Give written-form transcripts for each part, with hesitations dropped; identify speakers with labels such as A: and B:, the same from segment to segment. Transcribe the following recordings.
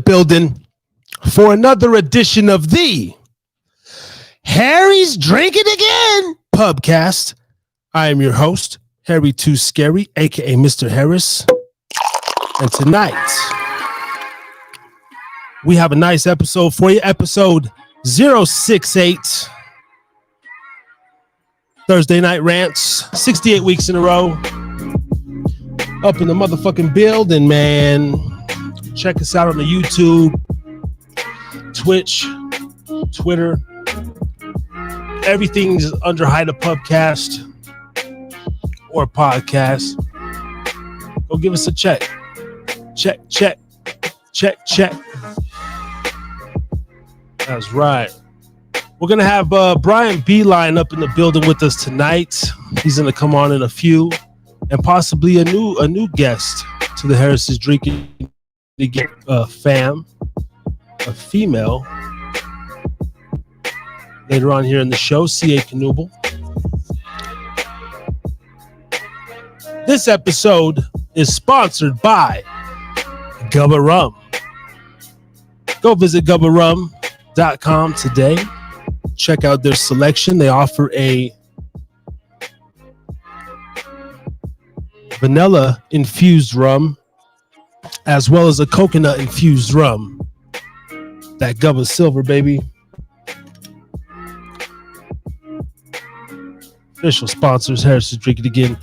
A: building for another edition of the Harry's Drinking Again Pubcast. I am your host, Harry Too Scary, aka Mr. Harris. And tonight, we have a nice episode for you. Episode 068. Thursday night rants, 68 weeks in a row. Up in the motherfucking building, man. Check us out on the YouTube, Twitch, Twitter. Everything's under Hide a Pubcast or podcast. Go give us a check. Check. That's right. We're going to have Brian Beeline up in the building with us tonight. He's going to come on in a few. And possibly a new guest to the Harris's Drinking Again fam, a female. Later on here in the show, C.A. Knuble. This episode is sponsored by Gubba Rum. Go visit gubbarum.com today. Check out their selection. They offer a vanilla infused rum as well as a coconut infused rum. That Gubba Silver, baby. Official sponsors, Harris's Drinking Again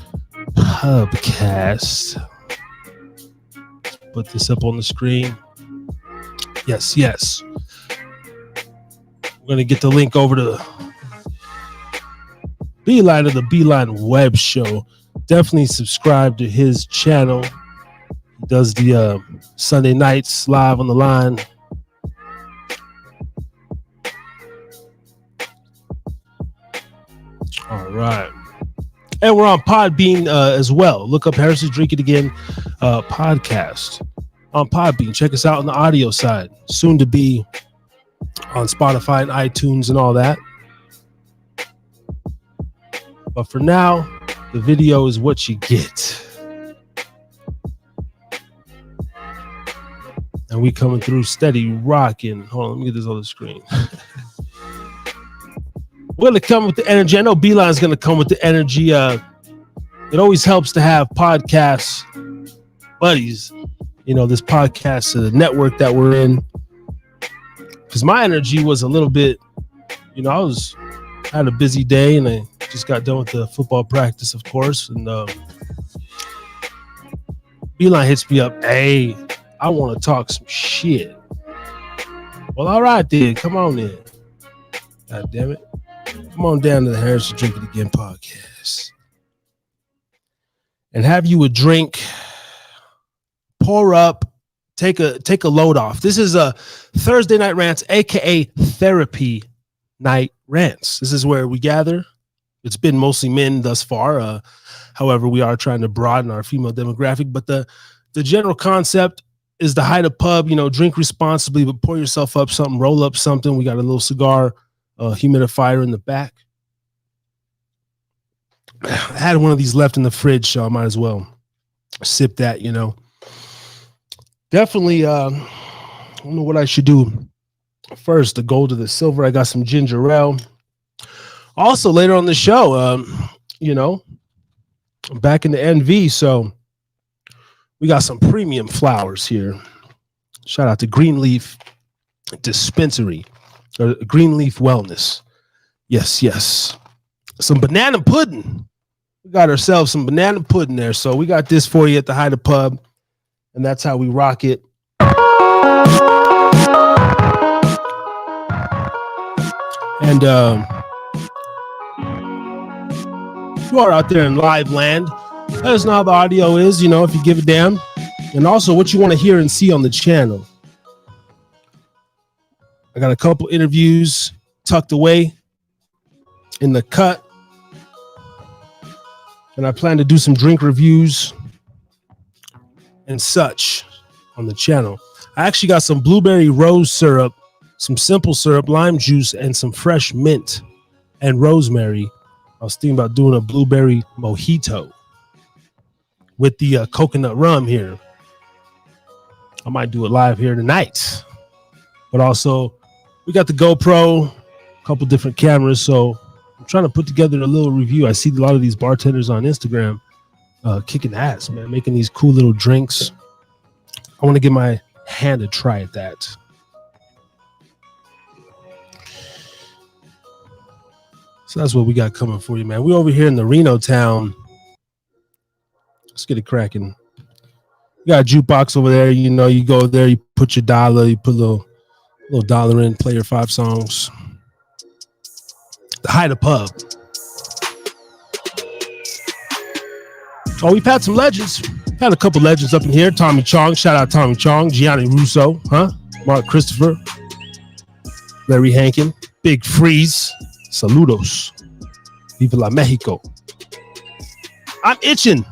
A: Pubcast. Let's put this up on the screen. Yes. We're going to get the link over to Beeline of the Beeline Webshow. Definitely subscribe to his channel. He does the Sunday nights live on the line. All right. And we're on Podbean as well. Look up Harris's Drinking Again podcast on Podbean. Check us out on the audio side. Soon to be on Spotify and iTunes and all that. But for now, the video is what you get. And we coming through steady rocking. Hold on, let me get this on the screen. We're going to come with the energy. I know Beeline's going to come with the energy. It always helps to have podcast buddies. You know, this podcast, the network that we're in. Because my energy was a little bit, I had a busy day and I just got done with the football practice, of course. And Beeline hits me up. Hey, I want to talk some shit. Well, all right, then. Come on in. God damn it. Come on down to the Harris's Drinking Again podcast. And have you a drink. Pour up. Take a load off. This is a Thursday night rants, aka therapy night rants. This is where we gather. It's been mostly men thus far. However, we are trying to broaden our female demographic. But the general concept is to hide a pub, drink responsibly, but pour yourself up something, roll up something. We got a little cigar humidifier in the back. I had one of these left in the fridge, so I might as well sip that, Definitely, I don't know what I should do first, the gold or the silver. I got some ginger ale. Also, later on the show, back in the NV, so we got some premium flowers here. Shout out to Greenleaf Dispensary, or Greenleaf Wellness. Yes. Some banana pudding. We got ourselves some banana pudding there, so we got this for you at the Hide a Pub. And that's how we rock it. And if you are out there in live land, let us know how the audio is, if you give a damn. And also what you want to hear and see on the channel. I got a couple interviews tucked away in the cut. And I plan to do some drink reviews and such on the channel. I actually got some blueberry rose syrup, some simple syrup, lime juice, and some fresh mint and rosemary. I was thinking about doing a blueberry mojito with the coconut rum here. I might do it live here tonight. But also, we got the GoPro, a couple different cameras. So I'm trying to put together a little review. I see a lot of these bartenders on Instagram kicking ass, man, making these cool little drinks. I want to give my hand a try at that. So that's what we got coming for you, man. We over here in the Reno town. Let's get it cracking. You got a jukebox over there. You know, you go there, you put your dollar, you put a little dollar in, play your 5 songs. The Hyde Pub. Oh, we've had some legends. Had a couple legends up in here. Tommy Chong. Shout out Tommy Chong. Gianni Russo. Mark Christopher. Larry Hankin. Big Freeze. Saludos. Viva la Mexico. I'm itching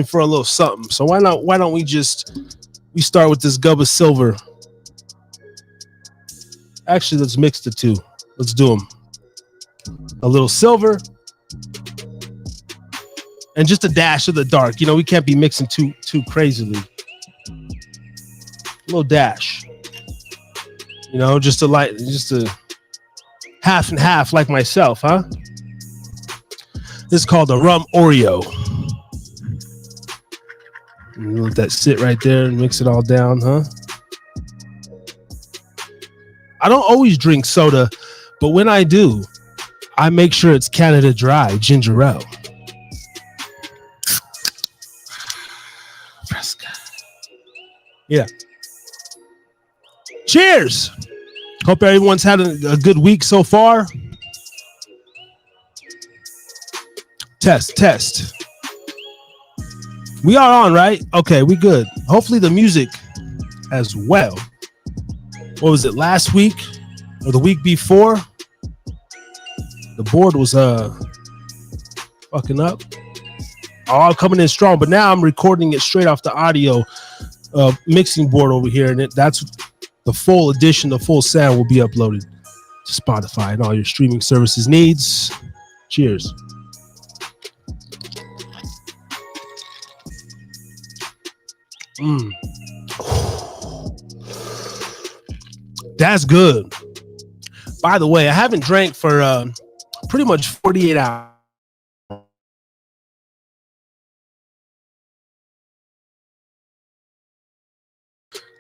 A: for a little something. So why don't we start with this Gubba Silver. Actually, let's mix the two. Let's do them. A little silver and just a dash of the dark. You know, we can't be mixing too crazily. A little dash. You know, just a half and half like myself, huh? This is called a rum Oreo. And let that sit right there and mix it all down, huh? I don't always drink soda, but when I do, I make sure it's Canada Dry ginger ale. Yeah. Cheers. Hope everyone's had a good week so far. Test. We are on, right? Okay, we good. Hopefully the music as well. What was it, last week or the week before? The board was fucking up. Oh, I'm coming in strong, but now I'm recording it straight off the audio mixing board over here, and that's the full edition. The full sound will be uploaded to Spotify and all your streaming services needs. Cheers. That's good. By the way, I haven't drank for pretty much 48 hours.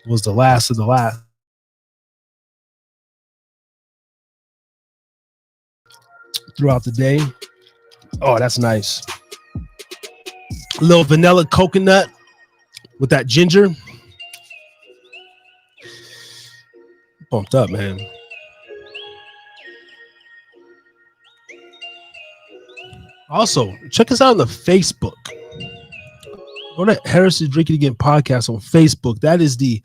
A: Was the last of the last. Throughout the day. Oh, that's nice. A little vanilla coconut with that ginger. Pumped up, man. Also, check us out on the Facebook. Go to Harris is Drinking Again podcast on Facebook. That is the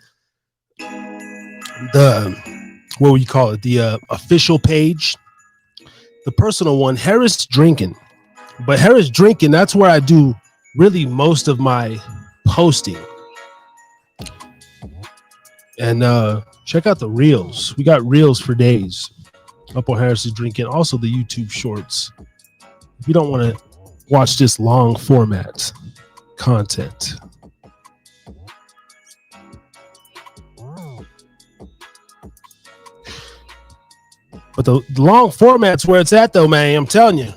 A: what would you call it? The official page. The personal one, Harris Drinkin. But Harris Drinkin, that's where I do really most of my posting. And check out the reels. We got reels for days up on Harris is Drinking. Also the YouTube shorts. If you don't want to watch this long format content. But the long format's where it's at, though, man. I'm telling you.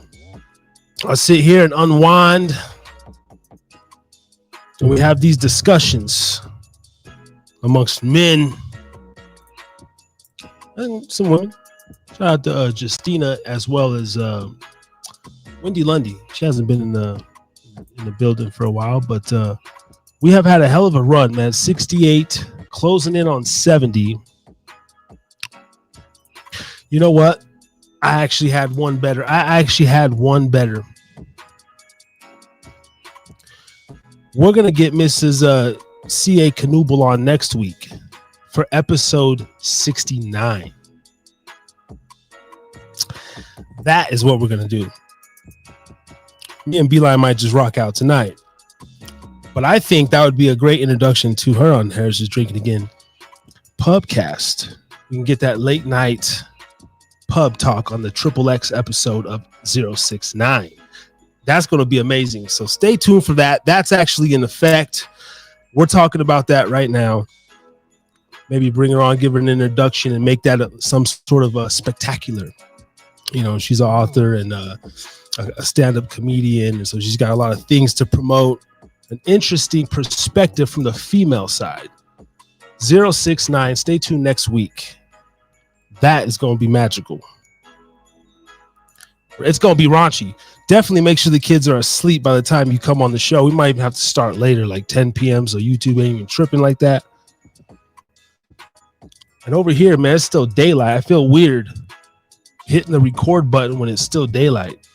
A: I sit here and unwind. And we have these discussions amongst men and some women. Shout out to Justina as well as Wendy Lundy. She hasn't been in the building for a while, but we have had a hell of a run, man. 68, closing in on 70. You know what? I actually had one better. We're going to get Mrs. C.A. Knuble on next week for episode 69. That is what we're going to do. Me and Beeline might just rock out tonight. But I think that would be a great introduction to her on Harris is Drinking Again Pubcast. We can get that late night pub talk on the XXX episode of 069. That's going to be amazing. So stay tuned for that. That's actually in effect. We're talking about that right now. Maybe bring her on, give her an introduction, and make that some sort of a spectacular. You know, she's an author and a stand-up comedian, and so she's got a lot of things to promote. An interesting perspective from the female side. 069. Stay tuned next week. That is going to be magical. It's going to be raunchy. Definitely make sure the kids are asleep by the time you come on the show. We might even have to start later, like 10 p.m. So YouTube ain't even tripping like that. And over here, man, it's still daylight. I feel weird hitting the record button when it's still daylight.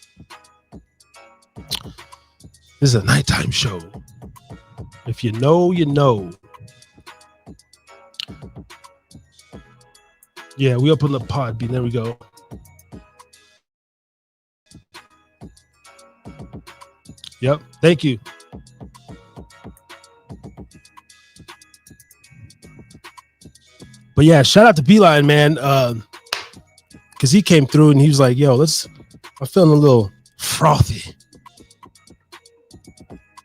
A: This is a nighttime show. If you know, you know. Yeah, we open the pod. There we go. Yep. Thank you. But yeah, shout out to Beeline, man. Because he came through and he was like, yo, I'm feeling a little frothy.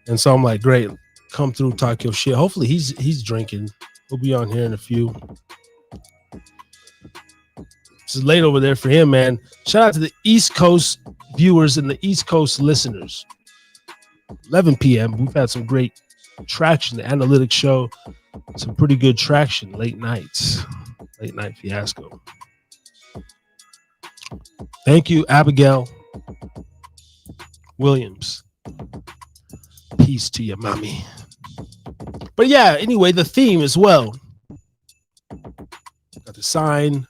A: And so I'm like, great, come through, talk your shit. Hopefully he's drinking. We'll be on here in a few. This is late over there for him, man. Shout out to the East Coast viewers and the East Coast listeners. 11 p.m. We've had some great traction. The analytics show some pretty good traction. Late night fiasco. Thank you, Abigail Williams. Peace to you, mommy. But yeah, anyway, the theme as well. Got the sign.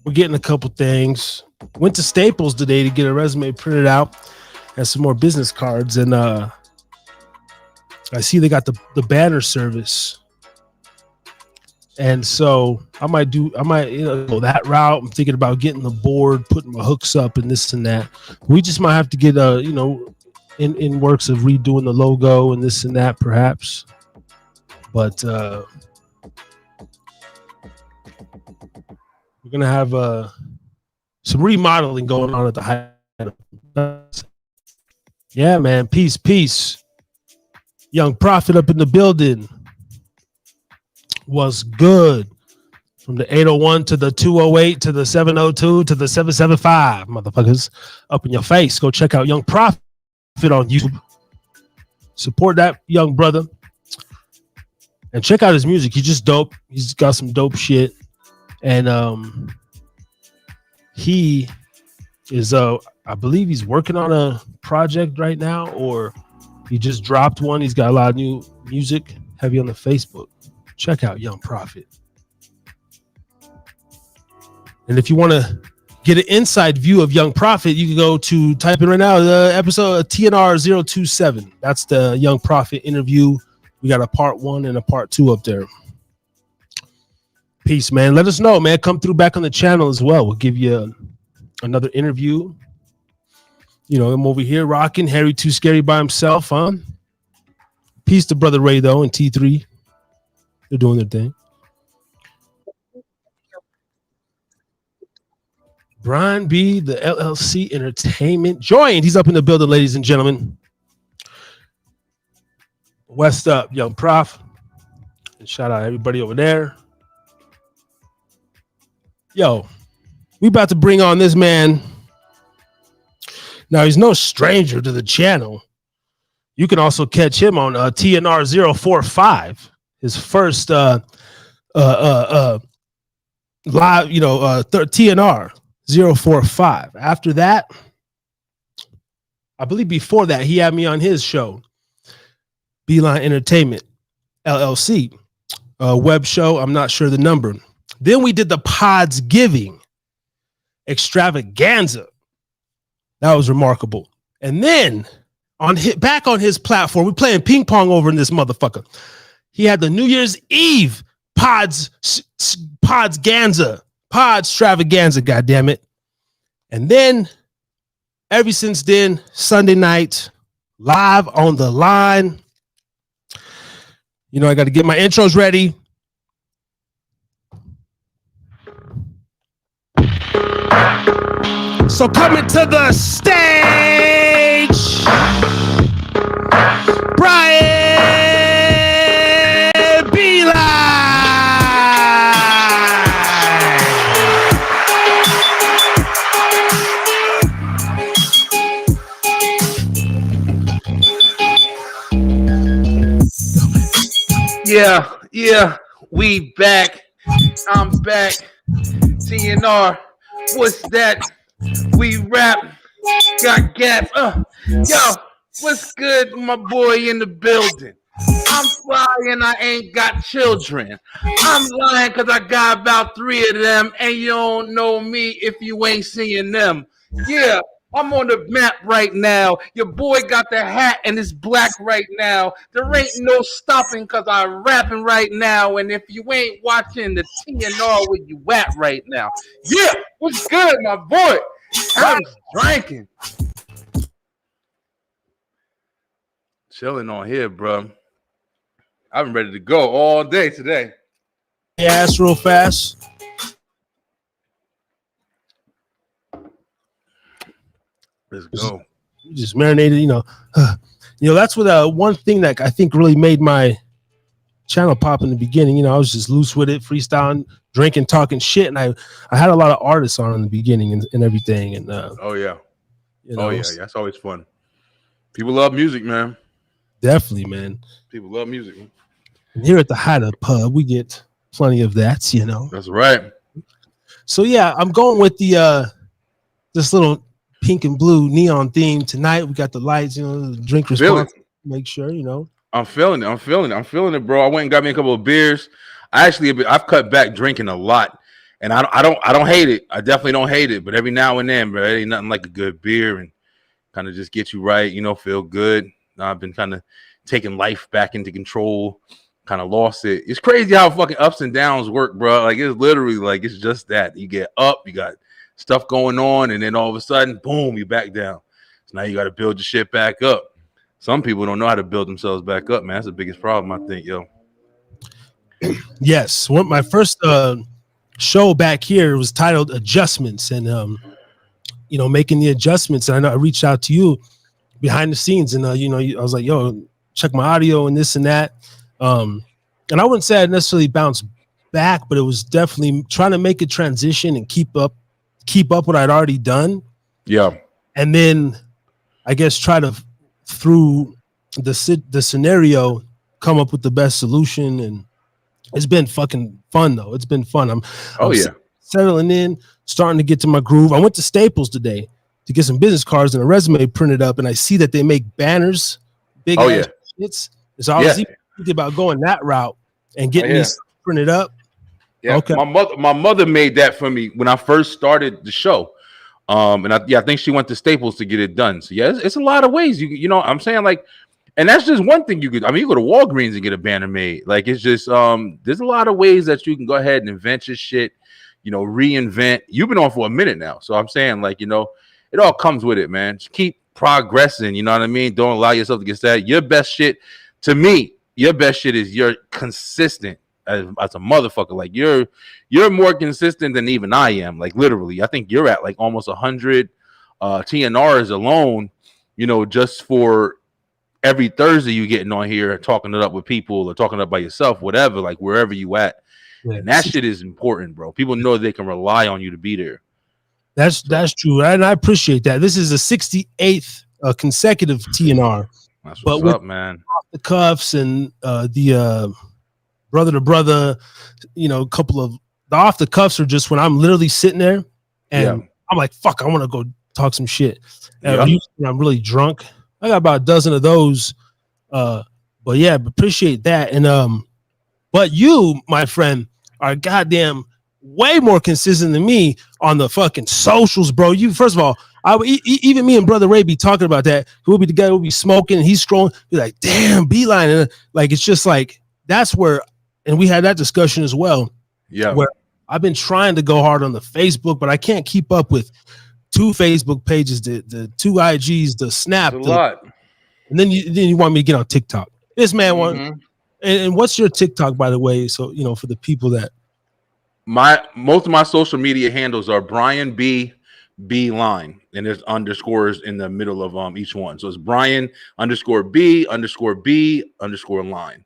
A: We're getting a couple things. Went to Staples today to get a resume printed out and some more business cards. And I see they got the banner service. And so I might go that route. I'm thinking about getting the board, putting my hooks up and this and that. We just might have to get in works of redoing the logo and this and that perhaps. But we're going to have some remodeling going on at the high. Yeah, man. Peace. Young Prophet up in the building. Was good. From the 801 to the 208 to the 702 to the 775. Motherfuckers up in your face. Go check out Young Prophet on YouTube. Support that young brother. And check out his music. He's just dope. He's got some dope shit. And he is I believe he's working on a project right now, or he just dropped one. He's got a lot of new music, heavy on the Facebook. Check out Young Prophet. And if you want to get an inside view of Young Prophet, you can go to type in right now the episode T.N.R 027. That's the Young Prophet interview. We got a part 1 and a part 2 up there. Peace, man. Let us know, man. Come through back on the channel as well. We'll give you another interview. You know, I'm over here rocking Harry Too Scary by himself, huh? Peace to Brother Ray, though, and T3. They're doing their thing. Brian B, the LLC Entertainment joined. He's up in the building, ladies and gentlemen. West up, Young Prof. And shout out everybody over there. Yo, we about to bring on this man. Now, he's no stranger to the channel. You can also catch him on T.N.R 045. His first live, T.N.R 045. After that, I believe before that, he had me on his show, Beeline Entertainment, LLC, Webshow. I'm not sure the number. Then we did the Pods Giving extravaganza. That was remarkable. And then back on his platform, we're playing ping pong over in this motherfucker. He had the New Year's Eve Pods Ganza, Pods Stravaganza, goddammit. And then, ever since then, Sunday night, live on the line. You know, I got to get my intros ready. So coming to the stage, Brian
B: Yeah, we back. I'm back. T.N.R. What's that? We rap. Got gas. Yo, what's good, my boy in the building? I'm fly and I ain't got children. I'm lying because I got about 3 of them, and you don't know me if you ain't seeing them. Yeah, I'm on the map right now. Your boy got the hat and it's black right now. There ain't no stopping because I'm rapping right now. And if you ain't watching the T.N.R, where you at right now? Yeah, what's good, my boy? I'm drinking. Chilling on here, bro. I'm ready to go all day today.
A: Ass real fast.
B: Let's go.
A: Just marinated, that's what one thing that I think really made my channel pop in the beginning. I was just loose with it, freestyling, drinking, talking shit, and I had a lot of artists on in the beginning and everything. And
B: oh yeah, that's always fun. People love music, man.
A: Definitely, man.
B: People love music. Man.
A: And here at the Hatta Pub, we get plenty of that.
B: That's right.
A: So yeah, I'm going with the this little pink and blue neon theme tonight. We got the lights, the drink response. Make sure,
B: I'm feeling it, bro. I went and got me a couple of beers. I've cut back drinking a lot, and I don't hate it. I definitely don't hate it, but every now and then, bro, it ain't nothing like a good beer and kind of just get you right, feel good. I've been kind of taking life back into control. Kind of lost it. It's crazy how fucking ups and downs work, bro. Like it's literally like it's just that you get up, you got stuff going on, and then all of a sudden, boom, you back down. So now you got to build your shit back up. Some people don't know how to build themselves back up, man. That's the biggest problem, I think, yo.
A: Yes, my first show back here was titled "Adjustments," and making the adjustments. And I know I reached out to you behind the scenes, and I was like, "Yo, check my audio and this and that." And I wouldn't say I necessarily bounced back, but it was definitely trying to make a transition and keep up what I'd already done.
B: Yeah.
A: And then I guess try to, through the scenario, come up with the best solution. And it's been fucking fun though. It's been fun. I'm settling in, starting to get to my groove. I went to Staples today to get some business cards and a resume printed up, and I see that they make banners, big ass shits. So I was even thinking about going that route and getting these printed up.
B: Yeah, okay. My mother made that for me when I first started the show. And I think she went to Staples to get it done. So yeah, it's a lot of ways I'm saying, like, and that's just one thing you could. I mean, you go to Walgreens and get a banner made. Like it's just there's a lot of ways that you can go ahead and invent your shit. Reinvent. You've been on for a minute now, so I'm saying, like, it all comes with it, man. Just keep progressing. You know what I mean? Don't allow yourself to get sad. Your best shit, to me, your best shit is you're consistent. As a motherfucker, like you're more consistent than even I am. Like literally, I think you're at like almost 100 T.N.Rs alone. Just for every Thursday you getting on here talking it up with people or talking it up by yourself, whatever. Like wherever you at, and that shit is important, bro. People know they can rely on you to be there.
A: That's true, and I appreciate that. This is the 68th consecutive T.N.R.
B: That's what's up, man.
A: The cuffs and the brother to brother, a couple of the off the cuffs are just when I'm literally sitting there and I'm like, fuck, I want to go talk some shit. And I'm really drunk. I got about a dozen of those. But appreciate that. And but you, my friend, are goddamn way more consistent than me on the fucking socials, bro. You, first of all, even me and Brother Ray be talking about that. We'll be together, we'll be smoking, and he's scrolling. Be like, damn, Beeline. And like, it's just like, that's where. And we had that discussion as well.
B: Yeah.
A: Where I've been trying to go hard on the Facebook, but I can't keep up with 2 Facebook pages, the 2 IGs, the Snap.
B: That's a lot.
A: And then you want me to get on TikTok. This man wants. And what's your TikTok, by the way? So, for the people that.
B: Most of my social media handles are Brian B. Line, and there's underscores in the middle of each one. So it's Brian _B _B _line.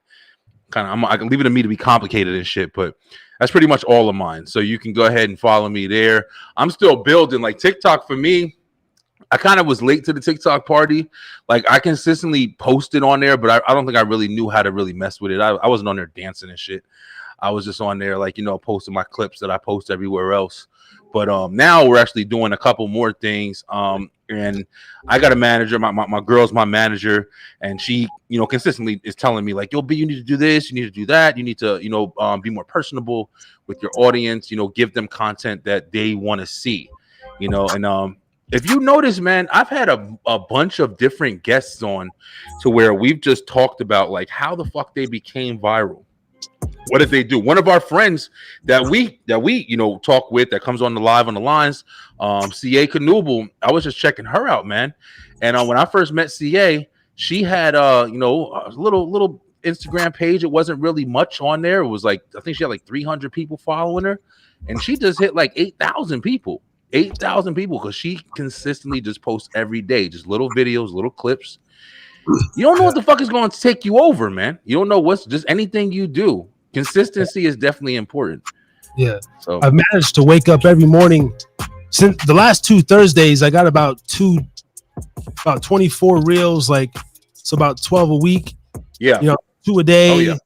B: I can leave it to me to be complicated and shit, but that's pretty much all of mine. So you can go ahead and follow me there. I'm still building. Like TikTok for me, I kind of was late to the TikTok party. Like I consistently posted on there, but I don't think I really knew how to really mess with it. I wasn't on there dancing and shit. I was just on there, like, posting my clips that I post everywhere else. But now we're actually doing a couple more things. And I got a manager. My girl's my manager, and she, consistently is telling me like, "Yo, B, you need to do this. You need to do that. You need to, be more personable with your audience. Give them content that they want to see. And if you notice, man, I've had a bunch of different guests on to where we've just talked about like how the fuck they became viral. What did they do? One of our friends that we talk with that comes on the live on the lines, CA Canoodle. I was just checking her out, man. And when I first met CA, she had a little Instagram page. It wasn't really much on there. It was like, I think she had like 300 people following her, and she just hit like 8,000 people. 8,000 people, because she consistently just posts every day, just little videos, little clips. You don't know what the fuck is going to take you over, man. You don't know what's just anything you do. Consistency is definitely important.
A: Yeah.
B: So
A: I've managed to wake up every morning since the last 2 Thursdays. I got about 24 reels, like so about 12 a week.
B: Yeah.
A: 2 a day.
B: Oh, yeah.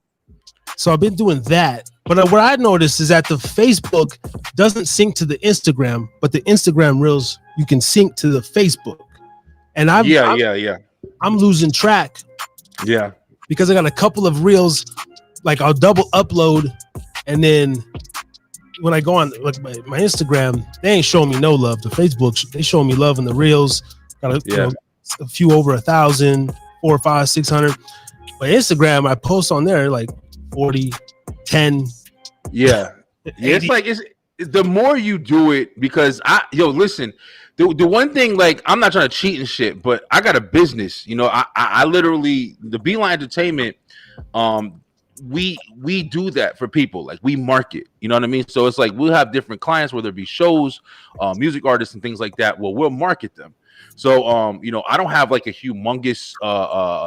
A: So I've been doing that. But what I noticed is that the Facebook doesn't sync to the Instagram, but the Instagram reels you can sync to the Facebook. And I'm losing track.
B: Yeah.
A: Because I got a couple of reels, like I'll double upload, and then when I go on like my Instagram, they ain't showing me no love. The Facebook, they show me love in the reels. Got a few over 1,000, 400, 500, 600. But Instagram, I post on there like 40, 10.
B: Yeah. It's like it's the more you do it, because listen, the one thing, like, I'm not trying to cheat and shit, but I got a business. I literally, the Beeline Entertainment, we do that for people. Like, we market, you know what I mean? So it's like we'll have different clients, whether it be shows, music artists and things like that. Well, we'll market them. So I don't have like a humongous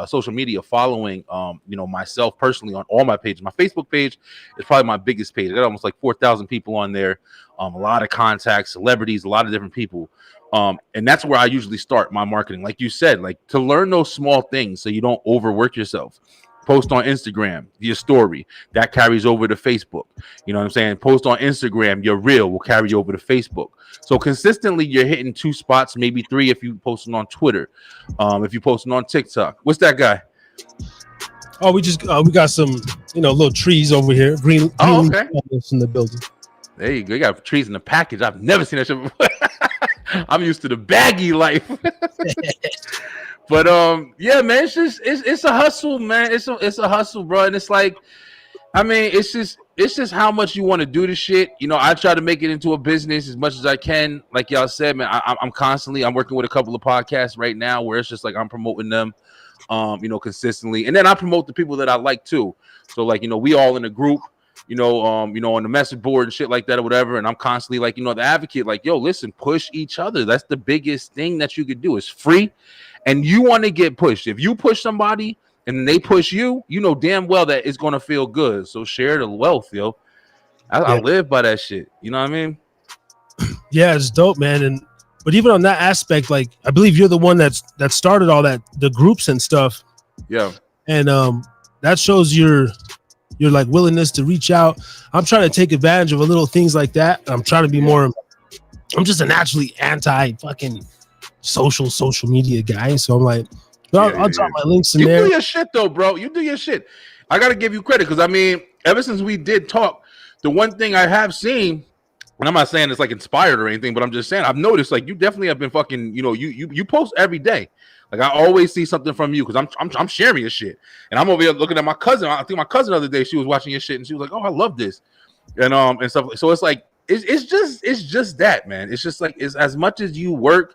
B: social media following, myself personally on all my pages. My Facebook page is probably my biggest page. I got almost like 4,000 people on there, a lot of contacts, celebrities, a lot of different people. And that's where I usually start my marketing. Like you said, like, to learn those small things so you don't overwork yourself. Post on Instagram, your story, that carries over to Facebook. You know what I'm saying? Post on Instagram, your reel will carry over to Facebook. So consistently, you're hitting 2 spots, maybe 3 if you posting on Twitter. If you posting on TikTok. What's that guy?
A: Oh, we got some, little trees over here. Green
B: okay.
A: In the building.
B: There you go. You got trees in the package. I've never seen that shit before. I'm used to the baggy life. But yeah, man, it's a hustle, man. It's a hustle, bro. And it's like, I mean, it's just how much you want to do this shit. I try to make it into a business as much as I can. Like y'all said, man, I'm working with a couple of podcasts right now where it's just like I'm promoting them, consistently. And then I promote the people that I like too. So like, we all in a group, on the message board and shit like that or whatever. And I'm constantly like, the advocate, like, yo, listen, push each other. That's the biggest thing that you could do. It's free. And you want to get pushed. If you push somebody and they push you, damn well that it's going to feel good. So share the wealth, yo. I live by that shit. You know what I mean?
A: Yeah, it's dope, man. But even on that aspect, like, I believe you're the one that started all that, the groups and stuff. Yeah. And that shows your like willingness to reach out. I'm trying to take advantage of a little things like that. I'm trying to be more. I'm just a naturally anti fucking social media guy. So I'm like, I'll drop my links in there.
B: You do your shit though, bro. You do your shit. I gotta give you credit, because I mean, ever since we did talk, the one thing I have seen, and I'm not saying it's like inspired or anything, but I'm just saying I've noticed like you definitely have been fucking, you post every day. Like, I always see something from you, because I'm sharing your shit, and I'm over here looking at my cousin. I think my cousin the other day, she was watching your shit and she was like, "Oh, I love this," and stuff. So it's like it's just that, man. It's just like, it's as much as you work,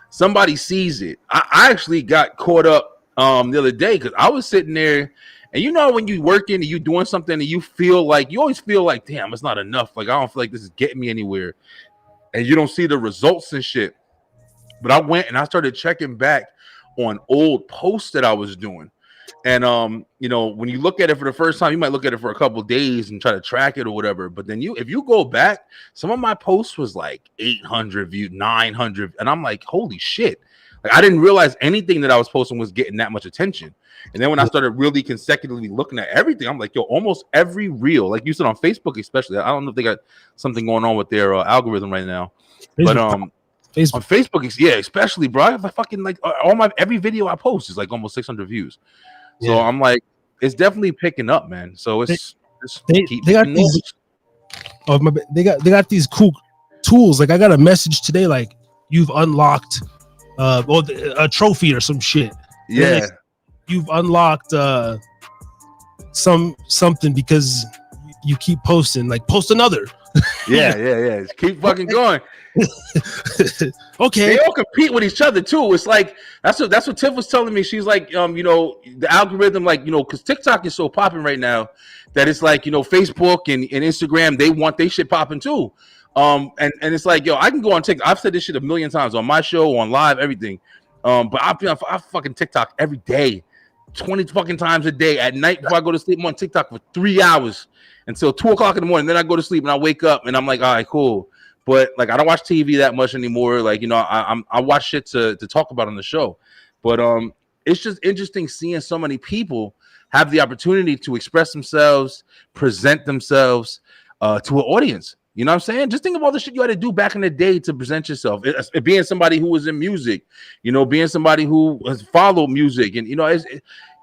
B: somebody sees it. I actually got caught up the other day, because I was sitting there, and when you working and you doing something and you always feel like, damn, it's not enough. Like, I don't feel like this is getting me anywhere, and you don't see the results and shit. But I went and I started checking back on old posts that I was doing, And you know, when you look at it for the first time, you might look at it for a couple of days and try to track it or whatever. But then if you go back, some of my posts was like 800 views, 900, and I'm like, holy shit! Like I didn't realize anything that I was posting was getting that much attention. And then when I started really consecutively looking at everything, I'm like, yo, almost every reel, like you said on Facebook, especially. I don't know if they got something going on with their algorithm right now, but
A: Facebook.
B: on Facebook, yeah, especially, bro. I have fucking like every video I post is like almost 600 views. So I'm like, it's definitely picking up, man. So it's
A: they got these. Oh my! They got these cool tools. Like I got a message today, like you've unlocked, a trophy or some shit.
B: Yeah,
A: like, you've unlocked something because you keep posting. Like post another.
B: yeah. Just keep fucking going.
A: Okay.
B: They all compete with each other too. It's like that's what Tiff was telling me. She's like, you know, the algorithm, like, you know, because TikTok is so popping right now that it's like, you know, Facebook and Instagram, they want their shit popping too. And it's like, yo, I can go on TikTok. I've said this shit a million times on my show, on live, everything. But I fucking TikTok every day, 20 fucking times a day. At night before I go to sleep, I'm on TikTok for 3 hours until 2 o'clock in the morning. Then I go to sleep and I wake up and I'm like, all right, cool. But like I don't watch TV that much anymore. Like, you know, I watch shit to talk about on the show. But it's just interesting seeing so many people have the opportunity to express themselves, present themselves to an audience. You know what I'm saying? Just think of all the shit you had to do back in the day to present yourself. Being somebody who was in music, you know, being somebody who has followed music, and you know,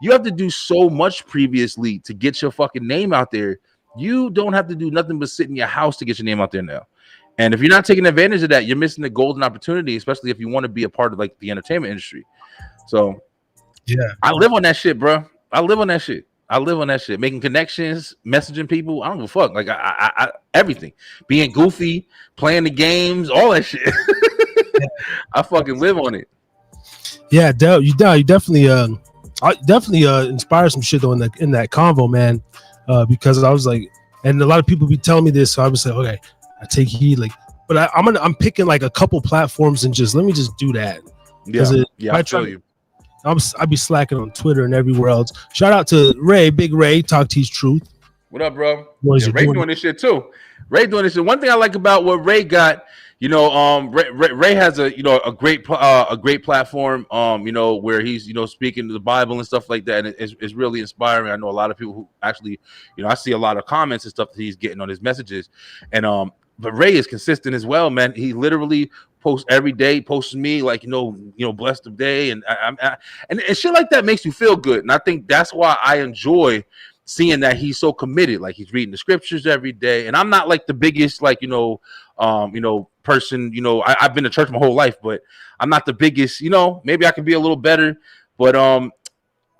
B: you have to do so much previously to get your fucking name out there. You don't have to do nothing but sit in your house to get your name out there now. And if you're not taking advantage of that, you're missing the golden opportunity, especially if you want to be a part of like the entertainment industry. So
A: yeah,
B: I live on that shit, bro. I live on that shit. Making connections, messaging people. I don't give a fuck. Like I everything. Being goofy, playing the games, all that shit. I fucking live on it.
A: Yeah, you definitely inspired some shit though in that convo, man. Because I was like, and a lot of people be telling me this, so I was like, okay, I take heed, like, but I'm picking like a couple platforms and let me just do that.
B: Yeah, I feel you.
A: I'd be slacking on Twitter and everywhere else. Shout out to Ray, Big Ray, Talk T's Truth.
B: What up, bro? Yeah, Ray doing this shit too. Ray doing this shit. One thing I like about what Ray got, you know, Ray has a great platform, you know, where he's, you know, speaking to the Bible and stuff like that, and it's really inspiring. I know a lot of people who actually, you know, I see a lot of comments and stuff that he's getting on his messages, and but Ray is consistent as well, man. He literally posts every day, posts me like, you know, blessed of day, and and shit like that makes you feel good, and I think that's why I enjoy seeing that he's so committed. Like he's reading the scriptures every day, and I'm not like the biggest, like, you know, person. You know, I've been to church my whole life, but I'm not the biggest. You know, maybe I can be a little better, but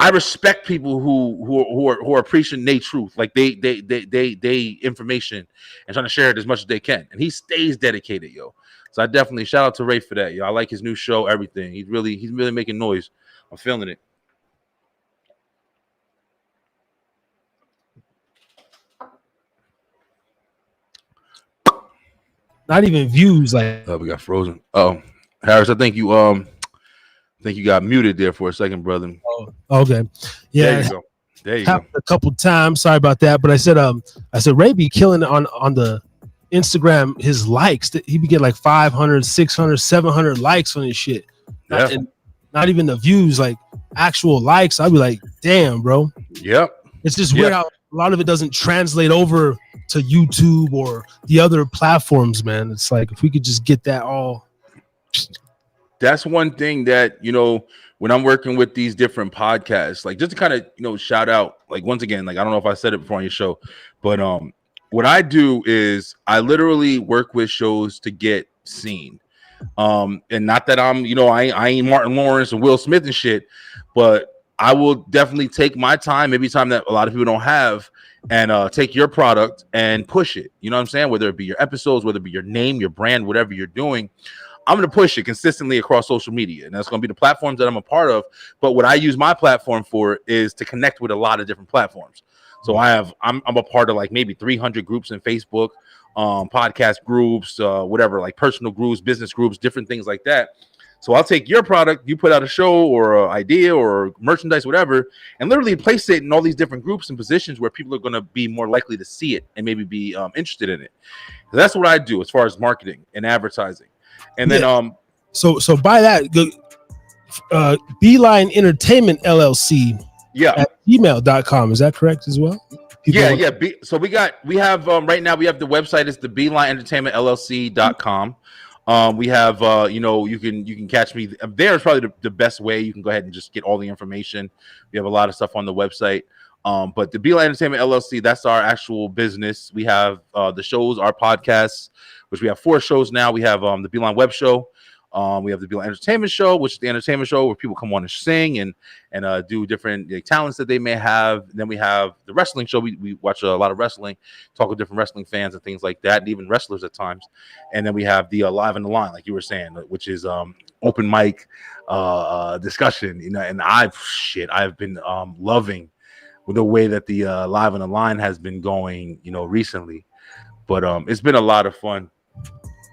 B: I respect people who are preaching their truth, like they information and trying to share it as much as they can. And he stays dedicated, yo. So I definitely shout out to Ray for that, yo. I like his new show, everything. He's really making noise. I'm feeling it.
A: Not even views, like
B: we got frozen. Oh, Harris, I think you got muted there for a second, brother.
A: Oh, okay. Yeah.
B: There you go.
A: A couple times. Sorry about that. But I said Ray be killing on the Instagram, his likes. He be getting like 500, 600, 700 likes on his shit.
B: Yeah.
A: Not even the views, like actual likes. I'd be like, damn, bro.
B: Yep.
A: It's just weird how a lot of it doesn't translate over to YouTube or the other platforms, man. It's like if we could just get that all.
B: That's one thing that, you know, when I'm working with these different podcasts, like just to kind of, you know, shout out, like once again, like I don't know if I said it before on your show, but what I do is I literally work with shows to get seen. And not that I'm, you know, I ain't Martin Lawrence and Will Smith and shit, but I will definitely take my time, maybe time that a lot of people don't have, and take your product and push it. You know what I'm saying? Whether it be your episodes, whether it be your name, your brand, whatever you're doing, I'm going to push it consistently across social media. And that's going to be the platforms that I'm a part of. But what I use my platform for is to connect with a lot of different platforms. So I'm a part of like maybe 300 groups in Facebook, podcast groups, whatever, like personal groups, business groups, different things like that. So I'll take your product, you put out a show or an idea or merchandise, whatever, and literally place it in all these different groups and positions where people are going to be more likely to see it and maybe be interested in it. So that's what I do as far as marketing and advertising. And then
A: so by that, Beeline Entertainment LLC at gmail.com. Is that correct as well?
B: So we have right now we have the website is the Beeline Entertainment LLC.com. We have you can catch me there. Is probably the best way. You can go ahead and just get all the information. We have a lot of stuff on the website. But the Beeline Entertainment LLC, that's our actual business. We have the shows, our podcasts, which we have 4 shows now. We have the Beeline Web Show. We have the Beeline Entertainment Show, which is the entertainment show where people come on and sing and do different talents that they may have. And then we have the wrestling show. We watch a lot of wrestling, talk with different wrestling fans and things like that, and even wrestlers at times. And then we have the Live on the Line, like you were saying, which is open mic discussion. And I've been loving the way that the Live on the Line has been going, recently. But it's been a lot of fun.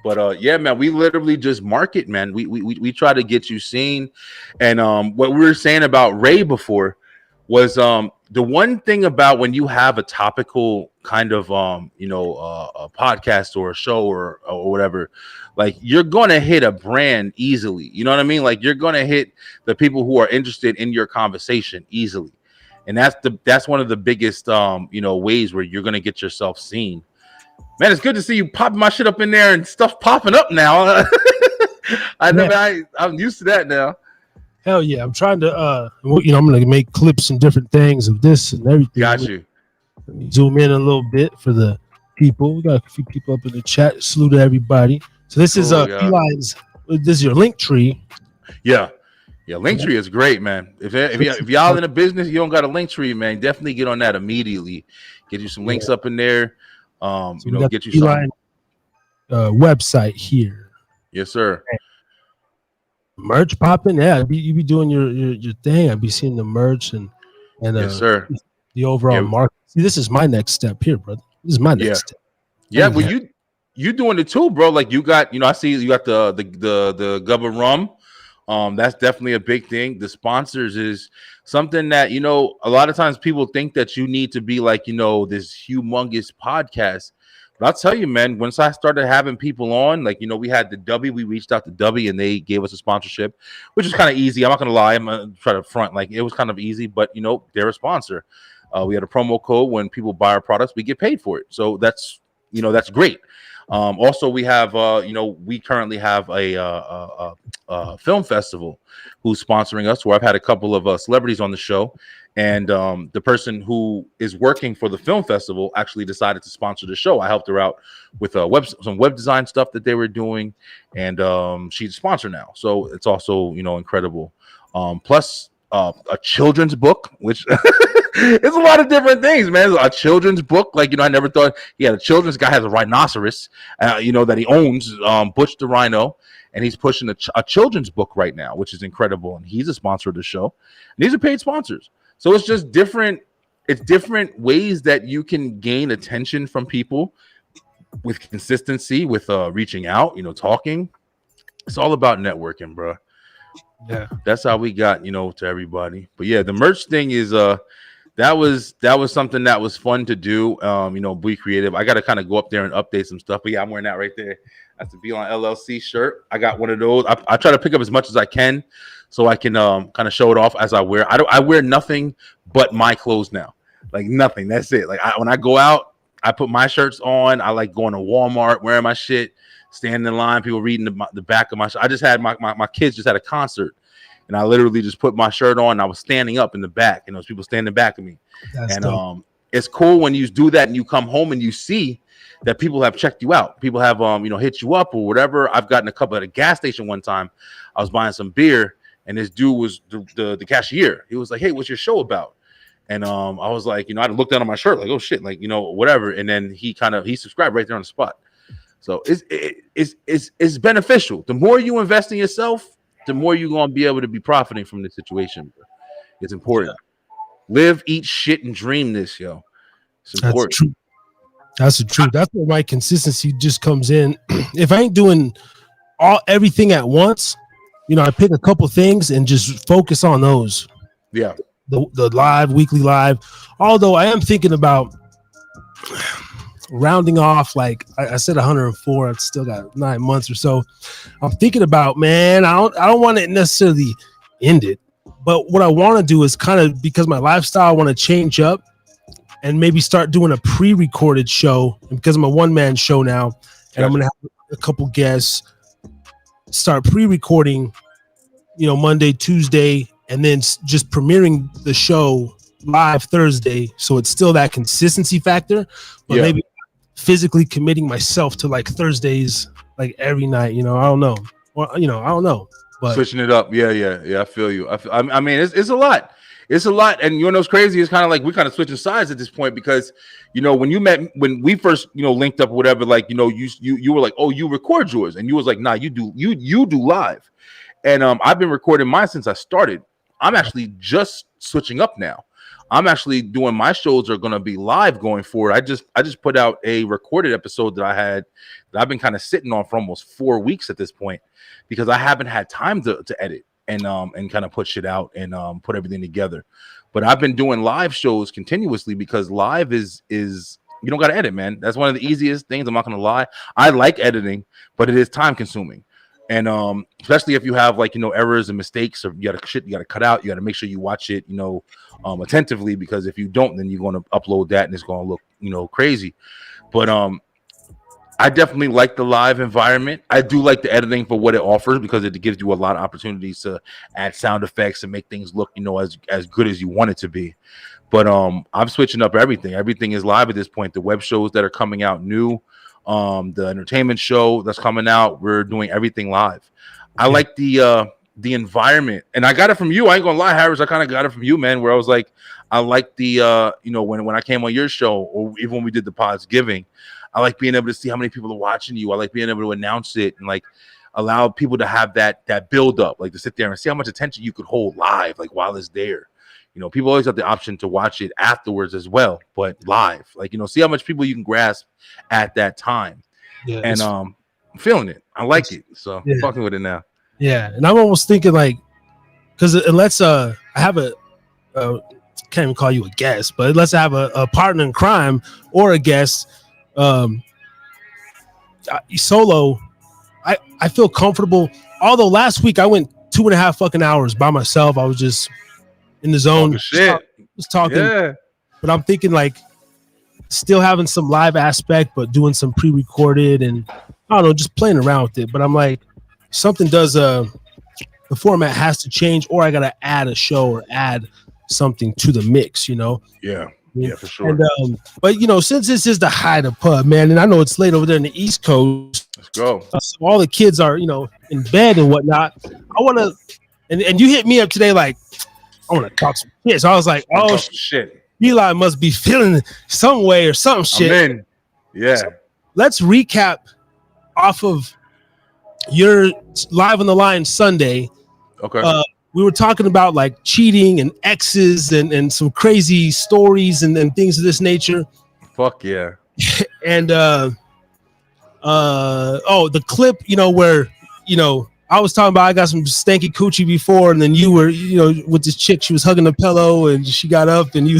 B: But yeah, man, we literally just market, man. We try to get you seen. And what we were saying about Ray before was the one thing about when you have a topical kind of a podcast or a show or whatever, like you're gonna hit a brand easily. You know what I mean? Like you're gonna hit the people who are interested in your conversation easily. And that's one of the biggest ways where you're gonna get yourself seen. Man, it's good to see you popping my shit up in there and stuff popping up now. I'm used to that now.
A: Hell yeah. I'm trying to I'm gonna make clips and different things of this and everything.
B: Got you.
A: Let me zoom in a little bit for the people. We got a few people up in the chat. Salute to everybody. So this is Beeline's. This is your link tree.
B: Yeah. Yeah, Linktree is great, man. If y'all in a business, you don't got a Linktree, man, definitely get on that immediately. Get you some links up in there. Get you some
A: website here.
B: Yes, sir.
A: Merch popping, yeah. You be doing your thing. I be seeing the merch and
B: yes, sir.
A: The overall market. See, this is my next step here, brother. This is my next step.
B: Yeah, well, you doing it too, bro. Like you got, I see you got the Gubba Rum. That's definitely a big thing. The sponsors is something that, a lot of times people think that you need to be like, this humongous podcast. But I'll tell you, man, once I started having people on, like, we had the W, we reached out to W and they gave us a sponsorship, which is kind of easy. I'm not going to lie. I'm going to try to front. Like, it was kind of easy, but, they're a sponsor. We had a promo code. When people buy our products, we get paid for it. So that's great. Also, we have, we currently have a film festival who's sponsoring us, where I've had a couple of celebrities on the show. And the person who is working for the film festival actually decided to sponsor the show. I helped her out with some web design stuff that they were doing. And she's a sponsor now. So it's also, incredible. Plus a children's book, which it's a lot of different things, man. A children's book, like, I never thought he had a children's guy has a rhinoceros, that he owns, Butch the Rhino, and he's pushing a children's book right now, which is incredible. And he's a sponsor of the show. And these are paid sponsors. So it's just different. It's different ways that you can gain attention from people with consistency, with reaching out, talking. It's all about networking, bro.
A: Yeah,
B: that's how we got, to everybody. But yeah, the merch thing is that was something that was fun to do. Be creative. I got to kind of go up there and update some stuff. But yeah, I'm wearing that right there. That's the Beeline LLC shirt. I got one of those. I try to pick up as much as I can so I can kind of show it off as I wear. I wear nothing but my clothes now. Like nothing. That's it. Like when I go out, I put my shirts on. I like going to Walmart, wearing my shit, standing in line, people reading the back of my shirt. I just had my kids just had a concert. And I literally just put my shirt on. And I was standing up in the back, and those people standing back of me. That's dope. It's cool when you do that and you come home and you see that people have checked you out. People have hit you up or whatever. I've gotten a couple at a gas station one time. I was buying some beer, and this dude was the cashier. He was like, "Hey, what's your show about?" And I was like, I looked down on my shirt like, "Oh shit," like whatever. And then he subscribed right there on the spot. So it's beneficial. The more you invest in yourself, the more you're going to be able to be profiting from this situation. It's important. Live, eat, shit, and dream this, yo. It's important.
A: That's true. That's the truth. That's where my consistency just comes in. If I ain't doing everything at once, I pick a couple things and just focus on those.
B: Yeah.
A: The live, weekly live. Although I am thinking about rounding off, like I said, 104. I've still got 9 months or so. I'm thinking about, man, I don't want to necessarily end it, but what I want to do is kind of, because my lifestyle, I want to change up and maybe start doing a pre-recorded show, because I'm a one-man show now, and I'm gonna have a couple guests. Start pre-recording, Monday, Tuesday, and then just premiering the show live Thursday, so it's still that consistency factor, but maybe physically committing myself to like Thursdays, like every night. I don't know. Well, I don't know. But
B: switching it up. Yeah. I feel you. I mean, it's a lot. It's a lot. And what's crazy is kind of like we're kind of switching sides at this point, because when we first linked up or whatever, like you were like, oh, you record yours, and you was like, nah, you do live. And I've been recording mine since I started. I'm actually just switching up now. I'm actually doing my shows are going to be live going forward. I just put out a recorded episode that I've been kind of sitting on for almost 4 weeks at this point, because I haven't had time to edit and kind of put shit out and put everything together. But I've been doing live shows continuously, because live is you don't got to edit, man. That's one of the easiest things. I'm not going to lie. I like editing, but it is time consuming. And especially if you have like errors and mistakes, or you got to cut out. You got to make sure you watch it attentively, because if you don't, then you're going to upload that and it's going to look crazy. But I definitely like the live environment. I do like the editing for what it offers, because it gives you a lot of opportunities to add sound effects and make things look as good as you want it to be. But I'm switching up everything. Everything is live at this point. The web shows that are coming out new. The entertainment show that's coming out, we're doing everything live. I like the environment, and I got it from you. I ain't gonna lie, Harris, I kind of got it from you, man, where I was like, I like the when I came on your show, or even when we did the Pods Giving, I like being able to see how many people are watching you. I like being able to announce it and like allow people to have that build up, like to sit there and see how much attention you could hold live, like while it's there. People always have the option to watch it afterwards as well, but live, like, see how much people you can grasp at that time. Yeah, and I'm feeling it. I like it. So I'm fucking with it now.
A: Yeah. And I'm almost thinking like, because unless I have can't even call you a guest, but let's have a partner in crime or a guest, solo, I feel comfortable. Although last week I went 2.5 fucking hours by myself. I was just in the zone, just talking. Yeah. But I'm thinking like still having some live aspect, but doing some pre-recorded and I don't know, just playing around with it. But I'm like, something does the format has to change, or I gotta add a show or add something to the mix,
B: Yeah, for sure.
A: And, but since this is the High to Pub, man, and I know it's late over there in the East Coast.
B: Let's go.
A: So all the kids are in bed and whatnot. I want to, and you hit me up today like, I want to talk some shit. So I was like, oh
B: shit,
A: Eli must be feeling some way or some shit.
B: Amen. Yeah. So
A: let's recap off of your Live on the Line Sunday.
B: Okay.
A: We were talking about like cheating and exes and some crazy stories and things of this nature.
B: Fuck yeah.
A: And the clip, where I was talking about I got some stanky coochie before, and then you were, with this chick, she was hugging a pillow and she got up and you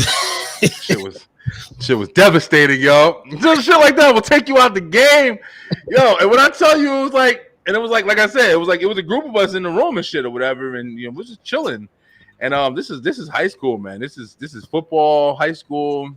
B: shit was devastating, yo. Just shit like that will take you out the game. Yo, and when I tell you, it was like I said, it was a group of us in the room and shit or whatever, and we're just chilling. And this is high school, man. This is football, high school.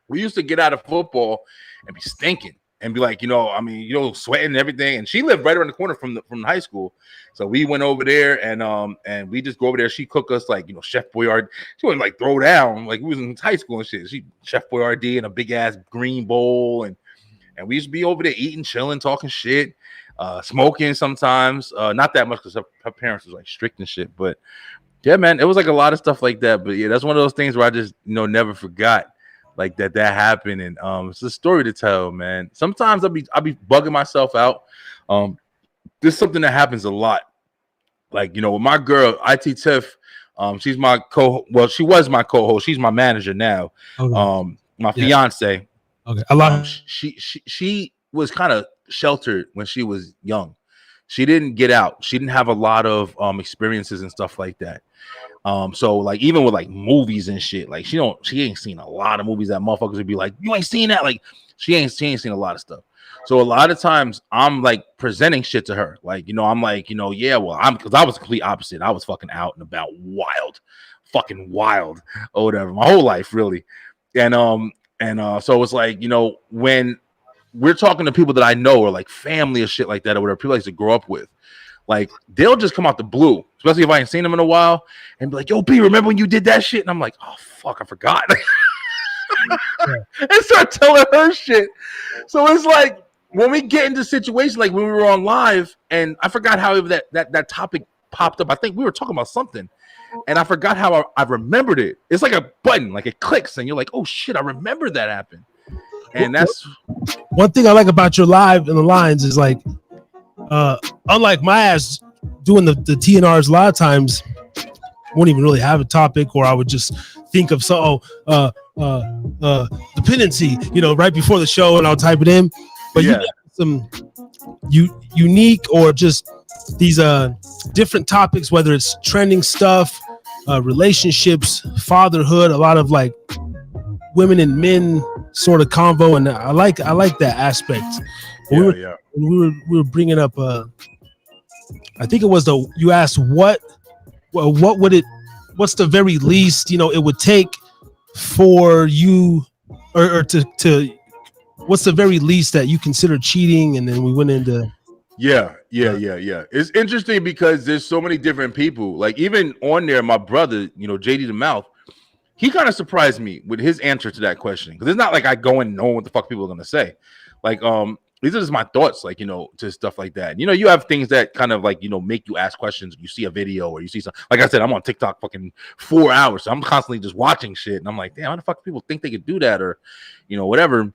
B: We used to get out of football and be stinking. And be like, sweating and everything. And she lived right around the corner from high school. So we went over there and we just go over there. She cooked us like, Chef Boyardee. She wouldn't like throw down like we was in high school and shit. She Chef Boyardee in a big ass green bowl. And we used to be over there eating, chilling, talking shit, smoking sometimes. Not that much because her parents was like strict and shit. But yeah, man, it was like a lot of stuff like that. But yeah, that's one of those things where I just, never forgot. Like that happened, and it's a story to tell, man. Sometimes I'll be bugging myself out. This is something that happens a lot. Like with my girl, IT Tiff, she's my she was my co-host. She's my manager now. Okay. My fiance.
A: Okay, I love
B: she was kind of sheltered when she was young. She didn't get out. She didn't have a lot of experiences and stuff like that. So like even with like movies and shit, like she ain't seen a lot of movies that motherfuckers would be like, you ain't seen that. Like she ain't seen a lot of stuff. So a lot of times I'm like presenting shit to her. Like, I'm like, yeah, well, because I was the complete opposite. I was fucking out and about fucking wild or whatever, my whole life really. And so it's like, when we're talking to people that I know or like family or shit like that or whatever, people I used to grow up with, like they'll just come out the blue, especially if I ain't seen them in a while, and be like, yo, B, remember when you did that shit? And I'm like, oh fuck, I forgot. And start telling her shit. So it's like when we get into situations like when we were on live, and I forgot how that topic popped up. I think we were talking about something, and I forgot how I remembered it. It's like a button, like it clicks, and you're like, oh shit, I remember that happened. And that's
A: one thing I like about your live in the lines is like, unlike my ass doing the T.N.Rs, a lot of times I wouldn't even really have a topic, or I would just think of dependency, right before the show, and I'll type it in. But you get some unique or just these different topics, whether it's trending stuff, relationships, fatherhood, a lot of like women and men sort of convo, and I like that aspect. We were bringing up. I think it was you asked what would it, what's the very least it would take for you, or to what's the very least that you consider cheating, and then we went into.
B: Yeah. It's interesting because there's so many different people. Like even on there, my brother, JD the Mouth, he kind of surprised me with his answer to that question, because it's not like I go and know what the fuck people are gonna say. Like these are just my thoughts, like to stuff like that. You have things that kind of like make you ask questions. You see a video or you see something. Like I said, I'm on TikTok fucking 4 hours, so I'm constantly just watching shit, and I'm like, damn, how the fuck people think they could do that, or whatever.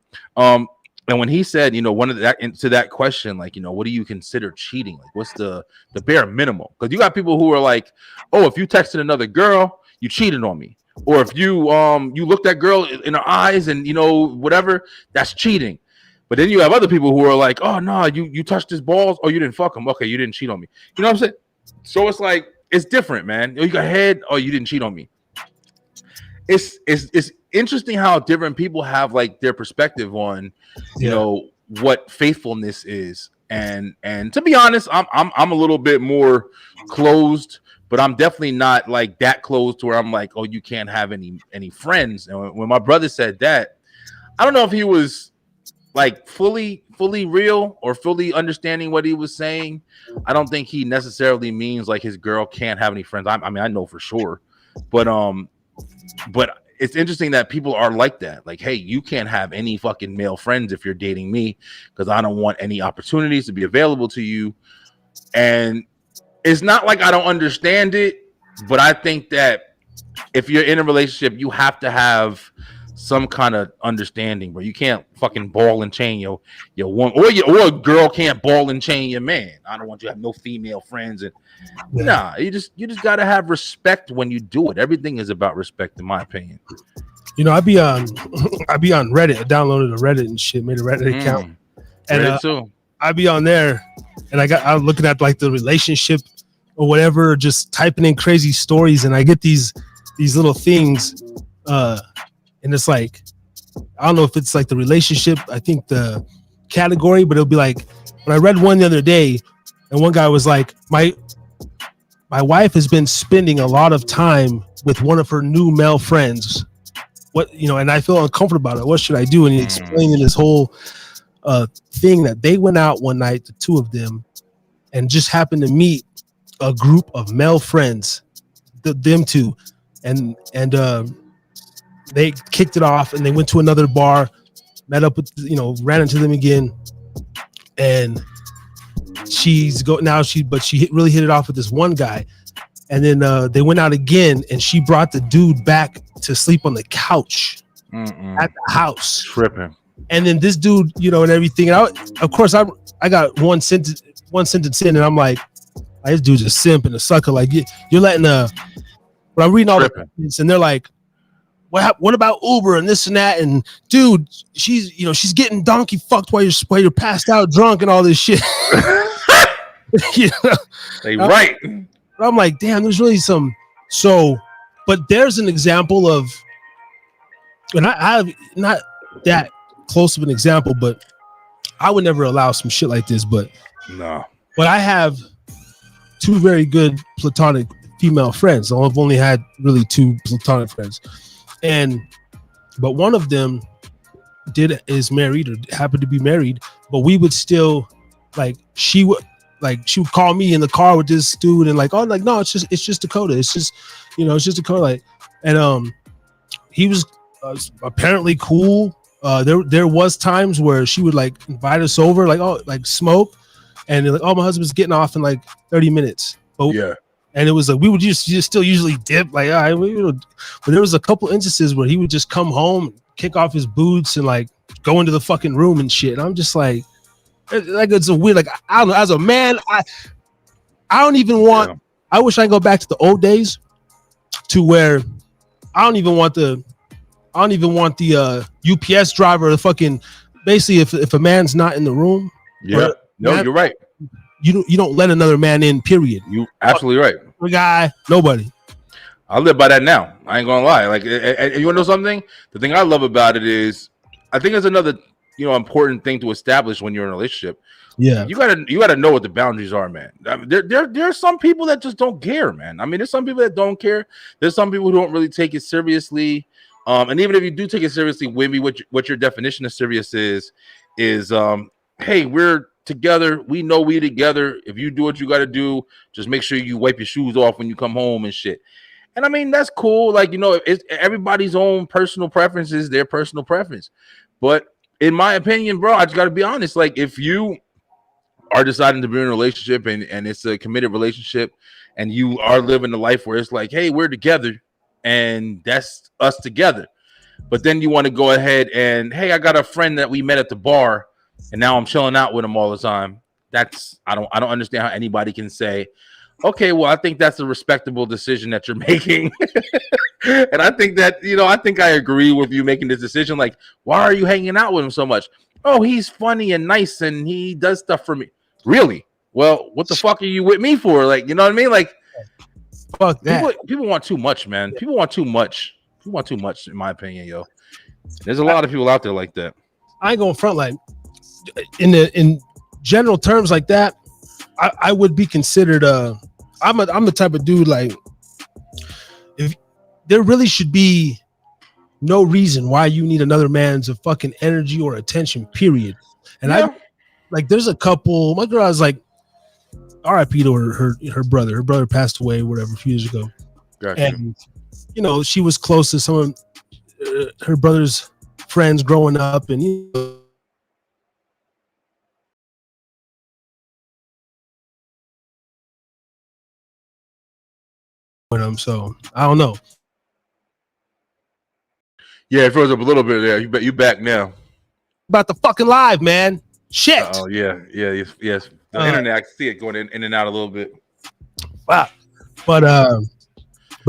B: And when he said, one of that to that question, like, what do you consider cheating? Like, what's the bare minimum? Because you got people who are like, oh, if you texted another girl, you cheated on me. Or if you looked that girl in her eyes and whatever, that's cheating. But then you have other people who are like, oh no, you touched his balls, or you didn't fuck him. Okay, you didn't cheat on me. You know what I'm saying? So it's like it's different, man. You got head, or you didn't cheat on me. It's interesting how different people have like their perspective on what faithfulness is. And to be honest, I'm a little bit more closed, but I'm definitely not like that closed to where I'm like, oh, you can't have any friends. And when my brother said that, I don't know if he was like fully real or fully understanding what he was saying. I don't think he necessarily means like his girl can't have any friends. I mean, I know for sure, but it's interesting that people are like that. Like, hey, you can't have any fucking male friends if you're dating me, because I don't want any opportunities to be available to you. And it's not like I don't understand it, but I think that if you're in a relationship, you have to have some kind of understanding where you can't fucking ball and chain your one, or a girl can't ball and chain your man. I don't want you to have no female friends. And nah, you just gotta have respect when you do it. Everything is about respect, in my opinion.
A: I'd be on Reddit. I downloaded a Reddit and shit, made a Reddit account, and I'd be on there, and I was looking at like the relationship or whatever, just typing in crazy stories, and I get these little things, and it's like, I don't know if it's like the relationship, I think the category, but it'll be like, when I read one the other day, and one guy was like, my wife has been spending a lot of time with one of her new male friends. What, and I feel uncomfortable about it. What should I do? And he explained in this whole thing that they went out one night, the two of them, and just happened to meet a group of male friends, them two, and they kicked it off, and they went to another bar, met up with, ran into them again, and she really hit it off with this one guy, and then they went out again, and she brought the dude back to sleep on the couch at the house, tripping. And then this dude, and everything. And of course, I got one sentence in, and I'm like, this dude's a simp and a sucker. Like you're letting but I'm reading all the comments, and they're like, what about Uber and this and that? And dude, she's getting donkey fucked while you're passed out drunk and all this shit. You know?
B: They right.
A: I'm like, damn, there's really some. So, but there's an example of, and I have not that close of an example, but I would never allow some shit like this. But
B: No.
A: But I have two very good platonic female friends. I've only had really two platonic friends, but one of them is married or happened to be married. But we would still she would call me in the car with this dude and like, oh, like, no, it's just Dakota. It's just Dakota. And he was apparently cool. There was times where she would like invite us over, like, oh, like smoke. And like, oh, my husband's getting off in like 30 minutes. But,
B: yeah.
A: And it was like, we would just still usually dip. Like, all right, but there was a couple instances where he would just come home, kick off his boots and like go into the fucking room and shit. And I'm just like it's a weird, like, I don't know, as a man, I don't even want, I wish I could go back to the old days to where I don't even want the UPS driver, the fucking, basically if a man's not in the room.
B: Yeah. No, you're right.
A: You don't let another man in, period.
B: You absolutely right.
A: A guy, nobody.
B: I live by that now. I ain't gonna lie. Like, and you wanna know something? The thing I love about it is, I think it's another, important thing to establish when you're in a relationship.
A: Yeah,
B: you gotta know what the boundaries are, man. I mean, there are some people that just don't care, man. I mean, there's some people that don't care. There's some people who don't really take it seriously. And even if you do take it seriously, Wimby, what your definition of serious is, hey, we're together. We know we together. If you do what you got to do, just make sure you wipe your shoes off when you come home and shit. And I mean, that's cool. Like, it's everybody's own personal preference is their personal preference. But in my opinion, bro, I just got to be honest. Like, if you are deciding to be in a relationship and it's a committed relationship and you are living a life where it's like, hey, we're together and that's us together. But then you want to go ahead and, hey, I got a friend that we met at the bar and now I'm chilling out with him all the time. I don't understand how anybody can say, okay, well, I think that's a respectable decision that you're making. And I think that, I agree with you making this decision. Like, why are you hanging out with him so much? Oh, he's funny and nice and he does stuff for me. Really? Well, what the fuck are you with me for? Like, you know what I mean? Like,
A: fuck that.
B: People want too much, man. Yeah. People want too much. People want too much, in my opinion, yo. There's a lot of people out there like that.
A: I ain't going front, like, in general terms like that, I would be considered I'm the type of dude, like, if there really should be no reason why you need another man's fucking energy or attention, period. And I like, there's a couple, my girl is like, RIP to her brother. Her brother passed away, whatever, a few years ago.
B: Gotcha.
A: And she was close to some of her brother's friends growing up, and so I don't know.
B: Yeah, it froze up a little bit there. You back now.
A: About the fucking live, man. Shit.
B: Oh yeah, yes. The internet, I can see it going in and out a little bit.
A: Wow. But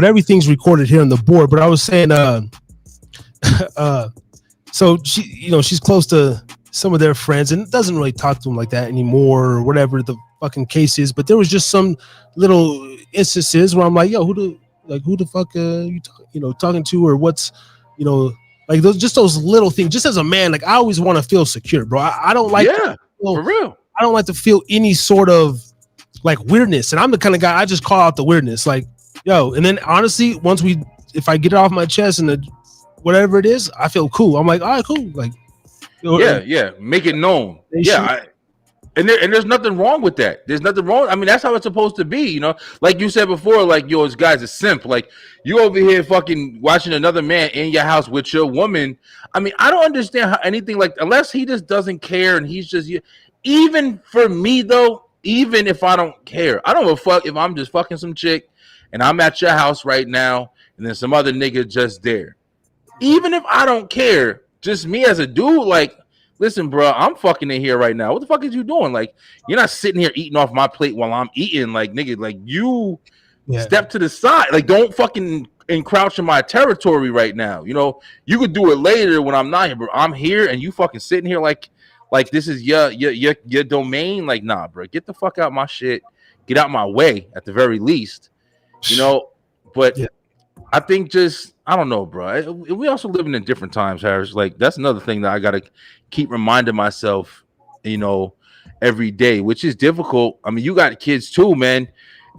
A: everything's recorded here on the board. But I was saying, so she's close to some of their friends and doesn't really talk to them like that anymore, or whatever the fucking case is. But there was just some little instances where I'm like, yo, who the fuck you talking to, or what's, like those little things. Just as a man, like, I always want to feel secure, bro. I don't like
B: for real.
A: I don't like to feel any sort of like weirdness, and I'm the kind of guy, I just call out the weirdness, like, yo. And then honestly, if I get it off my chest and whatever it is, I feel cool. I'm like, all right, cool. Like,
B: make it known. And there's nothing wrong with that. There's nothing wrong. I mean, that's how it's supposed to be, Like you said before, like, yo, this guy's a simp. Like, you over here fucking watching another man in your house with your woman. I mean, I don't understand how anything, like, unless he just doesn't care and he's just, even for me though, even if I don't care, I don't give a fuck if I'm just fucking some chick and I'm at your house right now and then some other nigga just there. Even if I don't care, just me as a dude, like, listen, bro, I'm fucking in here right now. What the fuck is you doing? Like, you're not sitting here eating off my plate while I'm eating. Like, nigga, like, you step to the side. Like, don't fucking encroach in my territory right now. You could do it later when I'm not here, but I'm here and you fucking sitting here like like this is your domain. Like, nah, bro, get the fuck out my shit. Get out my way at the very least, you know. But
A: Yeah.
B: I think just I don't know, bro. We also living in different times, Harris. Like that's another thing that I gotta keep reminding myself, you know, every day, which is difficult. I mean, you got kids too, man,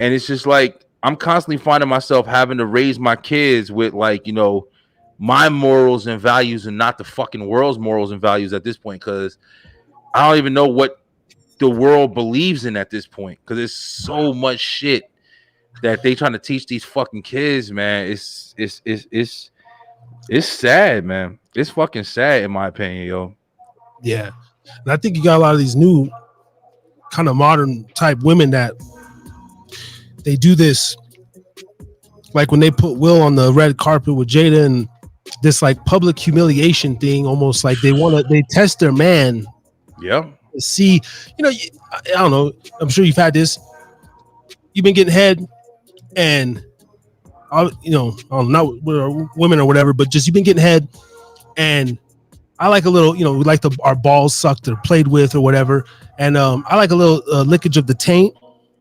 B: and it's just like I'm constantly finding myself having to raise my kids with like, you know, my morals and values and not the fucking world's morals and values at this point, because I don't even know what the world believes in at this point, because there's so much shit that they trying to teach these fucking kids, man. It's sad, man. It's fucking sad in my opinion, yo.
A: Yeah. And I think you got a lot of these new kind of modern type women that they do this, like when they put Will on the red carpet with Jada, and this like public humiliation thing, almost like they test their man.
B: Yeah.
A: To see, you know, I don't know. I'm sure you've had this. You've been getting head, and you know, not women or whatever, but just you've been getting head, and I like a little, you know, we like our balls sucked or played with or whatever, and I like a little lickage of the taint,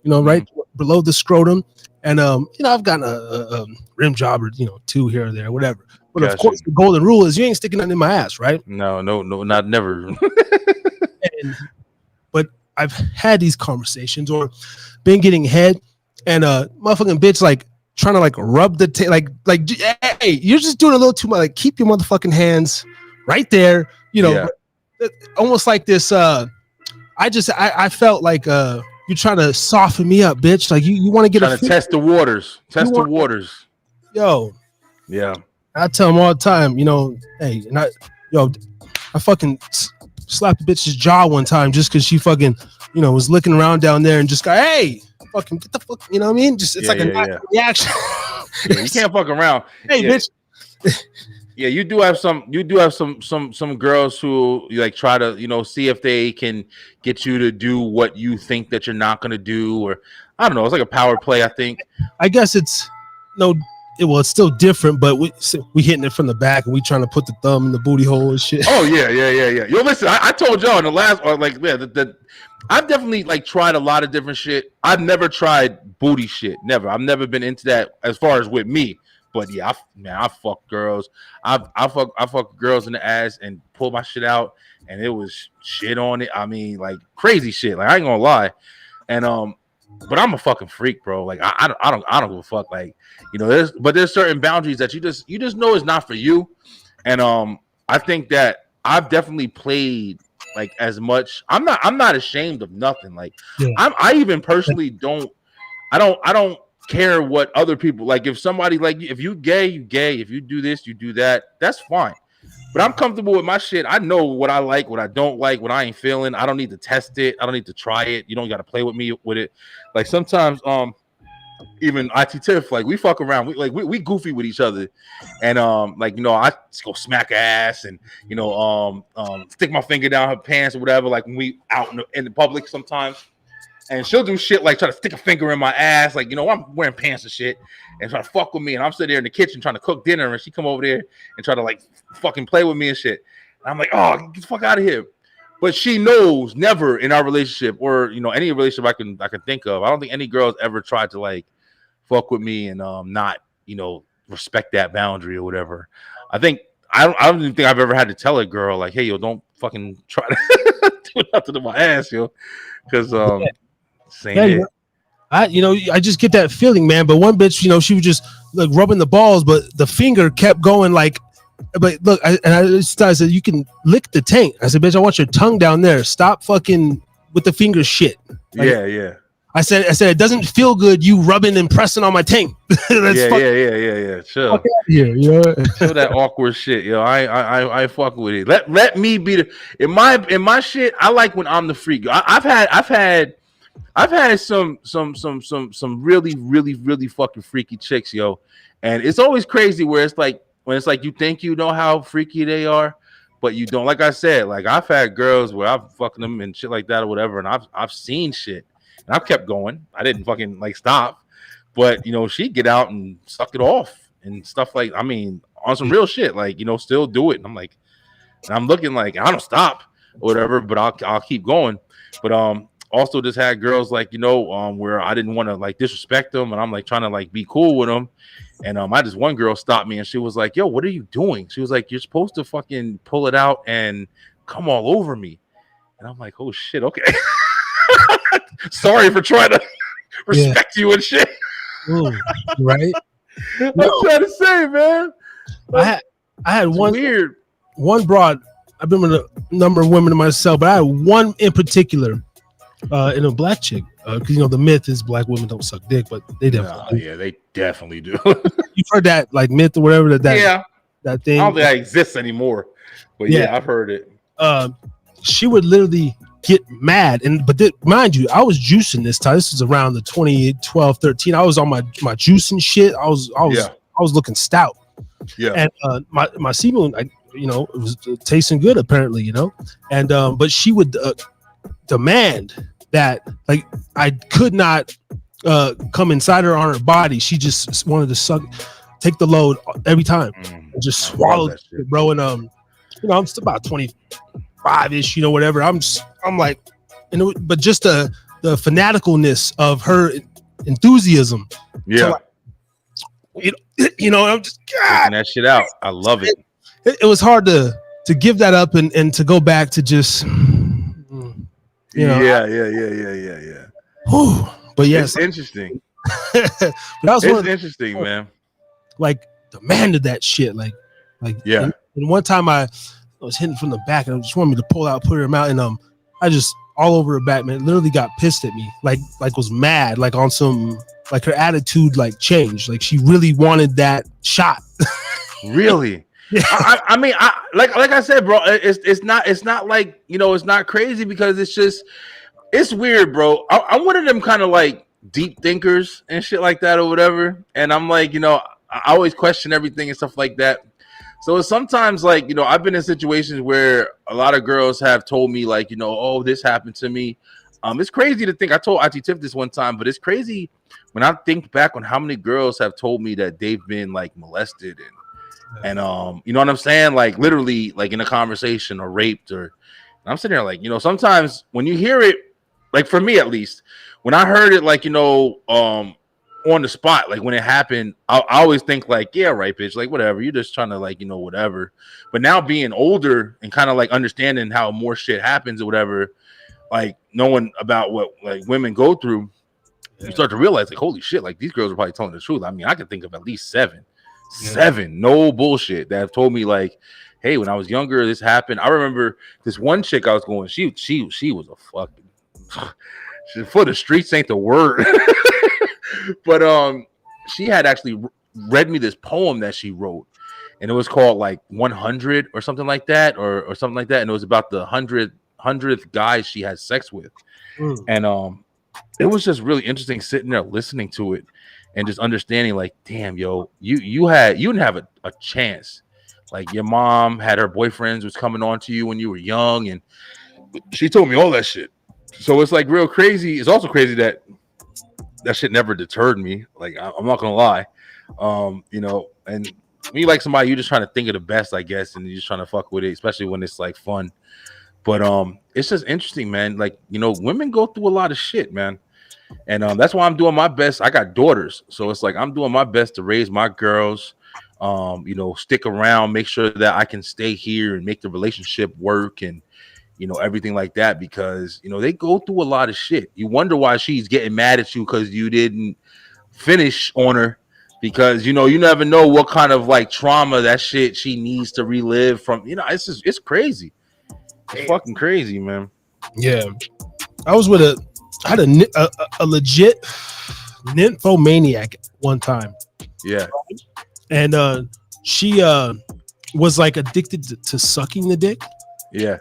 A: you know, right below the scrotum, and you know, I've gotten a rim job or, you know, 2 here or there, whatever. But
B: Gotcha.
A: of course, the golden rule is you ain't sticking nothing in my ass, right?
B: No, not never.
A: But I've had these conversations or been getting head, and motherfucking bitch like trying to like rub the like hey, you're just doing a little too much. Like, keep your motherfucking hands right there, you know. Yeah. Almost like this. I felt like you're trying to soften me up, bitch. Like you want to get
B: trying to test the waters. Test the waters.
A: Yo.
B: Yeah.
A: I tell them all the time, you know, hey, and I fucking slapped the bitch's jaw one time just because she fucking, you know, was looking around down there and just got, hey, fucking get the fuck, you know what I mean? Just it's like a reaction.
B: You can't fuck around.
A: Hey, bitch.
B: Yeah, you do have some girls who like try to, you know, see if they can get you to do what you think that you're not gonna do, or I don't know. It's like a power play, I think.
A: I guess it's it's still different, but we hitting it from the back and we trying to put the thumb in the booty hole and shit.
B: Oh yeah. Yo, listen, I told y'all in the last, or like, yeah, I've definitely like tried a lot of different shit. I've never tried booty shit, never. I've never been into that as far as with me. But yeah, I fuck girls. I fuck girls in the ass and pull my shit out, and it was shit on it. I mean, like crazy shit. Like I ain't gonna lie, and but I'm a fucking freak, bro. Like I don't give a fuck. Like, you know, there's certain boundaries that you just know is not for you, and I think that I've definitely played like as much. I'm not ashamed of nothing. Like I even personally don't care what other people like. If somebody like, if you gay, you gay. If you do this, you do that. That's fine. But I'm comfortable with my shit. I know what I like, what I don't like, what I ain't feeling. I don't need to test it. I don't need to try it. You don't got to play with me with it. Like sometimes, even IT Tiff, like we fuck around. We goofy with each other, and like, you know, I just go smack her ass and, you know, stick my finger down her pants or whatever. Like when we out in the public sometimes. And she'll do shit like try to stick a finger in my ass, like, you know, I'm wearing pants and shit, and try to fuck with me. And I'm sitting there in the kitchen trying to cook dinner, and she come over there and try to like fucking play with me and shit. And I'm like, oh, get the fuck out of here. But she knows never in our relationship, or, you know, any relationship I can think of, I don't think any girls ever tried to like fuck with me and not, you know, respect that boundary or whatever. I don't even think I've ever had to tell a girl like, hey, yo, don't fucking try to do nothing to my ass, yo, because
A: I just get that feeling, man. But one bitch, you know, she was just like rubbing the balls, but the finger kept going like. But look, I said, you can lick the taint. I said, bitch, I want your tongue down there. Stop fucking with the finger shit. Like,
B: yeah.
A: I said it doesn't feel good. You rubbing and pressing on my taint.
B: Yeah. Chill.
A: Here, you know?
B: Chill that awkward shit, yo. I fuck with it. Let me be the in my shit. I like when I'm the freak. I've had some really, really, really fucking freaky chicks, yo. And it's always crazy where it's like when it's like you think you know how freaky they are, but you don't. Like I said, like I've had girls where I've fucking them and shit like that or whatever, and I've seen shit. And I've kept going. I didn't fucking like stop. But, you know, she'd get out and suck it off and stuff on some real shit. Like, you know, still do it. And I'm like, and I'm looking like, I don't stop. or whatever. But I'll keep going. But also just had girls like, where I didn't want to like disrespect them, and I'm like trying to like be cool with them. And I just one girl stopped me and she was like, "Yo, what are you doing?" She was like, "You're supposed to fucking pull it out and come all over me." And I'm like, "Oh shit, okay." Sorry for trying to respect you and shit.
A: Right?
B: I'm trying to say, man.
A: I had
B: It's
A: one
B: weird.
A: one broad. I've been with a number of women myself, but I had one in particular, in a black chick. Because the myth is black women don't suck dick, but they definitely do.
B: Yeah, they definitely do.
A: You've heard that like myth or whatever that
B: Yeah.
A: that thing.
B: I don't think that exists anymore. But yeah, I've heard it.
A: She would literally get mad, mind you, I was juicing this time. This was around the 2012, 13. I was on my juicing shit. I was looking stout.
B: Yeah.
A: And my semen, it was tasting good apparently, and but she would demand that like I could not come inside her on her body. She just wanted to take the load every time and just swallow it, bro. And I'm still about 25-ish, whatever. I'm like, but just the fanaticalness of her enthusiasm.
B: Yeah.
A: I'm just
B: taking that shit out. I love it.
A: It was hard to give that up and to go back to just
B: Yeah.
A: Whew. But yes,
B: it's interesting.
A: But that was
B: interesting, man.
A: Like demanded that shit, like
B: yeah.
A: And one time I was hitting from the back and I just wanted me to pull out, put her out, and I just all over her back, man. Literally got pissed at me, like was mad, like on some, like her attitude like changed, like she really wanted that shot.
B: Really? Yeah. I mean, like I said, bro, it's not like it's not crazy because it's weird, bro. I'm one of them kind of like deep thinkers and shit like that or whatever, and I'm like, I always question everything and stuff like that. So it's sometimes like, I've been in situations where a lot of girls have told me like, oh, this happened to me. It's crazy to think. I told Auntie Tiff this one time, but it's crazy when I think back on how many girls have told me that they've been like molested and you know what I'm saying? Like literally like in a conversation or raped and I'm sitting there like, sometimes when you hear it, like for me at least, when I heard it like, on the spot, like when it happened, I always think like, yeah, right, bitch, like whatever, you're just trying to like, whatever. But now being older and kind of like understanding how more shit happens or whatever, like knowing about what like women go through, you start to realize like, holy shit, like these girls are probably telling the truth. I mean, I can think of at least seven, no bullshit, that have told me like, hey, when I was younger, this happened. I remember this one chick I was going, she was a fucking for the streets ain't the word. But she had actually read me this poem that she wrote, and it was called like 100 or something like that, or something like that, and it was about the 100th guy she had sex with. And it was just really interesting sitting there listening to it and just understanding like, damn, yo, you didn't have a chance. Like your mom had her boyfriends was coming on to you when you were young, and she told me all that shit. So it's like real crazy. It's also crazy that shit never deterred me. Like I'm not gonna lie, and when you like somebody, you're just trying to think of the best, I guess, and you're just trying to fuck with it, especially when it's like fun. But it's just interesting, man. Like women go through a lot of shit, man, and that's why I'm doing my best. I got daughters, so it's like I'm doing my best to raise my girls. Stick around, make sure that I can stay here and make the relationship work and. Everything like that, because they go through a lot of shit. You wonder why she's getting mad at you because you didn't finish on her, because you never know what kind of like trauma that shit she needs to relive from. It's crazy. It's fucking crazy, man.
A: Yeah, I was with I had a legit nymphomaniac one time.
B: Yeah,
A: and she was like addicted to sucking the dick.
B: Yeah.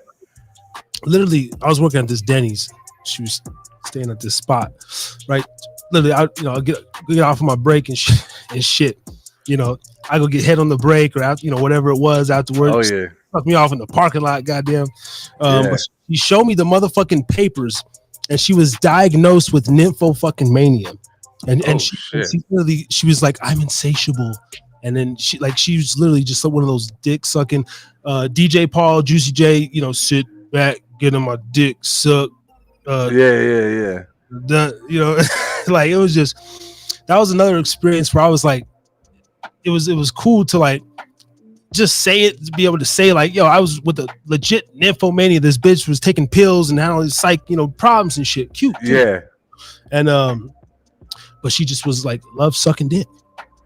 A: Literally, I was working at this Denny's. She was staying at this spot, right? Literally, I get off of my break and shit. I go get head on the break or out, whatever it was afterwards.
B: Oh yeah,
A: fuck me off in the parking lot, goddamn. But she showed me the motherfucking papers, and she was diagnosed with nymphomania, and she was like, I'm insatiable. And then she was literally just one of those dick sucking DJ Paul, Juicy J, sit back, getting my dick sucked.
B: Yeah.
A: Done, you know, like it was just that was another experience where I was like, it was cool to like just say it, to be able to say like, yo, I was with a legit nymphomania. This bitch was taking pills and had all these psych, problems and shit. Cute, too.
B: Yeah.
A: And but she just was like love sucking dick.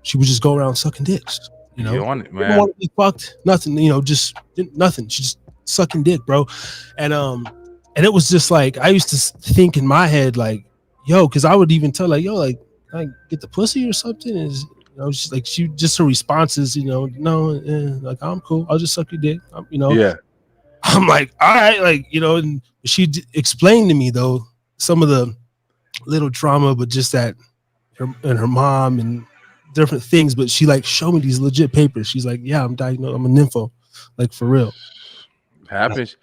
A: She would just go around sucking dicks.
B: You on it, man.
A: Didn't want to be fucked. Nothing. Just nothing. She just sucking dick, bro. And it was just like I used to think in my head like, yo, because I would even tell like, yo, like, can I get the pussy or something? Is just like her responses, no, like I'm cool. I'll just suck your dick.
B: Yeah.
A: I'm like, all right, like, and she explained to me though some of the little trauma, but just that her mom and different things. But she like showed me these legit papers. She's like, yeah, I'm diagnosed. I'm a nympho, like for real.
B: Happens.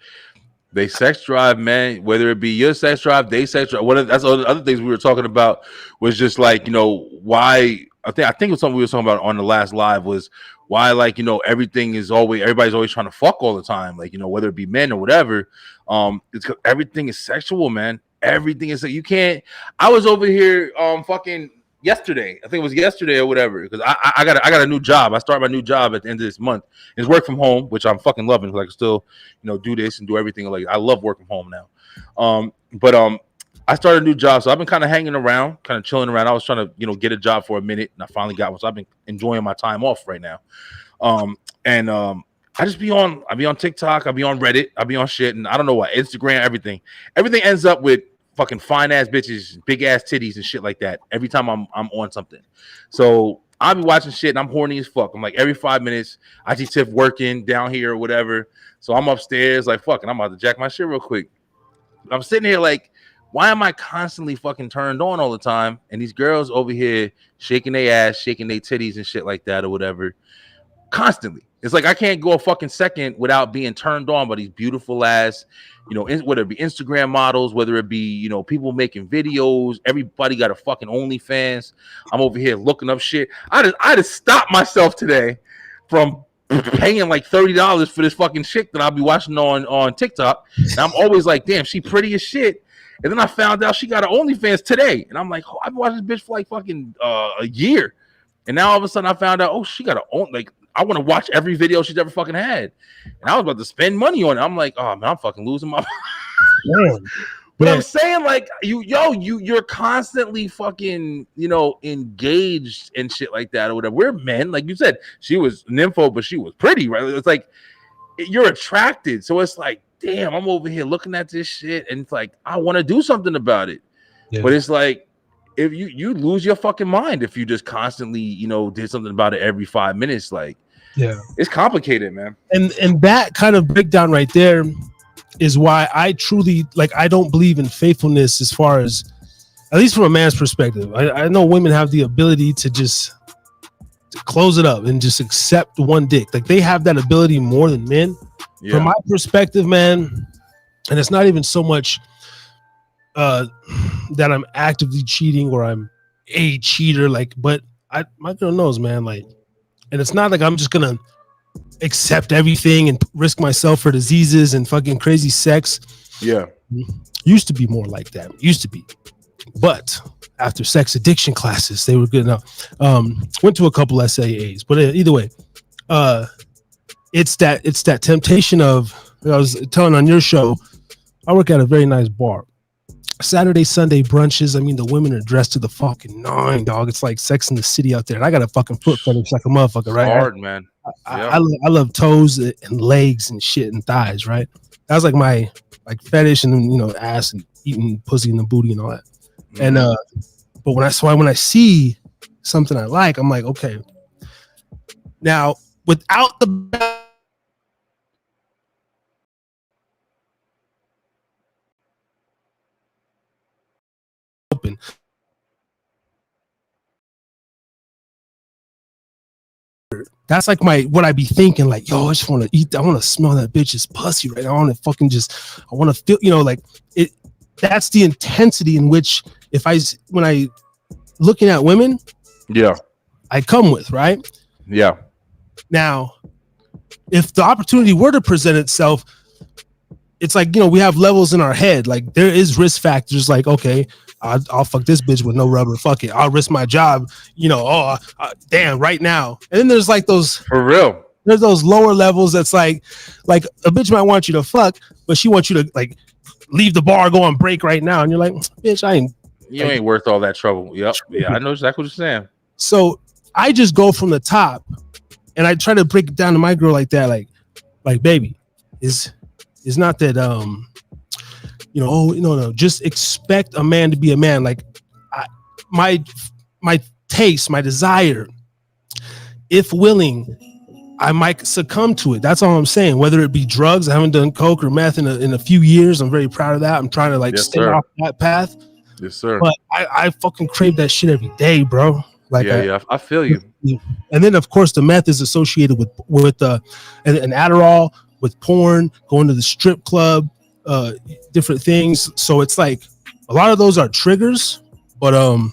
B: They sex drive, man. Whether it be your sex drive, they sex drive. That's all the other things we were talking about was just like why. I think it was something we were talking about on the last live was why everybody's always trying to fuck all the time, like whether it be men or whatever. It's everything is sexual, man. Everything is you can't. I was over here fucking yesterday. I think it was yesterday or whatever because I got a new job. I start my new job at the end of this month. It's work from home, which I'm fucking loving because I can still do this and do everything. Like I love work from home now. But I started a new job, so I've been kind of hanging around, kind of chilling around. I was trying to get a job for a minute, and I finally got one. So I've been enjoying my time off right now. I just be on TikTok, I be on Reddit, I be on shit, and I don't know what, Instagram, everything ends up with fucking fine ass bitches, big ass titties and shit like that. Every time I'm on something, so I'll be watching shit and I'm horny as fuck. I'm like every 5 minutes, I see Tiff working down here or whatever. So I'm upstairs like fucking, I'm about to jack my shit real quick. I'm sitting here like, why am I constantly fucking turned on all the time? And these girls over here shaking their ass, shaking their titties and shit like that or whatever, constantly. It's like I can't go a fucking second without being turned on by these beautiful ass, whether it be Instagram models, whether it be, people making videos. Everybody got a fucking OnlyFans. I'm over here looking up shit. I just stopped myself today from paying like $30 for this fucking shit that I'll be watching on TikTok. And I'm always like, damn, she pretty as shit. And then I found out she got an OnlyFans today. And I'm like, oh, I've been watching this bitch for like fucking a year. And now all of a sudden I found out, oh, she got I want to watch every video she's ever fucking had. And I was about to spend money on it. I'm like, oh man, I'm fucking losing my But I'm saying like you're constantly fucking, engaged and shit like that or whatever. We're men, like you said, she was nympho, but she was pretty, right? It's like you're attracted. So it's like, damn, I'm over here looking at this shit and it's like I want to do something about it. Yeah. But it's like if you lose your fucking mind if you just constantly, did something about it every 5 minutes, like yeah, it's complicated, man.
A: And that kind of breakdown right there is why I truly I don't believe in faithfulness as far as, at least from a man's perspective. I know women have the ability to just close it up and just accept one dick. Like they have that ability more than men. Yeah. From my perspective, man, and it's not even so much that I'm actively cheating or I'm a cheater, but my girl knows, man, and it's not like I'm just gonna accept everything and risk myself for diseases and fucking crazy sex.
B: Yeah.
A: Used to be more like that. Used to be. But after sex addiction classes, they were good enough. Went to a couple SAAs, but either way, it's that temptation of, I was telling on your show, I work at a very nice bar. Saturday, Sunday brunches. I mean, the women are dressed to the fucking nine, dog. It's like Sex in the City out there. And I got a fucking foot fetish like a motherfucker, right?
B: Hard, man.
A: I love toes and legs and shit and thighs, right? That was like my fetish, and then ass and eating pussy and the booty and all that. And but when I see something I like, I'm like, okay. Now, without the open, that's like what I be thinking, like, yo, I just want to eat. I want to smell that bitch's pussy, right? I want to fucking I want to feel, like it. That's the intensity in which when I looking at women,
B: yeah,
A: I come with, right?
B: Yeah.
A: Now, if the opportunity were to present itself, it's like, we have levels in our head. Like there is risk factors. Like, okay, I'll fuck this bitch with no rubber. Fuck it. I'll risk my job. Damn, right now. And then there's like
B: For real.
A: there's those lower levels. That's like a bitch might want you to fuck, but she wants you to like leave the bar, go on break right now. And you're like, bitch, I ain't.
B: You ain't worth all that trouble. Yep. Yeah, I know exactly what you're saying.
A: So I just go from the top and I try to break it down to my girl like that. Like baby, it's not that, no, just expect a man to be a man. Like my taste, my desire, if willing, I might succumb to it. That's all I'm saying. Whether it be drugs, I haven't done coke or meth in a few years. I'm very proud of that. I'm trying to stay off that path.
B: Yes, sir.
A: But I fucking crave that shit every day, bro. Like,
B: I feel you.
A: And then of course the meth is associated with an Adderall, with porn, going to the strip club, different things. So it's like a lot of those are triggers, but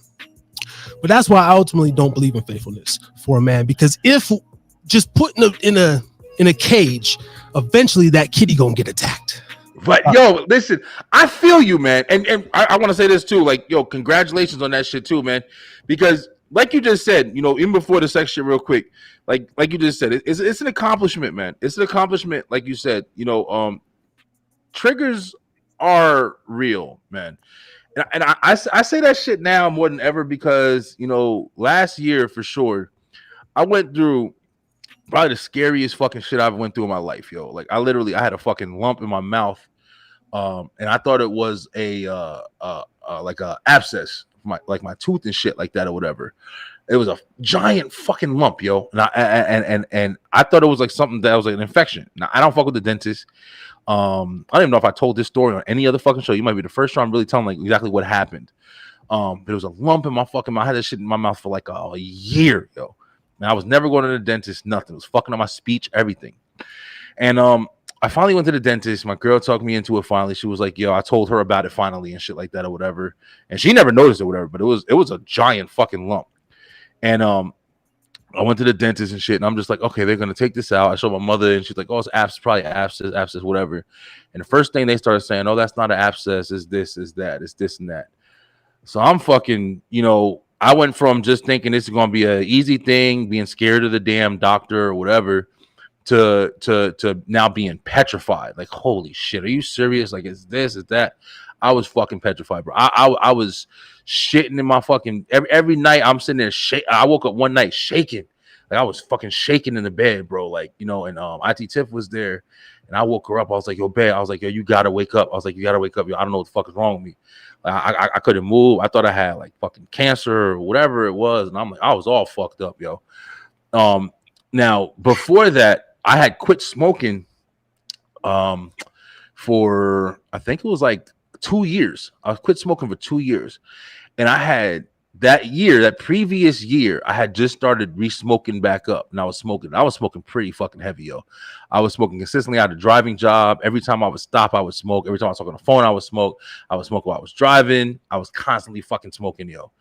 A: that's why I ultimately don't believe in faithfulness for a man, because if just put in a cage, eventually that kitty gonna get attacked.
B: But yo, listen, I feel you, man, and I want to say this too. Like, yo, congratulations on that shit too, man, because like you just said, even before the sex shit, real quick, like you just said, it's an accomplishment, man. It's an accomplishment, like you said. Triggers are real, man, and I say that shit now more than ever because last year for sure, I went through probably the scariest fucking shit I've went through in my life, yo. Like I had a fucking lump in my mouth. And I thought it was like a abscess, my tooth and shit like that or whatever. It was a giant fucking lump, yo. And I thought it was like something that was like an infection. Now I don't fuck with the dentist. I don't even know if I told this story on any other fucking show. You might be the first time I'm really telling like exactly what happened. But it was a lump in my fucking mouth. I had this shit in my mouth for like a year, yo. And I was never going to the dentist, nothing. It was fucking on my speech, everything. And I finally went to the dentist. My girl talked me into it finally. She was like, yo, I told her about it finally and shit like that or whatever. And she never noticed it or whatever, but it was a giant fucking lump. And I went to the dentist and shit, and I'm just like, okay, they're going to take this out. I showed my mother, and she's like, oh, it's abscess, probably abscess, whatever. And the first thing they started saying, oh, that's not an abscess, it's this, it's that, it's this and that. So I'm fucking, I went from just thinking this is going to be an easy thing, being scared of the damn doctor or whatever, to now being petrified. Like, holy shit, are you serious? Like, is this, is that? I was fucking petrified, bro. I was shitting in my fucking every night. I'm sitting there I woke up one night shaking. Like I was fucking shaking in the bed, bro. Like, and IT Tiff was there and I woke her up. I was like, yo, babe, I was like, yo, you gotta wake up. I was like, you gotta wake up. Yo, I don't know what the fuck is wrong with me. Like, I couldn't move. I thought I had like fucking cancer or whatever it was. And I'm like, I was all fucked up, yo. Now before that, I had quit smoking for I think it was like 2 years. I quit smoking for 2 years. And I had that previous year, I had just started re-smoking back up. And I was smoking pretty fucking heavy, yo. I was smoking consistently. I had a driving job. Every time I would stop, I would smoke. Every time I was talking on the phone, I would smoke. I would smoke while I was driving. I was constantly fucking smoking, yo.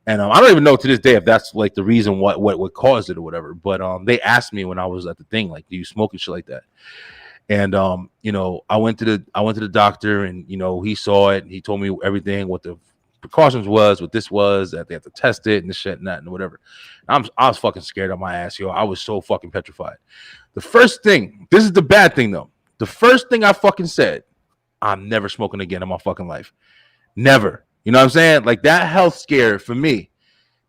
B: And I don't even know to this day if that's like the reason what caused it or whatever. But they asked me when I was at the thing, like, do you smoke and shit like that? And I went to the doctor, and he saw it, and he told me everything, what the precautions was, what this was, that they have to test it and this shit and that and whatever. I was fucking scared on my ass, yo. I was so fucking petrified. The first thing, this is the bad thing though. The first thing I fucking said, I'm never smoking again in my fucking life. Never. You know what I'm saying? Like that health scare for me,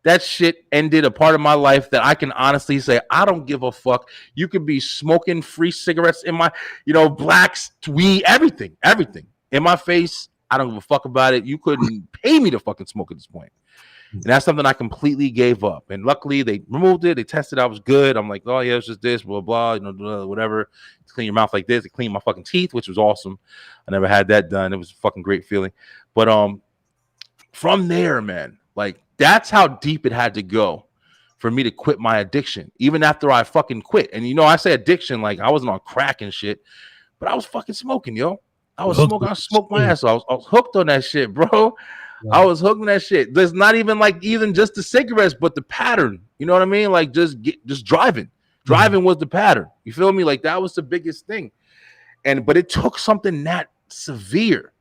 B: that shit ended a part of my life that I can honestly say, I don't give a fuck. You could be smoking free cigarettes in my, blacks, weed, everything in my face. I don't give a fuck about it. You couldn't pay me to fucking smoke at this point. And that's something I completely gave up. And luckily they removed it. They tested. I was good. I'm like, oh yeah, it's just this, blah, blah, whatever. Clean your mouth like this. It cleaned my fucking teeth, which was awesome. I never had that done. It was a fucking great feeling. But from there, man, like that's how deep it had to go for me to quit my addiction. Even after I fucking quit. And I say addiction, like I wasn't on crack and shit, but I was fucking smoking, yo. I smoked my ass off. I was hooked on that shit, bro. Yeah. I was hooked on that shit. There's not even like even just the cigarettes, but the pattern. You know what I mean? Like just driving. Driving was the pattern. You feel me? Like that was the biggest thing. but it took something that severe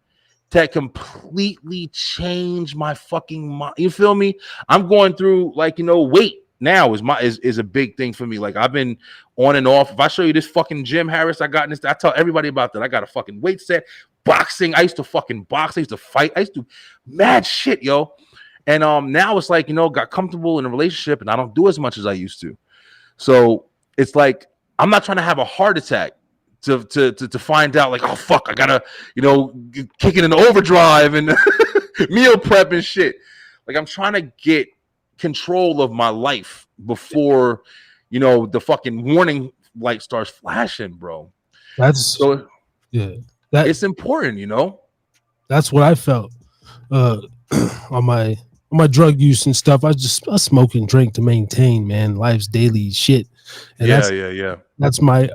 B: that completely changed my fucking mind. You feel me? I'm going through like, weight now is a big thing for me. Like I've been on and off. If I show you this fucking Jim Harris I got in this, I tell everybody about that. I got a fucking weight set, boxing. I used to fucking box. I used to fight. I used to do mad shit, yo. And now it's like, got comfortable in a relationship and I don't do as much as I used to. So it's like I'm not trying to have a heart attack to find out like, oh fuck, I gotta, kick it in overdrive and meal prep and shit. Like I'm trying to get control of my life before the fucking warning light starts flashing, bro.
A: That's
B: so
A: yeah.
B: It's important,
A: That's what I felt on my drug use and stuff. I smoke and drink to maintain, man, life's daily shit. And that's my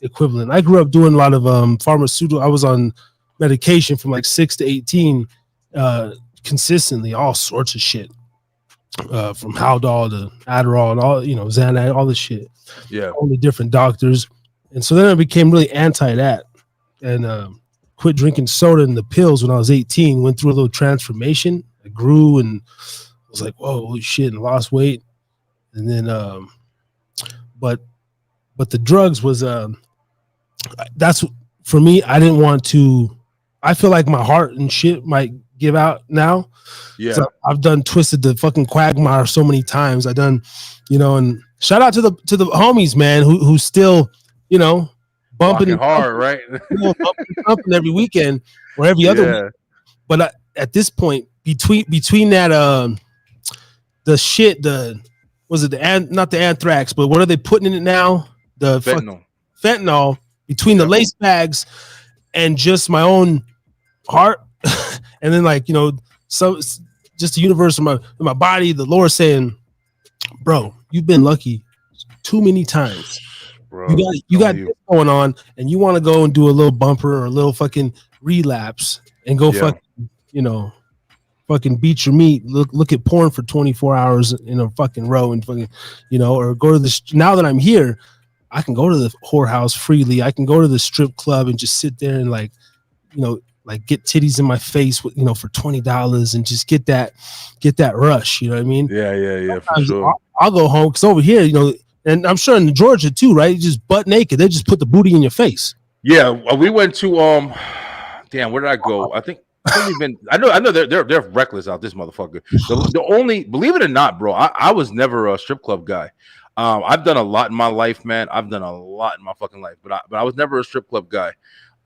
A: equivalent. I grew up doing a lot of pharmaceutical. I was on medication from like 6 to 18 consistently, all sorts of shit, from Haldol to Adderall and all, Xanax, all this shit.
B: Yeah,
A: all the different doctors. And so then I became really anti that and quit drinking soda and the pills when I was 18. Went through a little transformation. I grew and was like, whoa, holy shit, and lost weight. And then but the drugs was that's for me. I didn't want to. I feel like my heart and shit might give out now.
B: Yeah,
A: so I've done twisted the fucking quagmire so many times. I done, and shout out to the homies, man, who still, bumping
B: hard, right?
A: bumping every weekend or every other week. But at this point, between that the shit, not the anthrax, but what are they putting in it now? The fentanyl between the lace bags and just my own heart, and then like so just the universe in my body, the Lord saying, bro, you've been lucky too many times. Bro, you got this going on, and you want to go and do a little bumper or a little fucking relapse and go fucking beat your meat, look at porn for 24 hours in a fucking row and fucking, or go to this. Now that I'm here, I can go to the whorehouse freely. I can go to the strip club and just sit there and like get titties in my face with, for $20 and just get that rush. You know what I mean?
B: Yeah. For sure.
A: I'll go home because over here, and I'm sure in Georgia too, right? You just butt naked. They just put the booty in your face.
B: Yeah, we went to damn, where did I go? I think we've been. I know they're reckless out this motherfucker. The only, believe it or not, bro, I was never a strip club guy. I've done a lot in my life, man. I've done a lot in my fucking life, but I was never a strip club guy.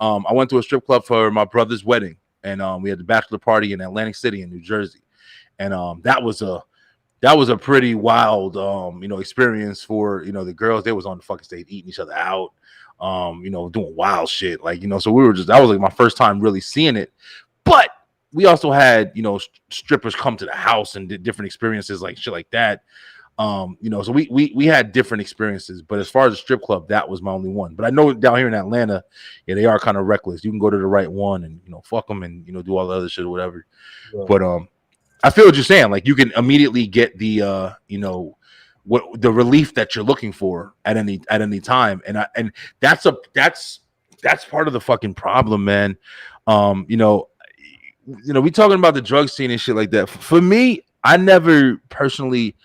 B: I went to a strip club for my brother's wedding, and we had the bachelor party in Atlantic City in New Jersey, and that was a pretty wild experience for the girls. They was on the fucking stage eating each other out, doing wild shit, like so we were just, that was like my first time really seeing it. But we also had strippers come to the house and did different experiences like shit like that. So we had different experiences, but as far as the strip club, that was my only one. But I know down here in Atlanta, they are kind of reckless. You can go to the right one and fuck them and do all the other shit or whatever. Yeah. But I feel what you're saying. Like you can immediately get the what the relief that you're looking for at any time, and that's part of the fucking problem, man. We talking about the drug scene and shit like that. For me, I never personally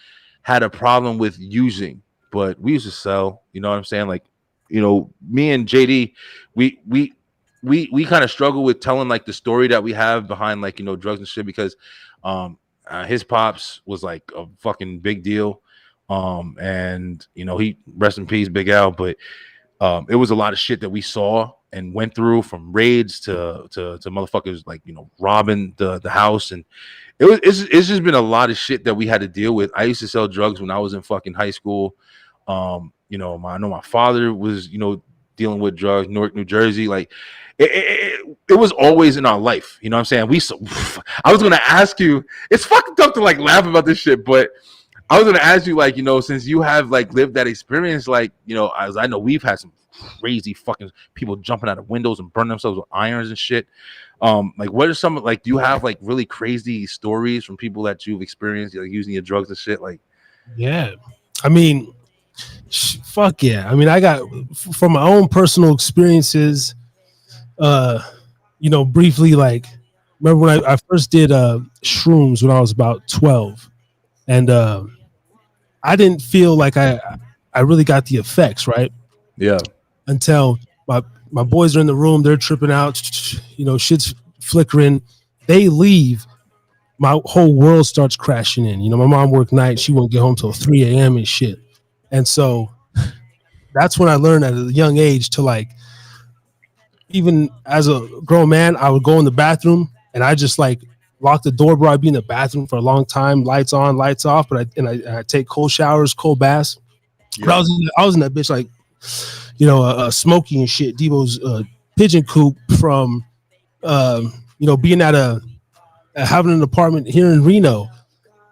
B: had a problem with using, but we used to sell. You know what I'm saying? Like, me and JD, we kind of struggle with telling like the story that we have behind like drugs and shit, because his pops was like a fucking big deal, and he, rest in peace, Big Al, but it was a lot of shit that we saw and went through, from raids to motherfuckers like robbing the house, and it's just been a lot of shit that we had to deal with. I used to sell drugs when I was in fucking high school. I know my father was dealing with drugs, Newark, New Jersey. Like it was always in our life. You know what I'm saying? I was gonna ask you, it's fucking tough to like laugh about this shit, but I was gonna ask you, like, since you have like lived that experience, like, as I know, we've had some crazy fucking people jumping out of windows and burning themselves with irons and shit. Like, what are some, like, do you have like really crazy stories from people that you've experienced, like using your drugs and shit? Like,
A: yeah, I mean, fuck yeah. I mean, I got from my own personal experiences. briefly, like, remember when I first did shrooms when I was about 12, and I didn't feel like I really got the effects, right?
B: Yeah.
A: Until my boys are in the room, they're tripping out, shit's flickering. They leave, my whole world starts crashing in. My mom worked night, she won't get home till 3 a.m. and shit. And so that's when I learned at a young age to, like, even as a grown man, I would go in the bathroom and I just, like, lock the door, bro. I'd be in the bathroom for a long time, lights on, lights off, but I take cold showers, cold baths. But
B: Yeah.
A: I was in that bitch, like, smoking and shit. Devo's pigeon coop from being at having an apartment here in Reno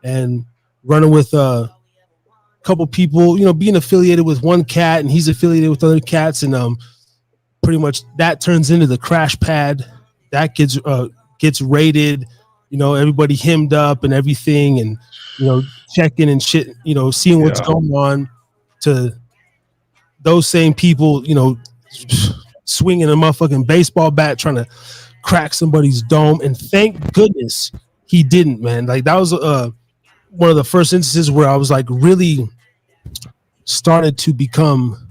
A: and running with a couple people, being affiliated with one cat and he's affiliated with other cats, and pretty much that turns into the crash pad that gets raided, everybody hemmed up and everything, and checking and shit, seeing what's
B: Yeah.
A: going on, to those same people, swinging a motherfucking baseball bat trying to crack somebody's dome, and thank goodness he didn't, man. Like, that was one of the first instances where I was, like, really started to become.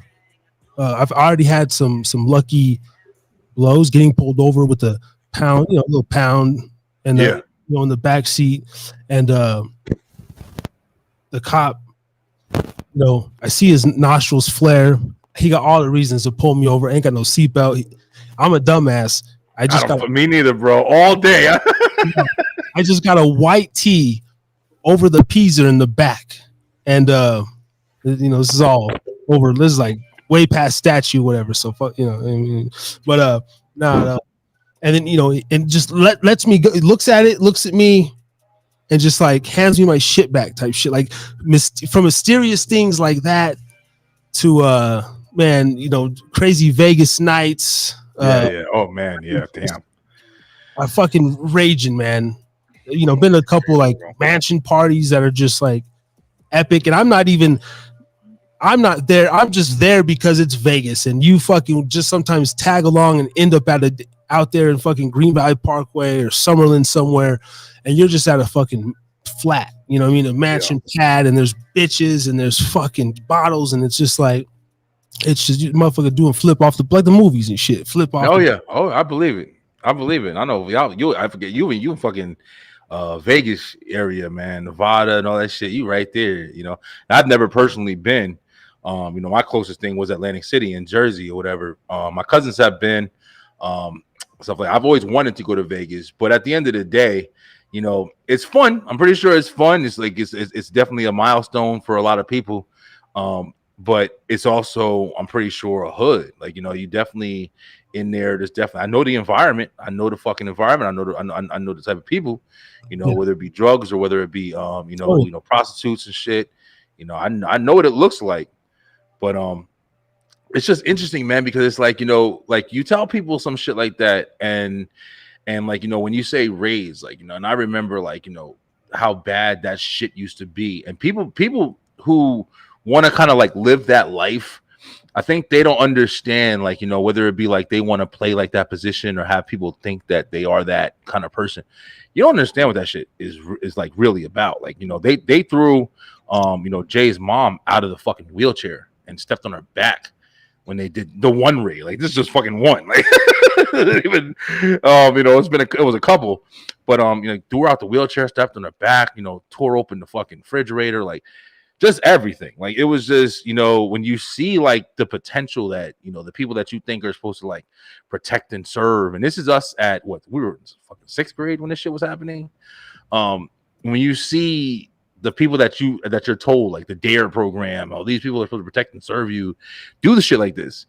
A: I've already had some lucky blows, getting pulled over with a pound, a little pound, and
B: Yeah.
A: in the back seat, and the cop, I see his nostrils flare. He got all the reasons to pull me over. Ain't got no seatbelt. I'm a dumbass. I
B: Me neither, bro. All day.
A: I just got a white tee over the peaser in the back, and this is all over. This is like way past statue, whatever. So fuck, I mean, but no. And then and just lets me go. Looks at it, looks at me, and just, like, hands me my shit back, type shit. Like, from mysterious things like that to man, crazy Vegas nights.
B: Yeah. Oh man. Yeah. Damn.
A: I fucking raging, man. Been a couple, like, mansion parties that are just, like, epic, and I'm not there. I'm just there because it's Vegas, and you fucking just sometimes tag along and end up out there in fucking Green Valley Parkway or Summerlin somewhere, and you're just at a fucking flat, a mansion pad, and there's bitches and there's fucking bottles, and it's just like, it's just motherfucker doing flip off like the movies and shit. Flip off.
B: Oh yeah. Oh, I believe it. I know y'all. I forget you fucking Vegas area, man, Nevada and all that shit. You right there. I've never personally been. My closest thing was Atlantic City in Jersey or whatever. My cousins have been. Stuff like, I've always wanted to go to Vegas, but at the end of the day, it's fun. I'm pretty sure it's fun. It's like it's definitely a milestone for a lot of people. But it's also, I'm pretty sure, a hood. Like, you definitely in there. There's definitely, I know the environment. I know the fucking environment. I know the type of people, whether it be drugs or whether it be prostitutes and shit. I know what it looks like. But it's just interesting, man, because it's like, like, you tell people some shit like that, and like, when you say raise, like, and I remember, like, how bad that shit used to be, and people who want to kind of, like, live that life, I think they don't understand, like, whether it be like they want to play like that position or have people think that they are that kind of person. You don't understand what that shit is like really about. Like, they threw Jay's mom out of the fucking wheelchair and stepped on her back when they did the one raid. Like, this is just fucking one. Like, even it was a couple, but threw her out the wheelchair, stepped on her back, tore open the fucking refrigerator, like, just everything. Like, it was just, when you see, like, the potential that, the people that you think are supposed to, like, protect and serve, and this is us at what, we were in fucking 6th grade when this shit was happening. When you see the people that you're told, like, the DARE program, all these people are supposed to protect and serve you, do the shit like this,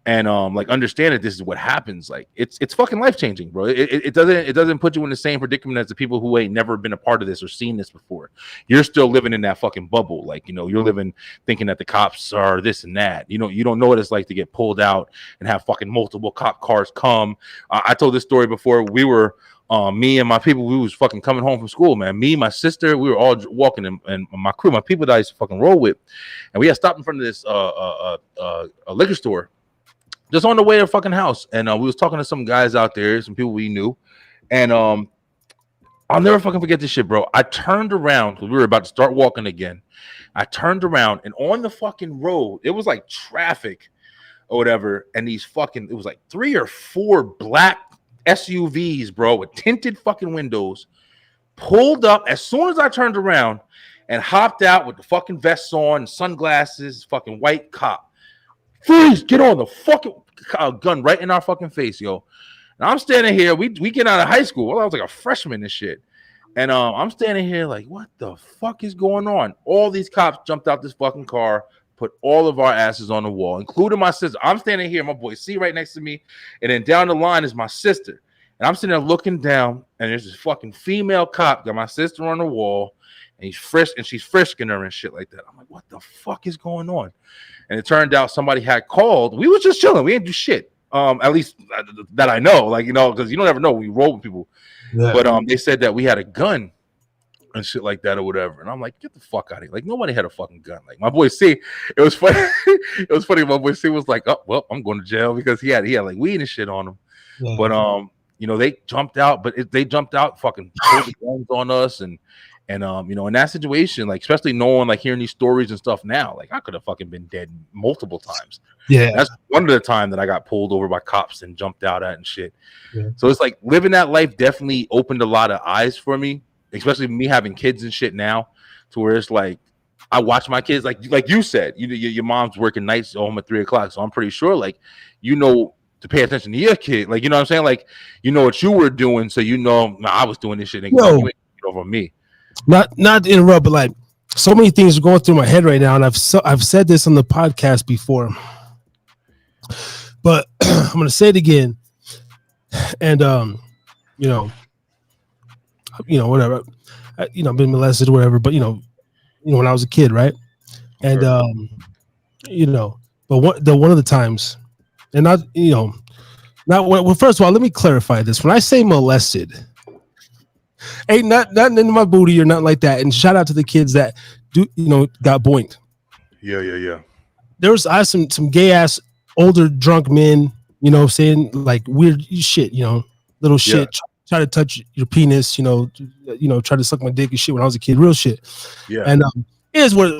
B: and like, understand that this is what happens. Like, it's fucking life changing, bro. It doesn't put you in the same predicament as the people who ain't never been a part of this or seen this before. You're still living in that fucking bubble. Like, you're living thinking that the cops are this and that. You don't know what it's like to get pulled out and have fucking multiple cop cars come. I told this story before. We were me and my people, we was fucking coming home from school, man. Me, my sister, we were all walking, and my crew, my people that I used to fucking roll with, and we had stopped in front of this a liquor store. just on the way to the fucking house, and we was talking to some guys out there, some people we knew, and I'll never fucking forget this shit, bro. I turned around because we were about to start walking again. I turned around, and on the fucking road, it was like traffic or whatever, and it was like 3 or 4 black SUVs, bro, with tinted fucking windows, pulled up as soon as I turned around and hopped out with the fucking vests on, sunglasses, fucking white cop. Freeze! Get on the fucking gun right in our fucking face, yo. And I'm standing here. We get out of high school. Well, I was like a freshman and shit. And I'm standing here like, what the fuck is going on? All these cops jumped out this fucking car, put all of our asses on the wall, including my sister. I'm standing here, my boy C right next to me, and then down the line is my sister. And I'm sitting there looking down, and there's this fucking female cop got my sister on the wall, and she's frisking her and shit like that. I'm like, what the fuck is going on? And it turned out somebody had called. We was just chilling. We didn't do shit. At least that I know, like, you know, because you don't ever know when you roll with people. Yeah. But they said that we had a gun and shit like that or whatever. And I'm like, get the fuck out of here. Like, nobody had a fucking gun. Like, my boy C, it was funny. It was funny. My boy C was like, oh, well, I'm going to jail because he had like weed and shit on him. Yeah. But you know, they jumped out, they jumped out, fucking pulled the guns on us, and you know, in that situation, like, especially knowing, like, hearing these stories and stuff now, like, I could have fucking been dead multiple times. Yeah, that's one of the time that I got pulled over by cops and jumped out at and shit. Yeah. So it's like living that life definitely opened a lot of eyes for me, especially me having kids and shit now, to where it's like I watch my kids, like you said, your mom's working nights home at 3 o'clock, so I'm pretty sure, like, you know, to pay attention to your kid, like, you know what I'm saying, like, you know what you were doing, so you know, I was doing this shit, and you ain't get over me.
A: Not to interrupt, but like, so many things are going through my head right now, and I've said this on the podcast before, but I'm gonna say it again. And you know, whatever, you know, been molested or whatever, but you know, when I was a kid, right? And you know, but one of the times, and not, you know, not well. First of all, let me clarify this. When I say molested, ain't nothing in my booty or nothing like that. And shout out to the kids that got boinked.
B: Yeah.
A: I have some gay ass older drunk men, you know, saying like weird shit, you know, little shit, try to touch your penis, you know, try to suck my dick and shit when I was a kid, real shit. Yeah. And it is what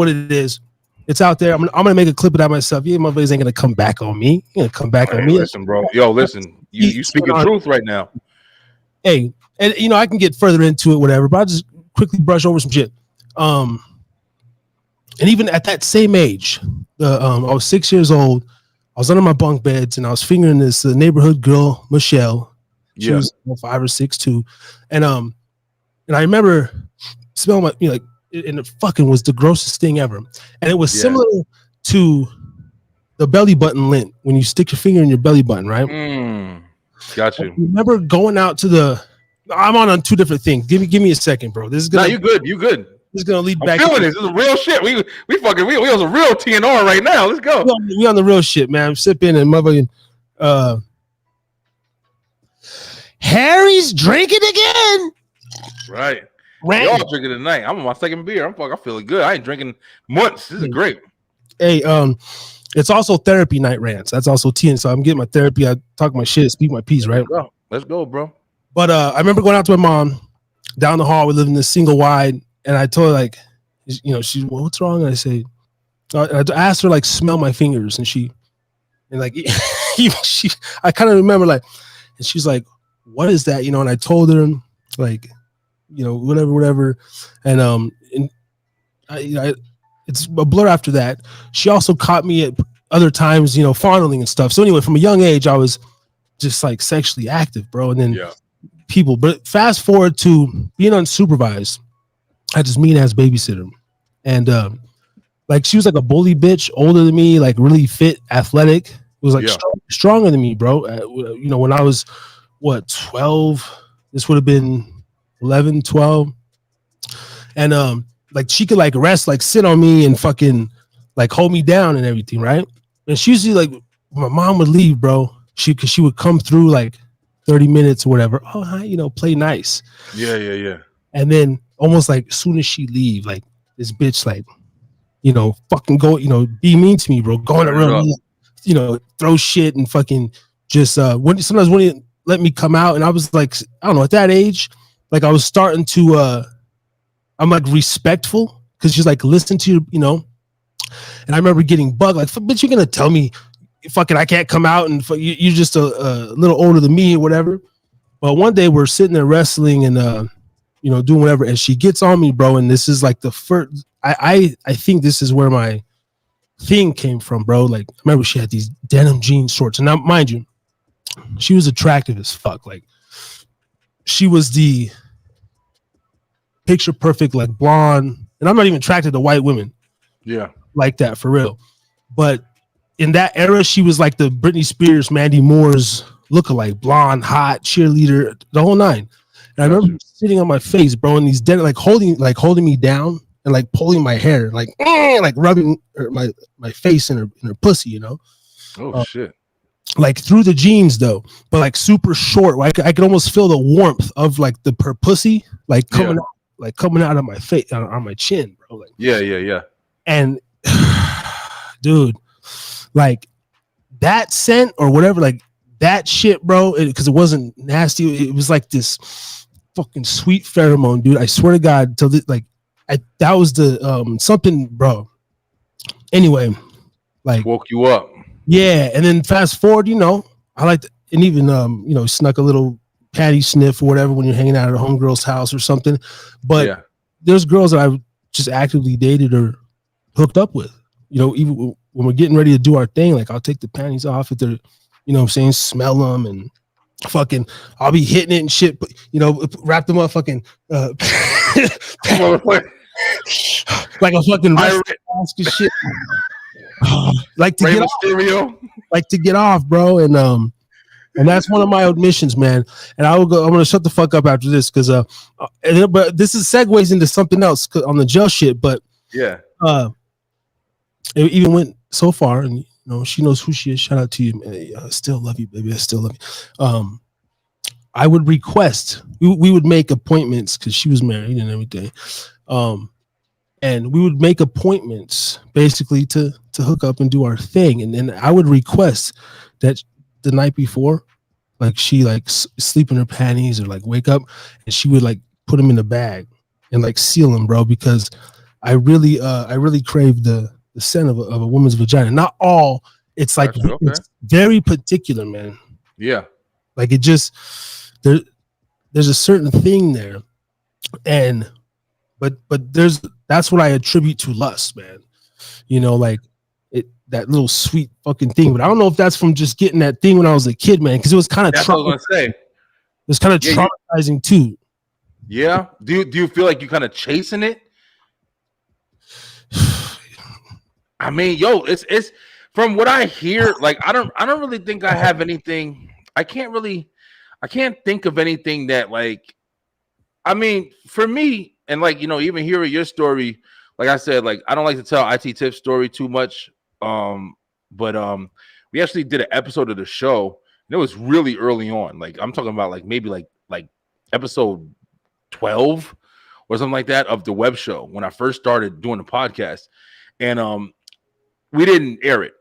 A: it is. It's out there. I'm gonna make a clip of that myself. Yeah, my buddies ain't gonna come back on me. You're gonna come back on me.
B: Listen, bro. Yo, listen. You speaking truth right now.
A: Hey, and you know, I can get further into it, whatever, but I'll just quickly brush over some shit. And even at that same age, I was 6 years old. I was under my bunk beds and I was fingering this neighborhood girl, Michelle. She was 5 or 6 too. And I remember smelling my, you know, like, and it fucking was the grossest thing ever. And it was similar to the belly button lint when you stick your finger in your belly button, right?
B: Got you.
A: I remember going out to I'm on 2 different things. Give me a second, bro. This is gonna.
B: You good.
A: This is gonna lead back.
B: I'm feeling this. This is real shit. We on some real T.N.R. right now. Let's go.
A: We on the real shit, man. I'm sipping and motherfucking. Harry's drinking again.
B: Right. We all drinking tonight. I'm on my second beer. I'm feeling good. I ain't drinking months. This is great.
A: Hey, it's also therapy night rants. That's also T.N. So I'm getting my therapy. I talk my shit, speak my piece, right?
B: Let's go, bro.
A: But I remember going out to my mom down the hall. We live in this single wide, and I told her, like, you know, she's, well, what's wrong? And I say, I asked her, like, smell my fingers, and like I kind of remember, like, and she's like, what is that? You know, and I told her, like, you know, whatever, and it's a blur after that. She also caught me at other times, you know, fondling and stuff. So anyway, from a young age, I was just like sexually active, bro. And then people, but fast forward to being unsupervised, I had this mean ass babysitter, and like she was like a bully bitch, older than me, like really fit, athletic. It was like stronger than me, bro. You know, when I was 12, this would have been 11, 12, and like she could like rest, like sit on me and fucking like hold me down and everything, right? And she usually, like, my mom would leave, bro. She would come through like 30 minutes or whatever. Oh, hi, you know, play nice.
B: Yeah.
A: And then almost like as soon as she leave, like this bitch, like, you know, fucking go, you know, be mean to me, bro. Going around me, throw shit and fucking just sometimes wouldn't let me come out. And I was like, I don't know, at that age, like I was starting to I'm like respectful because she's like, listen to you. And I remember getting bugged, like, bitch, you're gonna tell me fucking I can't come out and you're just a little older than me or whatever. But one day we're sitting there wrestling and doing whatever, and she gets on me, bro. And this is like the first. I think this is where my thing came from, bro. Like, I remember she had these denim jean shorts, and now, mind you, she was attractive as fuck. Like, she was the picture perfect, like blonde, and I'm not even attracted to white women.
B: Yeah,
A: like that for real. But in that era, she was like the Britney Spears, Mandy Moore's lookalike, blonde, hot, cheerleader, the whole nine. And I remember sitting on my face, bro, and these denim, like holding me down and like pulling my hair, like rubbing my face in her pussy,
B: Oh shit.
A: Like through the jeans though, but like super short. I could almost feel the warmth of like her pussy, like coming out of my face on my chin, bro. Like
B: yeah.
A: And dude, like that scent or whatever, like that shit, bro, because it wasn't nasty. It was like this fucking sweet pheromone, dude. I swear to God, that was the something, bro. Anyway, like
B: woke you up.
A: Yeah, and then fast forward, I like, and even snuck a little patty sniff or whatever when you're hanging out at a homegirl's house or something. But there's girls that I've just actively dated or hooked up with. Even when we're getting ready to do our thing, like I'll take the panties off if they're, smell them and fucking I'll be hitting it and shit, but wrap them up fucking like a fucking shit. Like to get off, bro, and that's one of my omissions, man. And I'm gonna shut the fuck up after this because but this is segues into something else on the jail shit. But
B: yeah,
A: it even went so far, and she knows who she is. Shout out to you, man. I still love you, baby. I still love you. I would request we would make appointments because she was married and everything. And we would make appointments basically to hook up and do our thing. And then I would request that the night before, like she like sleep in her panties or like wake up and she would like put them in a bag and like seal them, bro, because I really crave the scent of a woman's vagina. Not all. It's like it's very particular, man.
B: Yeah.
A: Like it just there's a certain thing there. And but that's what I attribute to lust, man. Like that little sweet fucking thing. But I don't know if that's from just getting that thing when I was a kid, man, because it was kind of
B: it
A: was kind of traumatizing too.
B: Yeah. Do you feel like you kind of chasing it? I mean, it's from what I hear, like I don't really think I have anything. I can't think of anything that like, I mean, for me, and like, even hearing your story, like I said, like I don't like to tell IT Tips story too much. But we actually did an episode of the show, and it was really early on. Like I'm talking about like maybe like episode 12 or something like that of the web show when I first started doing the podcast. And we didn't air it.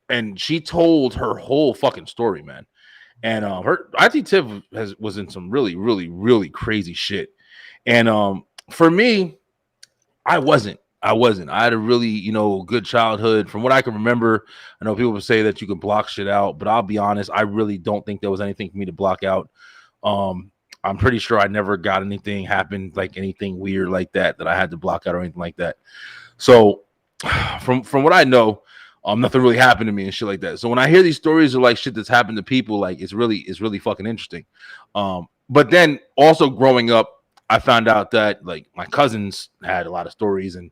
B: And she told her whole fucking story, man. And her IT Tip was in some really, really, really crazy shit. And for me, I wasn't. I had a really, good childhood. From what I can remember, I know people would say that you can block shit out, but I'll be honest, I really don't think there was anything for me to block out. I'm pretty sure I never got anything happen, like anything weird like that I had to block out or anything like that. So from what I know, nothing really happened to me and shit like that. So when I hear these stories of like shit that's happened to people, like it's really fucking interesting. But then also growing up, I found out that like my cousins had a lot of stories, and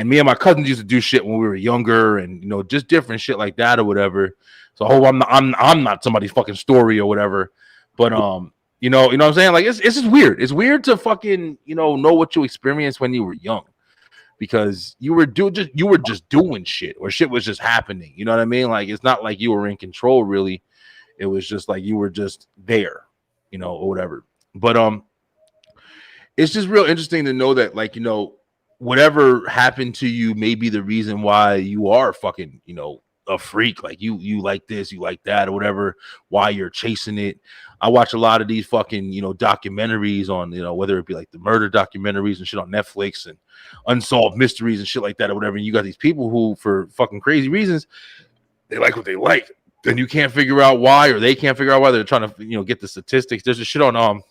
B: me and my cousins used to do shit when we were younger, and just different shit like that or whatever. So I'm not somebody's fucking story or whatever, but you know what I'm saying? Like it's just weird. It's weird to fucking know what you experienced when you were young, because you were just doing shit, or shit was just happening. You know what I mean? Like it's not like you were in control really. It was just like you were just there, or whatever. But it's just real interesting to know that, like, whatever happened to you may be the reason why you are fucking, a freak, like you like this, you like that, or whatever, why you're chasing it. I watch a lot of these fucking, documentaries on, whether it be like the murder documentaries and shit on Netflix and unsolved mysteries and shit like that or whatever. And you got these people who, for fucking crazy reasons, they like what they like, and you can't figure out why, or they can't figure out why. They're trying to, get the statistics. There's a shit on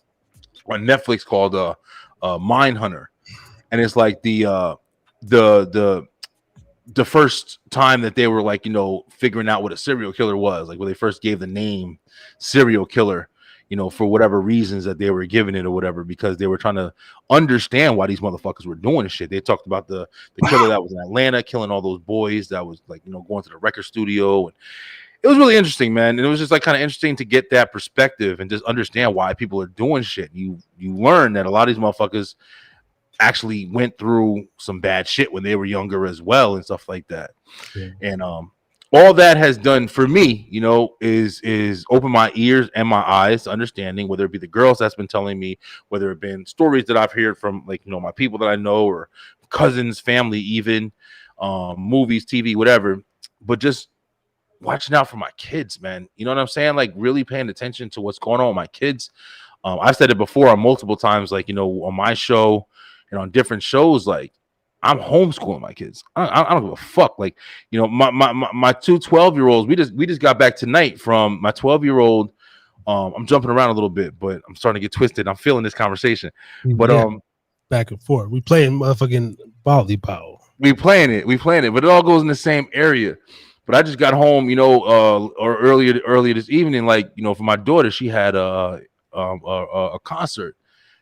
B: Netflix called Mind Hunter, and it's like the first time that they were like, figuring out what a serial killer was, like when they first gave the name serial killer, for whatever reasons that they were giving it or whatever, because they were trying to understand why these motherfuckers were doing shit. They talked about the killer that was in Atlanta killing all those boys that was like, going to the record studio. And it was really interesting, man. And it was just like kind of interesting to get that perspective and just understand why people are doing shit. You learn that a lot of these motherfuckers actually went through some bad shit when they were younger as well and stuff like that. Yeah. And all that has done for me, is open my ears and my eyes to understanding, whether it be the girls that's been telling me, whether it been stories that I've heard from, like, my people that I know, or cousins, family, even movies, TV, whatever, but just watching out for my kids, man. You know what I'm saying? Like, really paying attention to what's going on with my kids. I've said it before on multiple times, like, on my show and on different shows, like, I'm homeschooling my kids. I don't give a fuck. Like, my two 12-year-olds, we just got back tonight from my 12-year-old. I'm jumping around a little bit, but I'm starting to get twisted. I'm feeling this conversation. But
A: back and forth. We playing motherfucking volleyball.
B: We playing it, but it all goes in the same area. But I just got home, or earlier this evening, like, for my daughter, she had a concert,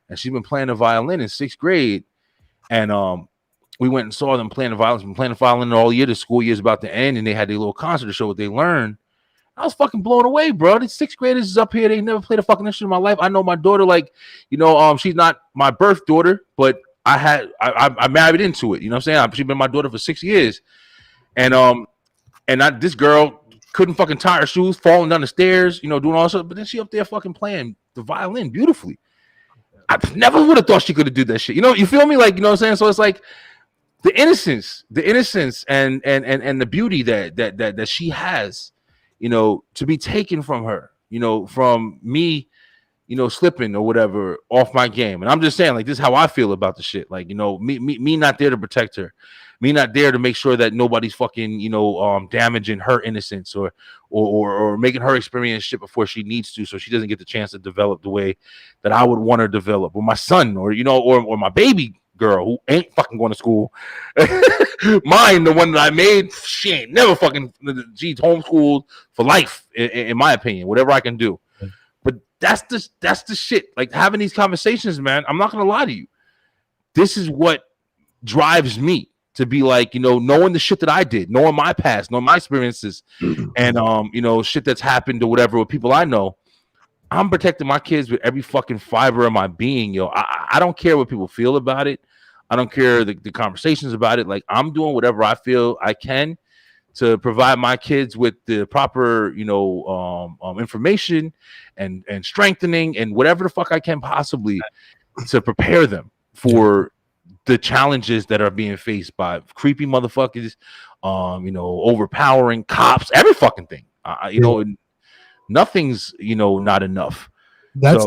B: and she's been playing the violin in 6th grade, and we went and saw them playing the violin. Been playing the violin all year. The school year's about to end, and they had their little concert to show what they learned. I was fucking blown away, bro. These 6th graders is up here. They never played a fucking instrument in my life. I know my daughter, like, she's not my birth daughter, but I married into it. You know what I'm saying? She's been my daughter for 6 years, and this girl couldn't fucking tie her shoes, falling down the stairs, doing all this stuff. But then she up there fucking playing the violin beautifully. I never would have thought she could have did that shit. You feel me? Like, you know what I'm saying? So it's like the innocence and the beauty that she has, to be taken from her, from me, slipping or whatever off my game. And I'm just saying, like, this is how I feel about the shit. Like, me not there to protect her. Me not there to make sure that nobody's fucking, damaging her innocence or making her experience shit before she needs to, so she doesn't get the chance to develop the way that I would want her to develop. Or my son, or or my baby girl who ain't fucking going to school. Mine, the one that I made, she ain't never fucking. She's homeschooled for life, in my opinion. Whatever I can do, but that's the shit. Like, having these conversations, man. I'm not gonna lie to you. This is what drives me. To be like, knowing the shit that I did, knowing my past, knowing my experiences, and shit that's happened or whatever with people I know, I'm protecting my kids with every fucking fiber of my being, yo. I don't care what people feel about it. I don't care the conversations about it. Like, I'm doing whatever I feel I can to provide my kids with the proper, information and strengthening and whatever the fuck I can possibly to prepare them for the challenges that are being faced by creepy motherfuckers, overpowering cops, every fucking thing. Nothing's not enough.
A: That's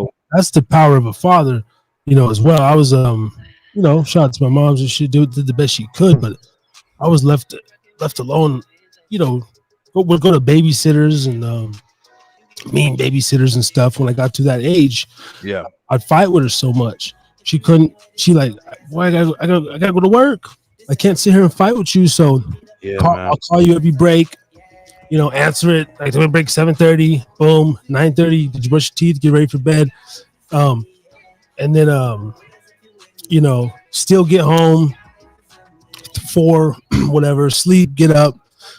A: the power of a father, as well. I was shout out to my moms, and she did the best she could, but I was left alone. We'd go to babysitters and mean babysitters and stuff. When I got to that age,
B: yeah,
A: I'd fight with her so much. She couldn't. She like, why I gotta go to work. I can't sit here and fight with you. So I'll call you every break. Answer it. Like, we break 7:30. Boom, 9:30. Did you brush your teeth? Get ready for bed. And then still get home 4, whatever. Sleep. Get up.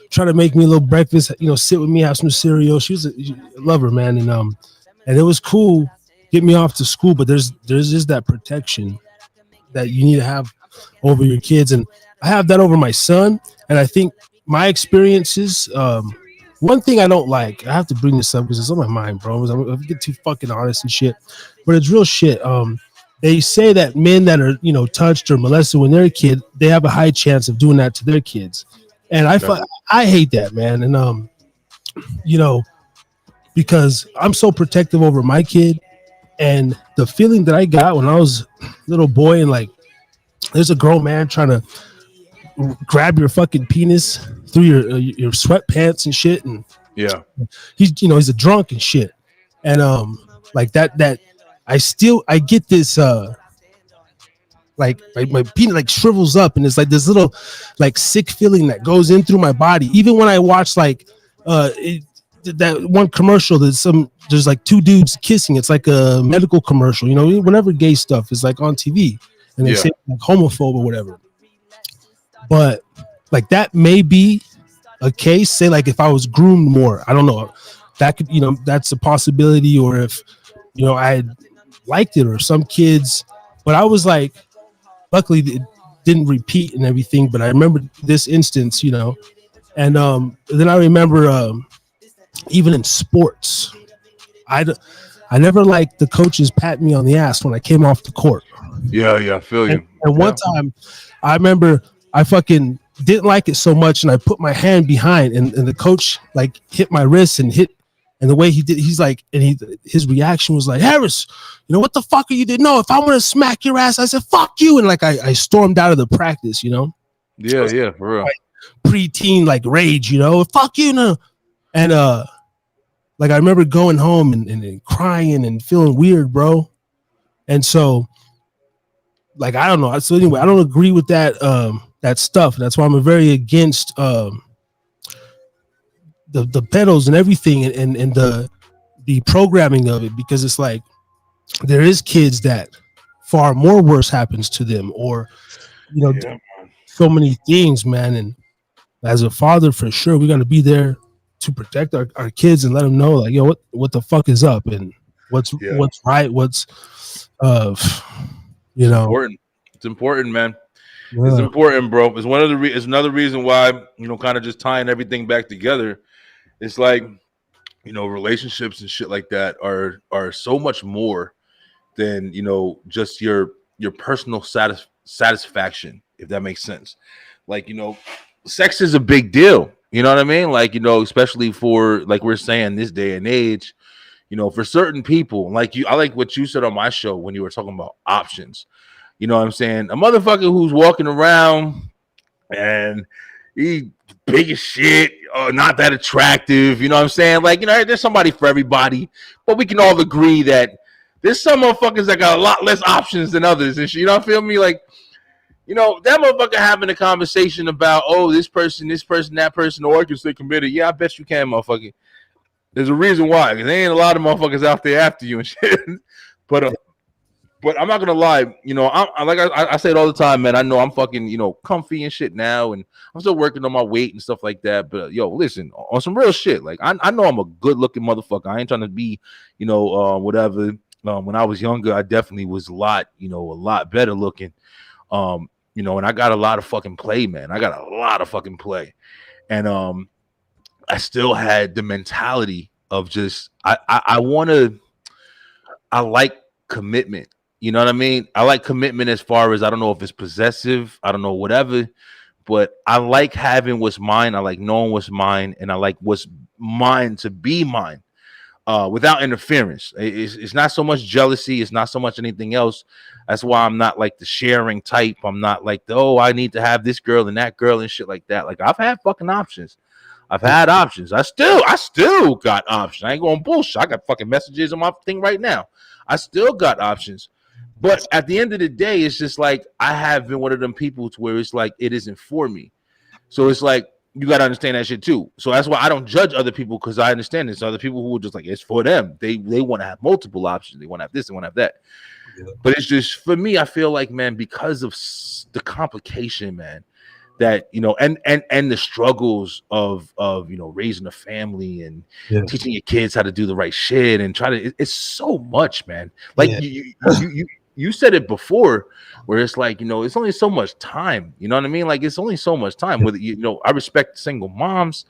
A: Try to make me a little breakfast. Sit with me, have some cereal. She was I love her, man, and it was cool. Get me off to school, but there's just that protection that you need to have over your kids, and I have that over my son. And I think my experiences, one thing I don't like, I have to bring this up because it's on my mind, bro. I'm get too fucking honest and shit, but it's real shit. They say that men that are touched or molested when they're a kid, they have a high chance of doing that to their kids. And
B: Okay.
A: I hate that, man. And you know, because I'm so protective over my kid, and the feeling that I got when I was a little boy, and like there's a grown man trying to grab your fucking penis through your sweatpants and shit, and
B: Yeah.
A: he's a drunk and shit, and like that I get this like my penis like shrivels up, and it's like this little like sick feeling that goes in through my body. Even when I watch like that one commercial, there's like two dudes kissing. It's like a medical commercial, whenever gay stuff is like on TV, and they
B: Yeah.
A: say like homophobe or whatever. But like that may be a case. Say like if I was groomed more, I don't know. That could that's a possibility, or if I had liked it, or some kids. But I was like, luckily it didn't repeat and everything. But I remember this instance, and then I remember even in sports, I I never liked the coaches pat me on the ass when I came off the court.
B: Yeah. Yeah. I feel
A: And,
B: you.
A: and one
B: Yeah.
A: time, I remember I fucking didn't like it so much, and I put my hand behind, and the coach like hit my wrist and hit, and the way he did, he's like, and his reaction was like, Harris, what the fuck are you doing? No, if I want to smack your ass, I said fuck you, and like I stormed out of the practice,
B: Yeah. Yeah. For real.
A: like preteen like rage, fuck you, no, and like I remember going home and crying and feeling weird, bro, and so like I don't know. So anyway, I don't agree with that stuff. That's why I'm very against the pedals and everything, and the programming of it, because it's like there is kids that far more worse happens to them, or
B: Yeah.
A: so many things, man. And as a father, for sure, we got to be there to protect our kids and let them know, like, what the fuck is up, and
B: Yeah.
A: what's right, what's uh you
B: It's
A: know
B: important. It's important, man. It's
A: yeah,
B: important, bro. It's one of the. It's another reason why kind of just tying everything back together. It's like relationships and shit like that are so much more than just your personal satisfaction, if that makes sense. Like sex is a big deal. You know what I mean? Like especially for, like we're saying, this day and age. For certain people, like I like what you said on my show when you were talking about options. You know what I'm saying? A motherfucker who's walking around and he big as shit, not that attractive. You know what I'm saying? Like, there's somebody for everybody, but we can all agree that there's some motherfuckers that got a lot less options than others. And shit, you know, feel me? Like, that motherfucker having a conversation about, oh, this person, that person, or I can stay committed. Yeah, I bet you can, motherfucker. There's a reason why, because there ain't a lot of motherfuckers out there after you and shit. But but I'm not gonna lie, I say it all the time, man. I know I'm fucking, comfy and shit now, and I'm still working on my weight and stuff like that. But yo, listen, on some real shit, like I know I'm a good looking motherfucker. I ain't trying to be, whatever. When I was younger, I definitely was a lot better looking. And I got a lot of fucking play, man. I got a lot of fucking play, and I still had the mentality of just I want to. I like commitment. You know what I mean? I like commitment as far as, I don't know if it's possessive, I don't know, whatever, but I like having what's mine. I like knowing what's mine, and I like what's mine to be mine, without interference. It's not so much jealousy. It's not so much anything else. That's why I'm not like the sharing type. I'm not like I need to have this girl and that girl and shit like that. Like, I've had fucking options. I've had options. I still got options. I ain't going bullshit. I got fucking messages on my thing right now. I still got options. But at the end of the day, it's just like I have been one of them people to where it's like it isn't for me. So it's like you got to understand that shit too. So that's why I don't judge other people, because I understand this. Other people who are just like, it's for them. They want to have multiple options. They want to have this. They want to have that.
A: yeah,
B: But it's just, for me, I feel like, man, because of the complication, man, that and the struggles of raising a family and
A: yeah,
B: teaching your kids how to do the right shit and try to, it's so much, man. Like,
A: yeah,
B: you said it before, where it's like, it's only so much time. You know what I mean? Like, it's only so much time with I respect single moms,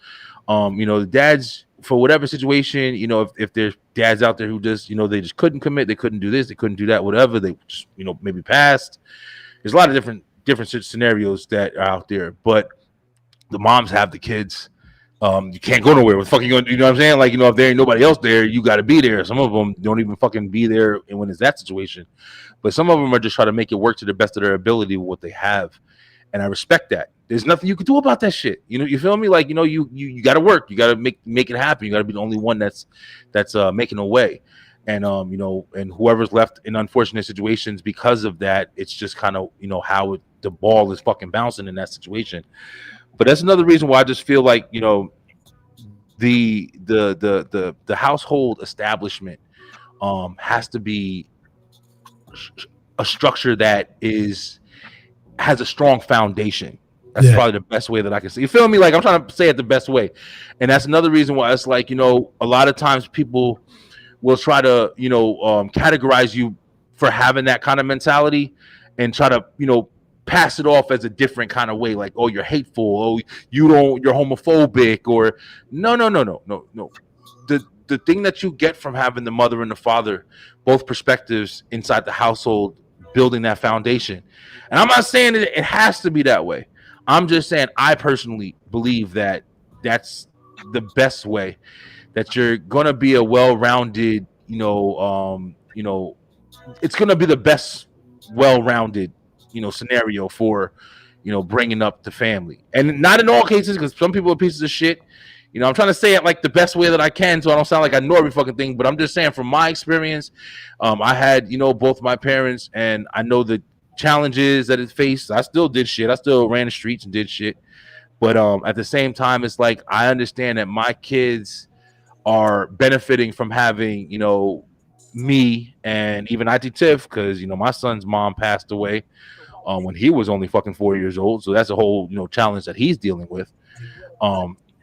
B: the dads, for whatever situation, if there's dads out there who just they just couldn't commit, they couldn't do this, they couldn't do that, whatever, they just maybe passed. There's a lot of different scenarios that are out there, but The moms have the kids. You can't go nowhere. What fucking you know what I'm saying? Like, if there ain't nobody else there, you got to be there. Some of them don't even fucking be there when it's that situation. But some of them are just trying to make it work to the best of their ability with what they have, and I respect that. There's nothing you can do about that shit. You feel me? Like, you got to work. You got to make it happen. You got to be the only one that's making a way. And and whoever's left in unfortunate situations because of that, it's just kind of how the ball is fucking bouncing in that situation. But that's another reason why I just feel like the household establishment has to be a structure that has a strong foundation. That's probably the best way that I can say. You feel me? Like, I'm trying to say it the best way, and that's another reason why it's like a lot of times people will try to categorize you for having that kind of mentality and try to pass it off as a different kind of way, like, oh, you're hateful, oh, you're homophobic, or no. The thing that you get from having the mother and the father, both perspectives inside the household, building that foundation. And I'm not saying that it has to be that way. I'm just saying I personally believe that that's the best way, that you're gonna be a well-rounded, it's gonna be the best well-rounded scenario for bringing up the family. And not in all cases, because some people are pieces of shit. I'm trying to say it like the best way that I can, so I don't sound like I know every fucking thing. But I'm just saying, from my experience, I had both my parents, and I know the challenges that it faced. I still did shit. I still ran the streets and did shit. But at the same time, it's like I understand that my kids are benefiting from having me, and even Auntie Tiff, because my son's mom passed away when he was only fucking 4 years old. So that's a whole challenge that he's dealing with.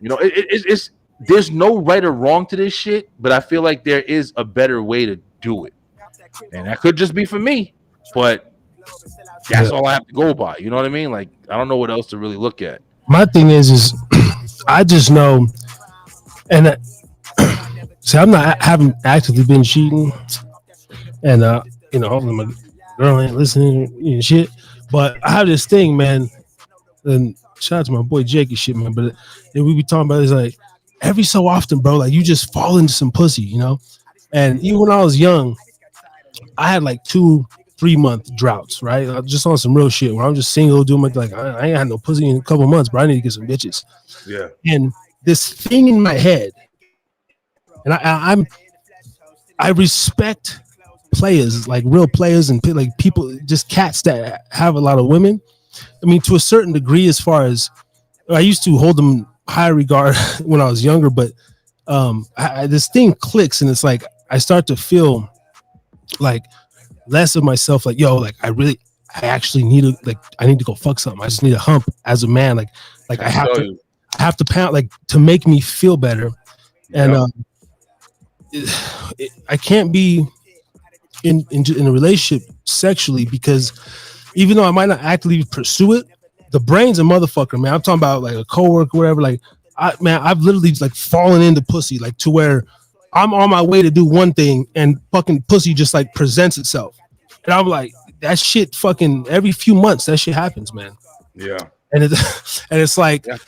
B: It's there's no right or wrong to this shit, but I feel like there is a better way to do it, and that could just be for me, but that's all I have to go by. You know what I mean? Like, I don't know what else to really look at.
A: My thing is I just know, and see, I haven't actively been cheating, and hopefully my girl ain't listening and shit. But I have this thing, man, and shout out to my boy Jake and shit, man. But we be talking about, it's like every so often, bro, like you just fall into some pussy, And even when I was young, I had like 2-3 month droughts, right? Just on some real shit where I'm just single, doing my, like, I ain't had no pussy in a couple months, but I need to get some bitches.
B: Yeah.
A: And this thing in my head, and I respect players, like real players, and like people, just cats that have a lot of women. I mean, to a certain degree, as far as I used to hold them high regard when I was younger, but this thing clicks, and it's like I start to feel like less of myself, like, yo, like I actually need I need to go fuck something. I just need a hump as a man, like I have to pound, like, to make me feel better. And I can't be in a relationship sexually, because even though I might not actively pursue it, the brain's a motherfucker, man. I'm talking about like a coworker, whatever. Like, I've literally like fallen into pussy, like to where I'm on my way to do one thing and fucking pussy just like presents itself, and I'm like, that shit fucking every few months that shit happens, man.
B: Yeah.
A: And it's like, and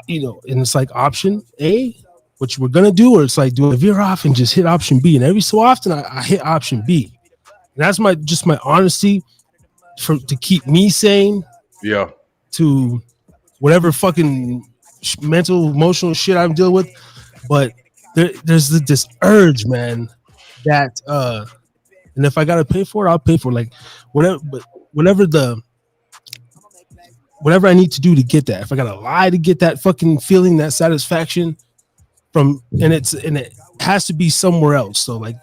A: it's like option A, what you were gonna do, or it's like, do I veer off and just hit option B? And every so often I hit option B. And that's my honesty to keep me sane.
B: Yeah. To
A: whatever fucking mental, emotional shit I'm dealing with. But there's this urge, man, that and if I gotta pay for it, I'll pay for it. Like whatever I need to do to get that. If I gotta lie to get that fucking feeling, that satisfaction from, and it has to be somewhere else. So like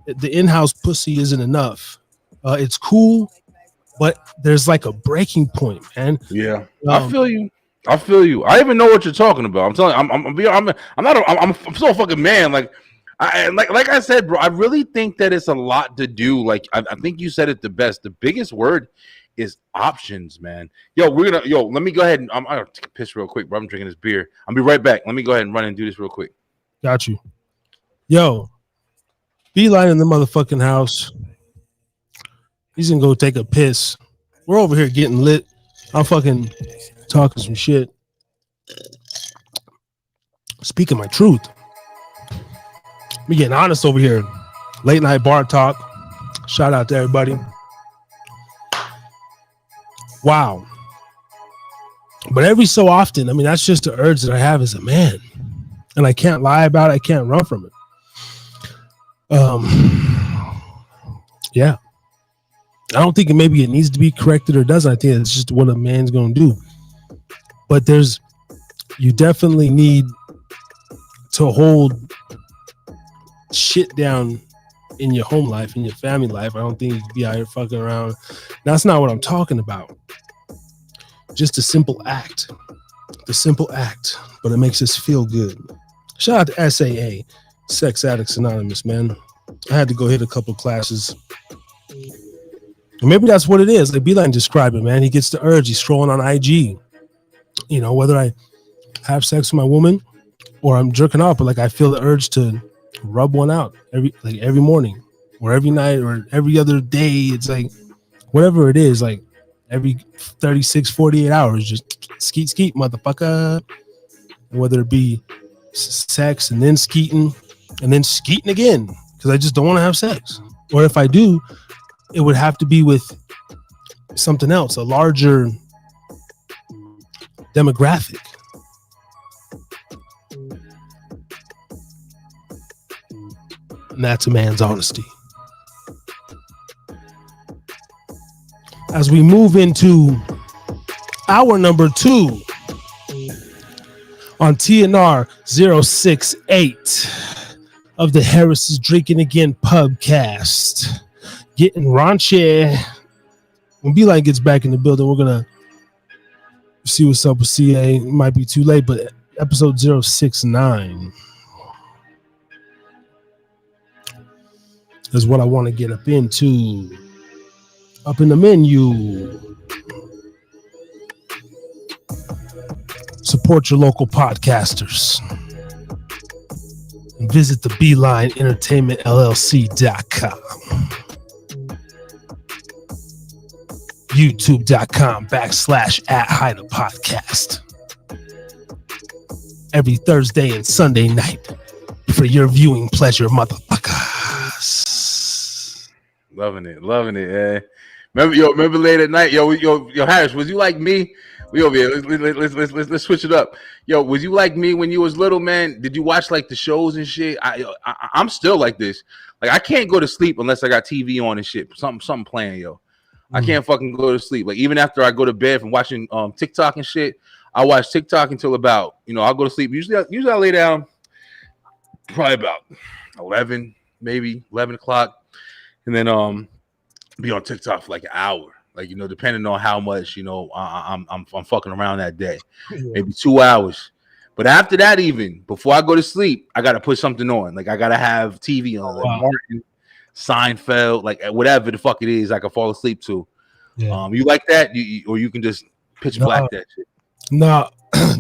A: the in-house pussy isn't enough. It's cool, but there's like a breaking point, man.
B: Yeah, I feel you. I even know what you're talking about. I'm telling you, I'm so fucking man. Like I said, bro, I really think that it's a lot to do. Like I think you said it the best. The biggest word is options, man. Let me go ahead and I'm gonna take a piss real quick, bro. I'm drinking this beer. I'll be right back. Let me go ahead and run and do this real quick.
A: Got you. Yo, Beeline in the motherfucking house. He's gonna go take a piss. We're over here getting lit. I'm fucking talking some shit, speaking my truth. Me getting honest over here. Late night bar talk. Shout out to everybody. Wow. But every so often, I mean, that's just the urge that I have as a man. And I can't lie about it. I can't run from it. Yeah. I don't think maybe it needs to be corrected or doesn't. I think it's just what a man's going to do. But you definitely need to hold shit down in your home life, in your family life. I don't think you can be out here fucking around. That's not what I'm talking about. Just a simple act. The simple act, but it makes us feel good. Shout out to SAA, Sex Addicts Anonymous, man. I had to go hit a couple classes. Maybe that's what it is. Like Beeline described it, man. He gets the urge. He's scrolling on IG. You know, whether I have sex with my woman or I'm jerking off, but like I feel the urge to rub one out every morning or every night or every other day. It's like whatever it is, like every 36, 48 hours, just skeet, motherfucker. And whether it be sex and then skeeting and then skeeting again, because I just don't want to have sex. Or if I do, it would have to be with something else, a larger demographic. And that's a man's honesty. As we move into hour number 2 on T.N.R. 068 of the Harris is Drinking Again Pubcast. Getting raunchy. When Beeline gets back in the building, we're going to see what's up with CA. It might be too late, but episode 069 is what I want to get up into. Up in the menu. Support your local podcasters. And visit the Beeline Entertainment LLC.com. YouTube.com/@HideAPodcast. Every Thursday and Sunday night for your viewing pleasure, motherfuckers.
B: Loving it, eh? Remember late at night, yo, Harris, was you like me? We over here. Let's switch it up. Yo, was you like me when you was little, man? Did you watch like the shows and shit? I'm still like this. Like I can't go to sleep unless I got TV on and shit. Something playing, yo. I can't fucking go to sleep. Like even after I go to bed from watching TikTok and shit, I watch TikTok until about, I'll go to sleep. Usually I lay down probably about 11 o'clock, and then be on TikTok for like an hour. Like depending on how much I'm fucking around that day, maybe 2 hours. But after that, even before I go to sleep, I gotta put something on. Like I gotta have TV on, like Martin, Seinfeld, like whatever the fuck it is, I can fall asleep to. Yeah. You like that, or you can just pitch black that shit?
A: No,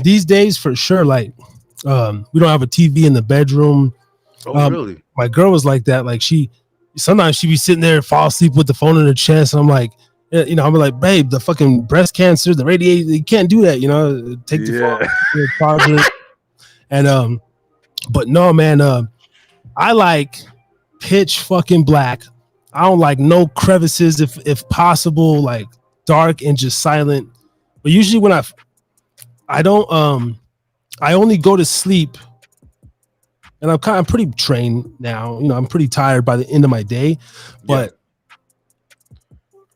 A: these days for sure. Like, we don't have a TV in the bedroom.
B: Oh, really?
A: My girl was like that. Like sometimes she be sitting there and fall asleep with the phone in her chest. And I'm like, I'm like, babe, the fucking breast cancer, the radiation, you can't do that. Take the phone. And but no, man. I like pitch fucking black. I don't like no crevices if possible, like dark and just silent. But usually when I don't I only go to sleep, and I'm pretty trained now. I'm pretty tired by the end of my day, but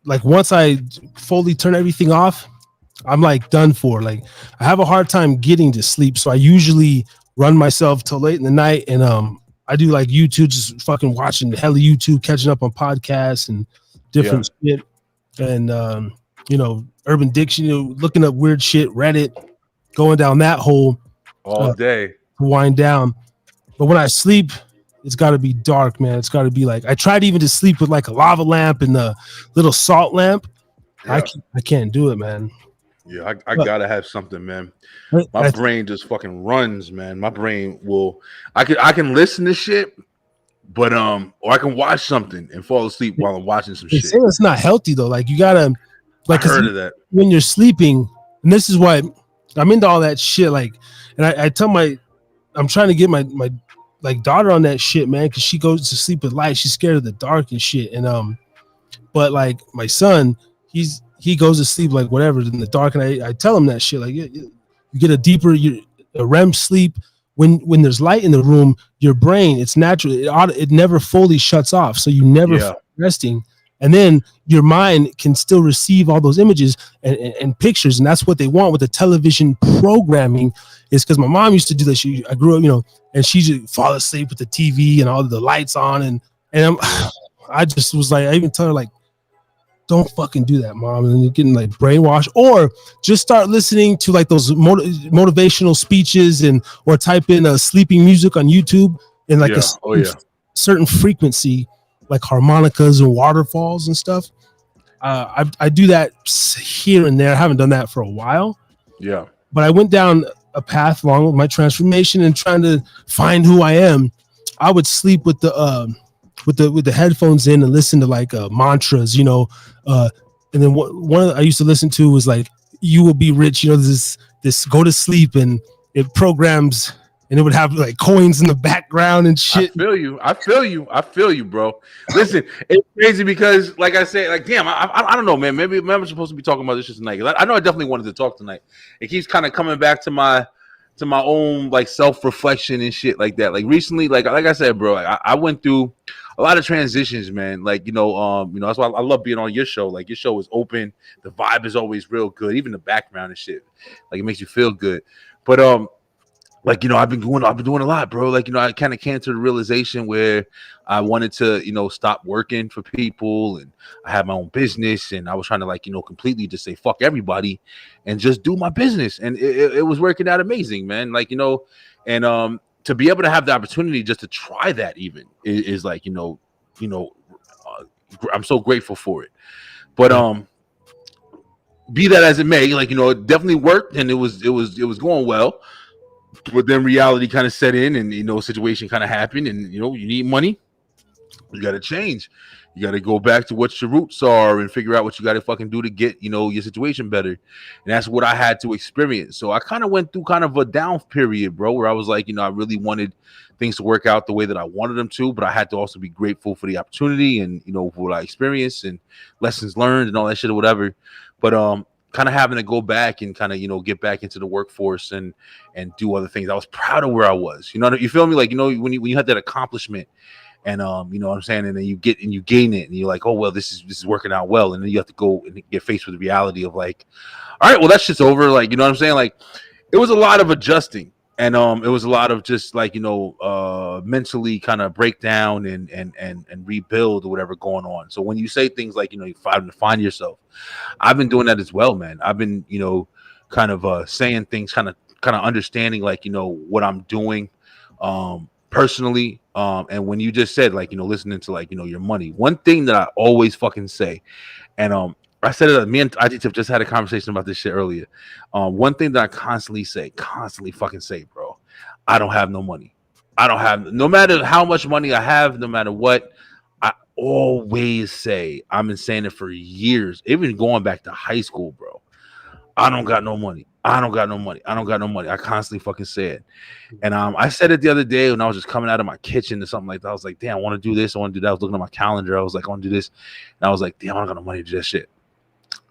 A: like once I fully turn everything off, I'm like done for. Like I have a hard time getting to sleep, so I usually run myself till late in the night, and I do like YouTube, just fucking watching hella YouTube, catching up on podcasts and different shit, and Urban Dictionary, looking up weird shit, Reddit, going down that hole
B: all day
A: to wind down. But when I sleep, it's got to be dark, man. It's got to be like, I tried even to sleep with like a lava lamp and the little salt lamp. Yeah. I can't do it, man.
B: Yeah, I gotta have something, man. My brain just fucking runs, man. My brain I can listen to shit, but or I can watch something and fall asleep while I'm watching some shit.
A: It's not healthy though. Like you gotta, like,
B: I heard of that.
A: When you're sleeping, And this is why I'm into all that shit. Like, and I tell I'm trying to get my like daughter on that shit, man, because she goes to sleep with light. She's scared of the dark and shit. And but like my son, he goes to sleep like whatever in the dark, and I tell him that shit. Like you get a REM sleep when there's light in the room. Your brain, it's natural. It never fully shuts off, so you never resting. And then your mind can still receive all those images and pictures, and that's what they want with the television programming. Is because my mom used to do that. I grew up, and she just fall asleep with the TV and all the lights on, and I just was like, I even tell her like, don't fucking do that, mom. And you're getting like brainwashed, or just start listening to like those motivational speeches or type in sleeping music on YouTube and like certain frequency, like harmonicas and waterfalls and stuff. I do that here and there. I haven't done that for a while.
B: Yeah.
A: But I went down a path along with my transformation and trying to find who I am. I would sleep with the headphones in and listen to like mantras, and then one I used to listen to was like, "You will be rich." This go to sleep, and it programs, and it would have like coins in the background and shit.
B: I feel you, bro. Listen, it's crazy because, like I said, like damn, I don't know, man. Maybe I'm supposed to be talking about this shit tonight. I know I definitely wanted to talk tonight. It keeps kind of coming back to my own like self-reflection and shit like that. Like recently, like I said, bro, I went through a lot of transitions, man. Like, that's why I love being on your show. Like your show is open. The vibe is always real good. Even the background and shit. Like it makes you feel good. But like, I've been doing a lot, bro. Like, I kind of came to the realization where I wanted to, stop working for people, and I had my own business, and I was trying to like, completely just say fuck everybody and just do my business. And it was working out amazing, man. Like, and to be able to have the opportunity just to try that even is like, I'm so grateful for it. But be that as it may, like, it definitely worked, and it was going well. But then reality kind of set in, and situation kind of happened, and you need money. You got to change. You got to go back to what your roots are and figure out what you got to fucking do to get your situation better. And that's what I had to experience. So I kind of went through kind of a down period, bro, where I was like, I really wanted things to work out the way that I wanted them to, but I had to also be grateful for the opportunity and for what I experienced and lessons learned and all that shit or whatever. But kind of having to go back and kind of get back into the workforce and do other things. I was proud of where I was. You feel me? Like when you had that accomplishment, and you know what I'm saying, and then you gain it, and you're like, oh well, this is working out well, and then you have to go and get faced with the reality of like, all right, well that shit's over. Like, you know what I'm saying? Like, it was a lot of adjusting, and it was a lot of just like mentally kind of break down and rebuild or whatever going on. So when you say things like you find yourself, I've been doing that as well, man. I've been kind of saying things, kind of understanding like what I'm doing personally. And when you just said like listening to like your money, one thing that I always fucking say, and I said it, me and IGTip just had a conversation about this shit earlier. One thing that I constantly fucking say, bro, I don't have no money. I don't have, no matter how much money I have, no matter what, I always say, I've been saying it for years, even going back to high school, bro. I don't got no money. I don't got no money. I don't got no money. I constantly fucking say it. And I said it the other day when I was just coming out of my kitchen or something like that. I was like, damn, I want to do this. I want to do that. I was looking at my calendar. I was like, I want to do this. And I was like, damn, I don't got no money to do that shit.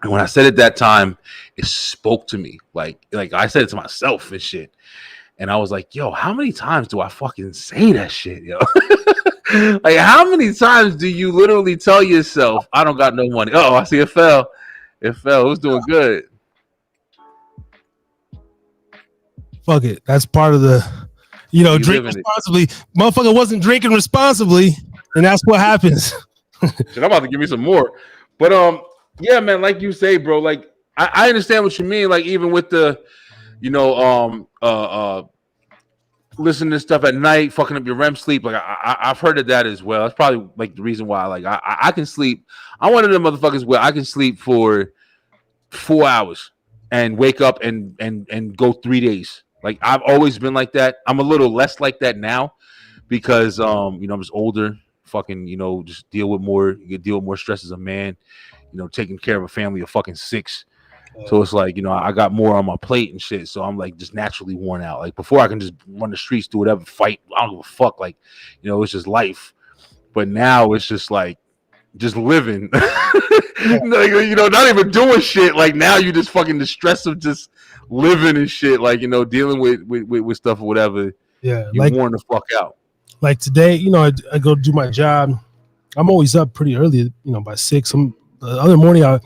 B: And when I said it that time, it spoke to me. Like I said it to myself and shit. And I was like, yo, how many times do I fucking say that shit, yo? Like, how many times do you literally tell yourself, I don't got no money? Oh, I see it fell. It fell. It was doing good.
A: Fuck it. That's part of the, drink responsibly. Motherfucker wasn't drinking responsibly, and that's what happens.
B: Shit, I'm about to give me some more. But yeah, man, like you say, bro, like I understand what you mean. Like even with the, listening to stuff at night, fucking up your REM sleep. Like I've heard of that as well. That's probably like the reason why. Like I can sleep. I'm one of them motherfuckers where I can sleep for 4 hours and wake up and go 3 days. Like I've always been like that. I'm a little less like that now because I'm just older. Fucking just deal with more. You deal with more stress as a man. Taking care of a family of fucking 6. So it's like, I got more on my plate and shit. So I'm like just naturally worn out. Like before I can just run the streets, do whatever, fight. I don't give a fuck. Like, it's just life. But now it's just like just living. Not even doing shit. Like now you just fucking the stress of just living and shit. Like, dealing with stuff or whatever.
A: Yeah.
B: You worn the fuck out.
A: Like today, I go do my job. I'm always up pretty early, by 6. The other morning I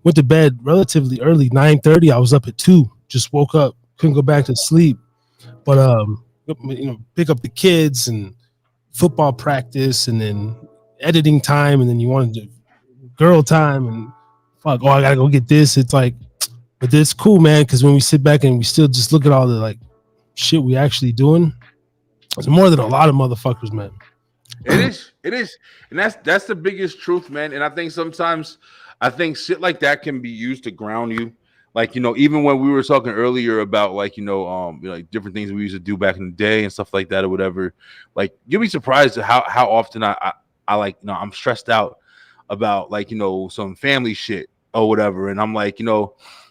A: went to bed relatively early, 9:30. I was up at 2. Just woke up, couldn't go back to sleep. But pick up the kids and football practice, and then editing time, and then you wanted to girl time, and fuck. Oh, I gotta go get this. It's like, but it's cool, man. Because when we sit back and we still just look at all the like shit we actually doing, it's more than a lot of motherfuckers, man.
B: It is, and that's the biggest truth, man. And I think sometimes shit like that can be used to ground you. Like, even when we were talking earlier about like, like different things we used to do back in the day and stuff like that or whatever, like you'll be surprised at how often I like, I'm stressed out about like, some family shit or whatever. And I'm like, and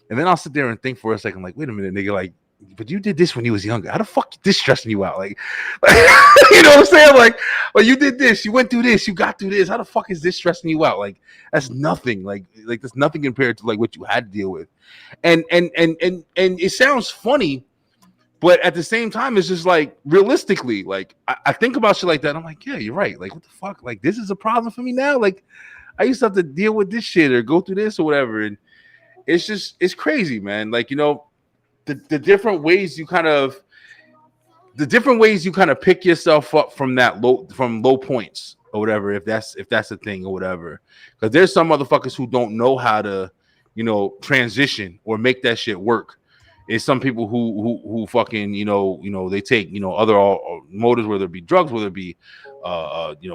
B: then I'll sit there and think for a second, like, wait a minute, nigga, like, but you did this when you was younger. How the fuck is this stressing you out? Like you know what I'm saying? Like, well, you did this, you went through this, you got through this. How the fuck is this stressing you out? Like, that's nothing. Like that's nothing compared to like what you had to deal with. And it sounds funny, but at the same time, it's just like realistically, like I think about shit like that. I'm like, yeah, you're right. Like, what the fuck? Like, this is a problem for me now. Like, I used to have to deal with this shit or go through this or whatever. And it's crazy, man. Like, the different ways you kind of pick yourself up from low points or whatever, if that's a thing or whatever. Because there's some motherfuckers who don't know how to, transition or make that shit work. It's some people who fucking, they take, other motives, whether it be drugs, whether it be,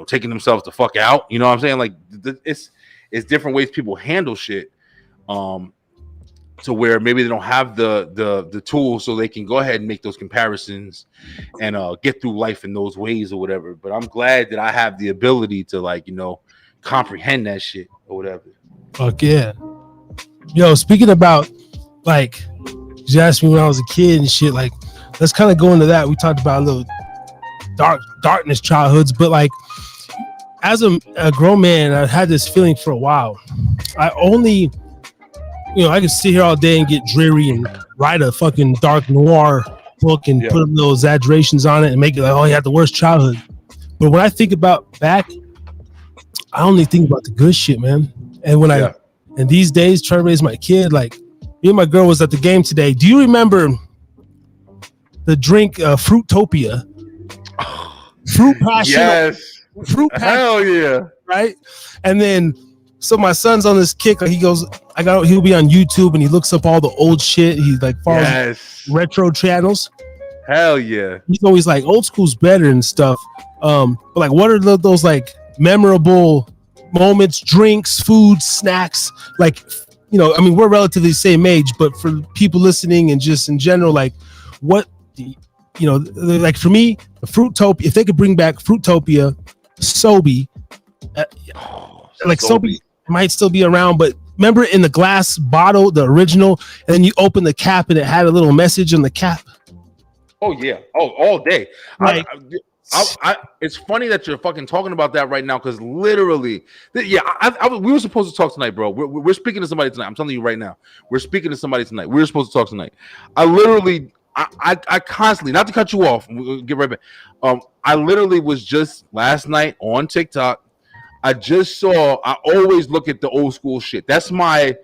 B: taking themselves the fuck out. You know what I'm saying? Like it's different ways people handle shit. To where maybe they don't have the tools, so they can go ahead and make those comparisons and get through life in those ways or whatever. But I'm glad that I have the ability to like, comprehend that shit or whatever.
A: Fuck yeah. Yo, speaking about like, you asked me when I was a kid and shit, like let's kind of go into that. We talked about a little darkness childhoods, but like as a grown man, I had this feeling for a while. I only, I could sit here all day and get dreary and write a fucking dark noir book and put little exaggerations on it and make it like, oh, you had the worst childhood. But when I think about back, I only think about the good shit, man. And when and these days, trying to raise my kid, like me and my girl was at the game today. Do you remember the drink Fruitopia? Fruit passion.
B: Yes.
A: Fruit passion.
B: Hell yeah.
A: Right? And then so my son's on this kick. Like he goes, he'll be on YouTube and he looks up all the old shit. He like follows retro channels.
B: Hell yeah.
A: He's always like, old school's better and stuff. But like, what are those like memorable moments, drinks, food, snacks? Like, I mean, we're relatively the same age, but for people listening and just in general, like what, like for me, the Fruitopia, if they could bring back Fruitopia, Sobe, like Sobe might still be around, but remember in the glass bottle, the original, and then you open the cap and it had a little message on the cap.
B: Oh yeah. Oh, all day.
A: Like,
B: it's funny that you're fucking talking about that right now, because literally, we were supposed to talk tonight, bro. We're speaking to somebody tonight. I'm telling you right now, we're speaking to somebody tonight. We're supposed to talk tonight. I constantly, not to cut you off, we'll get right back. I literally was just last night on TikTok. I always look at the old school shit. That's my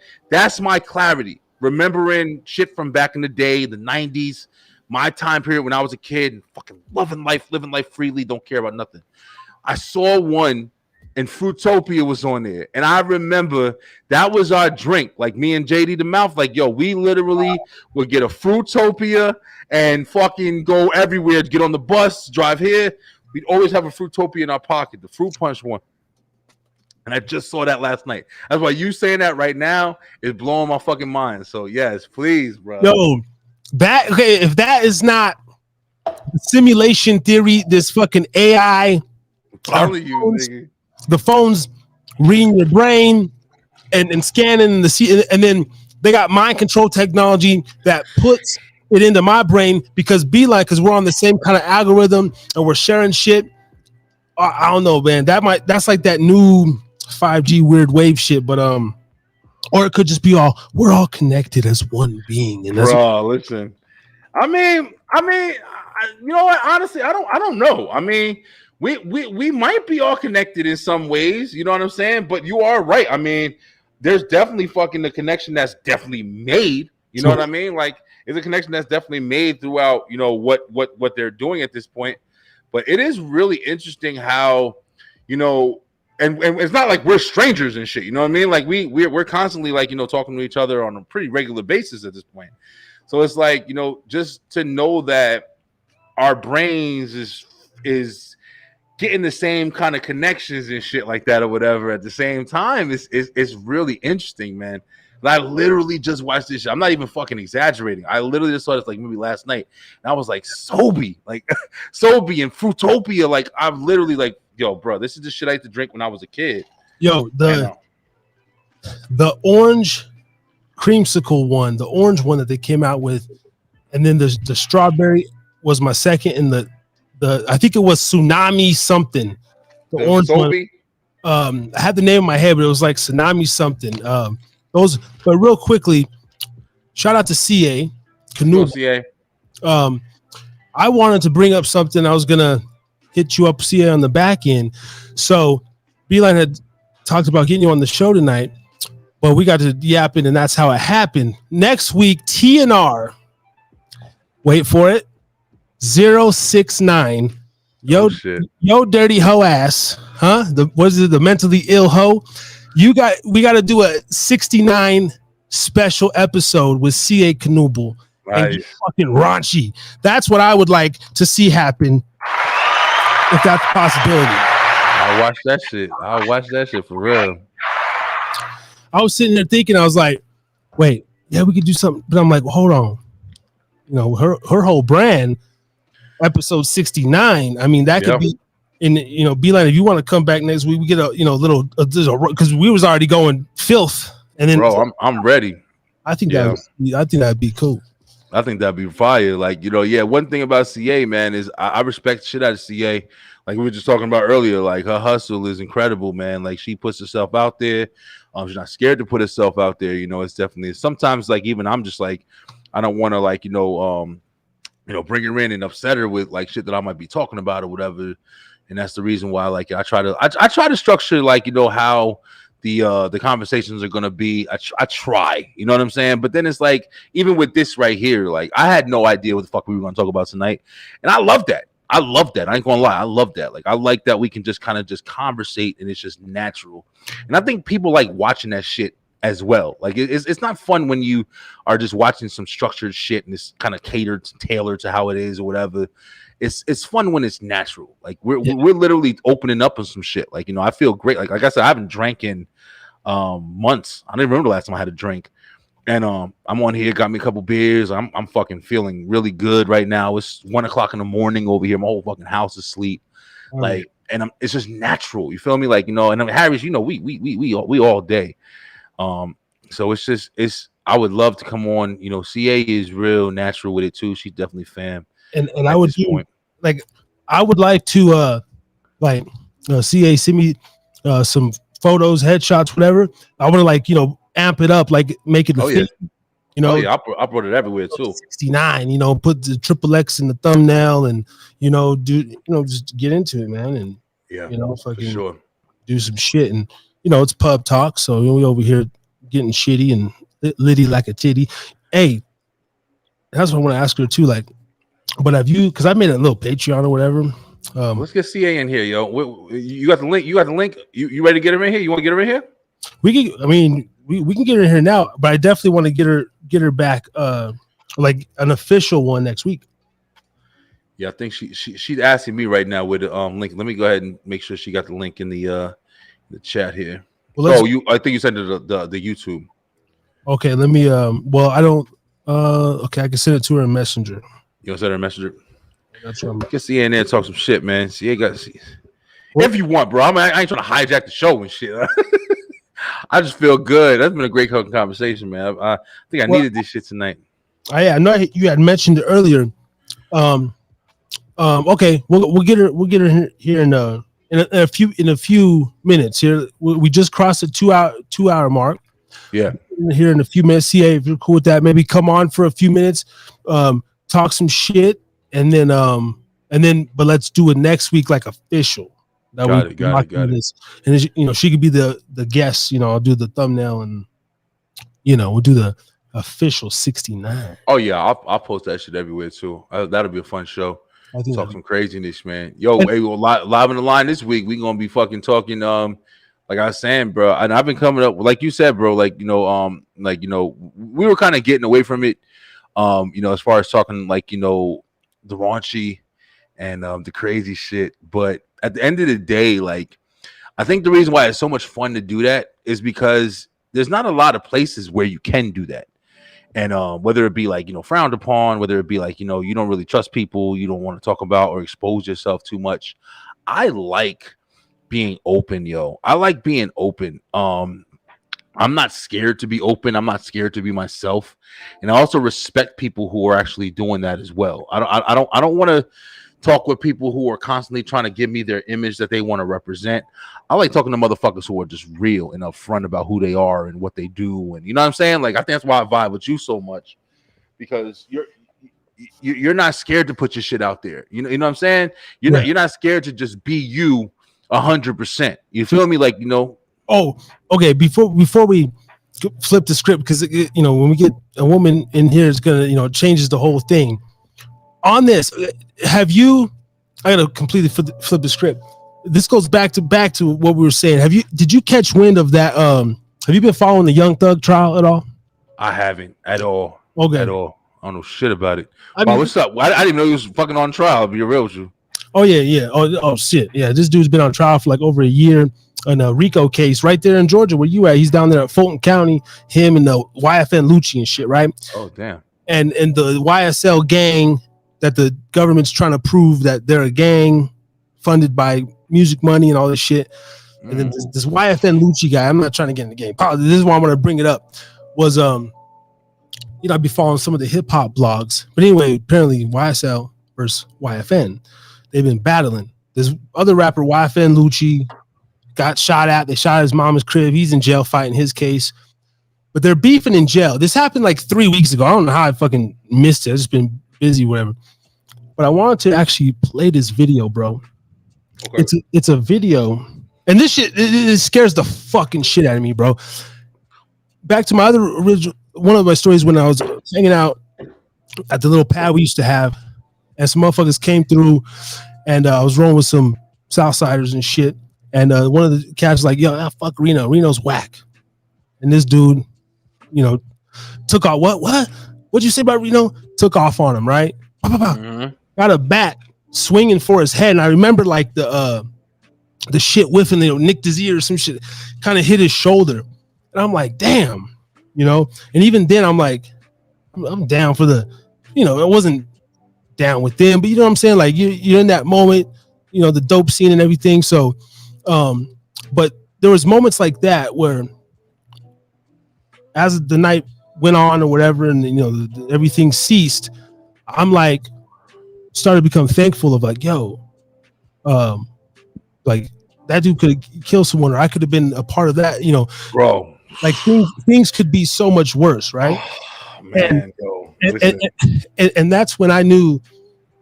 B: clarity. Remembering shit from back in the day, the 90s, my time period when I was a kid, and fucking living life freely, don't care about nothing. I saw one and Fruitopia was on there. And I remember that was our drink. Like me and JD the Mouth, like, yo, we literally would get a Fruitopia and fucking go everywhere, get on the bus, drive here. We'd always have a Fruitopia in our pocket, the fruit punch one. And I just saw that last night. That's why you saying that right now is blowing my fucking mind. So yes, please, bro.
A: Yo, if that is not simulation theory, this fucking AI,
B: I'm telling you, nigga.
A: The phone's reading your brain and scanning the and then They got mind control technology that puts it into my brain because because we're on the same kind of algorithm and we're sharing shit. I don't know, man. That's like that new 5G weird wave shit, but or it could just be we're all connected as one being. And
B: bro, listen. I mean, you know what? Honestly, I don't know. I mean, we might be all connected in some ways. You know what I'm saying? But you are right. I mean, there's definitely fucking the connection that's definitely made. You know what I mean? Like, it's a connection that's definitely made throughout. You know what they're doing at this point. But it is really interesting how, you know, and it's not like we're strangers and shit. You know what I mean? Like we're constantly like, you know, talking to each other on a pretty regular basis at this point. So it's like, you know, just to know that our brains is getting the same kind of connections and shit like that or whatever at the same time is really interesting, man. I literally just watched this shit. I'm not even fucking exaggerating. I literally just saw this like maybe last night. And I was like, Sobe, like Sobe and Fruitopia. Like, I'm literally like, yo, bro, this is the shit I used to drink when I was a kid.
A: Yo, the orange creamsicle one, the orange one that they came out with, and then the strawberry was my second, and the I think it was Tsunami something. The orange Sobe one. I had the name in my head, but it was like Tsunami something. Those, but real quickly, shout out to CA Canoe.
B: CA.
A: I wanted to bring up something. I was gonna hit you up, CA, on the back end. So Beeline had talked about getting you on the show tonight, but we got to yapping, and that's how it happened. Next week, T.N.R. Wait for it. 069. Yo, yo, dirty hoe ass, huh? The mentally ill hoe. We got to do a 69 special episode with CA Canoe and get fucking raunchy. That's what I would like to see happen, if that's a possibility.
B: I'll watch that shit for real.
A: I was sitting there thinking, I was like, wait, yeah, we could do something, but I'm like, well, hold on. You know, her whole brand, episode 69. I mean, that could be. And you know, Beeline, if you want to come back next week, we get a little because we was already going filth, and then
B: bro, I'm ready.
A: I think that'd be cool.
B: I think that'd be fire. Like, you know, yeah. One thing about CA, man, is I respect the shit out of CA. Like we were just talking about earlier, like her hustle is incredible, man. Like she puts herself out there. She's not scared to put herself out there. You know, it's definitely sometimes like even I'm just like I don't want to like you know bring her in and upset her with like shit that I might be talking about or whatever. And that's the reason why, like, I try to structure, like, you know, how the conversations are gonna be. I try, you know what I'm saying? But then it's like, even with this right here, like, I had no idea what the fuck we were gonna talk about tonight, and I love that. I ain't gonna lie, I love that. Like, I like that we can just kind of just conversate, and it's just natural. And I think people like watching that shit as well. Like, it's not fun when you are just watching some structured shit and it's kind of catered, tailored to how it is or whatever. It's fun when it's natural. Like we're literally opening up on some shit. Like, you know, I feel great. Like I said, I haven't drank in months. I don't even remember the last time I had a drink. And I'm on here, got me a couple beers. I'm fucking feeling really good right now. It's 1:00 in the morning over here. My whole fucking house is asleep. Like, and it's just natural. You feel me? Like, you know, and Harris, you know, we all day. So it's I would love to come on. You know, CA is real natural with it too. She's definitely fam.
A: And I would do, like, I would like to CA send me some photos, headshots, whatever. I want to like, you know, amp it up, like make it a thing. You know,
B: I brought it everywhere too.
A: 69, you know, put the XXX in the thumbnail and you know, just get into it, man. And you know, fucking do some shit. And you know, it's pub talk, so we over here getting shitty and litty like a titty. Hey, that's what I want to ask her too, like. But have you? Because I made a little Patreon or whatever.
B: Let's get CA in here, yo. You got the link. You got the link. You ready to get her in here? You want to get her in here?
A: We can. I mean, we can get her in here now. But I definitely want to get her back. Like an official one next week.
B: Yeah, I think she's asking me right now with the link. Let me go ahead and make sure she got the link in the chat here. Well, I think you sent it the YouTube.
A: Okay, let me. Well, I don't. Okay, I can send it to her in Messenger.
B: You want to send her a messenger?
A: That's right.
B: Get CA in there and talk some shit, man. CA got if you want, bro. I ain't trying to hijack the show and shit. I just feel good. That's been a great conversation, man. I think I needed this shit tonight.
A: I know you had mentioned it earlier. Okay, we'll get her here in a few minutes. Here we just crossed the 2 hour mark.
B: Yeah,
A: here in a few minutes. See if you're cool with that. Maybe come on for a few minutes, talk some shit, and then but let's do it next week like official.
B: Got it.
A: This. And she could be the guest. I'll do the thumbnail and we'll do the official 69.
B: Oh yeah, I'll post that shit everywhere too. That'll be a fun show. Talk some craziness, man. Yo, hey, we're live on the line this week. We gonna be fucking talking. Like I was saying, bro, and I've been coming up, like you said, bro. We were kind of getting away from it. As far as talking, the raunchy and the crazy shit. But at the end of the day, I think the reason why it's so much fun to do that is because there's not a lot of places where you can do that. And whether it be frowned upon, whether it be you don't really trust people, you don't want to talk about or expose yourself too much. I like being open, yo. I like being open. I'm not scared to be open. I'm not scared to be myself, and I also respect people who are actually doing that as well. I don't want to talk with people who are constantly trying to give me their image that they want to represent. I like talking to motherfuckers who are just real and upfront about who they are and what they do, and you know what I'm saying. I think that's why I vibe with you so much, because you're not scared to put your shit out there. You know what I'm saying. You're not scared to just be you 100%. You feel me?
A: Oh, okay. Before we flip the script, because when we get a woman in here, it's gonna changes the whole thing. On this, have you? I gotta completely flip the script. This goes back to what we were saying. Did you catch wind of that? Have you been following the Young Thug trial at all?
B: I haven't at all.
A: Okay.
B: At all. I don't know shit about it. What's up? I didn't even know he was fucking on trial. To be real with you.
A: Oh yeah. Oh shit. Yeah, this dude's been on trial for over a year in a RICO case right there in Georgia where you at. He's down there at Fulton County. Him and the YFN Lucci and shit, right?
B: Oh damn.
A: And the YSL gang that the government's trying to prove that they're a gang funded by music money and all this shit. And then this YFN Lucci guy, I'm not trying to get in the game. This is why I want to bring it up. Was I'd be following some of the hip hop blogs, but anyway, apparently YSL versus YFN. They've been battling. This other rapper, YFN Lucci, got shot at. They shot at his mama's crib. He's in jail fighting his case. But they're beefing in jail. This happened 3 weeks ago. I don't know how I fucking missed it. I've just been busy, whatever. But I wanted to actually play this video, bro. Okay. It's a video. And this shit, it scares the fucking shit out of me, bro. Back to my other original, one of my stories when I was hanging out at the little pad we used to have. And some motherfuckers came through, and I was rolling with some Southsiders and shit. And one of the cats was like, yo, fuck Reno. Reno's whack. And this dude, took off. What'd you say about Reno? Took off on him, right? Mm-hmm. Got a bat swinging for his head. And I remember the shit whiffing, nicked his ear or some shit, kind of hit his shoulder. And I'm like, damn, And even then I'm like, I'm down for the, it wasn't down with them, but you know what I'm saying? You're in that moment, the dope scene and everything. So, but there was moments like that where as the night went on or whatever, and everything ceased, I'm started to become thankful of that dude could have killed someone, or I could have been a part of that,
B: bro.
A: Things could be so much worse, right?
B: Oh, man,
A: and that's when I knew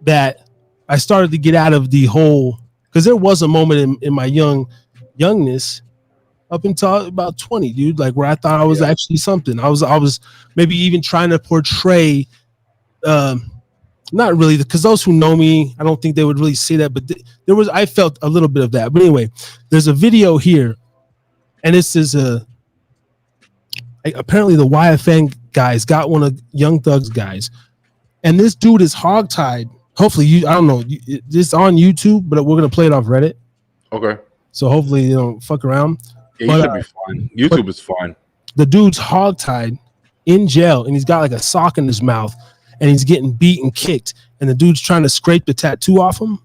A: that I started to get out of the whole, because there was a moment in my youngness up until about 20, dude, where I thought I was actually something. I was maybe even trying to portray, not really, because those who know me, I don't think they would really say that, but I felt a little bit of that. But anyway, there's a video here, and this is apparently the YFN guys got one of Young Thug's guys, and this dude is hogtied. Hopefully, I don't know, it's on YouTube, but we're gonna play it off Reddit.
B: Okay.
A: So hopefully you don't fuck around.
B: Yeah, you should be fine. YouTube is fine.
A: The dude's hogtied in jail, and he's got a sock in his mouth, and he's getting beat and kicked, and the dude's trying to scrape the tattoo off him.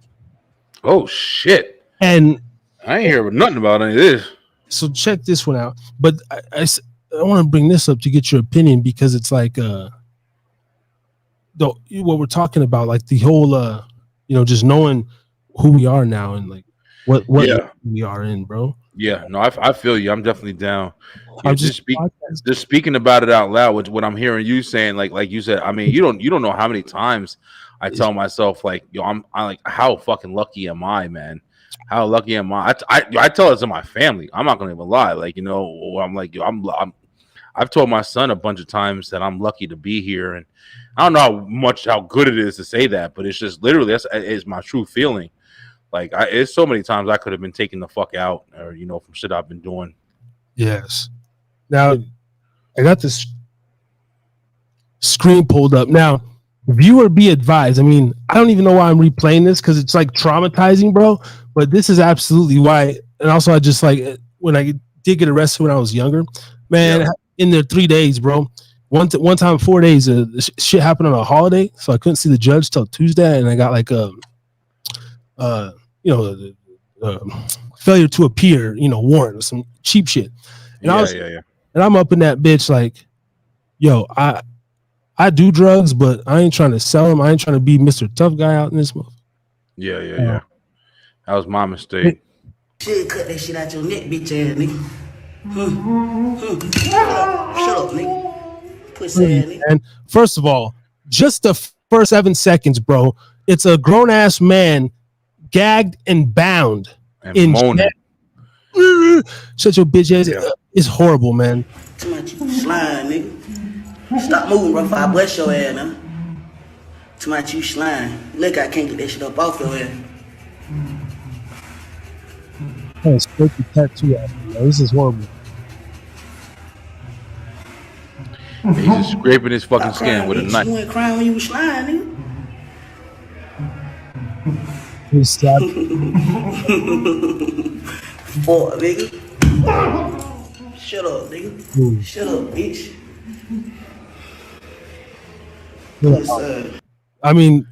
B: Oh shit!
A: And
B: I ain't hearing nothing about any of this.
A: So check this one out. But I want to bring this up to get your opinion because it's like what we're talking about, like the whole just knowing who we are now and like what
B: Yeah.
A: we are in, bro.
B: Yeah, no, I feel you. I'm definitely down. Yeah,
A: I'm just
B: just speaking about it out loud, which what I'm hearing you saying, like you said. I mean, you don't know how many times I tell myself, like, yo, I like, how fucking lucky am I, man? How lucky am I? I tell it to my family. I'm not gonna even lie. Like, I'm like, yo, I've told my son a bunch of times that I'm lucky to be here, and I don't know how good it is to say that, but it's just literally it's my true feeling. Like, it's so many times I could have been taken the fuck out, or from shit I've been doing.
A: Yes. Now I got this screen pulled up. Now, viewer be advised. I mean, I don't even know why I'm replaying this because it's like traumatizing, bro. But this is absolutely why. And also, I just like when I did get arrested when I was younger, man. In there 3 days, bro. One time, 4 days. Shit happened on a holiday, so I couldn't see the judge till Tuesday, and I got like failure to appear, warrant or some cheap shit. And and I'm up in that bitch like, yo, I do drugs, but I ain't trying to sell them. I ain't trying to be Mr. Tough Guy out in this motherfucker.
B: Yeah. That was my mistake.
C: Shit, cut that shit out your neck, bitch ass nigga. Shut up, nigga. Pussy ass nigga.
A: And first of all, just the first 7 seconds, bro. It's a grown ass man gagged and bound
B: and
A: in
B: moaning.
A: Shut your bitch ass. Yeah. It's horrible, man.
C: Too much you slime, nigga. Stop moving, bro, before I bust your ass, man. Too much you slime. Look, I can't get that shit up off your ass.
A: Oh, scrape the tattoo out. This is horrible.
B: He's just scraping his fucking skin with a knife.
C: You ain't crying when you was slime, nigga.
A: He's stabbed.
C: Fuck, nigga. Shut up, nigga. Shut up, bitch.
A: I mean,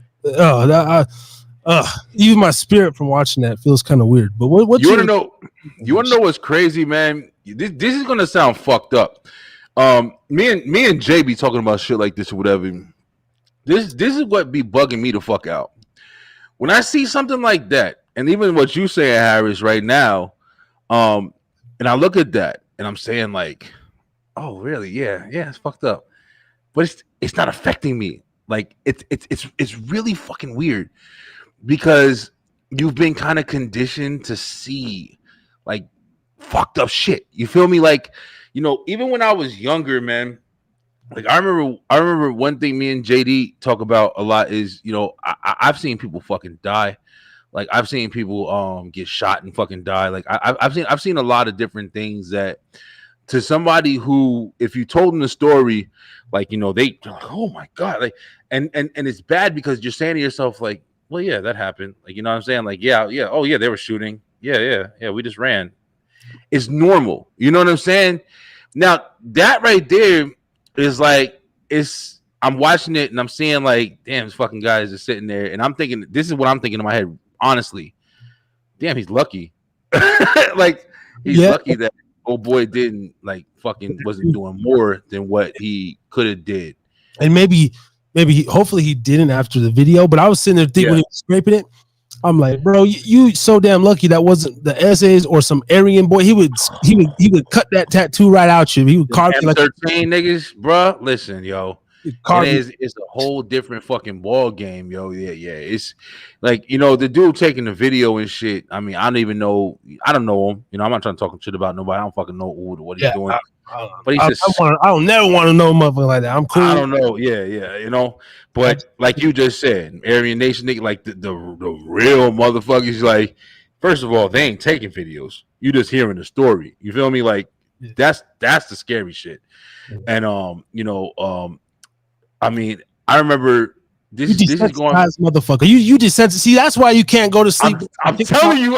A: even my spirit from watching that feels kind of weird. But what
B: you want to know? You want to know what's crazy, man? This is gonna sound fucked up. Me and Jay be talking about shit like this or whatever. This is what be bugging me the fuck out. When I see something like that, and even what you saying, Harris, right now, and I look at that and I'm saying like, oh really? Yeah, it's fucked up. But it's not affecting me. Like it's really fucking weird because you've been kind of conditioned to see like fucked up shit. You feel me? Like, even when I was younger, man, like I remember one thing me and JD talk about a lot is, I've seen people fucking die. Like I've seen people get shot and fucking die. Like I've seen a lot of different things that to somebody who, if you told them the story, like, they like, oh my God. Like, and it's bad because you're saying to yourself, like, well, yeah, that happened. Like, you know what I'm saying? Like, yeah. Oh yeah, they were shooting. Yeah. We just ran. It's normal. You know what I'm saying? Now that right there is like, I'm watching it and I'm seeing like, damn, this fucking guy is just sitting there. And I'm thinking, this is what I'm thinking in my head. Honestly, damn, he's lucky. Like he's lucky that old boy didn't wasn't doing more than what he could have did.
A: And maybe hopefully he didn't after the video. But I was sitting there thinking when he was scraping it, I'm like, bro, you so damn lucky that wasn't the essays or some Aryan boy. He would cut that tattoo right out you. He would carve
B: it like M13 niggas, bro. Listen, yo. It's a whole different fucking ball game, yo. Yeah. It's like, the dude taking the video and shit. I mean, I don't know him. I'm not trying to talk shit about nobody. I don't fucking know what he's doing. But he's
A: I don't never want to know motherfucker like that. I'm cool.
B: I don't know. Yeah. But like you just said, Aryan Nation nigga, like the real motherfuckers, like, first of all, they ain't taking videos. You just hearing the story. You feel me? Like that's the scary shit. And I mean, I remember this is going.
A: Motherfucker, you desensitized. See, that's why you can't go to sleep.
B: I'm telling you,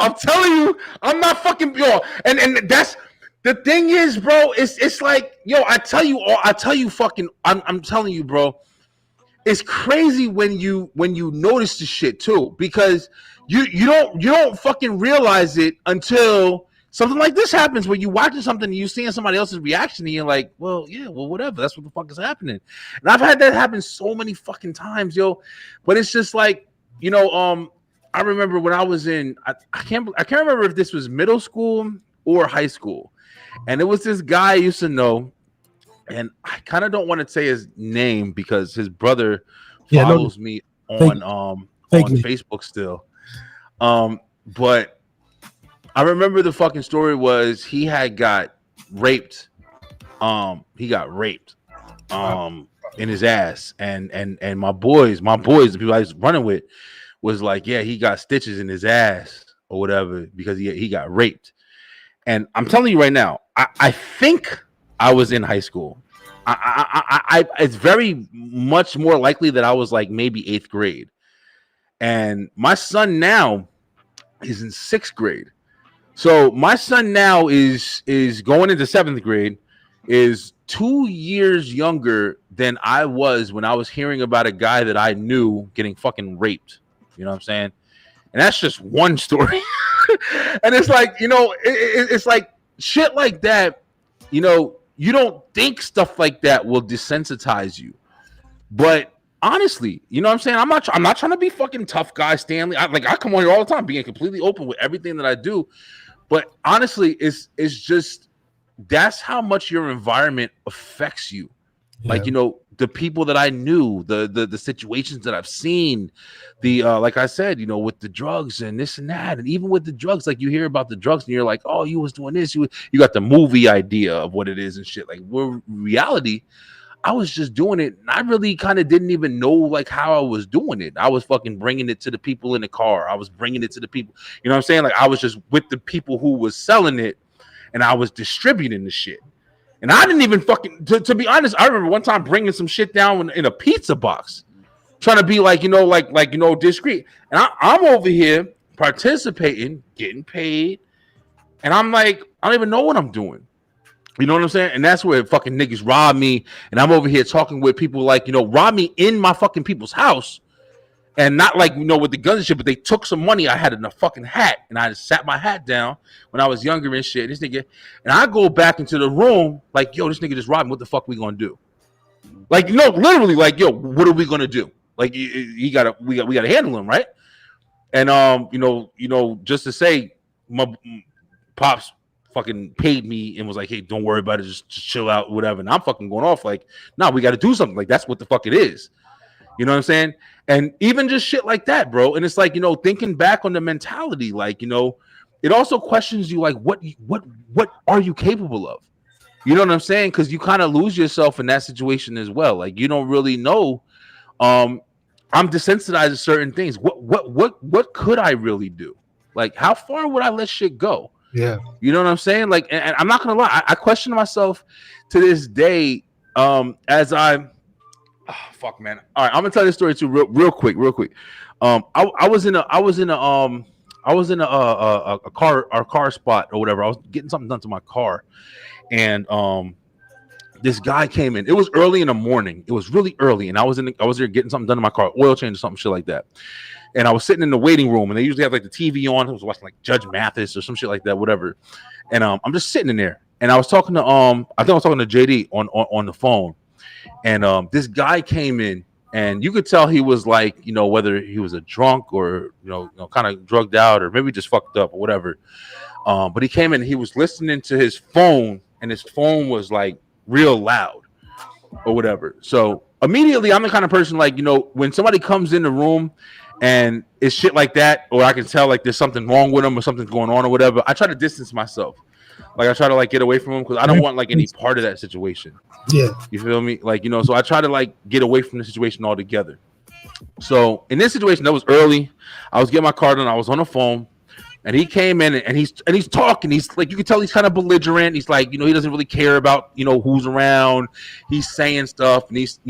B: I'm not fucking and that's the thing is, bro. It's like, yo, I'm telling you, bro. It's crazy when you notice the shit too, because you don't fucking realize it until something like this happens where you watching something and you seeing somebody else's reaction and you're like, well, yeah, well, whatever. That's what the fuck is happening. And I've had that happen so many fucking times, yo. But it's just like, I remember when I was in, I can't remember if this was middle school or high school. And it was this guy I used to know. And I kind of don't want to say his name because his brother follows me on Facebook still. But I remember the fucking story was he had got raped. He got raped in his ass. And my boys, the people I was running with, was like, yeah, he got stitches in his ass or whatever because he got raped. And I'm telling you right now, I think I was in high school. It's very much more likely that I was like maybe 8th grade. And my son now is in 6th grade. So my son now is going into 7th grade, is 2 years younger than I was when I was hearing about a guy that I knew getting fucking raped. You know what I'm saying? And that's just one story. And it's like, it's like shit like that, you don't think stuff like that will desensitize you. But honestly, you know what I'm saying? I'm not trying to be fucking tough guy, Stanley. I come on here all the time being completely open with everything that I do. But honestly, it's just that's how much your environment affects you. Yeah. Like, the people that I knew, the situations that I've seen, like I said, with the drugs and this and that, and even with the drugs, like you hear about the drugs and you're like, oh, you was doing this, you got the movie idea of what it is and shit. Like, reality, I was just doing it, and I really kind of didn't even know like how I was doing it. I was fucking bringing it to the people in the car. I was bringing it to the people, you know what I'm saying? Like, I was just with the people who was selling it, and I was distributing the shit. And I didn't even fucking, to be honest, I remember one time bringing some shit down in a pizza box, trying to be like, discreet. And I'm over here participating, getting paid. And I'm like, I don't even know what I'm doing. You know what I'm saying? And that's where fucking niggas rob me. And I'm over here talking with people like, rob me in my fucking people's house. And not like, with the guns and shit, but they took some money I had in a fucking hat. And I just sat my hat down when I was younger and shit. This nigga, and I go back into the room like, yo, this nigga just robbed me. What the fuck we gonna do? Like, literally like, yo, what are we gonna do? Like, we gotta handle him, right? And, just to say, my pops fucking paid me and was like, hey, don't worry about it. Just chill out, whatever. And I'm fucking going off like, nah, we got to do something. Like, that's what the fuck it is. You know what I'm saying? And even just shit like that, bro. And it's like, thinking back on the mentality, like, it also questions you, like, what are you capable of? You know what I'm saying? Because you kind of lose yourself in that situation as well. Like, you don't really know. I'm desensitized to certain things. What could I really do? Like, how far would I let shit go?
A: Yeah.
B: You know what I'm saying? Like, and I'm not gonna lie, I question myself to this day, as I fuck, man. All right, I'm gonna tell this story too real quick. I was in a car spot or whatever. I was getting something done to my car, and this guy came in. It was early in the morning. It was really early, and I was there getting something done to my car, oil change or something shit like that. And I was sitting in the waiting room, and they usually have like the TV on. I was watching like Judge Mathis or some shit like that, whatever. And I'm just sitting in there, and I was talking to I think I was talking to JD on the phone, and this guy came in, and you could tell he was like, whether he was a drunk or kind of drugged out or maybe just fucked up or whatever. But he came in, and he was listening to his phone, and his phone was like real loud or whatever. So immediately, I'm the kind of person like, when somebody comes in the room and it's shit like that, or I can tell like there's something wrong with them or something's going on or whatever, I try to distance myself. Like, I try to like get away from them because I don't want like any part of that situation. Yeah. You feel me? Like, so I try to like get away from the situation altogether. So in this situation, that was early. I was getting my car done. I was on the phone, and he came in and he's talking. He's like, you can tell he's kind of belligerent. He's like, he doesn't really care about, who's around. He's saying stuff, and he's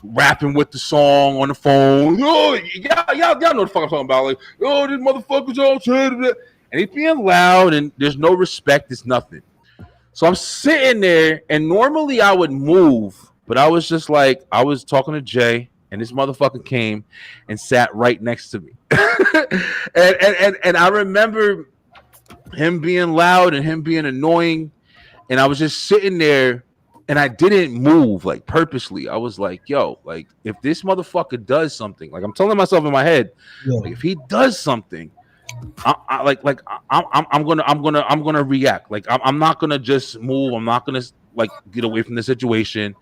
B: rapping with the song on the phone. Oh, y'all know what the fuck I'm talking about. Like, oh, this motherfucker's all shit. And he's being loud, and there's no respect. It's nothing. So I'm sitting there, and normally I would move, but I was just like, I was talking to Jay, and this motherfucker came and sat right next to me. and I remember him being loud and him being annoying, and I was just sitting there and I didn't move like purposely. I was like, yo, like if this motherfucker does something, like I'm telling myself in my head,
A: Yeah.
B: like if he does something, I'm gonna react. Like I'm not gonna just move. I'm not gonna like get away from the situation.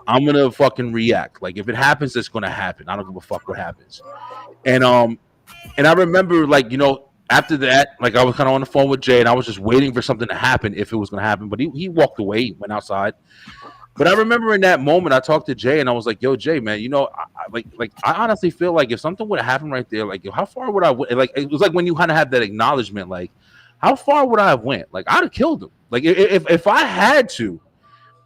B: I'm gonna fucking react. Like if it happens, it's gonna happen. I don't give a fuck what happens. And I remember like after that, like I was kind of on the phone with Jay, and I was just waiting for something to happen if it was gonna happen. But he walked away, he went outside. But I remember in that moment, I talked to Jay, and I was like, "Yo, Jay, man, I honestly feel like if something would have happened right there, like, how far would I like? It was like when you kind of have that acknowledgement, like, how far would I have went? Like, I'd have killed him. Like, if I had to,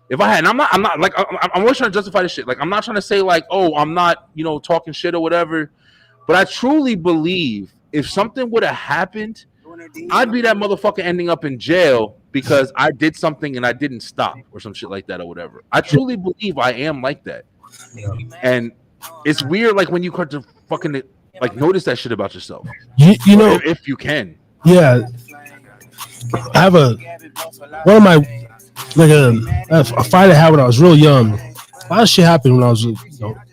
B: if I had, and I'm not like, I'm always trying to justify this shit. Like, I'm not trying to say like, oh, I'm not, talking shit or whatever. But I truly believe if something would have happened, I'd be that motherfucker ending up in jail because I did something and I didn't stop or some shit like that or whatever. I truly believe I am like that. And it's weird, like when you start to fucking like notice that shit about yourself.
A: You know,
B: if you can.
A: Yeah, I have one of my like a fight I had when I was real young. A lot of shit happened when I was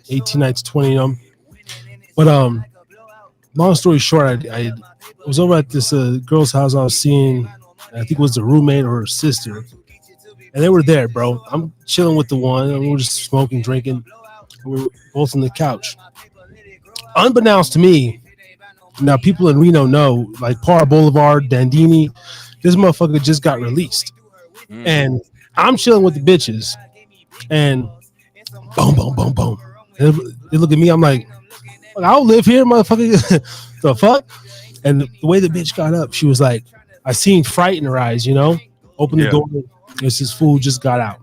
A: 18, 19, 20. But long story short, I was over at this girl's house I was seeing. I think it was the roommate or her sister, and they were there, bro. I'm chilling with the one, and we were just smoking, drinking. We were both on the couch. Unbeknownst to me, now people in Reno know, like Par Boulevard, Dandini, this motherfucker just got released, and I'm chilling with the bitches, and boom, boom, boom, boom. And they look at me, I'm like, I'll live here, motherfucker. The fuck? And the way the bitch got up, she was like, I seen fright in her eyes, open the door. This fool just got out.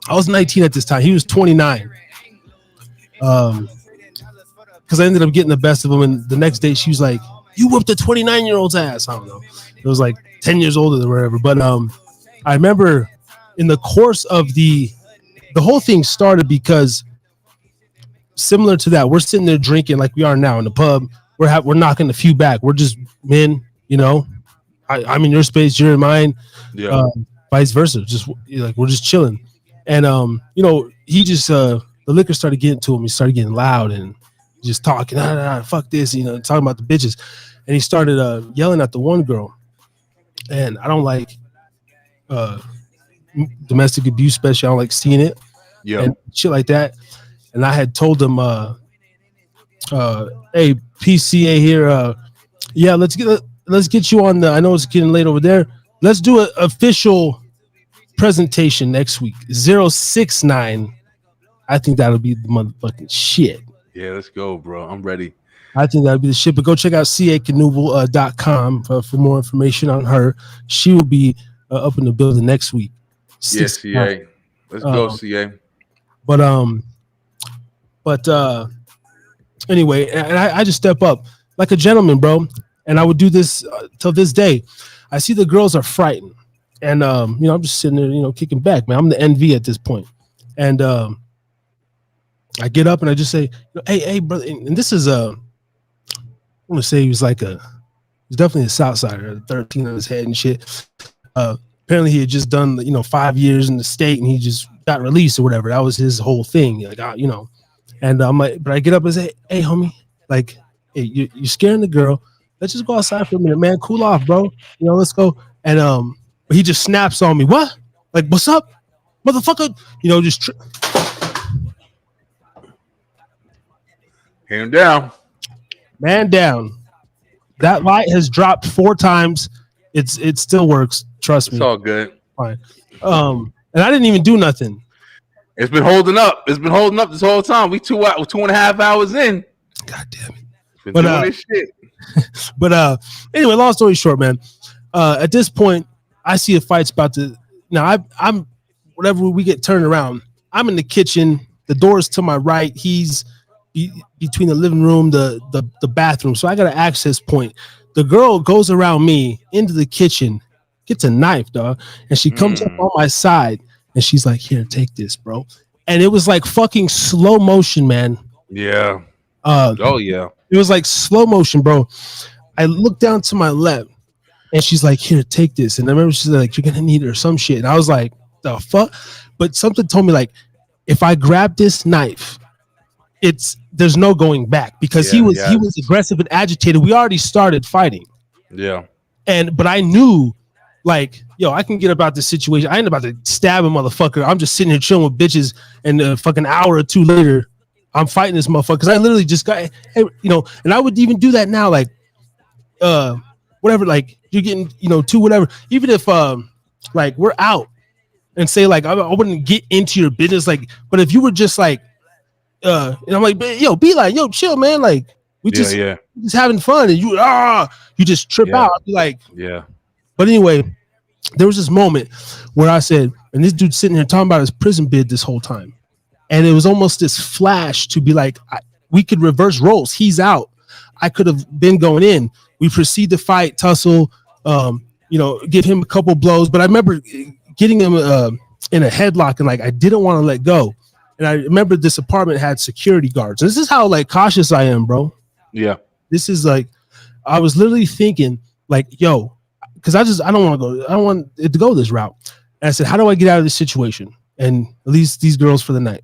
A: I was 19 at this time. He was 29. Because I ended up getting the best of him. And the next day, she was like, you whooped a 29-year-old's ass. I don't know. It was like 10 years older or whatever. But I remember in the course of the whole thing started because similar to that, we're sitting there drinking like we are now in the pub. We're knocking a few back. We're just men, I'm in your space, you're in mine.
B: Yeah.
A: Vice versa. Just like we're just chilling. And he just the liquor started getting to him. He started getting loud and just talking, fuck this, talking about the bitches. And he started yelling at the one girl. And I don't like domestic abuse, especially. I don't like seeing it.
B: Yeah.
A: And shit like that. And I had told him, hey, PCA here, yeah, let's get you on the, I know it's getting late over there. Let's do an official presentation next week. 069. I think that'll be the motherfucking shit.
B: Yeah, let's go, bro. I'm ready.
A: I think that'll be the shit. But go check out cacanuble.com for more information on her. She will be up in the building next week.
B: Yes, CA. Let's go, CA.
A: But anyway, and I just step up like a gentleman, bro. And I would do this till this day. I see the girls are frightened. And, I'm just sitting there, kicking back, man. I'm the NV at this point. And I get up and I just say, hey, brother. And this is, I want to say he's definitely a Southsider, 13 on his head and shit. Apparently he had just done, 5 years in the state and he just got released or whatever. That was his whole thing. Like, and I'm like, but I get up and say, hey, homie, like, hey, you're scaring the girl. Let's just go outside for a minute, man. Cool off, bro. Let's go. And but he just snaps on me. What? Like, what's up, motherfucker? Just
B: hand down,
A: man down. That light has dropped 4 times. It still works. Trust me.
B: It's all good.
A: Fine. And I didn't even do nothing.
B: It's been holding up. It's been holding up this whole time. We 2.5 hours in.
A: God damn it.
B: Been doing this shit.
A: But anyway, long story short, man. At this point, I see a fight's about to. Now I'm whatever we get turned around. I'm in the kitchen. The door's to my right. He's between the living room, the bathroom. So I got an access point. The girl goes around me into the kitchen, gets a knife, dog, and she comes up on my side and she's like, "Here, take this, bro." And it was like fucking slow motion, man.
B: Yeah.
A: Oh yeah. It was like slow motion, bro. I looked down to my left. And she's like, here, take this. And I remember she's like, you're gonna need it or some shit. And I was like, the fuck? But something told me like, if I grab this knife, there's no going back, because he was aggressive and agitated. We already started fighting.
B: Yeah.
A: But I knew, like, yo, I can get about this situation. I ain't about to stab a motherfucker. I'm just sitting here chilling with bitches, and a fucking hour or two later, I'm fighting this motherfucker, because I literally just got, and I would even do that now, like, whatever, like, you're getting, to whatever, even if, like, we're out, and say, like, I wouldn't get into your business, like, but if you were just like, and I'm like, yo, be like, yo, chill, man, like, we just having fun, and you just trip out. I'd be like, But anyway, there was this moment where I said, and this dude's sitting here talking about his prison bid this whole time, and it was almost this flash to be like, we could reverse roles. He's out. I could have been going in. We proceed to fight, tussle, give him a couple blows. But I remember getting him in a headlock, and like, I didn't want to let go. And I remember this apartment had security guards. This is how like cautious I am, bro.
B: Yeah. This
A: is like, I was literally thinking like, yo, because I don't want it to go this route. And I said, how do I get out of this situation and at least these girls for the night?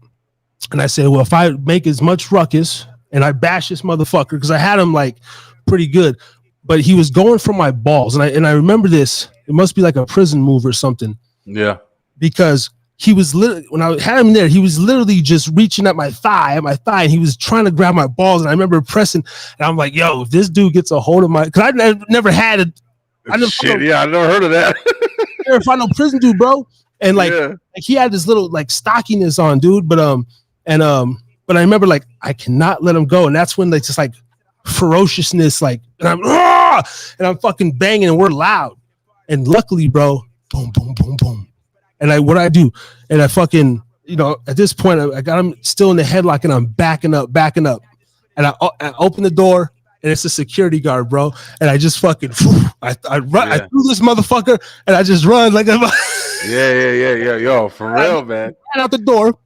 A: And I said, well, if I make as much ruckus and I bash this motherfucker, because I had him like pretty good, but he was going for my balls. And I remember this, it must be like a prison move or something.
B: Yeah.
A: Because he was literally, when I had him there, he was literally just reaching at my thigh, and he was trying to grab my balls. And I remember pressing, and I'm like, yo, if this dude gets a hold of my, because I never had it.
B: I never heard of that.
A: I never found no prison dude, bro. And like he had this little like stockiness on, dude. But I remember like, I cannot let him go. And that's when like just like ferociousness, like, and I'm fucking banging, and we're loud. And luckily, bro, boom, boom, boom, boom. And I do, and I fucking, at this point, I got him still in the headlock, and I'm backing up. And I open the door, and it's a security guard, bro. And I just fucking, I run, I threw this motherfucker, and I just run like a
B: yo, for real, man.
A: Ran out the door.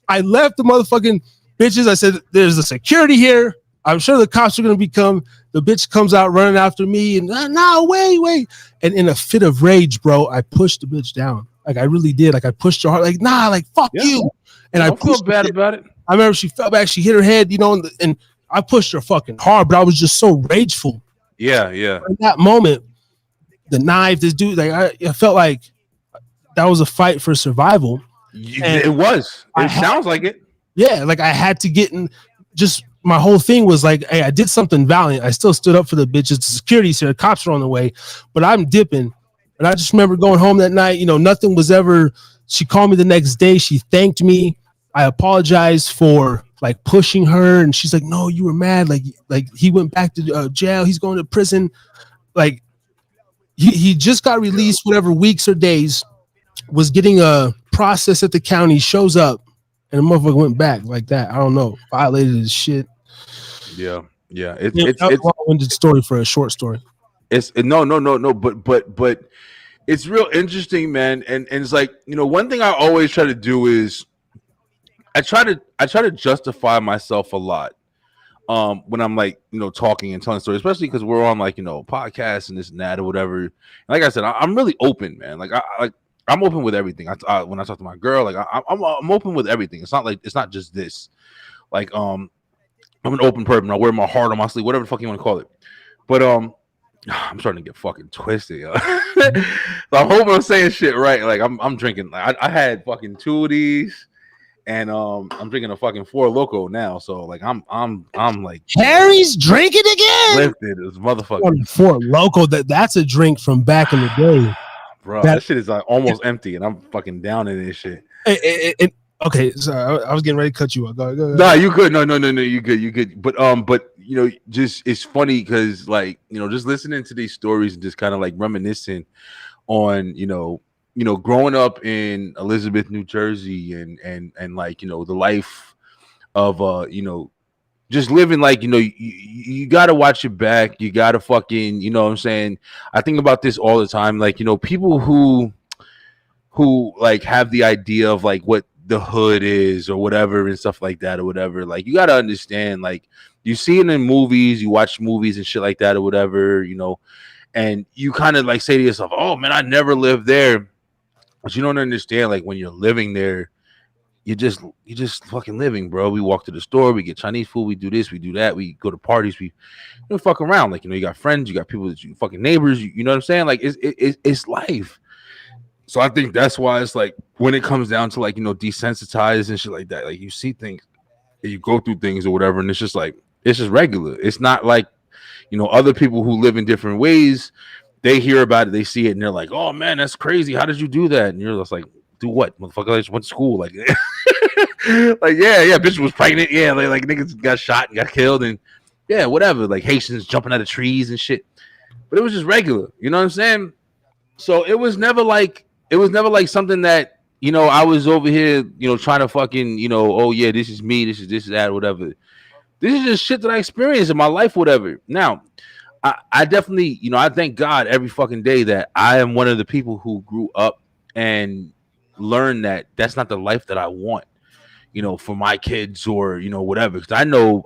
A: I left the motherfucking bitches. I said, there's a security here. I'm sure the cops are going to come. The bitch comes out running after me, and no, wait. And in a fit of rage, bro, I pushed the bitch down. Like I really did. Like I pushed her hard. Like, nah, like fuck you. And I
B: feel bad about it.
A: I remember she fell back. She hit her head, and I pushed her fucking hard. But I was just so rageful.
B: Yeah.
A: In that moment, the knife, this dude, like I felt like that was a fight for survival.
B: It was. It sounds like it.
A: Yeah, like I had to get in. Just my whole thing was like, hey, I did something valiant. I still stood up for the bitches. The security's here. The cops are on the way, but I'm dipping. And I just remember going home that night, nothing was ever, she called me the next day. She thanked me. I apologized for like pushing her. And she's like, no, you were mad. Like he went back to jail. He's going to prison. Like he just got released, whatever weeks or days, was getting a process at the county, shows up, and the motherfucker went back like that. I don't know. Violated his shit.
B: Yeah.
A: It's a long-winded story for a short story.
B: No. But it's real interesting, man. And it's like, one thing I always try to do is I try to justify myself a lot. When I'm like, talking and telling stories, especially because we're on like, podcasts and this and that or whatever. And like I said, I'm really open, man. Like I'm open with everything. When I talk to my girl, like I'm open with everything. It's not just this. Like I'm an open person. I wear my heart on my sleeve, whatever the fuck you want to call it. But I'm starting to get fucking twisted. Yo. So I hope I'm saying shit right. Like I'm drinking. I had fucking 2 of these, and I'm drinking a fucking 4 Loko now. So like I'm like
A: Harry's drinking again.
B: Lifted as motherfucker.
A: 4 Loko. That's a drink from back in the day,
B: bro. That shit is like almost empty, and I'm fucking down in this shit.
A: Okay, sorry, I was getting ready to cut you off. Go.
B: Nah, you good. No, you good. But just it's funny because like just listening to these stories and just kind of like reminiscing on growing up in Elizabeth, New Jersey, and like the life of just living like you gotta watch your back. You gotta fucking what I'm saying. I think about this all the time. Like people who like have the idea of like what the hood is or whatever and stuff like that or whatever, like you got to understand, like you see it in movies, you watch movies and shit like that or whatever, and you kind of like say to yourself, "Oh man, I never lived there," but you don't understand. Like when you're living there, you just fucking living, bro. We walk to the store, we get Chinese food, we do this, we do that, we go to parties, we fuck around. Like you got friends, you got people that you fucking neighbors. You know what I'm saying? Like it's life. So I think that's why it's like when it comes down to like desensitized and shit like that, like you see things, you go through things or whatever, and it's just like it's just regular. It's not like other people who live in different ways. They hear about it, they see it, and they're like, "Oh man, that's crazy! How did you do that?" And you're just like, "Do what, motherfucker? I just went to school." Like, like yeah, bitch was pregnant. Yeah, like niggas got shot and got killed, and yeah, whatever. Like Haitians jumping out of trees and shit. But it was just regular. You know what I'm saying? So it was never like something that I was over here trying to fucking oh yeah, this is me, this is that, whatever. This is just shit that I experienced in my life, whatever. Now, I definitely I thank God every fucking day that I am one of the people who grew up and learned that that's not the life that I want, for my kids or whatever. Because I know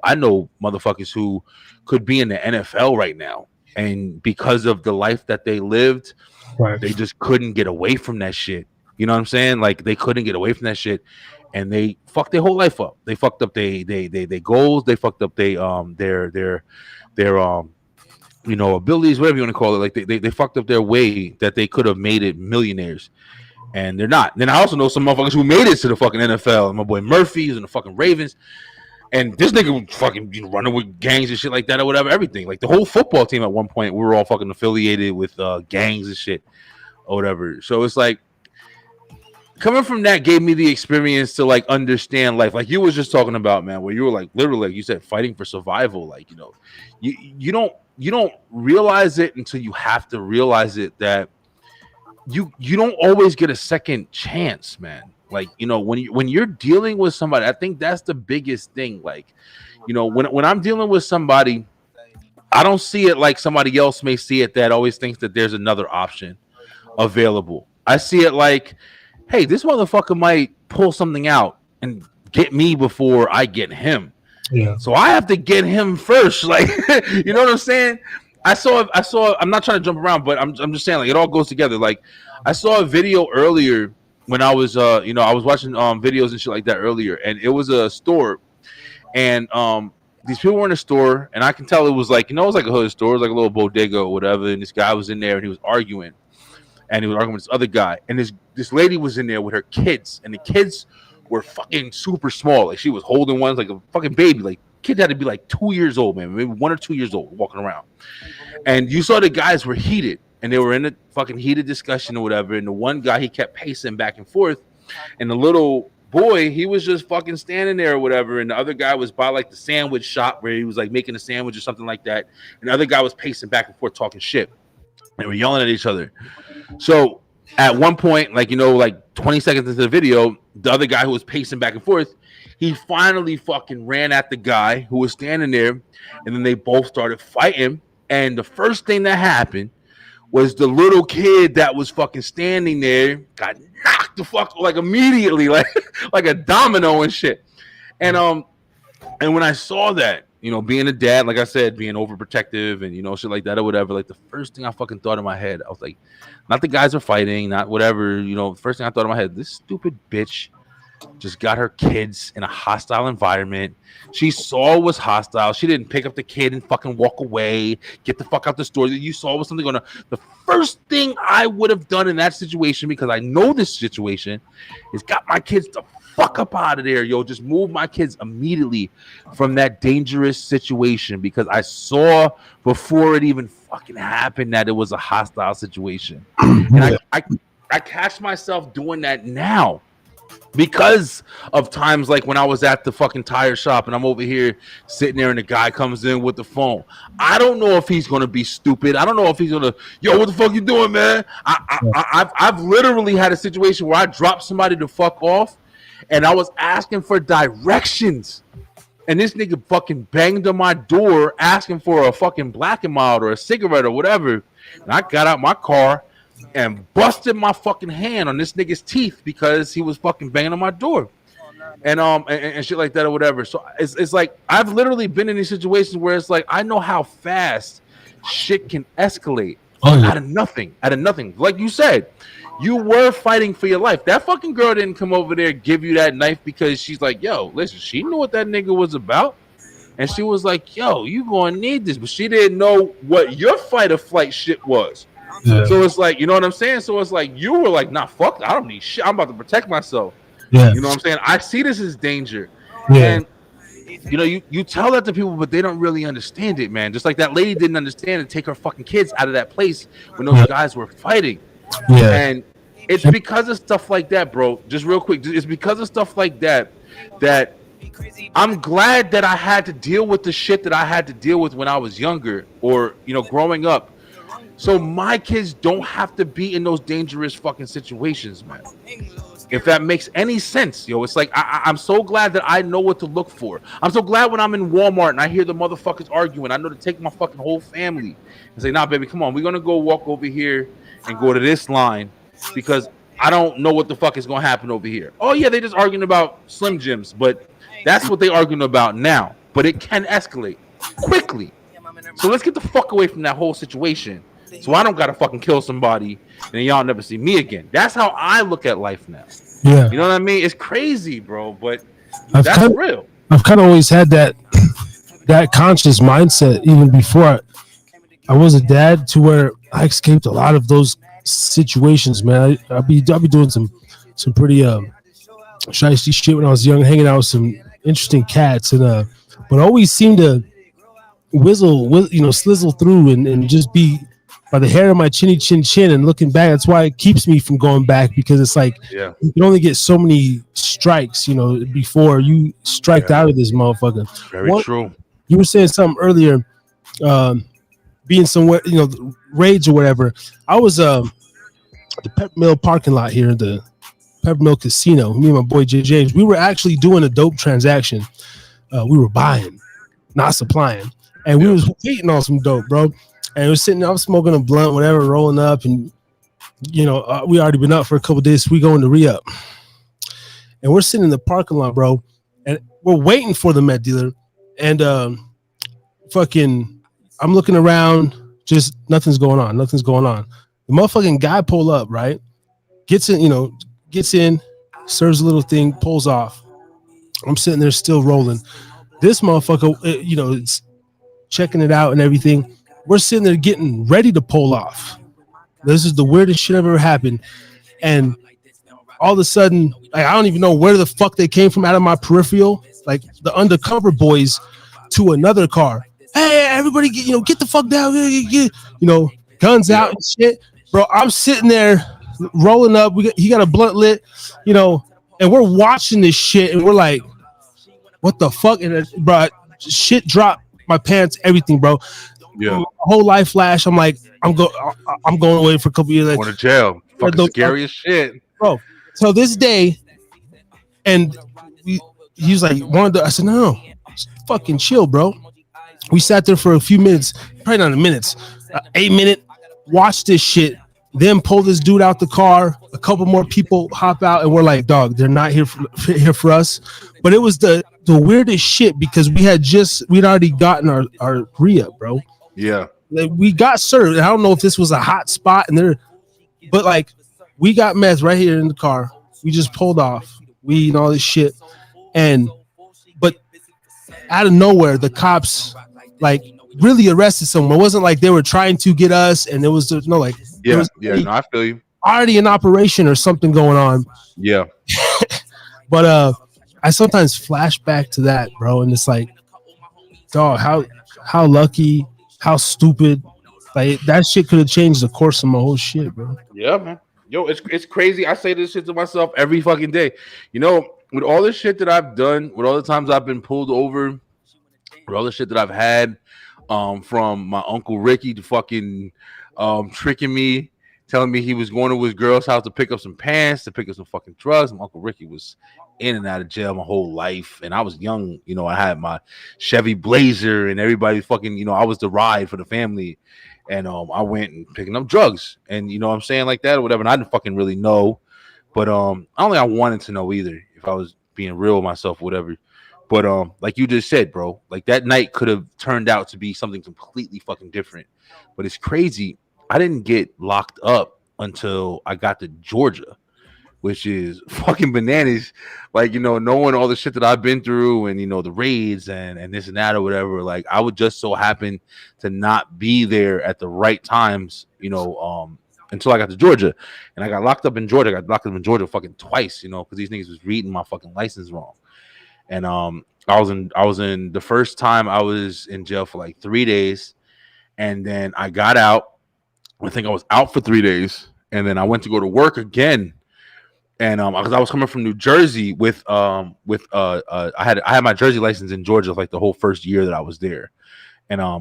B: motherfuckers who could be in the NFL right now, and because of the life that they lived,
A: Right.
B: they just couldn't get away from that shit. You know what I'm saying? Like they couldn't get away from that shit, and they fucked their whole life up. They fucked up they goals. They fucked up their abilities, whatever you want to call it. Like they fucked up their way that they could have made it millionaires, and they're not. Then I also know some motherfuckers who made it to the fucking NFL. And my boy Murphy is in the fucking Ravens. And this nigga was fucking running with gangs and shit like that or whatever, everything. Like the whole football team at one point, we were all fucking affiliated with gangs and shit or whatever. So it's like coming from that gave me the experience to like understand life. Like you was just talking about, man, where you were like literally, like you said, fighting for survival. Like, you don't realize it until you have to realize it that you don't always get a second chance, man. Like, when you're dealing with somebody, I think that's the biggest thing. Like, when I'm dealing with somebody, I don't see it like somebody else may see it that always thinks that there's another option available. I see it like, hey, this motherfucker might pull something out and get me before I get him.
A: Yeah.
B: So I have to get him first. Like, you know what I'm saying? I saw, I'm not trying to jump around, but I'm just saying, like, it all goes together. Like, I saw a video earlier when I was, I was watching videos and shit like that earlier, and it was a store, and these people were in a store, and I can tell it was like, it was like a hood store, it was like a little bodega or whatever, and this guy was in there, and he was arguing with this other guy, and this lady was in there with her kids, and the kids were fucking super small. Like, she was holding one like a fucking baby. Like, kid had to be like 2 years old, man, maybe 1 or 2 years old, walking around. And you saw the guys were heated, and they were in a fucking heated discussion or whatever. And the one guy, he kept pacing back and forth, and the little boy, he was just fucking standing there or whatever. And the other guy was by like the sandwich shop where he was like making a sandwich or something like that. And the other guy was pacing back and forth, talking shit. They were yelling at each other. So at one point, like, like 20 seconds into the video, the other guy who was pacing back and forth, he finally fucking ran at the guy who was standing there, and then they both started fighting. And the first thing that happened was the little kid that was fucking standing there got knocked the fuck like immediately, like like a domino and shit. And when I saw that, being a dad, like I said, being overprotective and shit like that or whatever, like the first thing I fucking thought in my head, I was like, not the guys are fighting, not whatever, the first thing I thought in my head, this stupid bitch just got her kids in a hostile environment. She saw it was hostile. She didn't pick up the kid and fucking walk away, get the fuck out the store. You saw was something going on. The first thing I would have done in that situation, because I know this situation, is got my kids the fuck up out of there, yo. Just move my kids immediately from that dangerous situation, because I saw before it even fucking happened that it was a hostile situation. And I catch myself doing that now, because of times like when I was at the fucking tire shop and I'm over here sitting there and the guy comes in with the phone. I don't know if he's gonna be stupid. I don't know if he's gonna, yo, what the fuck you doing, man? I've literally had a situation where I dropped somebody to fuck off, and I was asking for directions, and this nigga fucking banged on my door asking for a fucking Black and Mild or a cigarette or whatever. And I got out my car and busted my fucking hand on this nigga's teeth because he was fucking banging on my door, and shit like that or whatever. So it's like I've literally been in these situations where it's like I know how fast shit can escalate.
A: Oh yeah.
B: Out of nothing. Out of nothing. Like you said, you were fighting for your life. That fucking girl didn't come over there give you that knife because she's like, yo, listen, she knew what that nigga was about. And she was like, yo, you gonna need this. But she didn't know what your fight or flight shit was.
A: Yeah.
B: So it's like, you know what I'm saying? So it's like you were like, nah, fuck, I don't need shit. I'm about to protect myself.
A: Yeah.
B: You know what I'm saying? I see this as danger.
A: Yeah.
B: And you know, you tell that to people, but they don't really understand it, man. Just like that lady didn't understand and take her fucking kids out of that place when those guys were fighting.
A: Yeah.
B: And it's because of stuff like that, bro. Just real quick, it's because of stuff like that that I'm glad that I had to deal with the shit that I had to deal with when I was younger or, you know, growing up. So my kids don't have to be in those dangerous fucking situations, man. If that makes any sense, yo, it's like I'm so glad that I know what to look for. I'm so glad when I'm in Walmart and I hear the motherfuckers arguing, I know to take my fucking whole family and say, nah, baby, come on, we're gonna go walk over here and go to this line because I don't know what the fuck is gonna happen over here. Oh yeah, they just arguing about Slim Jims, but that's what they arguing about now. But it can escalate quickly. So let's get the fuck away from that whole situation. So I don't gotta fucking kill somebody and y'all never see me again. That's how I look at life now.
A: Yeah.
B: You know what I mean? It's crazy, bro, but
A: I've
B: that's real.
A: I've kind of always had that conscious mindset even before I was a dad, to where I escaped a lot of those situations, man. I'll be doing some pretty shiesty shit when I was young, hanging out with some interesting cats, and but I always seemed to slizzle through and just be by the hair of my chin and looking back. That's why it keeps me from going back, because it's like
B: Yeah.
A: you can only get so many strikes, before you strike out of this motherfucker.
B: Very true.
A: You were saying something earlier, being somewhere, raids or whatever. I was the Pep Mill parking lot here, the Pep Mill Casino. Me and my boy J. James, we were actually doing a dope transaction. We were buying, not supplying, and we was waiting on some dope, bro. And we're sitting, I was smoking a blunt, whatever, rolling up, and we already been up for a couple of days. So we going to re-up, and we're sitting in the parking lot, bro, and we're waiting for the med dealer, and I'm looking around, just nothing's going on. The motherfucking guy pull up, right? Gets in, serves a little thing, pulls off. I'm sitting there still rolling. This motherfucker, it's checking it out and everything. We're sitting there getting ready to pull off. This is the weirdest shit ever happened. And all of a sudden, I don't even know where the fuck they came from out of my peripheral. Like the undercover boys to another car. Hey, everybody, get the fuck down. Guns out and shit. Bro, I'm sitting there rolling up. He got a blunt lit, and we're watching this shit, and we're like, what the fuck? And bro, shit dropped, my pants, everything, bro.
B: Yeah.
A: My whole life flash. I'm like, I'm going away for a couple years.
B: Going to jail. Fucking scary as shit.
A: Bro, so this day, and he was like, I said, no, fucking chill, bro. We sat there for a few minutes, probably not a minute, 8 minute, watch this shit, then pull this dude out the car. A couple more people hop out, and we're like, dog, they're not here for us. But it was the weirdest shit, because we'd already gotten our re-up, bro.
B: Yeah.
A: We got served. I don't know if this was a hot spot, but like, we got meth right here in the car. We just pulled off weed and all this shit. But out of nowhere, the cops like really arrested someone. It wasn't like they were trying to get us, and there was no like,
B: no, I feel you.
A: Already an operation or something going on.
B: Yeah.
A: But I sometimes flash back to that, bro, and it's like, dog, how lucky, how stupid. Like, that shit could have changed the course of my whole shit, bro.
B: Yeah, man. Yo, it's crazy. I say this shit to myself every fucking day. With all the shit that I've done, with all the times I've been pulled over, with all the shit that I've had, from my Uncle Ricky to fucking tricking me, telling me he was going to his girl's house to pick up some pants, to pick up some fucking drugs. My Uncle Ricky was in and out of jail my whole life, and I was young. I had my Chevy Blazer, and everybody fucking, I was the ride for the family. And I went and picking up drugs, and I'm saying, like that or whatever. And I didn't fucking really know, but I don't think I wanted to know either, if I was being real with myself, or whatever. But like you just said, bro, like that night could have turned out to be something completely fucking different. But it's crazy. I didn't get locked up until I got to Georgia, which is fucking bananas. Like, knowing all the shit that I've been through and, the raids and this and that or whatever, like I would just so happen to not be there at the right times, until I got to Georgia. And I got locked up in Georgia. I got locked up in Georgia fucking twice, because these niggas was reading my fucking license wrong. And I was in the first time I was in jail for like 3 days. And then I got out. I think I was out for 3 days. And then I went to go to work again. And because I was coming from New Jersey I had my Jersey license in Georgia like the whole first year that I was there. And I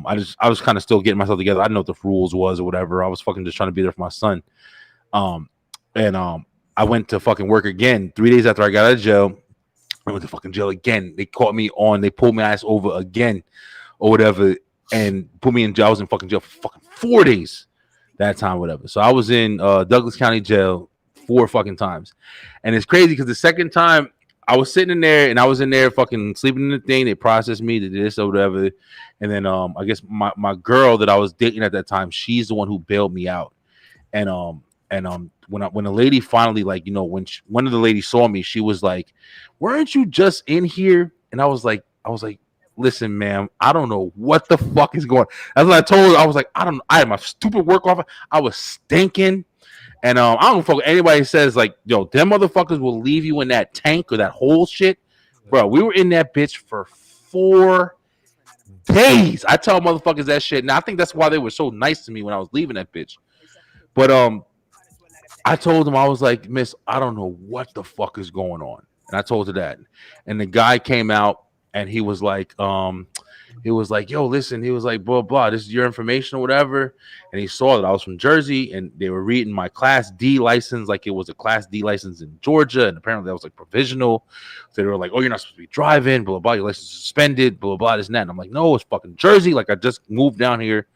B: was kind of still getting myself together. I didn't know what the rules was or whatever. I was fucking just trying to be there for my son. I went to fucking work again 3 days after I got out of jail. I went to fucking jail again. They caught me they pulled my ass over again or whatever and put me in jail. I was in fucking jail for fucking 4 days that time, whatever. So I was in Douglas County jail 4 fucking times. And it's crazy because the second time I was sitting in there and I was in there fucking sleeping in the thing. They processed me, they did this or whatever. And then I guess my girl that I was dating at that time, she's the one who bailed me out. And when a lady finally, like, when one of the ladies saw me, she was like, "Weren't you just in here?" And I was like, "Listen, ma'am, I don't know what the fuck is going on." That's what I told her. I was like, I had my stupid work off. I was stinking. And I don't fuck anybody says like, "Yo, them motherfuckers will leave you in that tank or that whole shit." Bro, we were in that bitch for 4 days. I tell motherfuckers that shit. Now I think that's why they were so nice to me when I was leaving that bitch. But I told him, I was like, "Miss, I don't know what the fuck is going on." And I told her that. And the guy came out and he was like, "Yo, listen," he was like, "Blah, blah, this is your information or whatever." And he saw that I was from Jersey and they were reading my Class D license like it was a Class D license in Georgia. And apparently that was like provisional. So they were like, "Oh, you're not supposed to be driving, blah, blah, your license is suspended, blah, blah, this and that." And I'm like, "No, it's fucking Jersey. Like I just moved down here."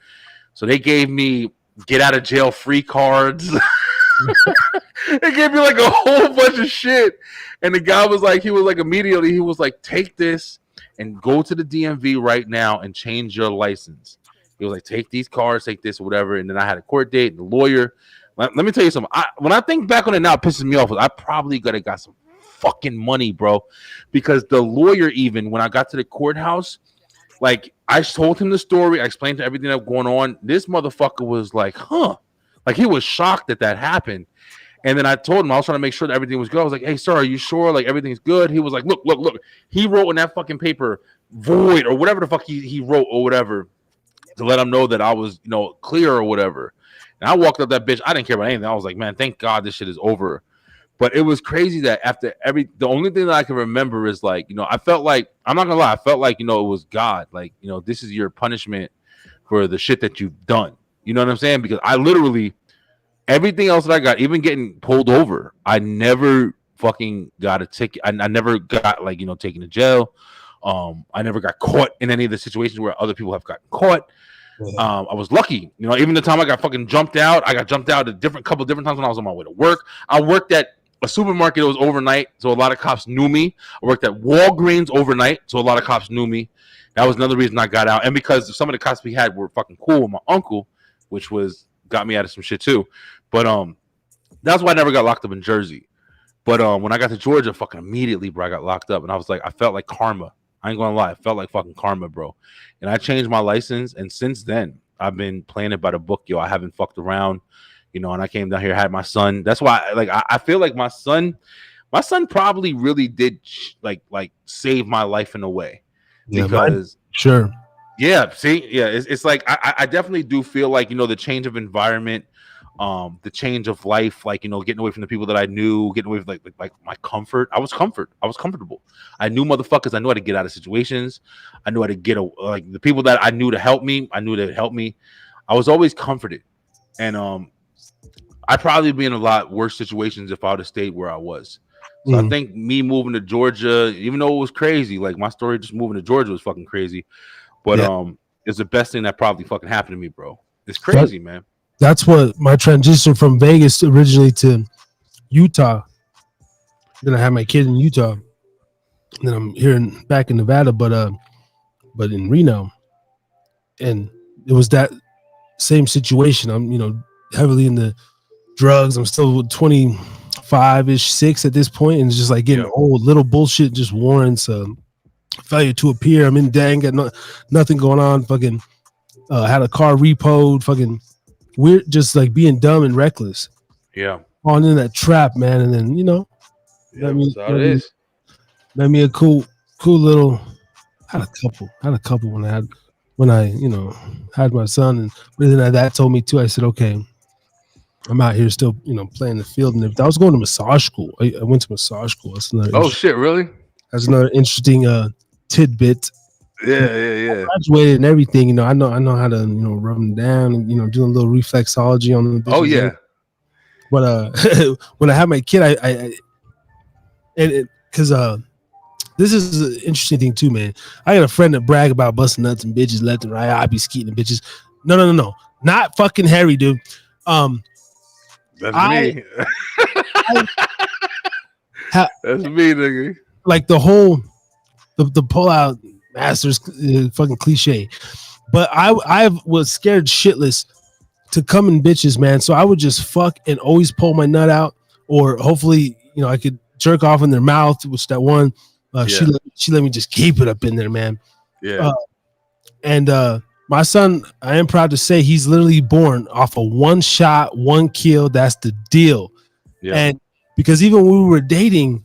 B: So they gave me get out of jail free cards. They gave me like a whole bunch of shit. And the guy was like, immediately, he was like, "Take this and go to the DMV right now and change your license." He was like, "Take these cards, take this or whatever." And then I had a court date and the lawyer. Let me tell you something. When I think back on it now, it pisses me off. I probably could have got some fucking money, bro. Because the lawyer, even when I got to the courthouse, like I told him the story, I explained to everything that was going on. This motherfucker was like, "Huh." Like he was shocked that happened. And then I told him, I was trying to make sure that everything was good. I was like, "Hey, sir, are you sure? Like everything's good?" He was like, look. He wrote in that fucking paper, void or whatever the fuck he wrote or whatever to let him know that I was, clear or whatever. And I walked up that bitch. I didn't care about anything. I was like, "Man, thank God this shit is over." But it was crazy that after the only thing that I can remember is like, I felt like, I'm not gonna lie, I felt like, it was God. Like, this is your punishment for the shit that you've done. You know what I'm saying? Because I literally, everything else that I got, even getting pulled over, I never fucking got a ticket. I never got like, taken to jail. I never got caught in any of the situations where other people have gotten caught. I was lucky, even the time I got fucking jumped out, I got jumped out a couple different times when I was on my way to work. I worked at a supermarket. It was overnight, so a lot of cops knew me. I worked at Walgreens overnight, so a lot of cops knew me. That was another reason I got out. And because some of the cops we had were fucking cool with my uncle, which got me out of some shit too. But that's why I never got locked up in Jersey. But when I got to Georgia, fucking immediately, bro, I got locked up. And I was like, I felt like karma. I ain't gonna lie, I felt like fucking karma, bro. And I changed my license, and since then, I've been playing it by the book, yo. I haven't fucked around, and I came down here, had my son. That's why, I feel like my son probably really did like save my life in a way, because
A: sure.
B: Yeah, see, yeah, it's like I definitely do feel like the change of environment, the change of life, like getting away from the people that I knew, getting away from like my comfort. I was comfortable. I knew motherfuckers. I knew how to get out of situations. I knew how to get like the people that I knew to help me. I knew to help me. I was always comforted, and I'd probably be in a lot worse situations if I would have stayed where I was. So I think me moving to Georgia, even though it was crazy, like my story just moving to Georgia was fucking crazy. But it's the best thing that probably fucking happened to me, bro. It's crazy, man.
A: That's what my transition from Vegas originally to Utah. Then I had my kid in Utah. And then I'm here back in Nevada, but in Reno. And it was that same situation. I'm, heavily into drugs. I'm still 25-ish, 6 at this point, and it's just like getting old. Little bullshit just warrants failure to appear. I'm in dang, got nothing going on. Fucking had a car repoed. Fucking weird, just like being dumb and reckless.
B: Yeah.
A: On in that trap, man, and then let me a cool little. Had a couple when I had my son, and then that told me too. I said, okay, I'm out here still playing the field, and if I was going to massage school, I went to massage school. That's another
B: shit, really?
A: That's another interesting tidbit.
B: Yeah.
A: I graduated and everything. I know how to rub them down and doing a little reflexology on them.
B: Oh yeah.
A: But when I had my kid, because this is an interesting thing too, man. I got a friend that brag about busting nuts and bitches left and right. I be skeeting bitches. No, not fucking Harry, dude.
B: That's me. That's me, nigga.
A: Like the whole the pull out masters fucking cliche, but I was scared shitless to come in bitches, man. So I would just fuck and always pull my nut out, or hopefully I could jerk off in their mouth, which that one she let me just keep it up in there, man.
B: Yeah.
A: And my son, I am proud to say, he's literally born off of one shot, one kill. That's the deal. Yeah. And because even when we were dating,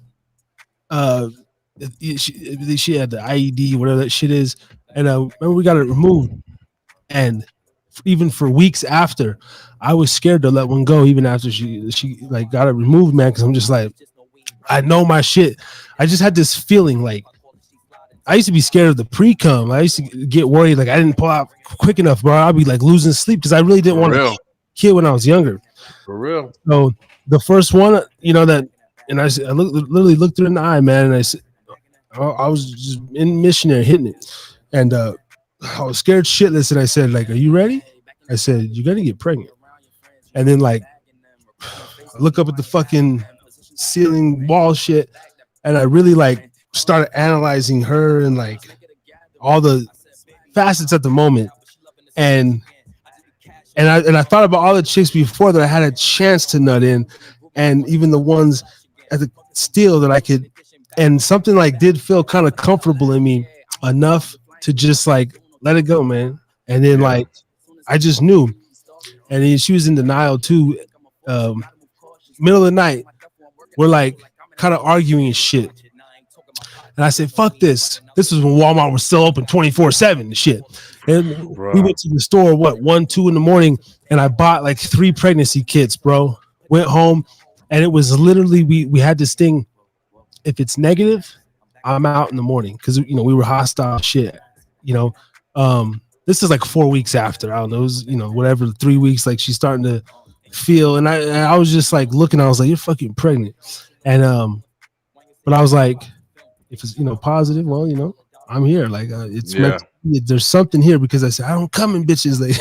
A: she had the IED, whatever that shit is, and remember we got it removed. And even for weeks after, I was scared to let one go, even after she like got it removed, man. Because I'm just like, I know my shit. I just had this feeling like I used to be scared of the pre-cum. I used to get worried like I didn't pull out quick enough, bro. I'd be like losing sleep because I really didn't want to kill when I was younger.
B: For real.
A: So the first one, that, and I literally looked her in the eye, man, and I said, I was just in missionary hitting it, and I was scared shitless, and I said, like, "Are you ready?" I said, "You're gonna get pregnant," and then like I look up at the fucking ceiling wall shit, and I really like started analyzing her and like all the facets at the moment, and I thought about all the chicks before that I had a chance to nut in, and even the ones at the still that I could, and something like did feel kind of comfortable in me enough to just like let it go, man. And then like I just knew, and then she was in denial too. Middle of the night, we're like kind of arguing and shit. And I said, fuck this. This was when Walmart was still open 24/7 and shit. And we went to the store, 1, 2 in the morning, and I bought like 3 pregnancy kits, bro. Went home, and it was literally, we had this thing, if it's negative, I'm out in the morning. Because, we were hostile shit, This is like 4 weeks after. I don't know, it was, whatever, 3 weeks, like she's starting to feel. And I was just like looking, I was like, you're fucking pregnant. And, but I was like, if it's positive, well, I'm here. Like it's meant to be. There's something here, because I said I don't come in bitches. Like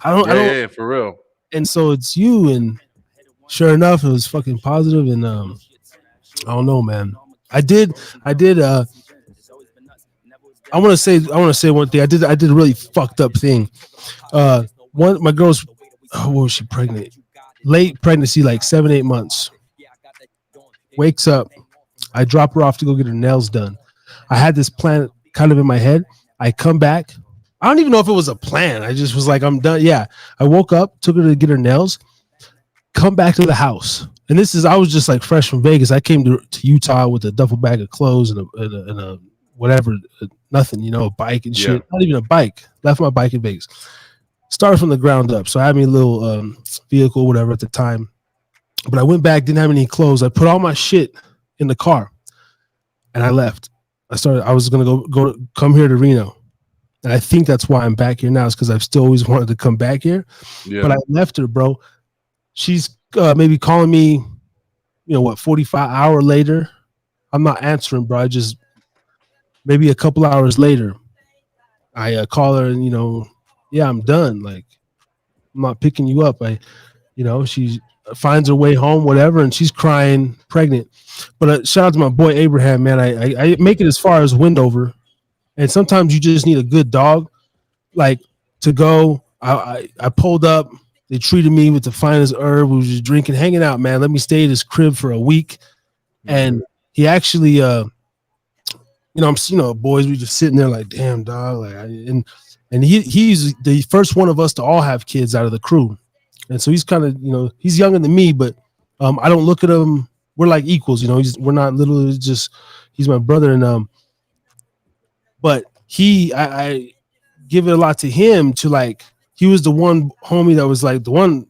A: I don't.
B: Yeah, for real.
A: And so it's you. And sure enough, it was fucking positive. And I don't know, man. I did. I want to say one thing. I did a really fucked up thing. My girl's, what was she pregnant? Late pregnancy, like 7-8 months. Wakes up. I drop her off to go get her nails done. I had this plan kind of in my head. I come back. I don't even know if it was a plan. I just was like, I'm done. Yeah. I woke up, took her to get her nails, come back to the house. And I was just like fresh from Vegas. I came to Utah with a duffel bag of clothes and a whatever, nothing, a bike and shit. Not even a bike. Left my bike in Vegas. Started from the ground up. So I had me a little vehicle, whatever at the time. But I went back, didn't have any clothes. I put all my shit in the car, and I left. I was gonna come here to Reno, and I think that's why I'm back here now. Is because I've still always wanted to come back here. Yeah. But I left her, bro. She's maybe calling me, 45 hours later. I'm not answering, bro. I just maybe a couple hours later, I call her and I'm done. Like I'm not picking you up. She finds her way home, whatever, and she's crying, pregnant. But shout out to my boy Abraham, man. I make it as far as Windover, and sometimes you just need a good dog, like to go. I pulled up. They treated me with the finest herb. We were just drinking, hanging out, man. Let me stay at his crib for a week. And he actually, boys, we just sitting there like, damn, dog. Like, and he's the first one of us to all have kids out of the crew. And so he's kind of, he's younger than me, but I don't look at him. We're like equals, we're not little. It's just, he's my brother. And, but I give it a lot to him to like, he was the one homie that was like the one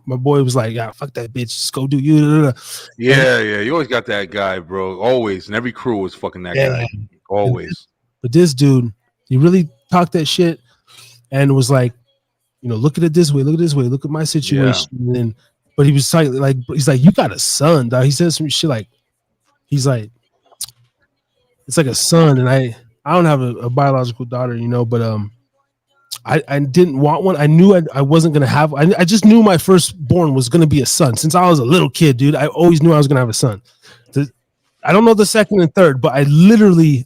A: my boy was like, yeah, fuck that bitch, just go do you.
B: Yeah, you always got that guy, bro. Always, and every crew was fucking that guy. Always.
A: But this dude, he really talked that shit and was like, look at it this way, look at my situation. Yeah. And then, but he was like, he's like, you got a son, dog. He said some shit like, he's like, it's like a son, and I don't have a biological daughter, but I didn't want one. I knew I wasn't gonna have. I just knew my firstborn was gonna be a son since I was a little kid, dude. I always knew I was gonna have a son. I don't know the second and third, but I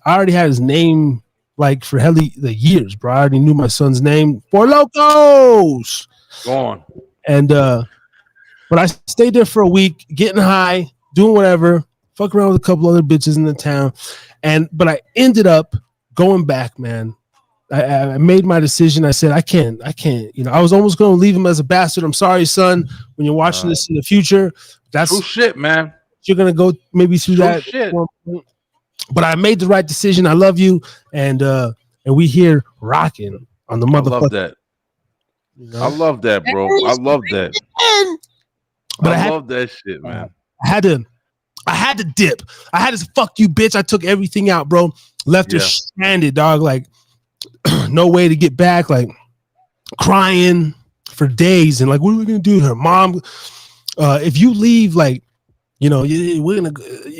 A: already had his name like for the years, bro. I already knew my son's name. Four Locos.
B: Go on.
A: And but I stayed there for a week, getting high, doing whatever, fuck around with a couple other bitches in the town, but I ended up going back, man. I made my decision. I said, I can't. I was almost going to leave him as a bastard. I'm sorry, son. When you're watching this in the future, that's
B: true shit, man.
A: You're going to go maybe through true that. Shit. But I made the right decision. I love you. And we here rocking on the motherfucker.
B: I love that. I love that, bro. I love that. But I love that shit, man.
A: I had to dip. I had to fuck you, bitch. I took everything out, bro. Left her stranded, dog. Like, no way to get back, like crying for days and like, what are we gonna do? Her mom, if you leave, like, we're gonna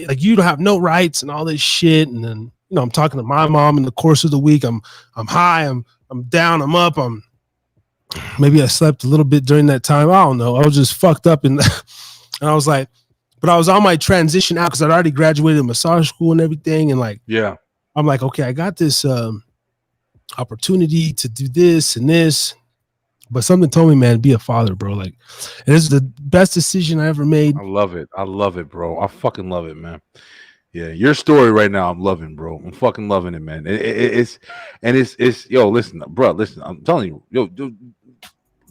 A: like, you don't have no rights and all this shit. And then I'm talking to my mom in the course of the week. I'm high, I'm down, I'm up, maybe I slept a little bit during that time. I don't know. I was just fucked up and I was like, but I was on my transition out because I'd already graduated massage school and everything. And like, I'm like, okay, I got this opportunity to do this and this, but something told me, man, be a father, bro. Like, and this is the best decision I ever made.
B: I love it, bro. I fucking love it, man. Yeah, your story right now, I'm loving, bro. I'm fucking loving it, man. It's yo, listen, bro, listen. I'm telling you, yo, dude,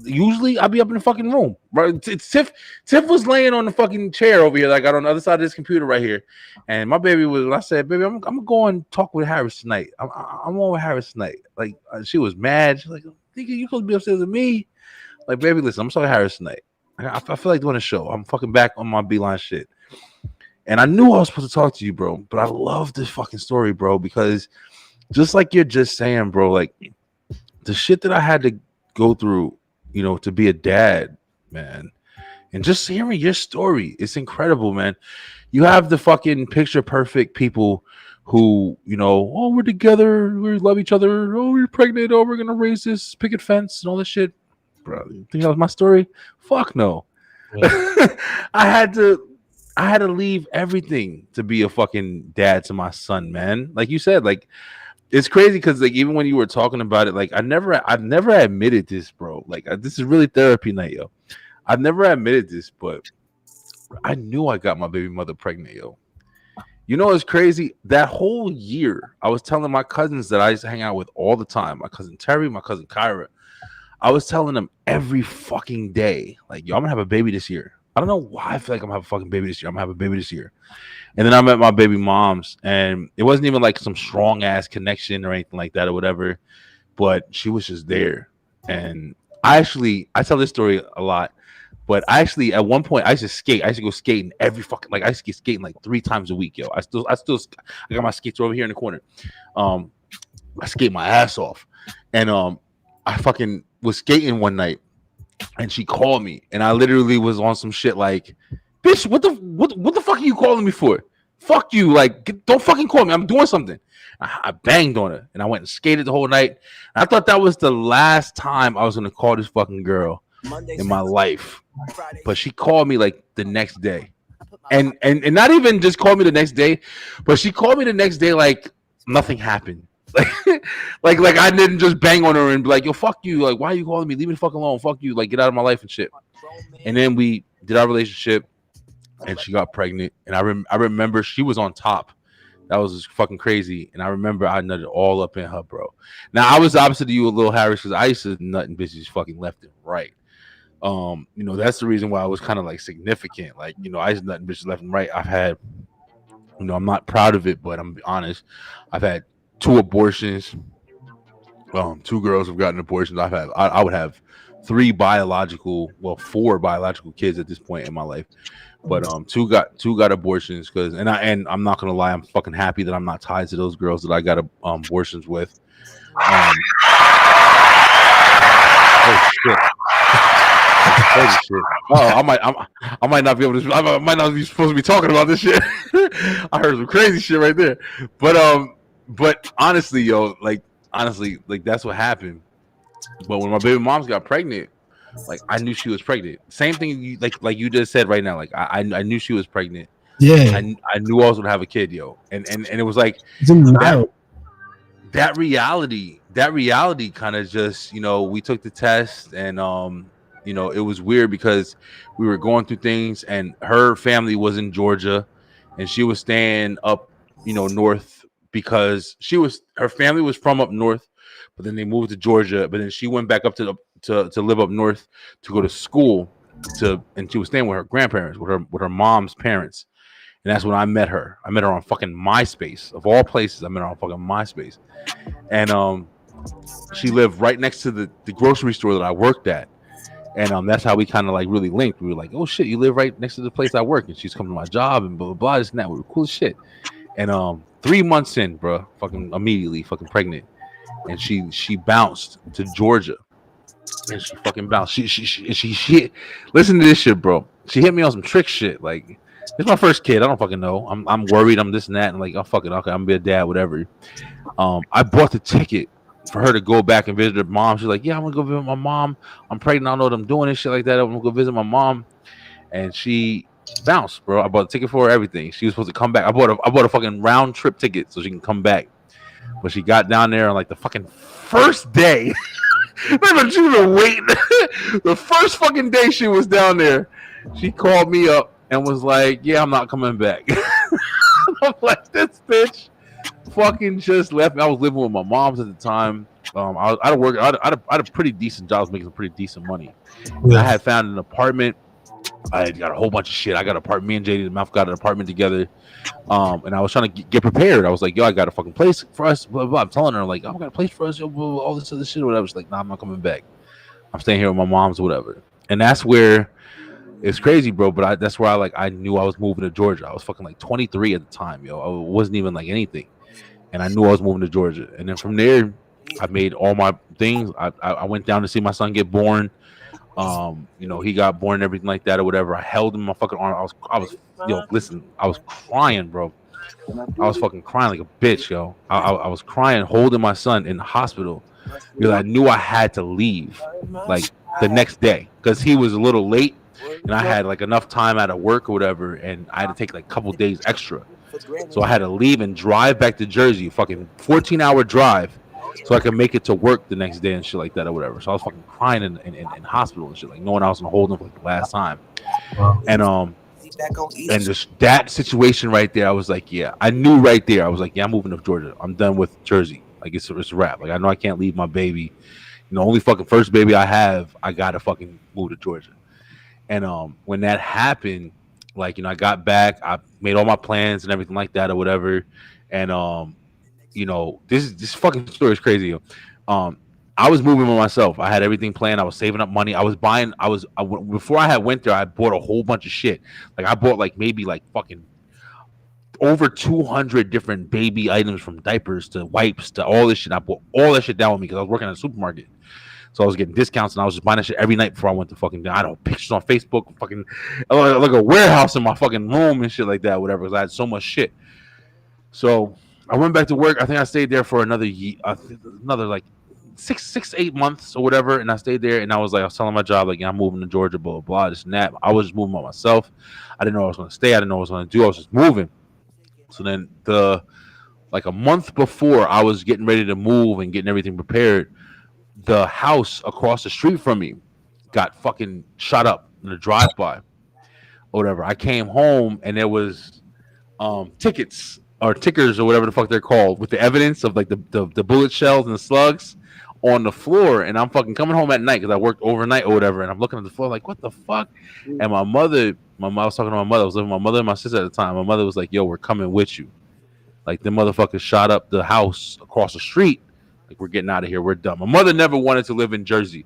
B: usually I'll be up in the fucking room, right? Tiff was laying on the fucking chair over here, like on the other side of this computer right here, and my baby was. I said, baby, I'm gonna go and talk with Harris tonight. I'm on with Harris tonight. Like, she was mad. She's like, nigga, you supposed to be upstairs with me? Like, baby, listen, I'm sorry, Harris tonight. I feel like doing a show. I'm fucking back on my Beeline shit. And I knew I was supposed to talk to you, bro. But I love this fucking story, bro, because just like you're just saying, bro, like the shit that I had to go through, to be a dad, man. And just hearing your story, it's incredible, man. You have the fucking picture perfect people who, oh, we're together, we love each other, oh, we're pregnant, oh, we're gonna raise this picket fence and all this shit. Bro, you think that was my story? Fuck no. Yeah. I had to leave everything to be a fucking dad to my son, man. Like you said, like, it's crazy because like even when you were talking about it, like I've never admitted this, bro. Like this is really therapy night, yo. I've never admitted this, but I knew I got my baby mother pregnant, yo. It's crazy. That whole year, I was telling my cousins that I used to hang out with all the time. My cousin Terry, my cousin Kyra. I was telling them every fucking day, like, yo, I'm gonna have a baby this year. I don't know why I feel like I'm gonna have a fucking baby this year. I'm gonna have a baby this year. And then I met my baby moms, and it wasn't even like some strong ass connection or anything like that or whatever, but she was just there. And I tell this story a lot, but I actually at one point I used to skate. I used to go skating every fucking, like, I used to get skating like 3 times a week, yo. I got my skates over here in the corner. I skate my ass off, and I fucking was skating one night, and she called me, and I literally was on some shit like, bitch, what the fuck are you calling me for? Fuck you, like, don't fucking call me. I'm doing something. I banged on her, and I went and skated the whole night. And I thought that was the last time I was gonna call this fucking girl in my life. But she called me like the next day, and not even just called me the next day, but she called me the next day like nothing happened. Like I didn't just bang on her and be like, yo, fuck you. Like, why are you calling me? Leave me the fuck alone. Fuck you. Like, get out of my life and shit. And then we did our relationship, and she got pregnant. And I remember she was on top. That was just fucking crazy. And I remember I nutted all up in her, bro. Now I was opposite of you a little, Harris, because I used to nut in bitches fucking left and right. That's the reason why I was kind of like significant. Like, I used to nut in bitches left and right. I've had, I'm not proud of it, but I'm honest. I've had 2 abortions. Two girls have gotten abortions. I would have 4 biological kids at this point in my life. But two got abortions and I'm not gonna lie, I'm fucking happy that I'm not tied to those girls that I got abortions with. Oh shit. Holy shit. Oh, I might not be able to. I might not be supposed to be talking about this shit. I heard some crazy shit right there. But honestly, that's what happened. But when my baby moms got pregnant, like I knew she was pregnant. Same thing, like you just said right now. Like I knew she was pregnant.
A: Yeah,
B: I knew I was gonna have a kid, yo. And it was like that reality kind of just, we took the test, and it was weird because we were going through things, and her family was in Georgia, and she was staying up, north, because her family was from up north, but then they moved to Georgia, but then she went back up to live up north to go to school, and she was staying with her grandparents, with her mom's parents. And that's when I met her. I met her on fucking MySpace. Of all places, I met her on fucking MySpace. And she lived right next to the grocery store that I worked at. And that's how we kind of like really linked. We were like, oh shit, you live right next to the place I work. And she's coming to my job and blah, blah, blah, this and that. We were cool as shit. And 3 months in, bro, fucking immediately fucking pregnant. And she bounced to Georgia. And she fucking bounced. She listen to this shit, bro. She hit me on some trick shit. Like, it's my first kid. I don't fucking know. I'm worried. I'm this and that. And like, oh fuck it. Okay, I'm gonna be a dad, whatever. I bought the ticket for her to go back and visit her mom. She's like, yeah, I'm gonna go visit my mom. I'm pregnant. I don't know what I'm doing and shit like that. I'm gonna go visit my mom. And she bounced, bro. I bought a ticket for her, everything. She was supposed to come back. I bought a fucking round trip ticket so she can come back. But she got down there on like the fucking first day. Remember, she was waiting. The first fucking day she was down there, she called me up and was like, yeah, I'm not coming back. I'm like, this bitch fucking just left me. I was living with my moms at the time. I had a pretty decent job. I was making some pretty decent money. And I had found an apartment. I had got a whole bunch of shit. Me and JD the Mouth got an apartment together. And I was trying to get prepared. I was like, yo, I got a fucking place for us. Blah, blah, blah. I'm telling her, like, oh, I got a place for us. Blah, blah, blah, all this other shit or whatever. She's like, nah, I'm not coming back. I'm staying here with my mom's or whatever. And that's where it's crazy, bro. But that's where I knew I was moving to Georgia. I was fucking like 23 at the time, yo. I wasn't even like anything. And I knew I was moving to Georgia. And then from there, I made all my things. I went down to see my son get born. He got born and everything like that or whatever. I held him in my fucking arm. Listen, I was crying, bro. I was fucking crying like a bitch, yo. I was crying, holding my son in the hospital because I knew I had to leave like the next day because he was a little late and I had like enough time out of work or whatever, and I had to take like a couple days extra. So I had to leave and drive back to Jersey, fucking 14-hour drive, so I could make it to work the next day and shit like that or whatever. So I was fucking crying in hospital and shit, like knowing I was gonna hold him for like the last time. And just that situation right there, I was like, yeah, I knew right there. I was like, yeah, I'm moving to Georgia. I'm done with Jersey. Like it's a wrap. Like I know I can't leave my baby. Only fucking first baby I have, I gotta fucking move to Georgia. And when that happened, like, I got back, I made all my plans and everything like that or whatever. And this fucking story is crazy. I was moving by myself. I had everything planned. I was saving up money. Before I had went there, I bought a whole bunch of shit. Like I bought like maybe like fucking over 200 different baby items, from diapers to wipes to all this shit. I bought all that shit down with me because I was working at a supermarket. So I was getting discounts and I was just buying that shit every night before I went to fucking, I don't know, pictures on Facebook, fucking like a warehouse in my fucking room and shit like that, whatever, because I had so much shit. So I went back to work. I think I stayed there for another year, another like 8 months or whatever. And I stayed there and I was telling my job, like, yeah, I'm moving to Georgia, blah, blah, blah, this and that. I was just moving by myself. I didn't know I was going to stay. I didn't know what I was going to do. I was just moving. So then like a month before I was getting ready to move and getting everything prepared, the house across the street from me got fucking shot up in a drive-by or whatever. I came home and there was tickets or tickers or whatever the fuck they're called with the evidence of like the bullet shells and the slugs on the floor. And I'm fucking coming home at night because I worked overnight or whatever. And I'm looking at the floor like, what the fuck? And my mother, I was talking to my mother. I was living with my mother and my sister at the time. My mother was like, yo, we're coming with you. Like the motherfuckers shot up the house across the street. Like we're getting out of here. We're done. My mother never wanted to live in Jersey.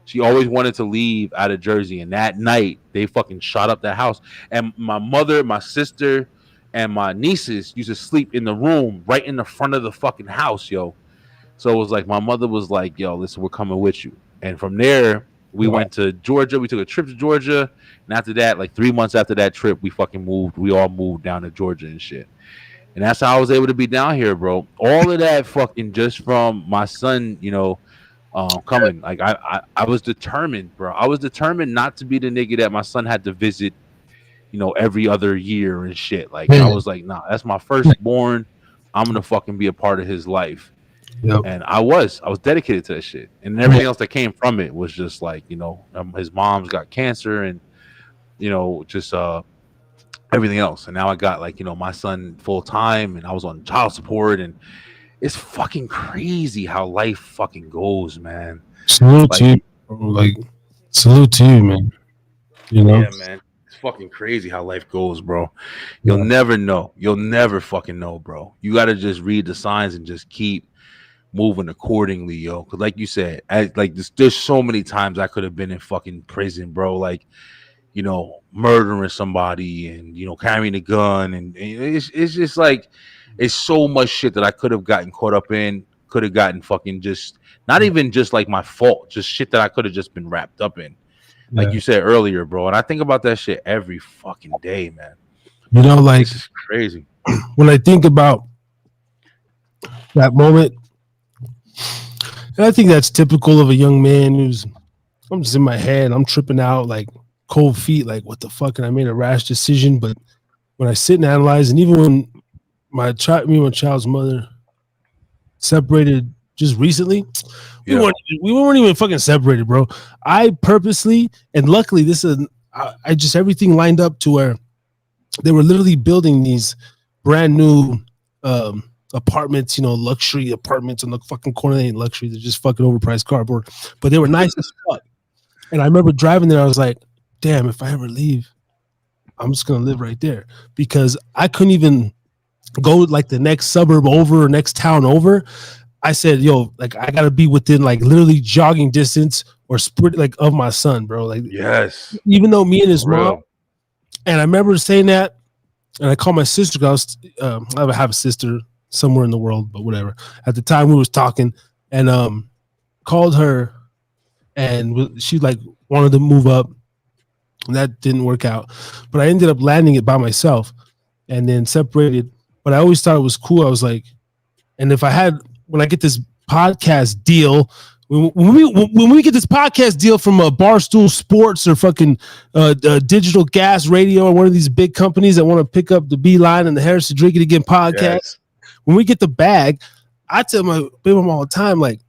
B: She always wanted to leave out of Jersey. And that night they fucking shot up that house. And my mother, my sister, and my nieces used to sleep in the room right in the front of the fucking house, yo. So it was like my mother was like, yo, listen, we're coming with you. And from there, we went to Georgia. We took a trip to Georgia. And after that, like 3 months after that trip, we fucking moved. We all moved down to Georgia and shit. And that's how I was able to be down here, bro. All of that fucking just from my son, you know, coming. Like I was determined, bro. I was determined not to be the nigga that my son had to visit, you know, every other year and shit. Like I was like, nah, that's my firstborn. I'm gonna fucking be a part of his life. Yep. And I was dedicated to that shit. And everything else that came from it was just like, you know, his mom's got cancer and, you know, just everything else. And now I got like, you know, my son full time and I was on child support and it's fucking crazy how life fucking goes, man.
A: Salute to you. Like, salute to you, man. You know?
B: Yeah, man. It's fucking crazy how life goes, bro. You'll never know. You'll never fucking know, bro. You got to just read the signs and just keep moving accordingly, yo. Because like you said, there's so many times I could have been in fucking prison, bro. Like, you know, murdering somebody and, you know, carrying a gun. And it's just like, it's so much shit that I could have gotten caught up in, could have gotten fucking just, not even just like my fault, just shit that I could have just been wrapped up in. Like you said earlier, bro. And I think about that shit every fucking day, man.
A: You know, like,
B: this is crazy.
A: When I think about that moment, and I think that's typical of a young man I'm just in my head, I'm tripping out, like cold feet, like what the fuck, and I made a rash decision. But when I sit and analyze, and even when me and my child's mother separated just recently, we weren't even fucking separated, bro. I purposely and luckily I just everything lined up to where they were literally building these brand new apartments, you know, luxury apartments on the fucking corner. They ain't luxury, they're just fucking overpriced cardboard, but they were nice as fuck. And I remember driving there, I was like, damn, if I ever leave, I'm just gonna live right there, because I couldn't even go like the next suburb over or next town over. I said, yo, like I gotta be within like literally jogging distance or sprint like of my son, bro. Like,
B: yes,
A: even though me and his mom, and I remember saying that, and I called my sister because I have a sister somewhere in the world, but whatever. At the time we was talking, and called her, and she like wanted to move up, and that didn't work out. But I ended up landing it by myself, and then separated. But I always thought it was cool. I was like, and when I get this podcast deal, when we get this podcast deal from a Barstool Sports or fucking Digital Gas Radio or one of these big companies that want to pick up the Beeline and the Harris to Drink It Again podcast, when we get the bag, I tell my baby mom all the time, like,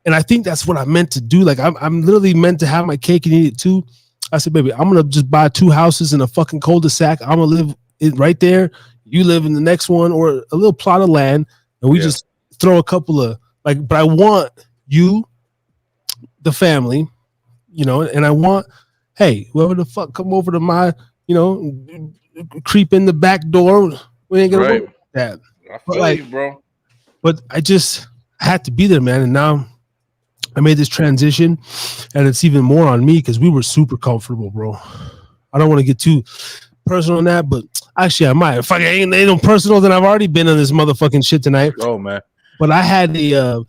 A: and I think that's what I meant to do. Like, I'm literally meant to have my cake and eat it too. I said, baby, I'm gonna just buy 2 houses in a fucking cul-de-sac. I'm gonna live right there. You live in the next one, or a little plot of land, and we just throw a couple of like. But I want you, the family, you know, and I want, hey, whoever the fuck come over to my, you know, creep in the back door. We ain't gonna work that.
B: I feel you, bro.
A: But I had to be there, man. And now I made this transition, and it's even more on me because we were super comfortable, bro. I don't want to get too personal on that, but actually I might. If I ain't no personal, then I've already been on this motherfucking shit tonight.
B: Oh man.
A: But I had a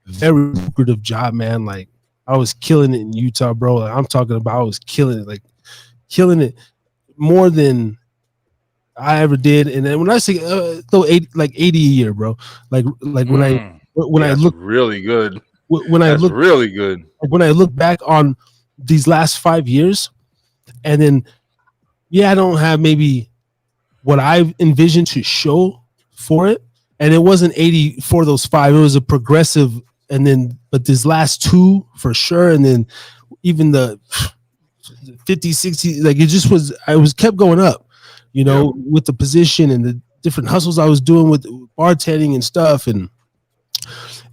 A: very lucrative job, man. Like, I was killing it in Utah, bro. Like, I'm talking about I was killing it more than I ever did. And then when I say 80 a year, bro. Like when I look
B: really good.
A: When I look
B: really good.
A: When I look back on these last 5 years, and then I don't have maybe what I've envisioned to show for it, and it wasn't 80 for those 5. It was a progressive, and then but this last 2 for sure, and then even the 50, 60, like it just was. I was kept going up, with the position and the different hustles I was doing with bartending and stuff, and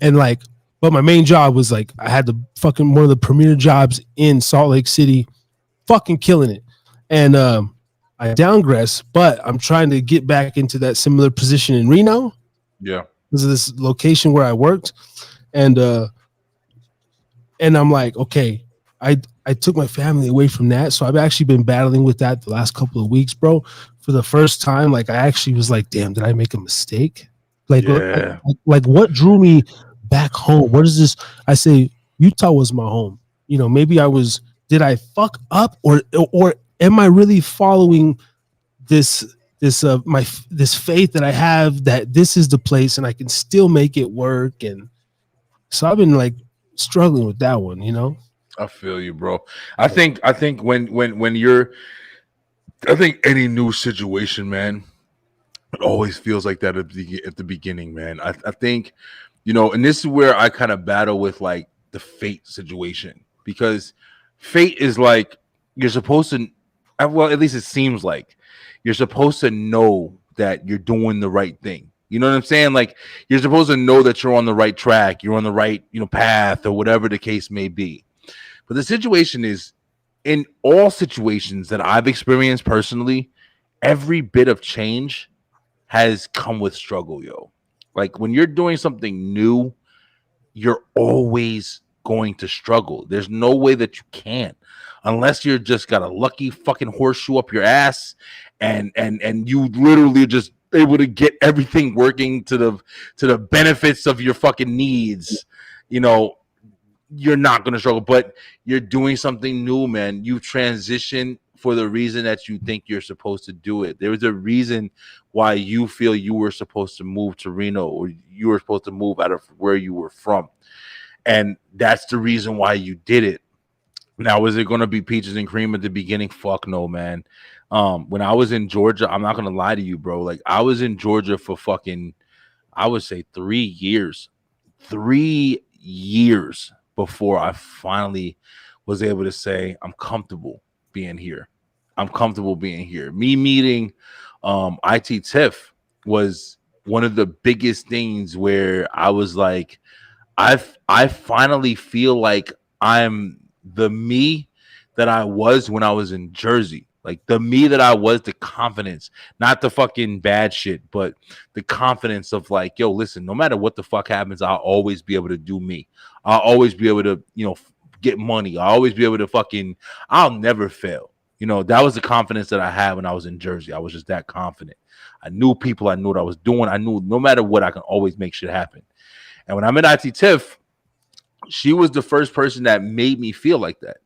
A: like, but my main job was like I had the fucking one of the premier jobs in Salt Lake City, fucking killing it, and I downgressed, but I'm trying to get back into that similar position in Reno.
B: Yeah.
A: Because of this location where I worked, and I'm like, okay, I took my family away from that, so I've actually been battling with that the last couple of weeks, bro. For the first time, like I actually was like, damn, did I make a mistake? Like,
B: Yeah.
A: like what drew me back home? What is this? I say Utah was my home. Maybe I was. Did I fuck up, or am I really following this faith that I have that this is the place and I can still make it work? And so I've been like struggling with that one,
B: I feel you, bro. I think when you're, I think any new situation, man, it always feels like that at the beginning, man. I think, and this is where I kind of battle with like the fate situation, because fate is like you're supposed to, well, at least it seems like you're supposed to know that you're doing the right thing. You know what I'm saying? Like you're supposed to know that you're on the right track, you're on the right, path, or whatever the case may be. But the situation is, in all situations that I've experienced personally, every bit of change has come with struggle, yo. Like when you're doing something new, you're always going to struggle. There's no way that you can't, unless you're just got a lucky fucking horseshoe up your ass, and you literally just able to get everything working to the benefits of your fucking needs. You're not going to struggle, but you're doing something new, man. You transition for the reason that you think you're supposed to do it. There's a reason why you feel you were supposed to move to Reno, or you were supposed to move out of where you were from. And that's the reason why you did it. Now, is it going to be peaches and cream at the beginning? Fuck no, man. When I was in Georgia, I'm not going to lie to you, bro. Like I was in Georgia for fucking, I would say 3 years. 3 years before I finally was able to say, I'm comfortable being here. I'm comfortable being here. Me meeting IT Tiff was one of the biggest things where I was like, I finally feel like I'm the me that I was when I was in Jersey. Like the me that I was, the confidence, not the fucking bad shit, but the confidence of like, yo, listen, no matter what the fuck happens, I'll always be able to do me. I'll always be able to, get money. I'll always be able to I'll never fail. That was the confidence that I had when I was in Jersey. I was just that confident. I knew people. I knew what I was doing. I knew no matter what, I can always make shit happen. And when I met IT Tiff, she was the first person that made me feel like that.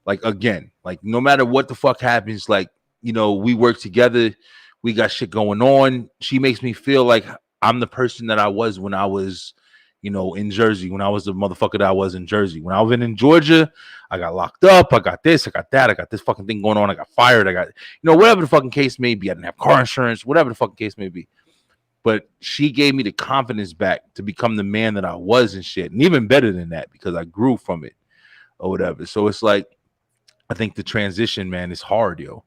B: Like, again, like no matter what the fuck happens, like, we work together, we got shit going on. She makes me feel like I'm the person that I was when I was, in Jersey, when I was the motherfucker that I was in Jersey. When I was in Georgia, I got locked up. I got this, I got that. I got this fucking thing going on. I got fired. I got, whatever the fucking case may be. I didn't have car insurance, whatever the fucking case may be. But she gave me the confidence back to become the man that I was and shit. And even better than that, because I grew from it or whatever. So it's like, I think the transition, man, is hard, yo.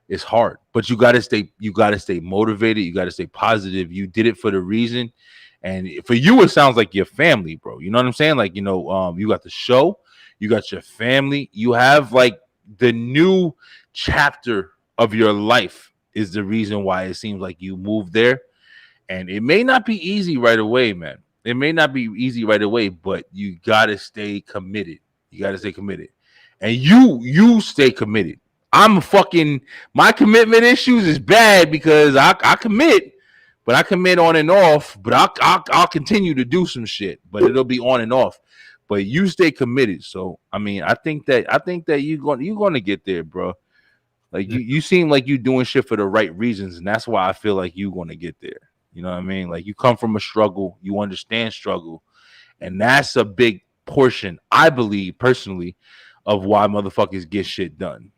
B: It's hard, but you gotta stay motivated. You gotta stay positive. You did it for the reason, and for you, it sounds like your family, bro. You know what I'm saying? Like, you got the show, you got your family, you have like the new chapter of your life is the reason why it seems like you moved there, and it may not be easy right away, man. It may not be easy right away, but you gotta stay committed. You gotta stay committed. And you stay committed. My commitment issues is bad because I commit, but I commit on and off. But I'll continue to do some shit, but it'll be on and off. But you stay committed. So I mean, I think that you're gonna get there, bro. Like you seem like you're doing shit for the right reasons, and that's why I feel like you're gonna get there. You know what I mean? Like you come from a struggle, you understand struggle, and that's a big portion, I believe personally, of why motherfuckers get shit done.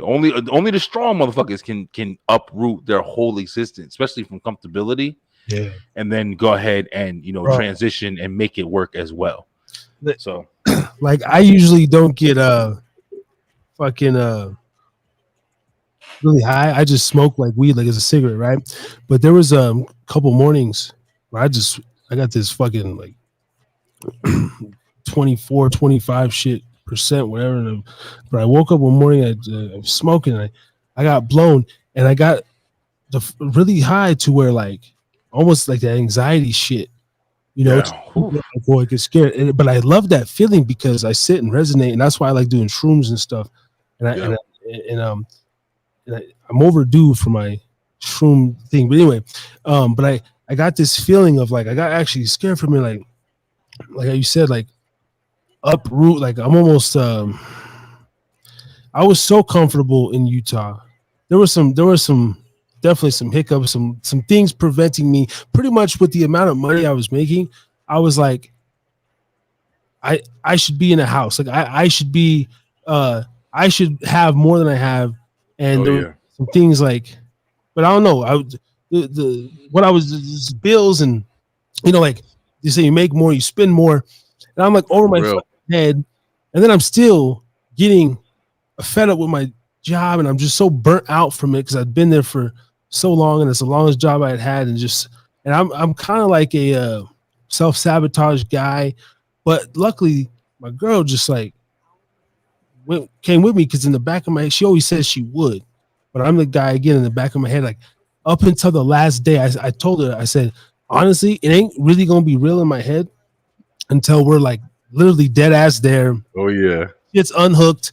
B: only the strong motherfuckers can uproot their whole existence, especially from comfortability.
A: Yeah.
B: And then go ahead and
A: Bro.
B: transition and make it work as well. So
A: like I usually don't get fucking really high. I just smoke like weed, like it's a cigarette, right? But there was a couple mornings where I got this fucking like 24, 25 percent, whatever. But I woke up one morning, I was smoking, and I got blown, and I got really high to where like almost like that anxiety shit. It's like, boy, I get scared. But I love that feeling because I sit and resonate, and that's why I like doing shrooms and stuff. And I'm overdue for my shroom thing. But anyway, but I got this feeling of like I got actually scared for me, like you said, like uproot. Like I'm almost I was so comfortable in Utah. There was some definitely some hiccups, some things preventing me. Pretty much with the amount of money I was making, I was like, I should be in a house. Like I should be I should have more than I have. And there were some things like, but I don't know. What I was just bills and like you say, you make more, you spend more, and I'm like over my head, and then I'm still getting fed up with my job, and I'm just so burnt out from it because I've been there for so long, and it's the longest job I had, and I'm kind of like a self-sabotage guy, but luckily my girl just like came with me because in the back of my head, she always says she would, but I'm the guy again in the back of my head, like up until the last day, I told her, I said, honestly, it ain't really gonna be real in my head until we're like literally dead ass there.
B: Oh yeah,
A: it's unhooked.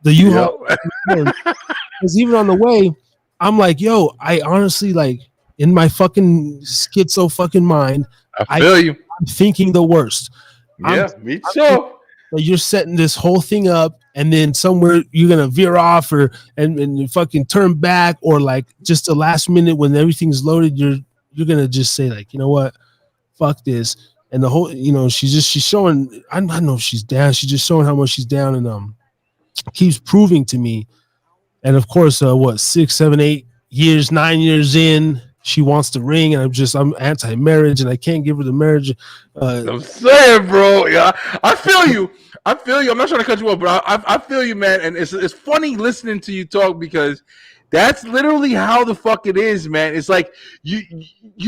A: The U-Haul, because even on the way, I'm like, yo, I honestly like in my fucking schizo fucking mind,
B: I feel you.
A: I'm thinking the worst.
B: Yeah, me too.
A: You're setting this whole thing up, and then somewhere you're gonna veer off and fucking turn back, or like just the last minute when everything's loaded, you're gonna just say like, you know what, fuck this. And the whole, she's showing. I don't know if she's down. She's just showing how much she's down, and keeps proving to me. And of course, 6, 7, 8 years, 9 years in, she wants the ring, and I'm anti-marriage, and I can't give her the marriage.
B: I'm saying, bro, yeah, I feel you. I'm not trying to cut you off, but I feel you, man. And it's funny listening to you talk because that's literally how the fuck it is, man. It's like you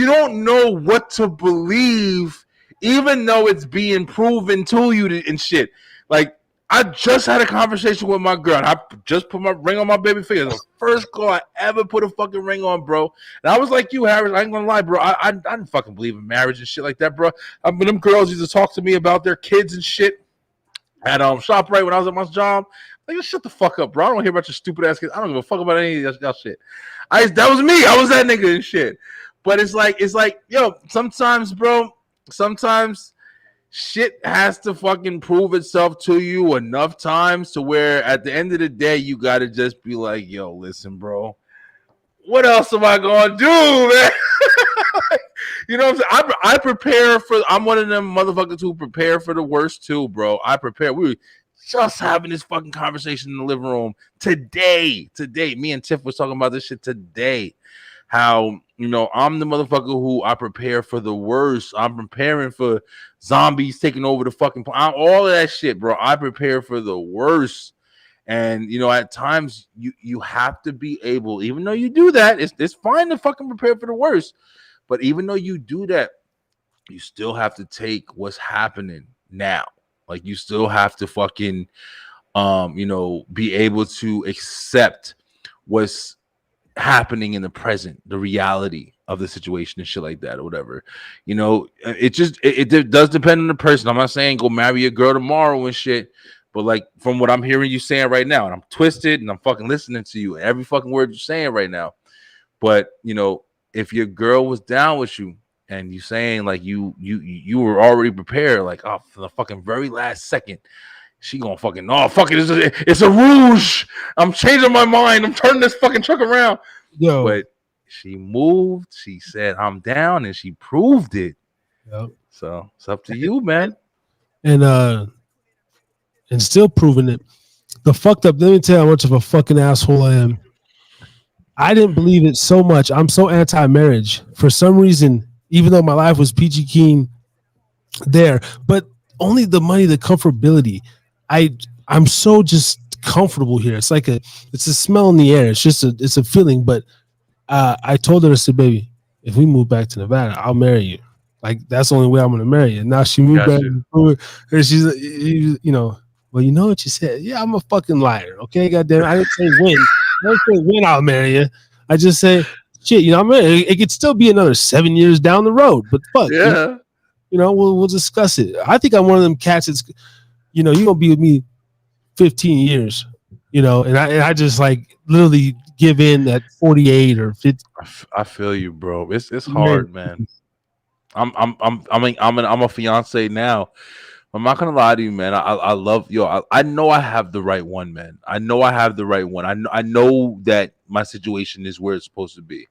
B: don't know what to believe, even though it's being proven to you and shit. Like, I just had a conversation with my girl. I just put my ring on my baby finger. The first girl I ever put a fucking ring on, bro. And I was like you, Harris. I ain't gonna lie, bro. I didn't fucking believe in marriage and shit like that, bro. When them girls used to talk to me about their kids and shit at ShopRite when I was at my job. Like, just shut the fuck up, bro. I don't hear about your stupid ass kids. I don't give a fuck about any of that shit. That was me. I was that nigga and shit. But it's like, yo, sometimes, bro, shit has to fucking prove itself to you enough times to where at the end of the day, you got to just be like, yo, listen, bro, what else am I going to do, man? You know what I'm saying? I prepare I'm one of them motherfuckers who prepare for the worst too, bro. I prepare. We were just having this fucking conversation in the living room today. Me and Tiff was talking about this shit today. How, I'm the motherfucker who I prepare for the worst. I'm preparing for zombies taking over the fucking all of that shit, bro. I prepare for the worst. And, at times you have to be able, even though you do that, it's fine to fucking prepare for the worst. But even though you do that, you still have to take what's happening now. Like, you still have to fucking, be able to accept what's happening in the present, the reality of the situation and shit like that or whatever. It does depend on the person. I'm not saying go marry a girl tomorrow and shit, but like from what I'm hearing you saying right now, and I'm twisted and I'm fucking listening to you, every fucking word you're saying right now. But if your girl was down with you and you saying like you were already prepared, like, oh, for the fucking very last second, she gonna fucking, oh, fuck it, it's a rouge. I'm changing my mind. I'm turning this fucking truck around.
A: Yo.
B: But she moved. She said, I'm down, and she proved it.
A: Yep.
B: So it's up to you, man.
A: And still proving it. the fucked up. Let me tell you how much of a fucking asshole I am. I didn't believe it so much. I'm so anti-marriage for some reason. Even though my life was peachy keen there, but only the money, the comfortability. I'm so just comfortable here. It's like it's a smell in the air. It's a feeling. But I told her, I said, baby, if we move back to Nevada, I'll marry you. Like that's the only way I'm going to marry you. And now she moved back. And she's, well, you know what you said? Yeah, I'm a fucking liar. Okay, goddamn, I didn't say when. I didn't say when I'll marry you. I just say, shit, I'm married. It could still be another 7 years down the road, but fuck,
B: Yeah.
A: We'll discuss it. I think I'm one of them cats that's, you're gonna be with me 15 years, and I just like literally give in at 48 or 50.
B: I feel you, bro. It's hard, man. I'm a fiance now. I'm not gonna lie to you, man. I love I know I have the right one, man. I know I have the right one. I know that my situation is where it's supposed to be.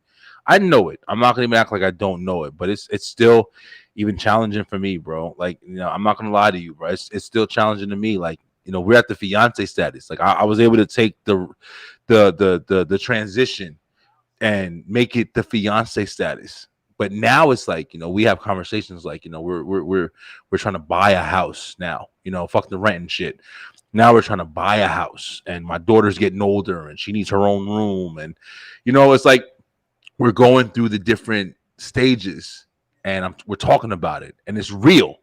B: I know it. I'm not gonna even act like I don't know it, but it's still even challenging for me, bro. Like, I'm not gonna lie to you, bro. It's still challenging to me. Like, we're at the fiance status. Like, I was able to take the transition and make it the fiance status. But now it's like, we have conversations like, we're trying to buy a house now, fuck the rent and shit. Now we're trying to buy a house, and my daughter's getting older and she needs her own room. And, it's like we're going through the different stages, and we're talking about it, and it's real.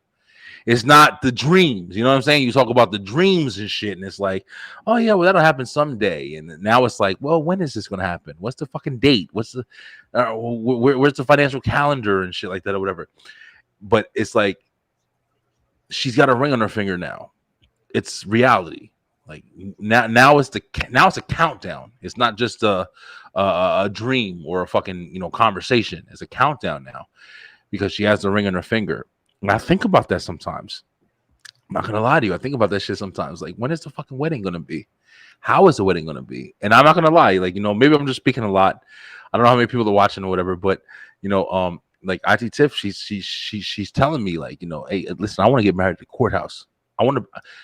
B: It's not the dreams. You know what I'm saying? You talk about the dreams and shit, and it's like, oh, yeah, well, that'll happen someday. And now it's like, well, when is this going to happen? What's the fucking date? What's the where's the financial calendar and shit like that or whatever? But it's like she's got a ring on her finger now. It's reality. Like now it's a countdown. It's not just a dream or a fucking conversation. It's a countdown now because she has the ring on her finger. And I think about that sometimes. I'm not gonna lie to you. I think about that shit sometimes. Like, when is the fucking wedding gonna be? How is the wedding gonna be? And I'm not gonna lie. Like, maybe I'm just speaking a lot. I don't know how many people are watching or whatever, but like IT Tiff, she's telling me like, hey, listen, I want to get married at the courthouse.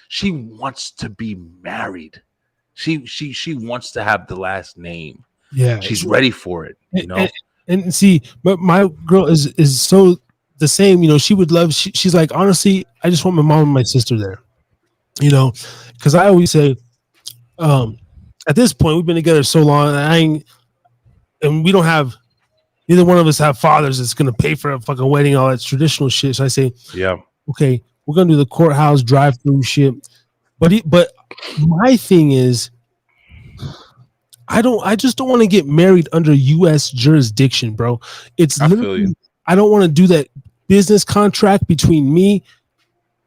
B: She wants to be married. She wants to have the last name.
A: Yeah,
B: she's ready for it.
A: And see, but my girl is so the same. She would love. She's like, honestly, I just want my mom and my sister there. Because I always say, at this point, we've been together so long, and we don't have. Neither one of us have fathers that's gonna pay for a fucking wedding, all that traditional shit. So I say,
B: yeah,
A: okay, we're gonna do the courthouse drive-through shit. But my thing is, I just don't want to get married under U.S. jurisdiction, bro. I don't want to do that business contract between me,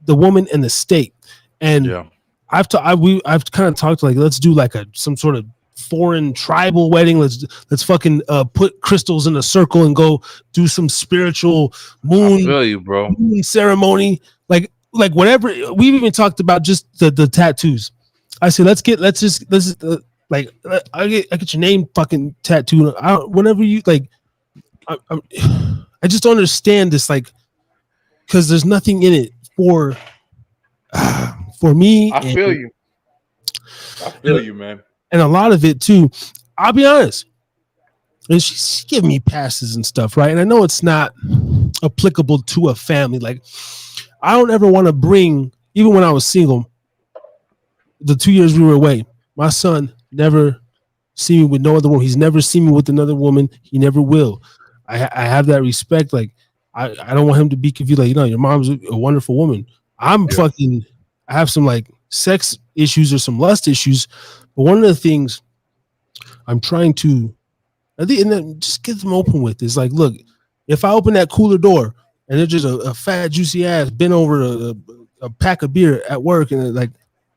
A: the woman, and the state. And
B: yeah.
A: I've kind of talked like, let's do like some sort of foreign tribal wedding. Let's fucking put crystals in a circle and go do some spiritual moon ceremony. Like whatever. We've even talked about just the tattoos. I said, let's like I get your name fucking tattooed. Whenever you like, I just don't understand this, like, because there's nothing in it for me.
B: I feel you, man.
A: And a lot of it too. I'll be honest. And she's giving me passes and stuff, right? And I know it's not applicable to a family. Like, I don't ever want to bring, even when I was single, the 2 years we were away, my son never see me with no other woman. He's never seen me with another woman. He never will. I have that respect. Like, I don't want him to be confused. Like, your mom's a wonderful woman. I have some like sex issues or some lust issues. But one of the things I'm trying to, and then just get them open with is like, look, if I open that cooler door and there's just a fat, juicy ass bent over a pack of beer at work, and like,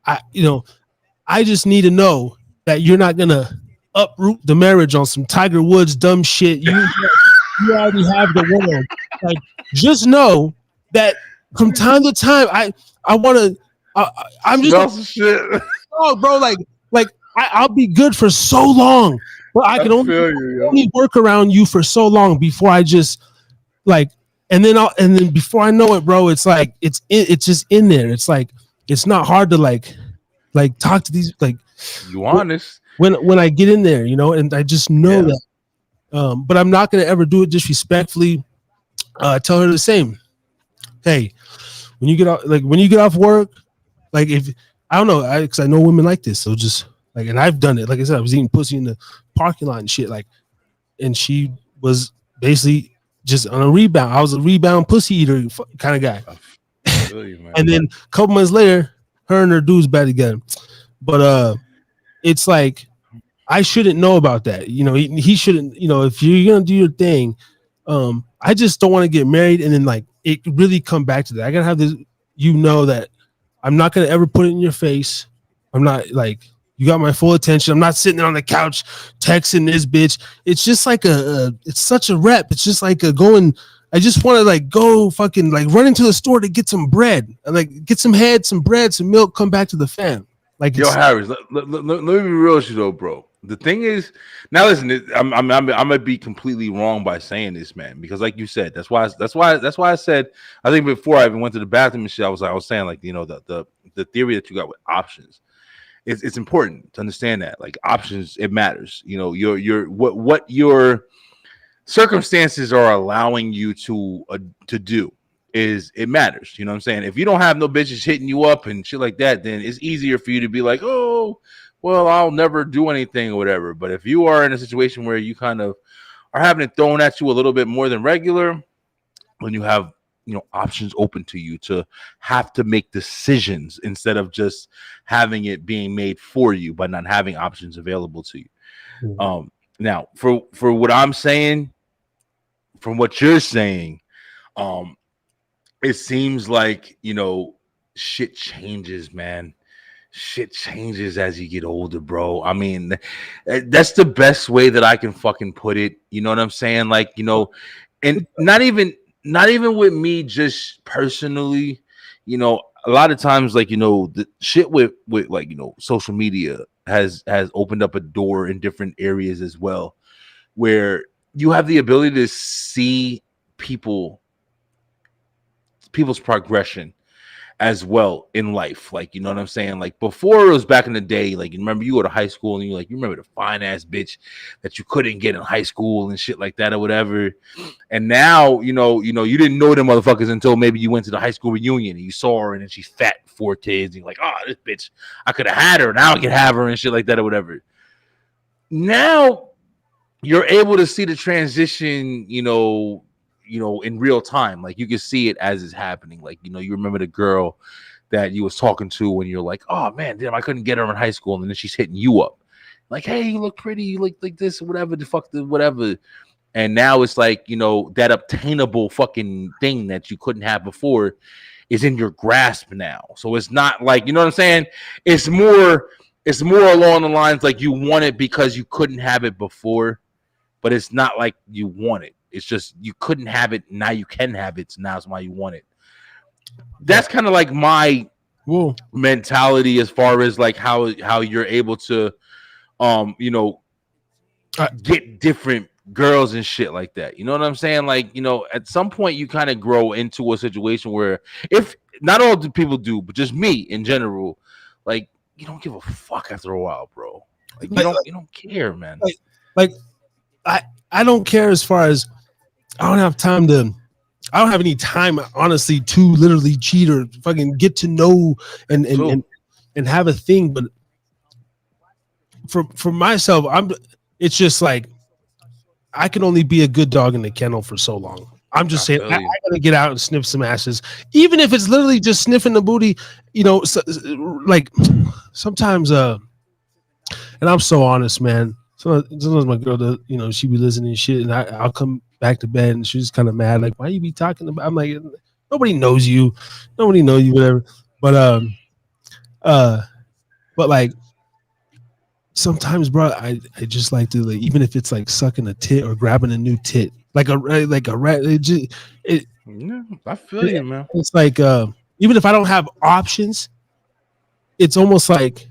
A: I just need to know that you're not gonna uproot the marriage on some Tiger Woods dumb shit. You already have the world. Like, just know that from time to time, I want to. I'm just
B: shit.
A: Oh, bro, like I'll be good for so long, but I can only work around you for so long before I just like, and then before I know it, bro, it's like it's just in there. It's like, it's not hard to like like talk to these like
B: You honest.
A: when I get in there, you know, and I just know that. But I'm not gonna ever do it disrespectfully. Tell her the same. Hey, when you get off work, like if I don't know, because I know women like this, so just like, and I've done it. Like I said, I was eating pussy in the parking lot and shit. Like, and she was basically just on a rebound. I was a rebound pussy eater kind of guy.
B: I feel you, man.
A: And then a couple months later, her and her dude's back together. But it's like I shouldn't know about that. You know, he shouldn't. You know, if you're gonna do your thing, I just don't want to get married and then like it really come back to that. I gotta have this. You know that I'm not gonna ever put it in your face. I'm not like you got my full attention. I'm not sitting there on the couch texting this bitch. It's just like it's such a rep. It's just like a going. I just want to like go fucking like run into the store to get some bread, like get some head, some bread, some milk, come back to the fam. Like
B: Yo, Harris, let me be real with you though, bro. The thing is, now listen, I'm gonna be completely wrong by saying this, man, because like you said, that's why I said, I think before I even went to the bathroom and shit, I was saying like, you know, the theory that you got with options, it's important to understand that like options, it matters. You know, what your circumstances are allowing you to do is it matters. You know what I'm saying? If you don't have no bitches hitting you up and shit like that, then it's easier for you to be like, oh, well, I'll never do anything or whatever. But if you are in a situation where you kind of are having it thrown at you a little bit more than regular, when you have, you know, options open to you to have to make decisions instead of just having it being made for you, but not having options available to you.
A: Mm-hmm.
B: Now for what I'm saying, from what you're saying, it seems like, you know, shit changes, man. Shit changes as you get older, bro. I mean, that's the best way that I can fucking put it. You know what I'm saying? Like, you know, and not even with me just personally, you know, a lot of times, like, you know, the shit with like, you know, social media has opened up a door in different areas as well, where you have the ability to see people's progression as well in life. Like, you know what I'm saying? Like before, it was back in the day, like you remember you go to high school and you remember the fine ass bitch that you couldn't get in high school and shit like that or whatever. And now, you didn't know them motherfuckers until maybe you went to the high school reunion and you saw her and then she's fat, 4 kids, and you're like, oh, this bitch, I could have had her, now I can have her and shit like that or whatever. Now you're able to see the transition, you know, in real time. Like you can see it as it's happening. Like, you know, you remember the girl that you was talking to when you're like, oh man, damn, I couldn't get her in high school, and then she's hitting you up like, hey, you look pretty, you look like this, whatever the fuck, whatever. And now it's like, you know, that obtainable fucking thing that you couldn't have before is in your grasp now. So it's not like, you know what I'm saying? It's more along the lines like you want it because you couldn't have it before, but it's not like you want it. It's just you couldn't have it. Now you can have it. So now it's why you want it. That's kind of like my mentality as far as like how you're able to, you know, get different girls and shit like that. You know what I'm saying? Like, you know, at some point you kind of grow into a situation where, if not all the people do, but just me in general, like you don't give a fuck after a while, bro. Like you don't care, man.
A: Like I don't care as far as I don't have any time, honestly, to literally cheat or fucking get to know and have a thing. But for myself, it's just like I can only be a good dog in the kennel for so long. I'm just saying I gotta get out and sniff some asses, even if it's literally just sniffing the booty. You know, like sometimes, and I'm so honest, man. Sometimes my girl, you know, she be listening and shit, and I'll come back to bed and she's kind of mad, like, why you be talking about? I'm like, nobody knows you, whatever. But like sometimes, bro, I just like to, like, even if it's like sucking a tit or grabbing a new tit, like a rat.
B: Yeah, I feel you, man.
A: It's like even if I don't have options, it's almost like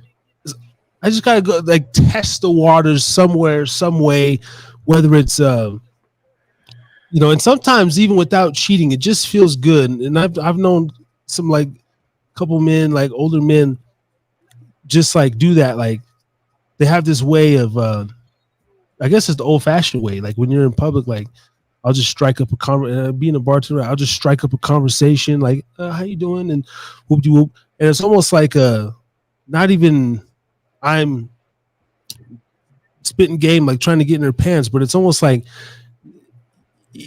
A: I just gotta go like test the waters somewhere, some way, whether it's you know, and sometimes even without cheating, it just feels good. And I've known some like couple men, like older men, just like do that. Like they have this way of, I guess it's the old fashioned way. Like when you're in public, like I'll just strike up being a bartender, I'll just strike up a conversation like, how you doing? And whoop de whoop. And it's almost like not even I'm spitting game, like trying to get in their pants, but it's almost like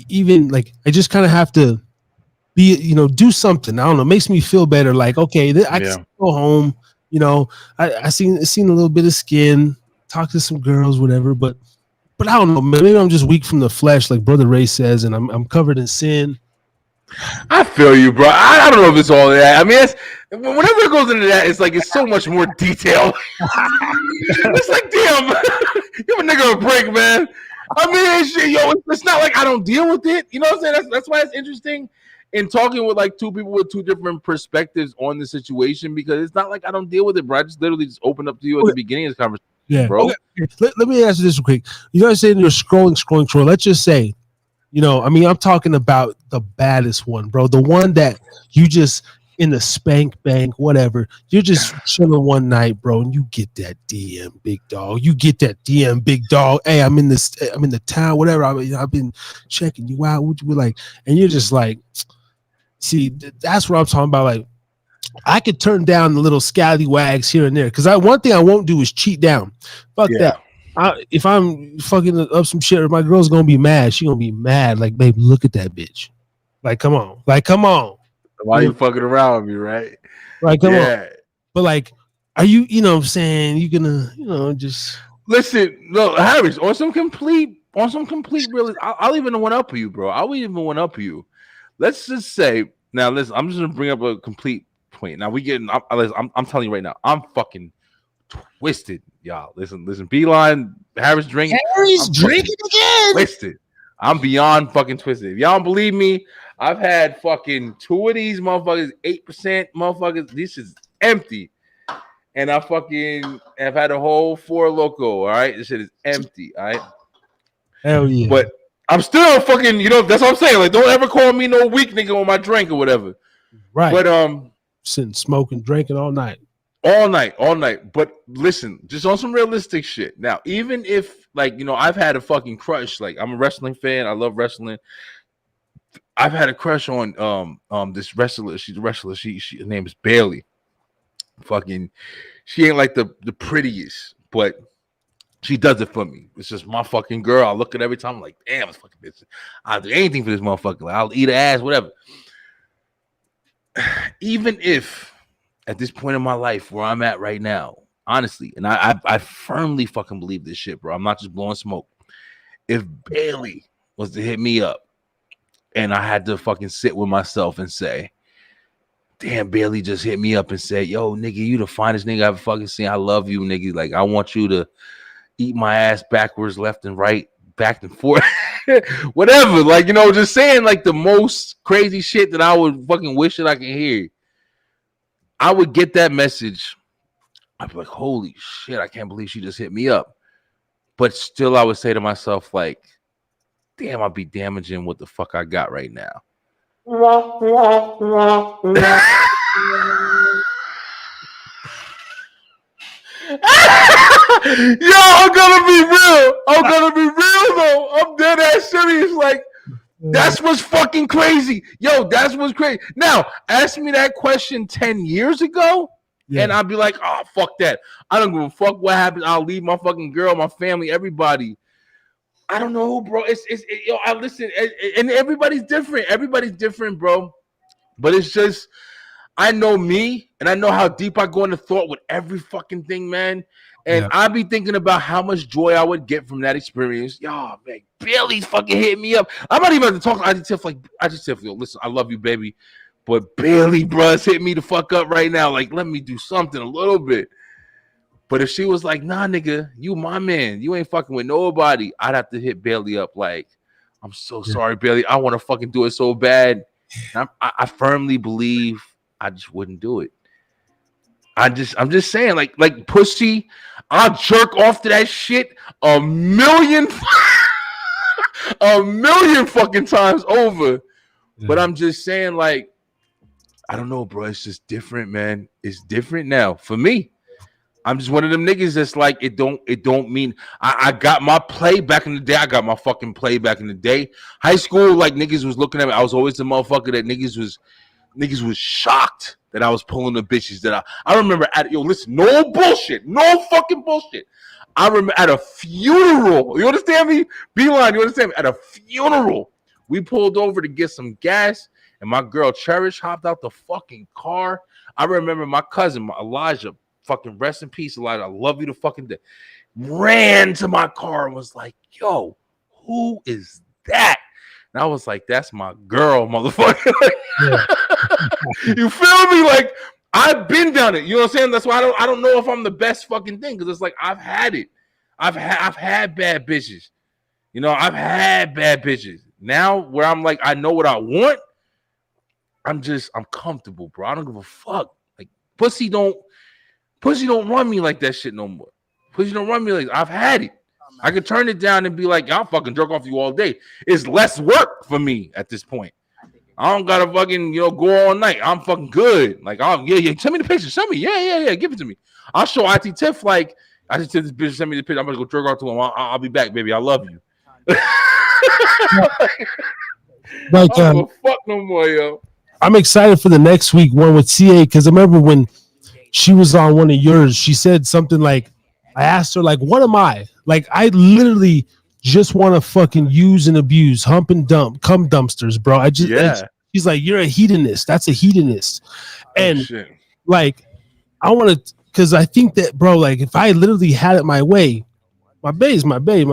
A: even like I just kind of have to be, do something. I don't know. It makes me feel better. Like, okay, I can go home. I seen a little bit of skin, talk to some girls, whatever. But I don't know. Maybe I'm just weak from the flesh, like Brother Ray says, and I'm covered in sin.
B: I feel you, bro. I don't know if it's all that. I mean, whenever it goes into that, it's like it's so much more detail. It's like, damn, give a nigga a break, man. I mean, it's not like I don't deal with it. You know what I'm saying? That's why it's interesting in talking with like two people with two different perspectives on the situation, because it's not like I don't deal with it, bro. I just literally just opened up to you at the beginning of this conversation, bro.
A: Okay. Let me ask you this real quick. You guys saying you're scrolling. Let's just say, I'm talking about the baddest one, bro. The one that you just in the spank bank, whatever. You're just chilling one night, bro, and you get that DM, big dog. You get that DM, big dog. Hey, I'm in the town, whatever. I've been checking you out. What you were like, and you're just like, see, that's what I'm talking about. Like, I could turn down the little scallywags here and there, because one thing I won't do is cheat down. Fuck that. If I'm fucking up some shit, my girl's gonna be mad. She gonna be mad. Like, babe, look at that bitch. Like, come on.
B: Why you fucking around with me, right?
A: Right, come on. But like, are you, what I'm saying, you gonna, just
B: listen? No, Harris, on some complete real. I'll even one up for you, bro. I'll even one up for you. Let's just say now. Listen, I'm just gonna bring up a complete point. Now I'm telling you right now, I'm fucking twisted, y'all. Listen. Beeline, Harris drinking.
A: Harry's drinking again.
B: Twisted. I'm beyond fucking twisted. If y'all don't believe me, I've had fucking 2 of these motherfuckers, 8% motherfuckers. This is empty. And I fucking have had a whole 4 Loco. All right. This shit is empty. All right.
A: Hell yeah.
B: But I'm still fucking, that's what I'm saying. Like, don't ever call me no weak nigga on my drink or whatever.
A: Right.
B: But
A: sitting smoking, drinking all night.
B: All night. But listen, just on some realistic shit. Now, even if, like, I've had a fucking crush. Like, I'm a wrestling fan. I love wrestling. I've had a crush on this wrestler. She's a wrestler. Her name is Bailey. Fucking, she ain't like the prettiest, but she does it for me. It's just my fucking girl. I look at her every time. I'm like, damn, it's fucking bitch. I'll do anything for this motherfucker. Like, I'll eat her ass, whatever. Even if at this point in my life where I'm at right now, honestly, and I firmly fucking believe this shit, bro. I'm not just blowing smoke. If Bailey was to hit me up and I had to fucking sit with myself and say, damn, Bailey just hit me up and said, yo, nigga, you the finest nigga I've fucking seen. I love you, nigga. Like, I want you to eat my ass backwards, left and right, back and forth. Whatever. Like, just saying like the most crazy shit that I would fucking wish that I could hear. I would get that message. I'd be like, holy shit, I can't believe she just hit me up. But still, I would say to myself, like, damn, I'd be damaging what the fuck I got right now. Yo, I'm gonna be real though. I'm dead ass serious. Like, that's what's fucking crazy. Yo, that's what's crazy. Now, ask me that question 10 years ago, and I'd be like, oh, fuck that. I don't give a fuck what happens. I'll leave my fucking girl, my family, everybody. I don't know, bro. I listen, and everybody's different. Everybody's different, bro. But it's just, I know me, and I know how deep I go into thought with every fucking thing, man. And I be thinking about how much joy I would get from that experience. Yo, man, Bailey's fucking hit me up. I'm not even about to talk. I just said, listen, I love you, baby. But Bailey, bro, hit me the fuck up right now. Like, let me do something a little bit. But if she was like, nah, nigga, you my man. You ain't fucking with nobody. I'd have to hit Bailey up like, I'm so sorry, Bailey. I want to fucking do it so bad. I firmly believe I just wouldn't do it. I'm just saying, like pussy, I'll jerk off to that shit a million fucking times over. Yeah. But I'm just saying, like, I don't know, bro. It's just different, man. It's different now for me. I'm just one of them niggas that's like it don't mean I got my play back in the day. I got my fucking play back in the day. High school, like niggas was looking at me. I was always the motherfucker that niggas was shocked that I was pulling the bitches that I remember at listen, no bullshit, no fucking bullshit. I remember at a funeral. You understand me? Beeline, you understand me? At a funeral, we pulled over to get some gas, and my girl Cherish hopped out the fucking car. I remember my cousin, Elijah, fucking rest in peace, Elijah. I love you to fucking day. Ran to my car and was like, yo, who is that? And I was like, that's my girl, motherfucker. You feel me? Like, I've been down it. You know what I'm saying? That's why I don't know if I'm the best fucking thing, because it's like I've had it. I've had bad bitches. You know, I've had bad bitches. Now where I'm like, I know what I want. I'm comfortable, bro. I don't give a fuck. Like pussy don't run me like that shit no more. Pussy don't run me like I've had it. I could turn it down and be like, I'll fucking jerk off you all day. It's less work for me at this point. I don't gotta fucking go all night. I'm fucking good. Like, yeah. Send me the picture. Send me. Yeah. Give it to me. I'll show IT Tiff like I just said this bitch send me the picture. I'm gonna go jerk off to him. I'll be back, baby. I love you.
A: Like,
B: I don't give a fuck no more, yo.
A: I'm excited for the next week one with CA, because I remember when she was on one of yours, she said something like, I asked her, like, what am I? Like, I literally just want to fucking use and abuse, hump and dump, cum dumpsters, bro. She's like, you're a hedonist. That's a hedonist. And like, I want to, because I think that, bro, like, if I literally had it my way, my bae's my bae,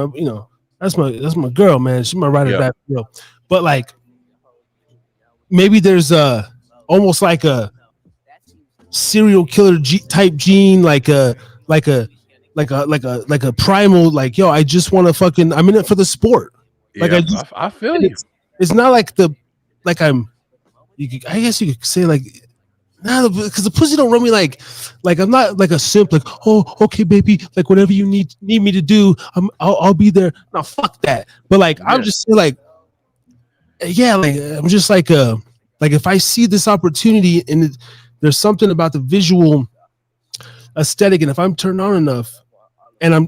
A: that's my girl, man. She's my ride or die girl. But like, maybe there's almost like a serial killer type gene, like a primal, like, yo, I just want to fucking, I'm in it for the sport. Like,
B: I feel you.
A: It's not like I guess you could say like, nah, because the pussy don't run me like I'm not like a simp, like, oh, okay, baby, like whatever you need me to do, I'll be there. No, fuck that. But like, I'm just like, yeah, like I'm just like if I see this opportunity and there's something about the visual aesthetic, and if I'm turned on enough and I'm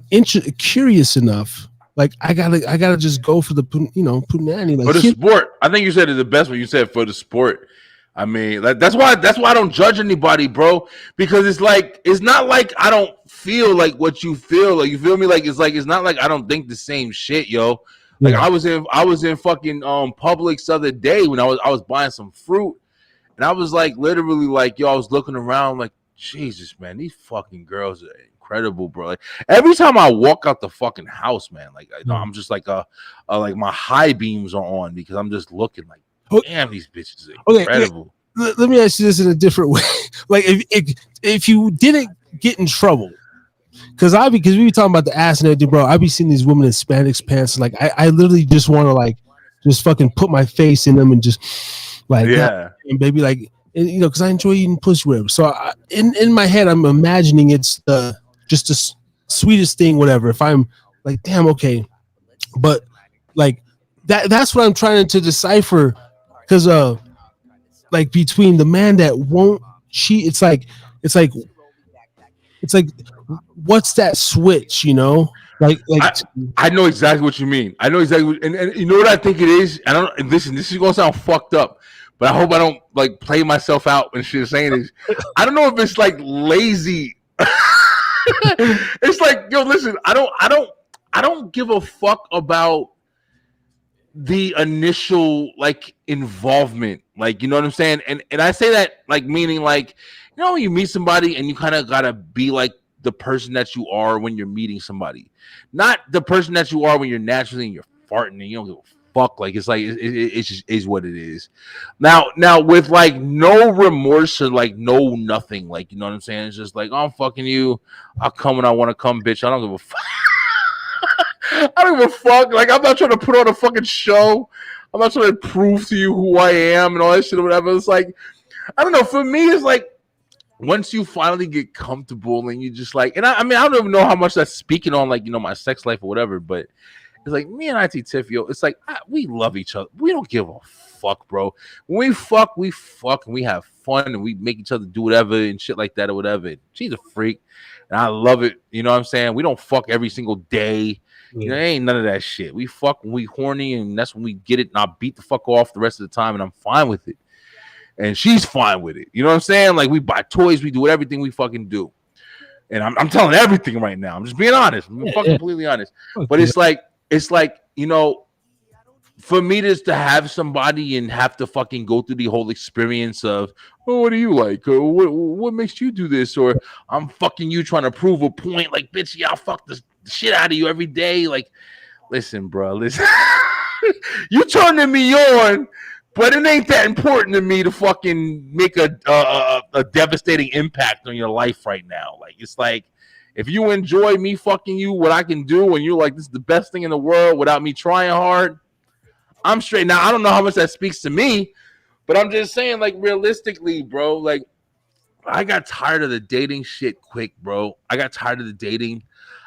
A: curious enough, like I gotta just go for the punani, like,
B: for the sport. I think you said it the best when you said for the sport. I mean, that's why I don't judge anybody, bro, because it's not like I don't feel like what you feel. Like, you feel me? Like it's not like I don't think the same shit, yo. Like, I was in fucking Publix the other day when I was buying some fruit, and I was like literally like, yo, I was looking around like, Jesus, man, these fucking girls are incredible, bro. Like, every time I walk out the fucking house, man, like, I'm just like like my high beams are on, because I'm just looking like, damn, these bitches are incredible.
A: Okay, let me ask you this in a different way. Like, if you didn't get in trouble, because we be talking about the ass and everything, bro. I be seeing these women in spandex pants, and like I literally just want to like just fucking put my face in them and just like, and baby, like, and, because I enjoy eating pussy, whatever. So in my head, I'm imagining it's just the sweetest thing, whatever. If I'm like, damn, okay, but like that's what I'm trying to decipher, because like between the man that won't cheat, it's like what's that switch, like
B: I know exactly what you mean. I know exactly and you know what I think it is. I don't listen, this is gonna sound fucked up, but I hope I don't like play myself out when she's saying this. I don't know if it's like lazy. It's like, yo, listen, I don't give a fuck about the initial like involvement, like, you know what I'm saying, and I say that like meaning like, when you meet somebody and you kind of gotta be like the person that you are when you're meeting somebody, not the person that you are when you're naturally and you're farting and you don't give a fuck. Like, it's like it just is what it is. Now with like no remorse or like no nothing, like, you know what I'm saying, it's just like, oh, I'm fucking you, I'll come when I want to come, bitch. I don't give a fuck. I don't give a fuck. Like, I'm not trying to put on a fucking show. I'm not trying to prove to you who I am and all that shit or whatever. It's like, I don't know. For me, it's like, once you finally get comfortable and you just like, and I mean, I don't even know how much that's speaking on, like, my sex life or whatever, but It's like me and IT Tiff, yo. It's like we love each other. We don't give a fuck, bro. When we fuck, and we have fun, and we make each other do whatever and shit like that or whatever. She's a freak, and I love it. You know what I'm saying? We don't fuck every single day. You know, ain't none of that shit. We fuck when we horny, and that's when we get it. And I'll beat the fuck off the rest of the time, and I'm fine with it. And she's fine with it. You know what I'm saying? Like we buy toys, we do everything we fucking do. And I'm telling everything right now. I'm just being honest. I'm completely honest. But it's like, you know, for me just to have somebody and have to fucking go through the whole experience of, oh, what do you like? Or what makes you do this? Or I'm fucking you trying to prove a point. Like, bitch, yeah, I'll fuck the shit out of you every day. Like, listen, bro, listen. You turning me on, but it ain't that important to me to fucking make a devastating impact on your life right now. Like, it's like, if you enjoy me fucking you, what I can do, and you're like, this is the best thing in the world without me trying hard, I'm straight. Now, I don't know how much that speaks to me, but I'm just saying, like, realistically, bro, like, I got tired of the dating shit quick, bro. I got tired of the dating.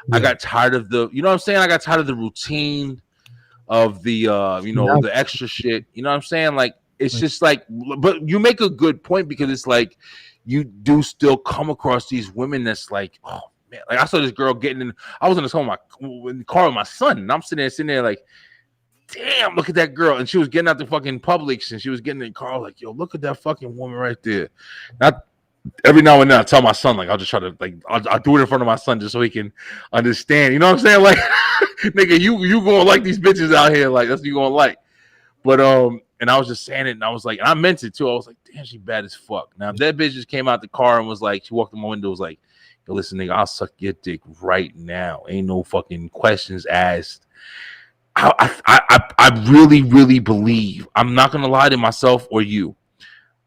B: Yeah. I got tired of the, you know what I'm saying? I got tired of the routine of the, you know, the extra shit. You know what I'm saying? Like, it's just like, but you make a good point because it's like, you do still come across these women that's like, oh, man. Like, I saw this girl getting in, I was in the car with my son, and I'm sitting there like, damn, look at that girl. And she was getting out the fucking Publix, and she was getting in the car like, yo, look at that fucking woman right there. Not every now and then I tell my son, like, I'll just try to, like, I'll do it in front of my son just so he can understand. You know what I'm saying? Like, nigga, you gonna like these bitches out here. Like, that's what you gonna like. But, and I was just saying it, and I was like, and I meant it too. I was like, damn, she bad as fuck. Now, if that bitch just came out the car and was like, she walked in my window, was like, yo, listen, nigga, I'll suck your dick right now. Ain't no fucking questions asked. I really, really believe, I'm not gonna lie to myself or you.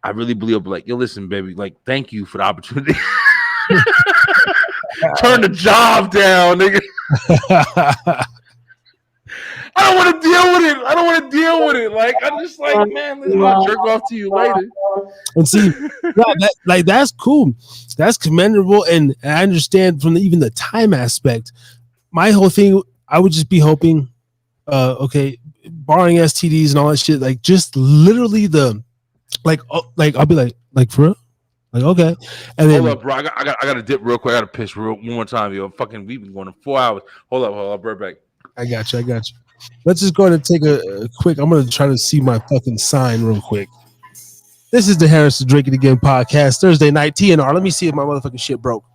B: I really believe, I'll be like, yo, listen, baby, like, thank you for the opportunity. Turn the job down, nigga. I don't want to deal with it. Like, I'm just like, man, I'll jerk off to you later.
A: And see, that's cool. That's commendable. And I understand from even the time aspect. My whole thing, I would just be hoping, okay, barring STDs and all that shit, like, just literally I'll be like for real? Like, okay. And then,
B: hold up, bro. I got to dip real quick. I got to piss one more time, yo. Fucking, we've been going to 4 hours. Hold up. I'll be right back.
A: I got you. Let's just go ahead and take a quick. I'm going to try to see my fucking sign real quick. This is the Harris Drinkin Again podcast, Thursday night, T.N.R. Let me see if my motherfucking shit broke.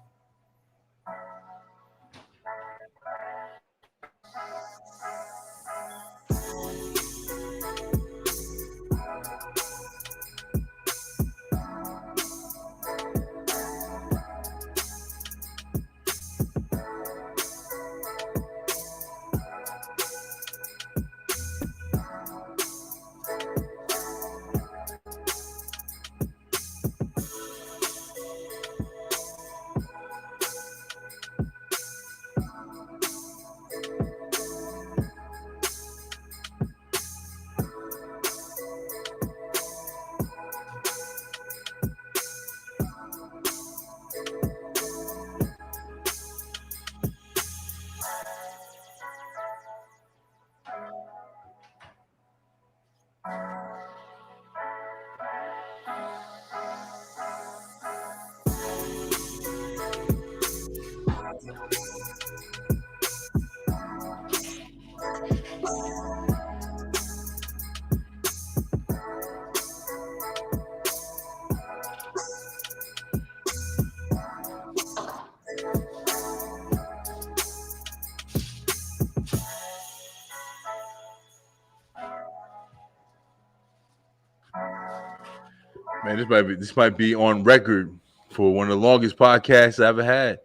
B: Man, this might be on record for one of the longest podcasts I ever had.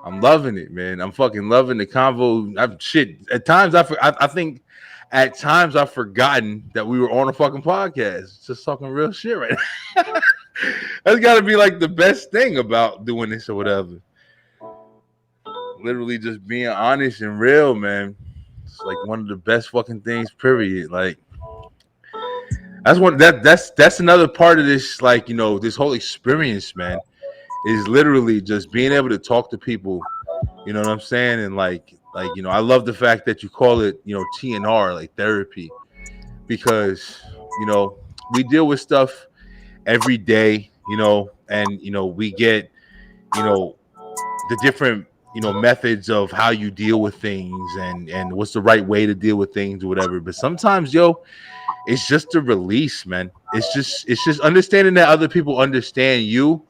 B: I'm loving it, man. I'm fucking loving the convo. At times I think at times I've forgotten that we were on a fucking podcast, just talking real shit right now. That's got to be like the best thing about doing this or whatever. Literally just being honest and real, man. It's like one of the best fucking things, period. Like, that's another part of this, like, you know, this whole experience, man, is literally just being able to talk to people, you know what I'm saying, and like Like, you know, I love the fact that you call it, you know, T.N.R, like therapy, because, you know, we deal with stuff every day, you know, and, you know, we get, you know, the different, you know, methods of how you deal with things, and what's the right way to deal with things or whatever. But sometimes, yo, it's just a release, man. It's just understanding that other people understand you.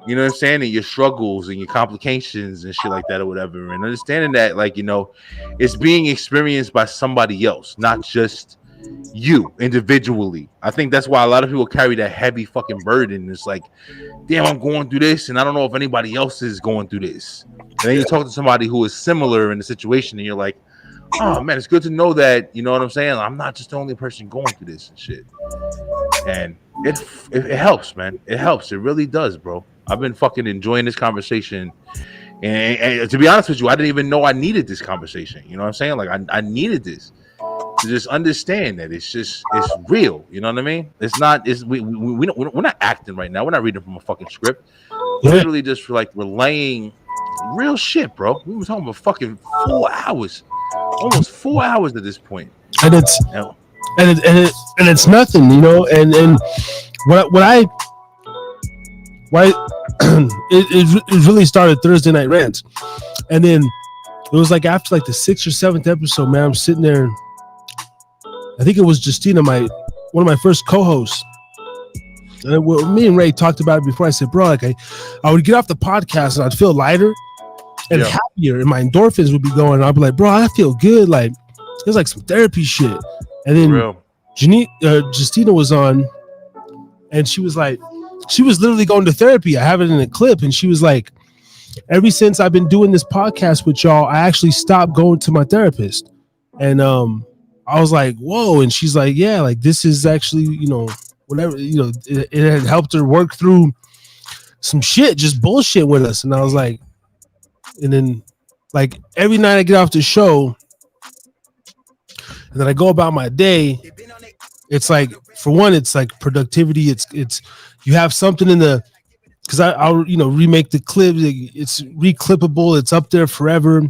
B: You know what I'm saying? And your struggles and your complications and shit like that or whatever. And understanding that, like, you know, it's being experienced by somebody else, not just you individually. I think that's why a lot of people carry that heavy fucking burden. It's like, damn, I'm going through this, and I don't know if anybody else is going through this. And then you talk to somebody who is similar in the situation, and you're like, oh man, it's good to know that, you know what I'm saying? I'm not just the only person going through this and shit. And it helps, man. It helps. It really does, bro. I've been fucking enjoying this conversation. And to be honest with you, I didn't even know I needed this conversation. You know what I'm saying? Like, I needed this to just understand that it's real. You know what I mean? It's not, we're not acting right now. We're not reading from a fucking script. We're literally just like relaying real shit, bro. We were talking about fucking 4 hours, almost 4 hours at this point.
A: And it's,
B: You know?
A: and it's nothing, you know. And it really started Thursday Night Rants, and then it was like after like the 6th or 7th episode, man, I'm sitting there. I think it was Justina, one of my first co-hosts. And me and Ray talked about it before. I said, bro, like I would get off the podcast and I'd feel lighter and happier, and my endorphins would be going. And I'd be like, bro, I feel good. Like it's like some therapy shit. And then Justina was on, and she was like, she was literally going to therapy. I have it in a clip, and she was like, ever since I've been doing this podcast with y'all, I actually stopped going to my therapist. And I was like, whoa. And she's like, yeah, like this is actually, you know, whatever, you know, it had helped her work through some shit, just bullshit with us. And I was like, and then like every night I get off the show and then I go about my day, it's like, for one, it's like productivity. It's you have something in the, because I'll, you know, remake the clip. It's reclippable. It's up there forever.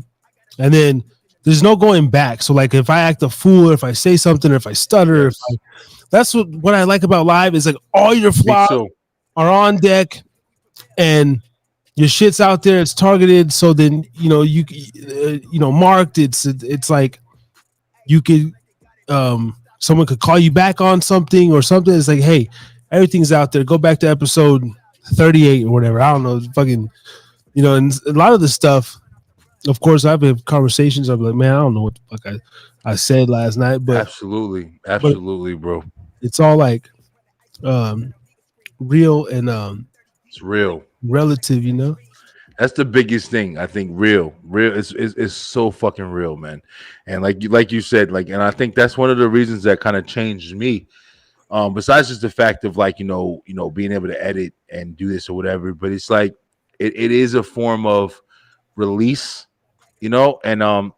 A: And then there's no going back. So like if I act a fool, or if I say something, or if I stutter, that's what I like about live is like all your flaws are on deck and your shit's out there. It's targeted. So then, you know, you know, marked. It's like you could, someone could call you back on something or something. It's like, hey, everything's out there. Go back to episode 38 or whatever. I don't know. Fucking, you know, and a lot of the stuff, of course, I've had conversations. I'm like, man, I don't know what the fuck I said last night, but
B: absolutely, bro.
A: It's all like real and
B: it's real,
A: relative, you know.
B: That's the biggest thing, I think. Real is so fucking real, man. And like you said, like, and I think that's one of the reasons that kind of changed me. Besides just the fact of like, you know, being able to edit and do this or whatever, but it's like it is a form of release, you know, and a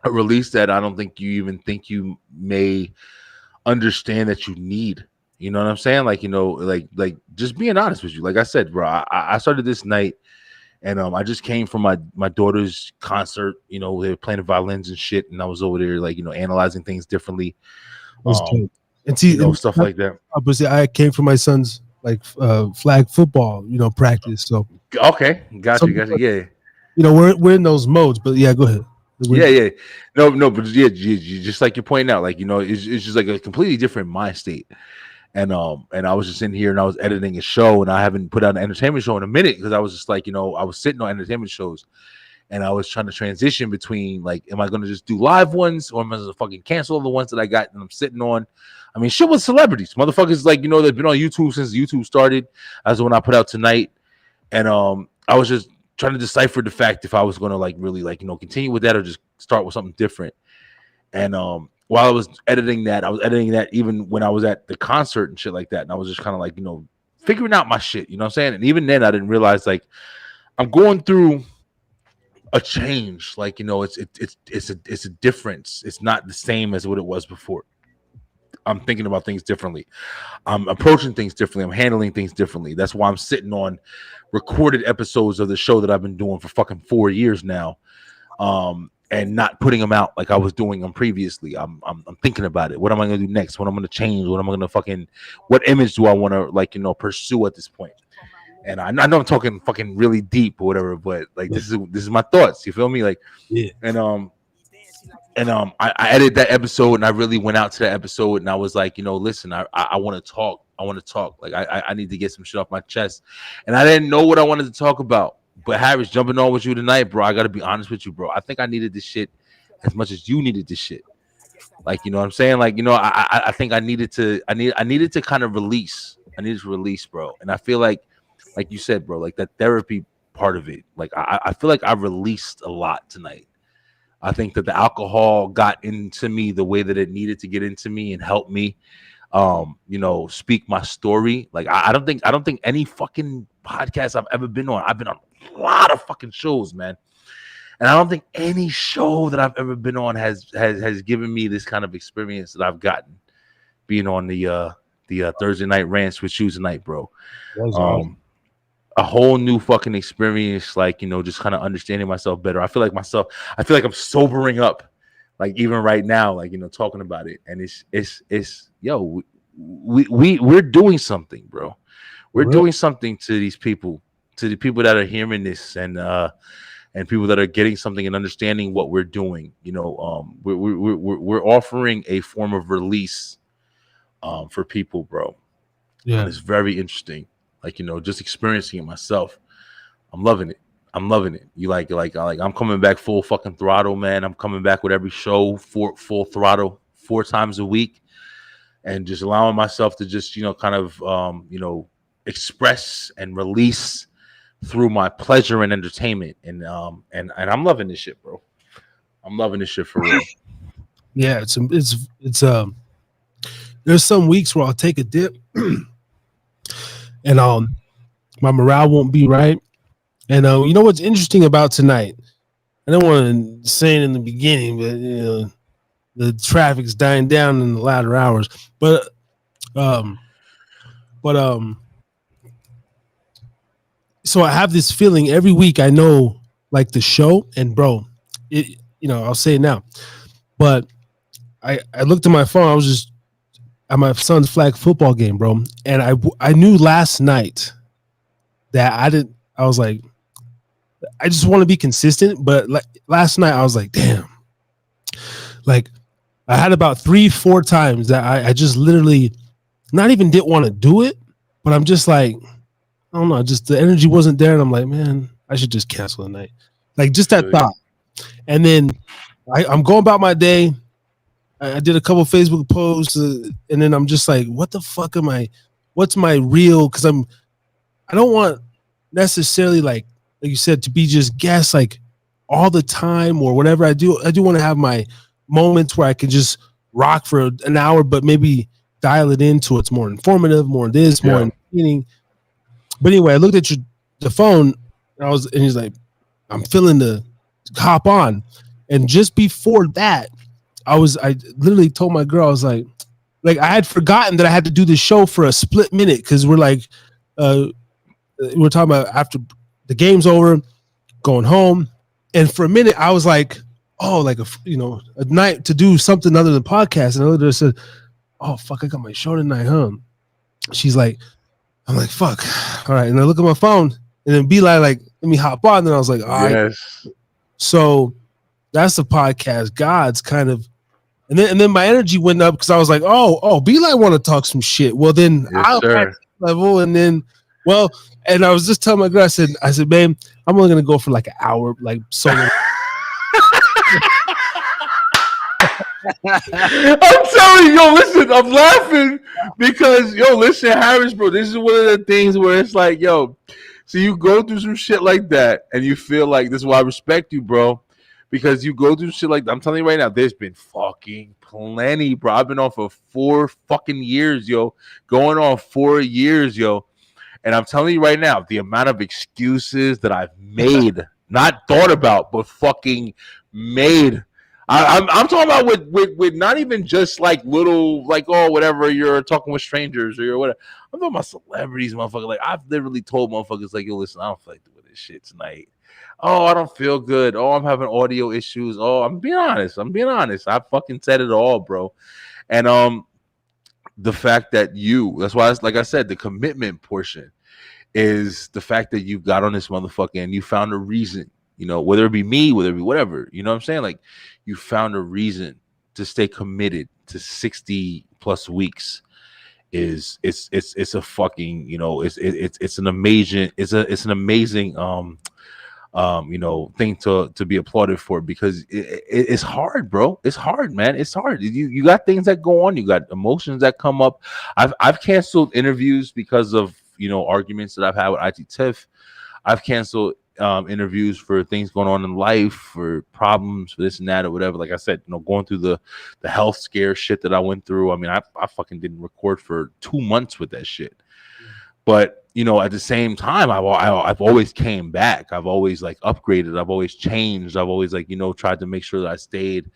B: release that I don't think you even think you may understand that you need. You know what I'm saying? Like, you know, like just being honest with you. Like I said, bro, I started this night, and I just came from my daughter's concert. You know, they were playing the violins and shit, and I was over there, like, you know, analyzing things differently.
A: And see,
B: you know, stuff like that.
A: Obviously, I came from my son's like flag football, you know, practice. So
B: okay, gotcha. Yeah,
A: you know, we're in those modes. But yeah, go ahead.
B: Yeah. No, but yeah, just like you're pointing out, like, you know, it's just like a completely different mind state. And I was just in here and I was editing a show, and I haven't put out an entertainment show in a minute because I was just like, you know, I was sitting on entertainment shows, and I was trying to transition between like, am I going to just do live ones, or am I going to fucking cancel the ones that I got and I'm sitting on? I mean, shit with celebrities, motherfuckers, like, you know, they've been on YouTube since YouTube started. As the one I put out tonight, and I was just trying to decipher the fact if I was going to like really like, you know, continue with that or just start with something different. And while I was editing that even when I was at the concert and shit like that, and I was just kind of like, you know, figuring out my shit, you know what I'm saying? And even then I didn't realize like I'm going through a change. Like, you know, it's a difference. It's not the same as what it was before. I'm thinking about things differently. I'm approaching things differently. I'm handling things differently. That's why I'm sitting on recorded episodes of the show that I've been doing for fucking 4 years now. and not putting them out like I was doing them previously. I'm thinking about it. What am I gonna do next? What am I gonna change? What am I gonna what image do I want to pursue at this point? And I know I'm talking fucking really deep or whatever, but like this is my thoughts. You feel me? Like,
A: Yeah.
B: And I edited that episode, and I really went out to that episode, and I was like, listen, I want to talk. I want to talk. Like I need to get some shit off my chest, and I didn't know what I wanted to talk about. But Harris, jumping on with you tonight, bro. I got to be honest with you, bro. I think I needed this shit as much as you needed this shit. Like, you know what I'm saying? Like, I think I needed to kind of release. I needed to release, bro. And I feel like you said, bro, like that therapy part of it. Like I feel like I released a lot tonight. I think that the alcohol got into me the way that it needed to get into me and help me, speak my story. Like I don't think any fucking podcast I've ever been on. I've been on a lot of fucking shows, man, and I don't think any show that I've ever been on has given me this kind of experience that I've gotten being on the Thursday night rants with you tonight, bro. A whole new fucking experience, like, just kind of understanding myself better. I feel like I'm sobering up, like even right now, like, talking about it. And it's we're doing something, bro. We're doing something to these people, to the people that are hearing this, and people that are getting something and understanding what we're doing. We're offering a form of release for people, bro.
A: Yeah.
B: And it's very interesting. Like, just experiencing it myself. I'm loving it. You like I'm coming back full fucking throttle, man. I'm coming back with every show full throttle 4 times a week, and just allowing myself to just, kind of, express and release through my pleasure and entertainment. And I'm loving this shit, bro. I'm loving this shit for real.
A: Yeah. It's there's some weeks where I'll take a dip and my morale won't be right. And you know what's interesting about tonight? I don't want to say it in the beginning, but the traffic's dying down in the latter hours. But so I have this feeling every week. I know, like, the show, and bro, I'll say it now. But I looked at my phone. I was just at my son's flag football game, bro, and I knew last night that I was like, I just want to be consistent. But like last night, I was like, damn. Like I had about 3-4 times that I just literally not even didn't want to do it, but I'm just like, I don't know, just the energy wasn't there, and I'm like, man, I should just cancel the night. Like just that thought. And then I'm going about my day. I did a couple Facebook posts, and then I'm just like, what the fuck am I? What's my real? Because I don't want necessarily like you said, to be just guests like all the time or whatever. I do want to have my moments where I can just rock for an hour, but maybe dial it into it's more informative, more this, more entertaining. But anyway, I looked at the phone, and he's like, I'm feeling to hop on, and just before that, I literally told my girl, I was like I had forgotten that I had to do this show for a split minute because we're like, we're talking about after the game's over, going home, and for a minute I was like, oh, like a night to do something other than podcast, and I literally said, oh fuck, I got my show tonight, huh? She's like, I'm like, fuck, all right, and I look at my phone, and then Beeline like, let me hop on, and then I was like, all right.
B: Yes.
A: So that's the podcast gods kind of. And then my energy went up because I was like, oh, Beeline want to talk some shit. Well, then I'll have level, and then, and I was just telling my girl, I said, babe, I'm only gonna go for like an hour, like solo.
B: I'm telling you, listen, I'm laughing because, listen, Harris, bro, this is one of the things where it's like, so you go through some shit like that, and you feel like, this is why I respect you, bro. Because you go through shit like that. I'm telling you right now, there's been fucking plenty, bro. I've been on for 4 fucking years, going on 4 years, And I'm telling you right now, the amount of excuses that I've made, not thought about, but fucking made. I'm talking about with not even just like little, like, oh, whatever, you're talking with strangers or whatever. I'm talking about celebrities, motherfucker. Like, I've literally told motherfuckers, like, yo, listen, I don't feel like doing this shit tonight. Oh, I don't feel good. Oh, I'm having audio issues. Oh, I'm being honest. I fucking said it all, bro. And the fact that that's why like I said, the commitment portion is the fact that you got on this motherfucker and you found a reason, whether it be me, whether it be whatever, you know what I'm saying? Like, you found a reason to stay committed to 60 plus weeks. It's a fucking, it's an amazing, it's an amazing thing to be applauded for, because it's hard, bro. It's hard, man. It's hard. You got things that go on, you got emotions that come up. I've canceled interviews because of arguments that I've had with IT Tiff. I've canceled interviews for things going on in life, for problems, for this and that or whatever. Like I said, going through the health scare shit that I went through. I mean, I fucking didn't record for 2 months with that shit. But at the same time, I've always came back. I've always like upgraded. I've always changed. I've always like tried to make sure that I stayed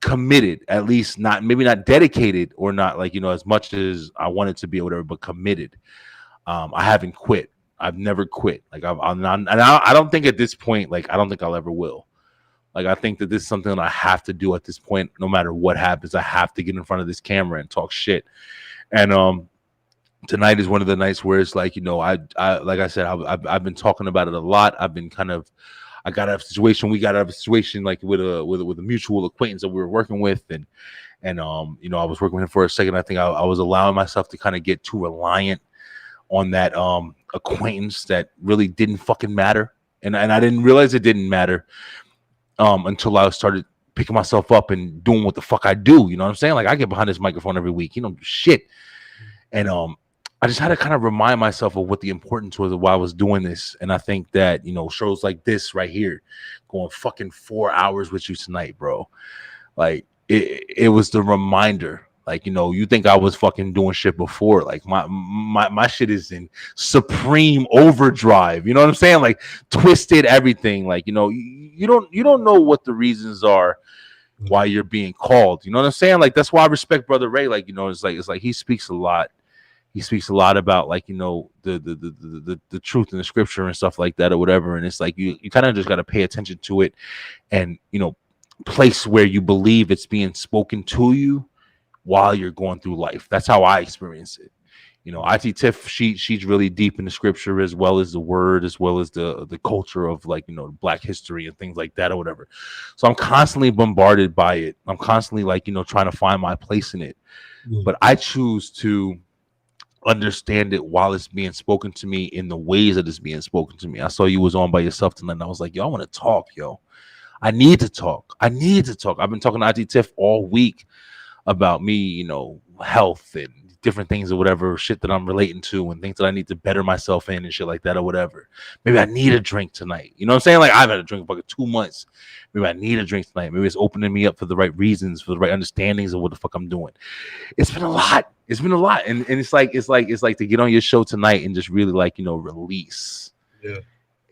B: committed, at least maybe not dedicated, or not like as much as I wanted to be or whatever, but committed. I haven't quit. I've never quit. Like I'm not, and I don't think at this point, like I don't think I'll ever will. Like I think that this is something that I have to do at this point. No matter what happens, I have to get in front of this camera and talk shit. And tonight is one of the nights where it's like, I like I said, I've been talking about it a lot. I've been we got out of a situation like with a mutual acquaintance that we were working with, and I was working with him for a second. I think I was allowing myself to kind of get too reliant on that acquaintance that really didn't fucking matter, and I didn't realize it didn't matter until I started picking myself up and doing what the fuck I do. You know what I'm saying? Like, I get behind this microphone every week, shit, and I just had to kind of remind myself of what the importance was of why I was doing this. And I think that, shows like this right here, going fucking 4 hours with you tonight, bro. Like, it was the reminder. Like, you think I was fucking doing shit before. Like, my shit is in supreme overdrive. You know what I'm saying? Like, twisted everything. Like, you don't know what the reasons are why you're being called. You know what I'm saying? Like, that's why I respect Brother Ray. Like, it's like he speaks a lot. He speaks a lot about like, the truth in the scripture and stuff like that or whatever. And it's like, you kind of just got to pay attention to it and, place where you believe it's being spoken to you while you're going through life. That's how I experience it. IT Tiff, she's really deep in the scripture, as well as the word, as well as the culture of like, Black history and things like that or whatever. So I'm constantly bombarded by it. I'm constantly like, trying to find my place in it. But I choose to understand it while it's being spoken to me in the ways that it's being spoken to me. I saw you was on by yourself tonight, and I was like, yo, I want to talk, yo. I need to talk. I've been talking to IT Tiff all week about me, health and different things or whatever, shit that I'm relating to and things that I need to better myself in and shit like that or whatever. Maybe I need a drink tonight. You know what I'm saying? Like, I've had a drink for like 2 months. Maybe I need a drink tonight. Maybe it's opening me up for the right reasons, for the right understandings of what the fuck I'm doing. It's been a lot. And it's like to get on your show tonight and just really like, release.
A: Yeah.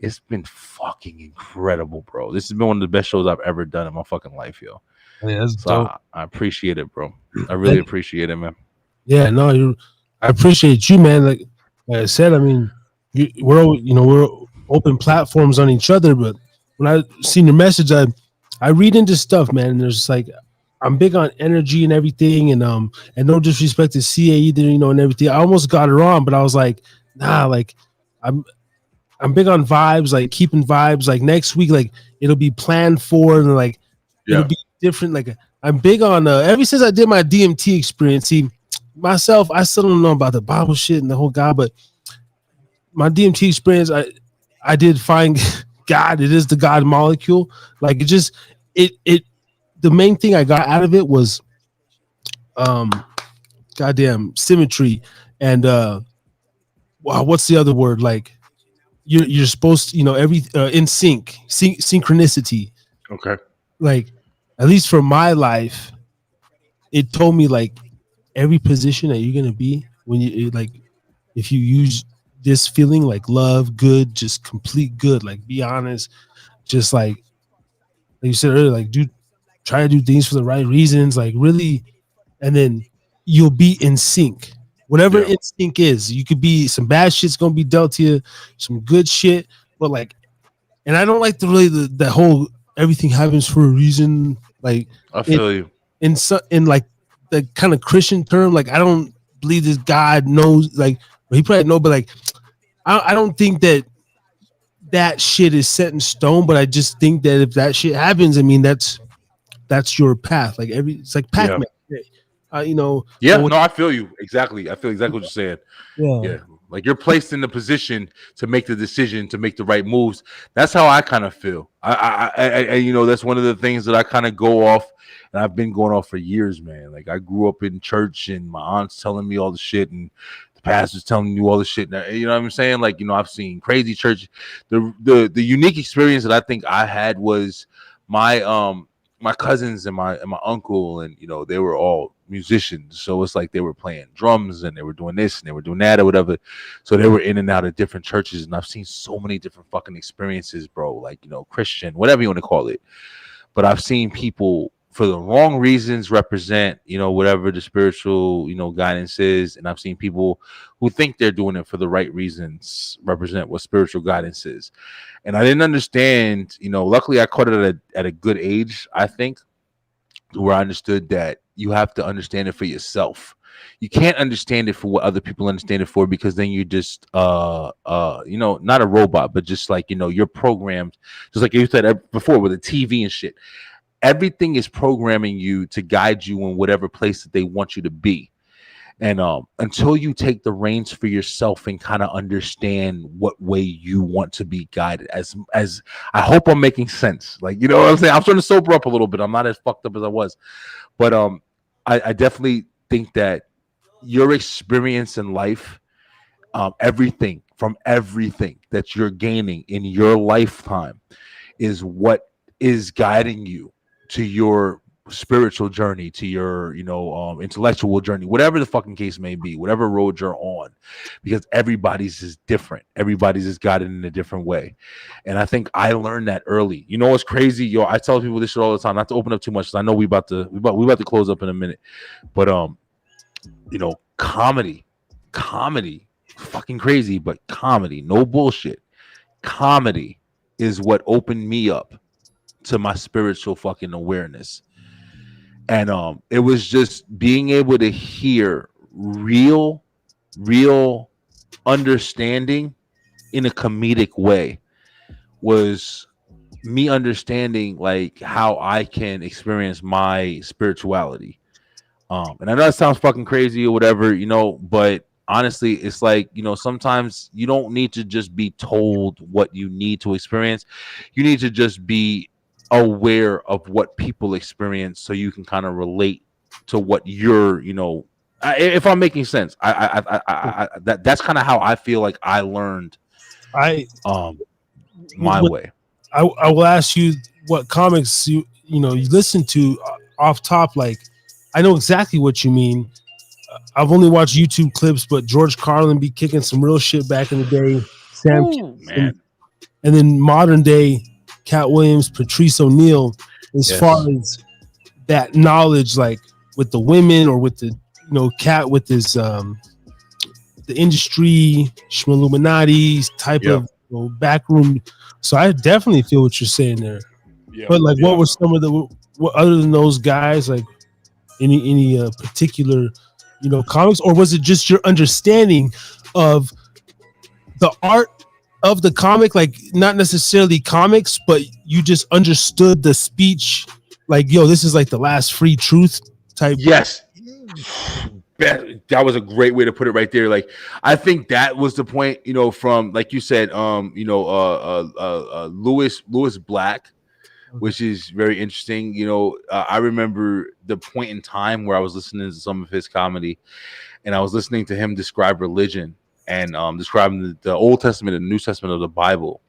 B: It's been fucking incredible, bro. This has been one of the best shows I've ever done in my fucking life, yo.
A: Yeah, that's
B: so
A: dope.
B: I appreciate it, bro. I really appreciate it, man.
A: Yeah, no, I appreciate you, man. Like I said, I mean, we're open platforms on each other, but when I seen your message, I read into stuff, man. And there's like, I'm big on energy and everything, and no disrespect to CA either, and everything. I almost got her on, but I was like, nah, like I'm big on vibes, like keeping vibes. Like next week, like it'll be planned for, and like it'll be different. Like I'm big on ever since I did my DMT experience. See, myself, I still don't know about the Bible shit and the whole God, but my DMT experience, I did find God. It is the God molecule. Like it the main thing I got out of it was goddamn symmetry and wow, what's the other word? Like you're supposed to, every in synchronicity.
B: Okay.
A: Like at least for my life, it told me like every position that you're gonna be when you like, if you use this feeling like love, good, just complete good, like be honest, just like you said earlier, like try to do things for the right reasons, like really, and then you'll be in sync. Whatever in sync is, you could be some bad shit's gonna be dealt to you, some good shit, but like and I don't like the whole everything happens for a reason. Like
B: I feel you.
A: in like the kind of Christian term, like I don't believe this God knows. Like he probably know, but like I don't think that shit is set in stone. But I just think that if that shit happens, I mean that's your path. Like it's like
B: Yeah.
A: Pac-Man. You know,
B: Yeah.
A: or
B: No, I feel you. Exactly. I feel exactly what you're saying.
A: yeah.
B: Yeah. Like you're placed in the position to make the decision, to make the right moves. That's how I kind of feel. You know, that's one of the things that I kind of go off, and I've been going off for years, man. Like I grew up in church, and my aunt's telling me all the shit, and the pastor's telling you all the shit. Now, you know what I'm saying? Like, you know, I've seen crazy church. The unique experience that I think I had was my cousins and my uncle, and you know, they were all musicians, so it's like they were playing drums and they were doing this and they were doing that or whatever. So they were in and out of different churches, and I've seen so many different fucking experiences, bro. Like, you know, Christian, whatever you want to call it. But I've seen people for the wrong reasons represent, you know, whatever the spiritual, you know, guidance is, and I've seen people who think they're doing it for the right reasons represent what spiritual guidance is. And I didn't understand, you know, luckily I caught it at a good age, I think, where I understood that you have to understand it for yourself. You can't understand it for what other people understand it for, because then you're just you know, not a robot, but just like, you know, you're programmed, just like you said before with the TV and shit. Everything is programming you to guide you in whatever place that they want you to be. And until you take the reins for yourself and kind of understand what way you want to be guided, as I hope I'm making sense. Like, you know what I'm saying? I'm trying to sober up a little bit. I'm not as fucked up as I was. But I definitely think that your experience in life, everything that you're gaining in your lifetime is what is guiding you to your spiritual journey, to your, you know, intellectual journey, whatever the fucking case may be, whatever road you're on, because everybody's is different. Everybody's is guided in a different way. And I think I learned that early. You know what's crazy? Yo, I tell people this shit all the time, not to open up too much, because I know we about to close up in a minute. But you know, comedy, fucking crazy, but comedy, no bullshit. Comedy is what opened me up to my spiritual fucking awareness. And it was just being able to hear real understanding in a comedic way was me understanding like how I can experience my spirituality. And I know it sounds fucking crazy or whatever, you know, but honestly, it's like, you know, sometimes you don't need to just be told what you need to experience. You need to just be aware of what people experience, so you can kind of relate to what you're, you know, if I'm making sense. That's kind of how I feel like I learned
A: I
B: my way.
A: I will ask you what comics you know you listen to off top. Like I know exactly what you mean. I've only watched YouTube clips, but George Carlin be kicking some real shit back in the day. Sam
B: Man.
A: and then modern day Cat Williams, Patrice O'Neill, as
B: Yes.
A: far as that knowledge, like with the women or with the, you know, Cat with his the industry, Illuminati type
B: Yeah.
A: of, you know, backroom. So I definitely feel what you're saying there.
B: Yeah.
A: But like, what were some of the what other than those guys? Like any particular, you know, comics, or was it just your understanding of the art of the comic, like not necessarily comics, but you just understood the speech, like, yo, this is like the last free truth type?
B: Yes. That was a great way to put it right there. Like, I think that was the point, you know, from, like you said, you know, Lewis Black, which is very interesting. You know, I remember the point in time where I was listening to some of his comedy, and I was listening to him describe religion and describing the Old Testament and the New Testament of the Bible,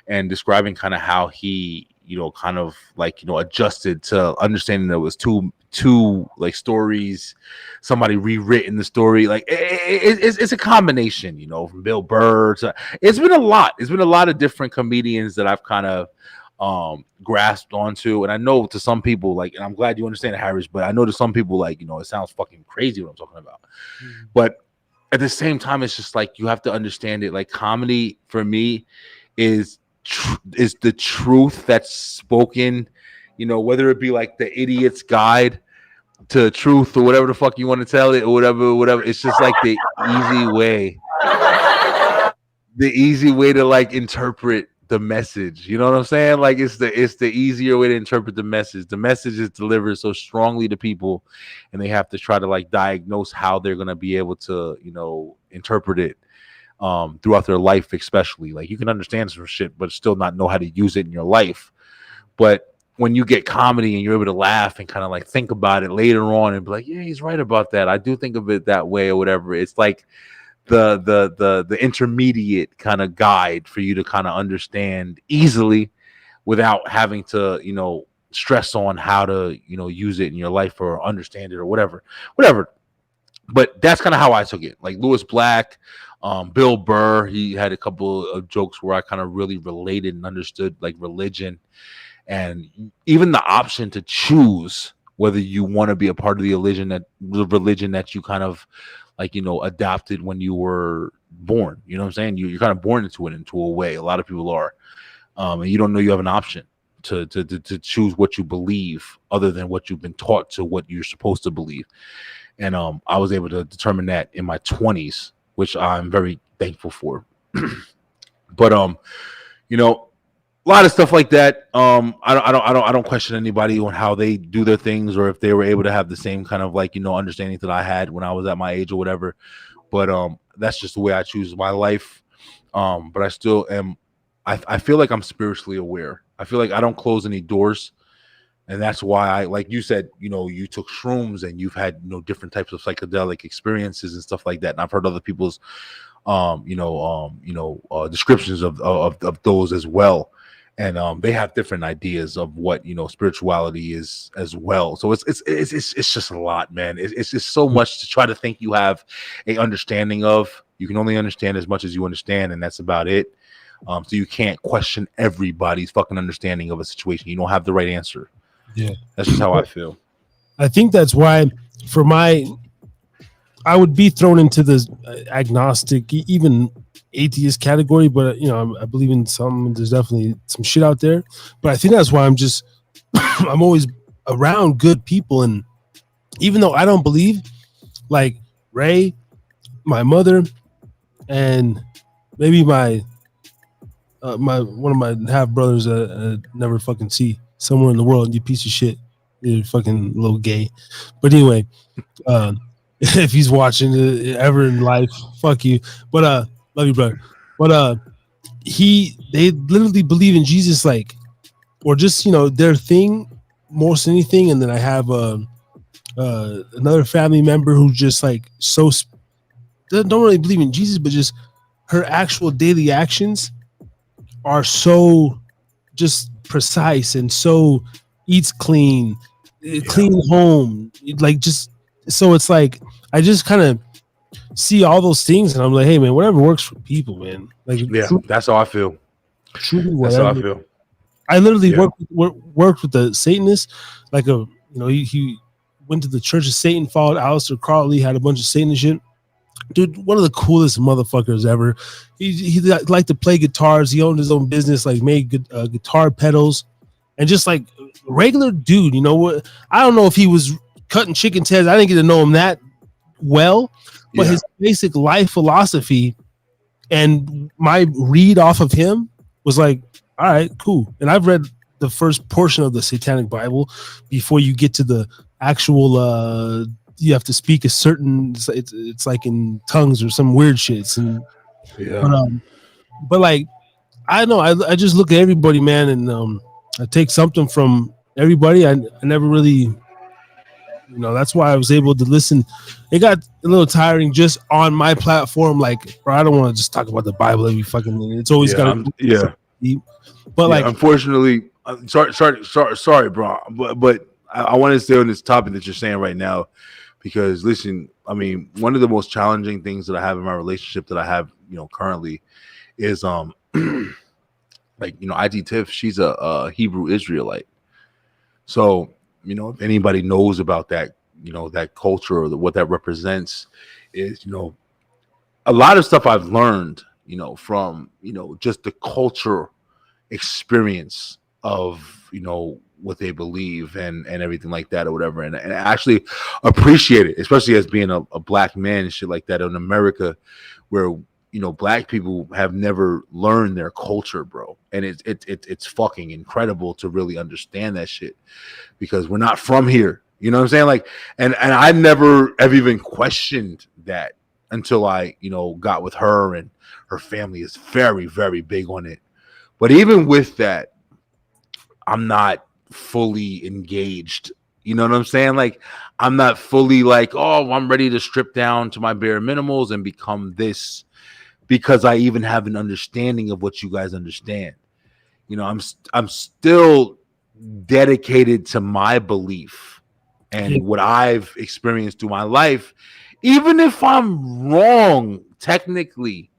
B: and describing kind of how he, you know, kind of like, you know, adjusted to understanding that it was two like stories, somebody rewritten the story. Like it's a combination, you know, from Bill Burr to, it's been a lot of different comedians that I've kind of grasped onto. And I know to some people, like, and I'm glad you understand it, Harris, but I know to some people, like, you know, it sounds fucking crazy what I'm talking about. But at the same time, it's just like you have to understand it. Like, comedy for me is the truth that's spoken, whether it be like the idiot's guide to truth or whatever the fuck you want to tell it or whatever. It's just like the easy way to like interpret the message. You know what I'm saying? Like it's the easier way to interpret the message. The message is delivered so strongly to people, and they have to try to like diagnose how they're gonna be able to, interpret it throughout their life, especially. Like you can understand some shit, but still not know how to use it in your life. But when you get comedy and you're able to laugh and kind of like think about it later on and be like, yeah, he's right about that. I do think of it that way or whatever. It's like the intermediate kind of guide for you to kind of understand easily without having to, stress on how to, use it in your life or understand it or whatever. But that's kind of how I took it. Like Lewis Black, Bill Burr, he had a couple of jokes where I kind of really related and understood like religion, and even the option to choose whether you want to be a part of the religion that you kind of like, adopted when you were born. You know what I'm saying? You're kind of born into a way. A lot of people are, and you don't know you have an option to choose what you believe other than what you've been taught to what you're supposed to believe. And I was able to determine that in my 20s, which I'm very thankful for. But a lot of stuff like that. I don't question anybody on how they do their things or if they were able to have the same kind of like, understanding that I had when I was at my age or whatever. But that's just the way I choose my life. But I still am. I feel like I'm spiritually aware. I feel like I don't close any doors. And that's why I, like you said, you took shrooms and you've had, different types of psychedelic experiences and stuff like that. And I've heard other people's, descriptions of those as well. And they have different ideas of what, spirituality is as well. So it's just a lot, man. It's just so much to try to think you have a understanding of. You can only understand as much as you understand, and that's about it. So you can't question everybody's fucking understanding of a situation. You don't have the right answer.
A: Yeah,
B: that's just how I feel.
A: I think that's why I would be thrown into the agnostic, even atheist category, but I believe in some. There's definitely some shit out there, but I think that's why I'm always around good people, and even though I don't believe, like Ray, my mother, and maybe my one of my half brothers never fucking see somewhere in the world, you piece of shit, you're fucking little gay. But anyway, if he's watching ever in life, fuck you. But love you, brother. But they literally believe in Jesus, like, or just their thing more than anything. And then I have another family member who's just like don't really believe in Jesus, but just her actual daily actions are so just precise and so eats clean home, like just so it's like I just kind of see all those things and I'm like, hey man, whatever works for people, man. Like
B: that's how I feel.
A: That's how I feel. I literally worked with the Satanist, like he went to the Church of Satan, followed Aleister Crowley, had a bunch of Satan shit. Dude, one of the coolest motherfuckers ever. He liked to play guitars. He owned his own business, like made guitar pedals, and just like regular dude. You know what? I don't know if he was cutting chicken's heads. I didn't get to know him that well, but his basic life philosophy and my read off of him was like, all right, cool. And I've read the first portion of the Satanic Bible before you get to the actual. You have to speak a certain. It's like in tongues or some weird shits, and but like I know I just look at everybody, man, and I take something from everybody. I never really, that's why I was able to listen. It got a little tiring just on my platform. Like, bro, I don't want to just talk about the Bible every fucking minute. It's always got to But like,
B: unfortunately, sorry, bro, but I want to stay on this topic that you're saying right now. Because listen, I mean, one of the most challenging things that I have in my relationship that I have, currently is like, IT Tiff, she's a Hebrew Israelite. So, if anybody knows about that, that culture or what that represents is, a lot of stuff I've learned, from, just the culture, experience of, you know, what they believe and everything like that or whatever, and actually appreciate it, especially as being a black man and shit like that in America, where, you know, black people have never learned their culture, bro, and it's fucking incredible to really understand that shit, because we're not from here, you know what I'm saying? Like, and I never have even questioned that until I, you know, got with her, and her family is very, very big on it. But even with that, I'm not fully engaged. You know what I'm saying? Like, I'm not fully like, oh, I'm ready to strip down to my bare minimals and become this, because I even have an understanding of what you guys understand. You know, I'm still dedicated to my belief and what I've experienced through my life, even if I'm wrong technically.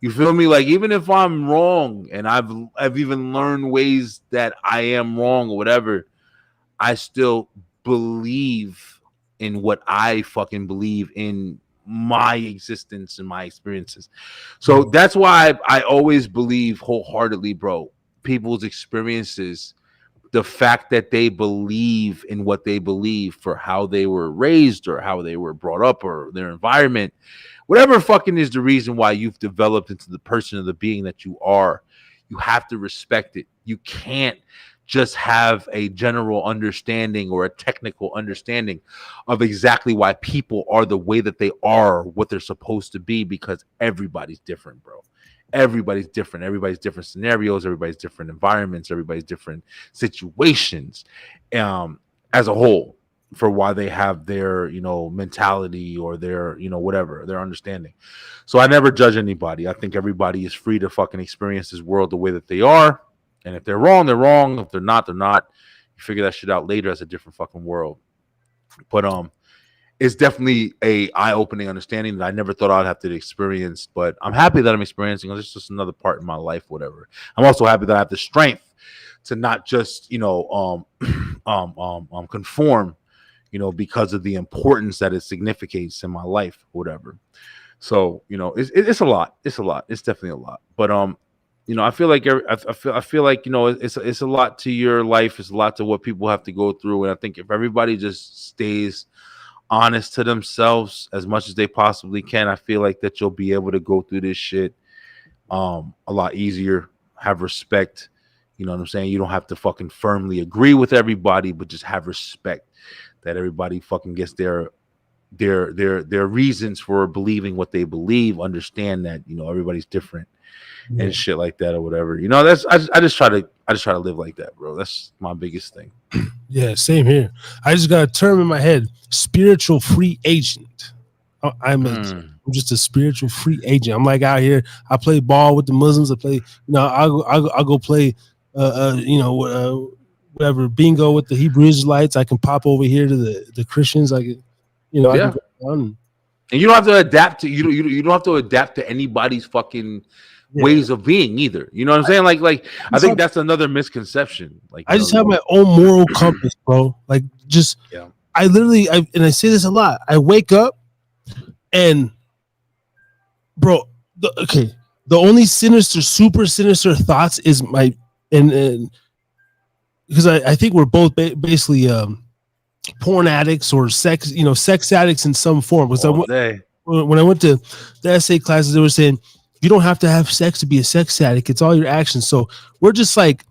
B: You feel me? Like, even if I'm wrong and I've even learned ways that I am wrong or whatever, I still believe in what I fucking believe in my existence and my experiences. So that's why I always believe wholeheartedly, bro, people's experiences, the fact that they believe in what they believe for how they were raised or how they were brought up or their environment, whatever fucking is the reason why you've developed into the person or the being that you are, you have to respect it. You can't just have a general understanding or a technical understanding of exactly why people are the way that they are, what they're supposed to be, because everybody's different, bro. Everybody's different. Everybody's different scenarios. Everybody's different environments. Everybody's different situations, as a whole, for why they have their, you know, mentality or their, you know, whatever, their understanding. So I never judge anybody. I think everybody is free to fucking experience this world the way that they are. And if they're wrong, they're wrong. If they're not, they're not. You figure that shit out later as a different fucking world. But it's definitely a eye-opening understanding that I never thought I'd have to experience. But I'm happy that I'm experiencing. It's just another part in my life, whatever. I'm also happy that I have the strength to not just, you know, conform, you know, because of the importance that it significates in my life, whatever. So, you know, it's a lot. It's a lot. It's definitely a lot. But you know, I feel like I feel like, you know, it's a lot to your life. It's a lot to what people have to go through. And I think if everybody just stays honest to themselves as much as they possibly can, I feel like that you'll be able to go through this shit a lot easier. Have respect. You know what I'm saying? You don't have to fucking firmly agree with everybody, but just have respect that everybody fucking gets their reasons for believing what they believe. Understand that, you know, everybody's different and shit like that or whatever. You know, that's I just try to live like that, bro. That's my biggest thing.
A: Yeah, same here. I just got a term in my head: spiritual free agent. I'm just a spiritual free agent. I'm like out here. I play ball with the Muslims. I play, you know, I'll go play, you know, whatever bingo with the Hebrew Israelites. I can pop over here to the Christians. I can, you know,
B: Yeah.
A: I can go on.
B: And you don't have to adapt to you don't have to adapt to anybody's fucking ways of being either. You know what I'm saying? Like I think that's another misconception. Like,
A: I just have my own moral compass, bro. Like, just I literally, and I say this a lot. I wake up and, bro, the only super sinister thoughts is my and because I think we're both basically porn addicts or sex addicts in some form. Because when I went to the essay classes, they were saying you don't have to have sex to be a sex addict. It's all your actions. So we're just like,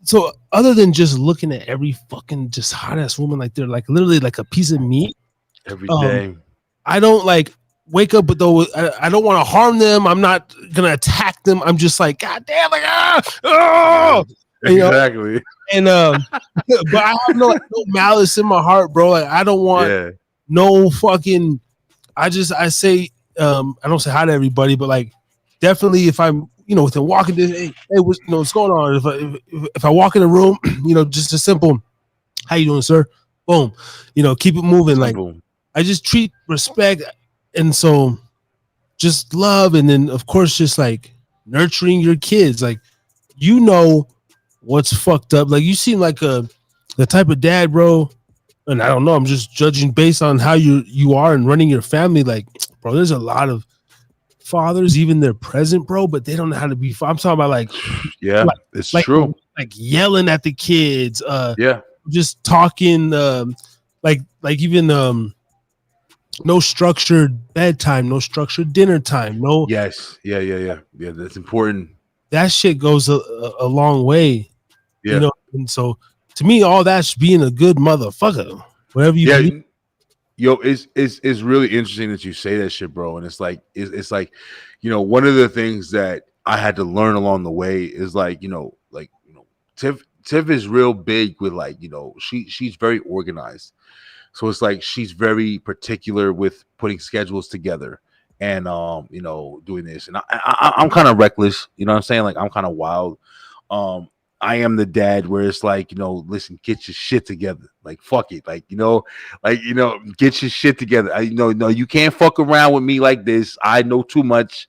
A: so other than just looking at every fucking just hot ass woman like they're like literally like a piece of meat
B: every day,
A: I don't like wake up with those. I don't want to harm them. I'm not gonna attack them. I'm just like, God damn, like
B: exactly.
A: You know? And but I have no malice in my heart, bro. Like, I don't want no fucking. I say I don't say hi to everybody, but like definitely if I'm, you know, within walking distance, hey, what's going on? If I walk in a room, you know, just a simple, how you doing, sir? Boom, you know, keep it moving. Simple. Like I just treat respect, and so just love, and then of course just like nurturing your kids. Like, you know what's fucked up. Like, you seem like the type of dad, bro. And I don't know, I'm just judging based on how you are and running your family. Like, bro, there's a lot of fathers, even their present, bro, but they don't know how to be. I'm talking about like
B: it's true.
A: Like yelling at the kids,
B: Yeah,
A: just talking, like even no structured bedtime, no structured dinner time, no.
B: yes, yeah. That's important.
A: That shit goes a long way,
B: Yeah,
A: you know. And so, to me, all that's being a good motherfucker, whatever you
B: yeah.
A: believe.
B: Yo, it's really interesting that you say that shit, bro. And it's like it's like, one of the things that I had to learn along the way is like, Tiff is real big with like, she's very organized. So it's like she's very particular with putting schedules together and doing this. And I'm kind of reckless, you know what I'm saying? Like I'm kind of wild. I am the dad where it's like, listen, get your shit together. Like fuck it. Like, get your shit together. No, you can't fuck around with me like this. I know too much.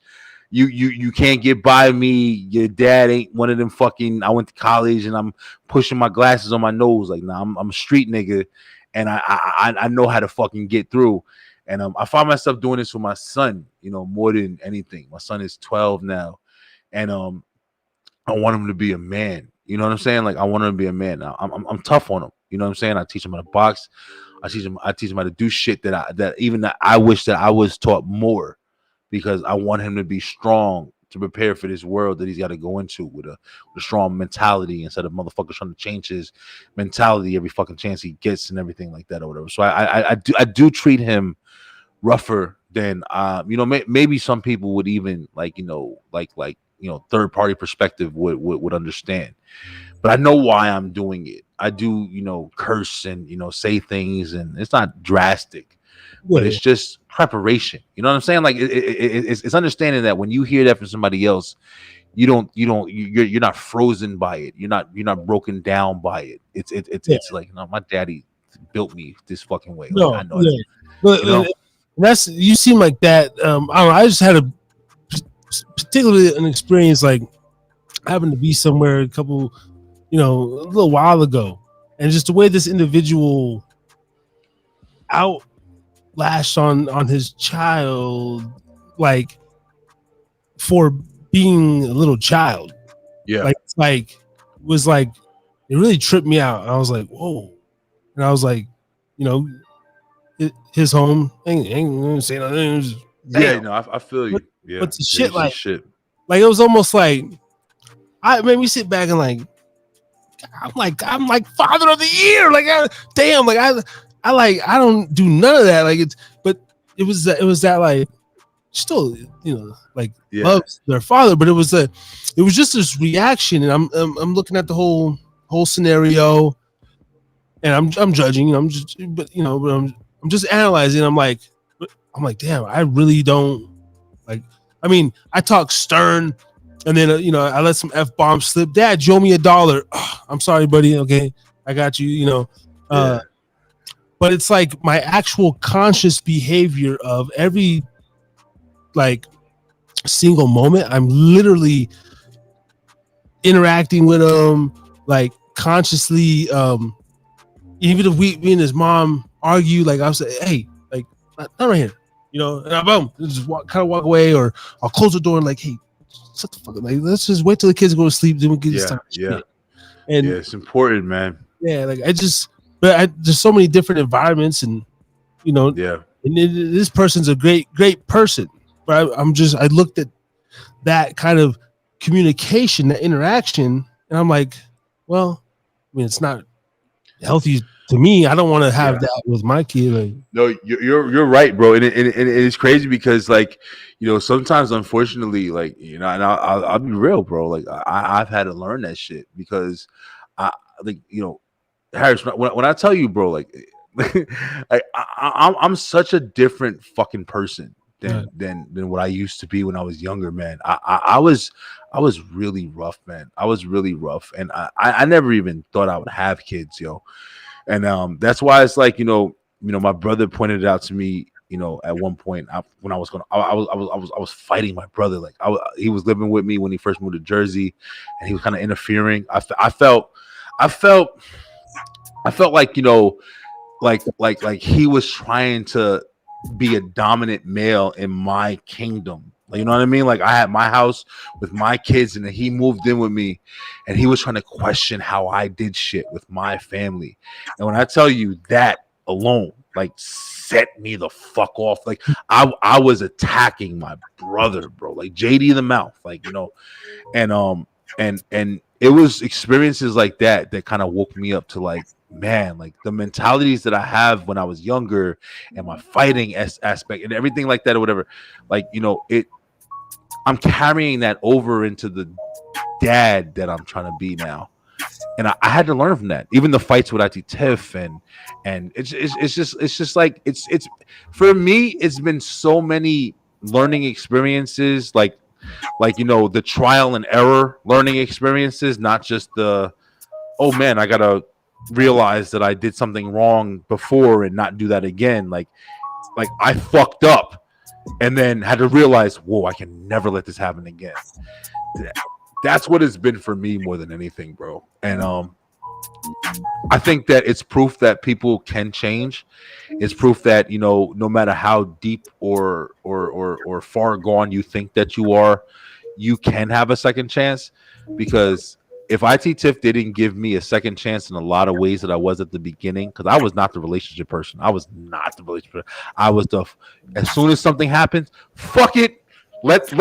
B: You can't get by me. Your dad ain't one of them fucking. I went to college and I'm pushing my glasses on my nose. Like, nah, I'm a street nigga, and I know how to fucking get through. And I find myself doing this with my son, more than anything. My son is 12 now, and I want him to be a man. You know what I'm saying? Like I want him to be a man. Now I'm tough on him. You know what I'm saying? I teach him how to box. I teach him how to do shit that I wish that I was taught more, because I want him to be strong to prepare for this world that he's got to go into with a strong mentality, instead of motherfuckers trying to change his mentality every fucking chance he gets and everything like that or whatever. So I do treat him rougher than maybe some people would even like third party perspective would understand. But I know why I'm doing it. I do curse and say things, and it's not drastic, but it's just preparation. You know what I'm saying? Like it's understanding that when you hear that from somebody else, you're not frozen by it. You're not broken down by it. It's like, no, my daddy built me this fucking way. Like, I know that.
A: But that's, you seem like that. I don't know, I just had particularly an experience like having to be somewhere a little while ago, and just the way this individual outlashed on his child, like for being a little child. Like it was like it really tripped me out. I was like, whoa. And I was like, his home ain't gonna say nothing.
B: I feel you.
A: But the shit, like it was almost like I made me sit back and like I'm like father of the year. Like I don't do none of that. Like it was that like still loves their father, but it was just this reaction, and I'm looking at the whole scenario, and I'm judging. I'm just analyzing. I'm like, damn, I really don't like. I mean, I talk stern, and then I let some F-bombs slip. Dad, show me $1. Oh, I'm sorry, buddy. Okay, I got you. But it's like my actual conscious behavior of every like single moment. I'm literally interacting with him, like consciously. Even if me and his mom argue, like I'll say, hey, like not right here, and I boom, just walk away, or I'll close the door and like, hey, shut the fuck up, like let's just wait till the kids go to sleep, then we'll get this time. And
B: it's important, man.
A: Yeah, like there's so many different environments, and and this person's a great person, but I looked at that kind of communication, that interaction, and I'm like, well, I mean, it's not healthy to me. I don't want to have that with my kid. Like,
B: no, you're right, bro. And it's crazy because like, sometimes unfortunately, like, and I'll be real, bro. Like I've had to learn that shit because Harris, when I tell you, bro, like, I'm such a different fucking person than what I used to be when I was younger, man. I was really rough, man. I was really rough, and I never even thought I would have kids, yo. And that's why it's like, my brother pointed it out to me, at one point when I was fighting my brother. Like he was living with me when he first moved to Jersey, and he was kind of interfering. I felt like, like he was trying to be a dominant male in my kingdom. Like, you know what I mean? Like, I had my house with my kids, and then he moved in with me, and he was trying to question how I did shit with my family. And when I tell you that alone, like, set me the fuck off. Like, I was attacking my brother, bro. Like JD in the mouth, like, you know, and it was experiences like that kind of woke me up to, like, man, like the mentalities that I have when I was younger and my fighting aspect and everything like that or whatever, like, you know, I'm carrying that over into the dad that I'm trying to be now. And I had to learn from that. Even the fights with Auntie Tiff and it's just like it's for me, it's been so many learning experiences, like, you know, the trial and error learning experiences, not just the, oh man, I gotta realize that I did something wrong before and not do that again. Like I fucked up and then had to realize, whoa, I can never let this happen again. That's what it's been for me more than anything, bro. And I think that it's proof that people can change. It's proof that, you know, no matter how deep or far gone you think that you are, you can have a second chance. Because if IT Tiff didn't give me a second chance in a lot of ways that I was at the beginning, because I was not the relationship person. I was as soon as something happens, fuck it. Let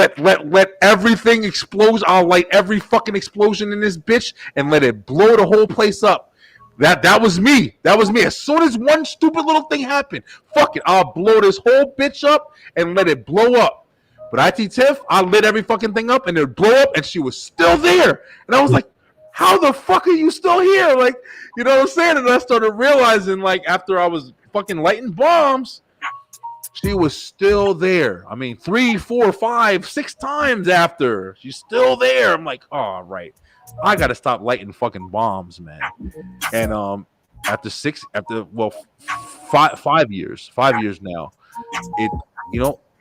B: everything explode. I'll light every fucking explosion in this bitch and let it blow the whole place up. That was me. That was me. As soon as one stupid little thing happened, fuck it. I'll blow this whole bitch up and let it blow up. But IT Tiff, I lit every fucking thing up and it blew up and she was still there. And I was like, how the fuck are you still here? Like, you know what I'm saying? And I started realizing, like, after I was fucking lighting bombs, she was still there. I mean, 3, 4, 5, 6 times after, she's still there. I'm like, oh, right. I gotta stop lighting fucking bombs, man. And after 5 years now,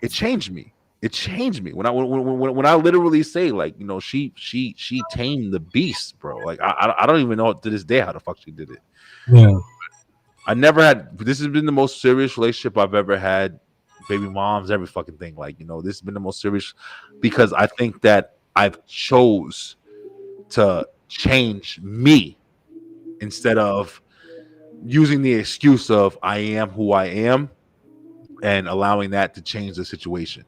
B: it changed me. It changed me when I literally say, like, you know, she tamed the beast, bro. Like, I don't even know to this day how the fuck she did it.
A: Yeah.
B: I never had. This has been the most serious relationship I've ever had. Baby moms, every fucking thing. Like, you know, this has been the most serious because I think that I've chose to change me instead of using the excuse of I am who I am and allowing that to change the situation.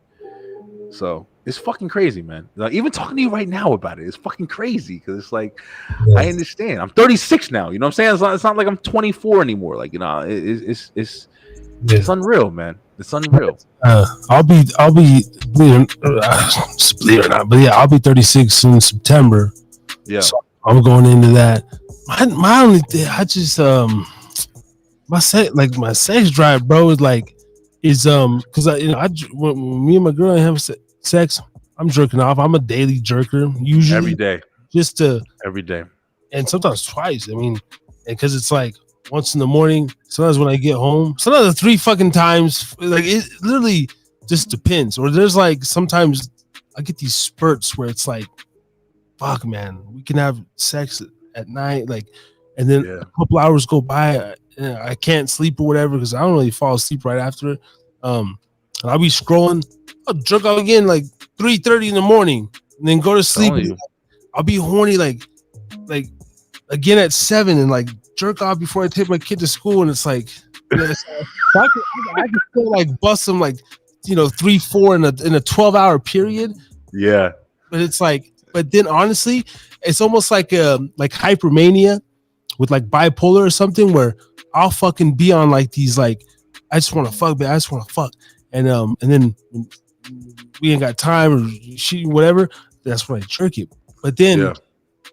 B: So it's fucking crazy, man. Like, even talking to you right now about it, it's fucking crazy because it's like, yeah. I understand. I'm 36 now. You know what I'm saying? It's not like I'm 24 anymore. Like, you know, it's unreal, man. It's unreal.
A: I'll be believe it or not, but yeah, I'll be 36 in September.
B: Yeah,
A: so I'm going into that. My only thing, I just my sex drive, bro, is like. Is because when me and my girl have sex, I'm jerking off. I'm a daily jerker, usually
B: every day,
A: every day, and sometimes twice. I mean, because it's like once in the morning. Sometimes when I get home, sometimes 3 fucking times. Like, it literally just depends. Or there's like sometimes I get these spurts where it's like, fuck, man, we can have sex at night, like, and then a couple hours go by. I can't sleep or whatever because I don't really fall asleep right after it. And I'll be scrolling. I'll jerk off again like 3:30 in the morning, and then go to sleep. I'll be horny like again at 7 and like jerk off before I take my kid to school. And it's like, I can still like bust them like, you know, 3, 4 in a 12-hour period.
B: Yeah,
A: but it's like, but then honestly, it's almost like hypermania with like bipolar or something where I'll fucking be on like these like I just want to fuck, but I just want to fuck, and then we ain't got time or she whatever. That's when I jerk it. But then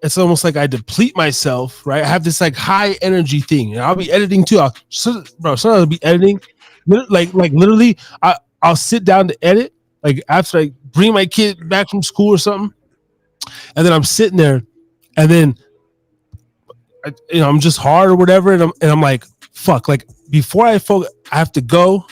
A: it's almost like I deplete myself, right? I have this like high energy thing, and I'll be editing too. Sometimes I'll be editing, like literally. I'll sit down to edit, like after I bring my kid back from school or something, and then I'm sitting there, and then. I'm just hard or whatever, and I'm like, fuck. Like before I focus, I have to go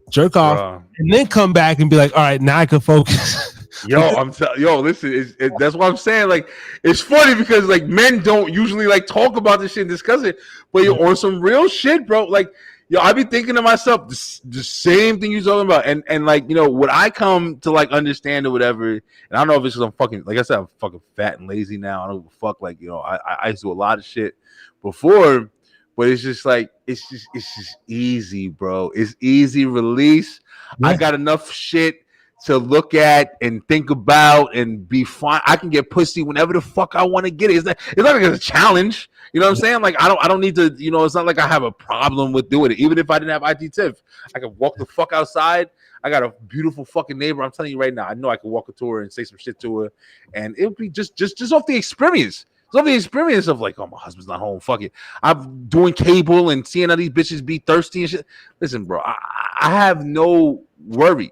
A: jerk off and then come back and be like, all right, now I can focus.
B: Listen, that's what I'm saying. Like, it's funny because like men don't usually like talk about this shit and discuss it, but you're on some real shit, bro. Like, Yo, I be thinking to myself the same thing you're talking about, and like what I come to like understand or whatever. And I don't know if it's because I'm fucking, like I said, I'm fucking fat and lazy now. I don't give a fuck. Like I used to do a lot of shit before, but it's just like it's just easy, bro. It's easy release.
A: Yeah.
B: I got enough shit to look at and think about and be fine. I can get pussy whenever the fuck I want to get it. It's not like it's a challenge. You know what I'm saying? Like I don't need to, it's not like I have a problem with doing it. Even if I didn't have IT tips, I could walk the fuck outside. I got a beautiful fucking neighbor. I'm telling you right now, I know I can walk up to her and say some shit to her, and it'll be just off the experience. It's off the experience of like, oh, my husband's not home. Fuck it. I'm doing cable and seeing how these bitches be thirsty and shit. Listen, bro, I have no worry.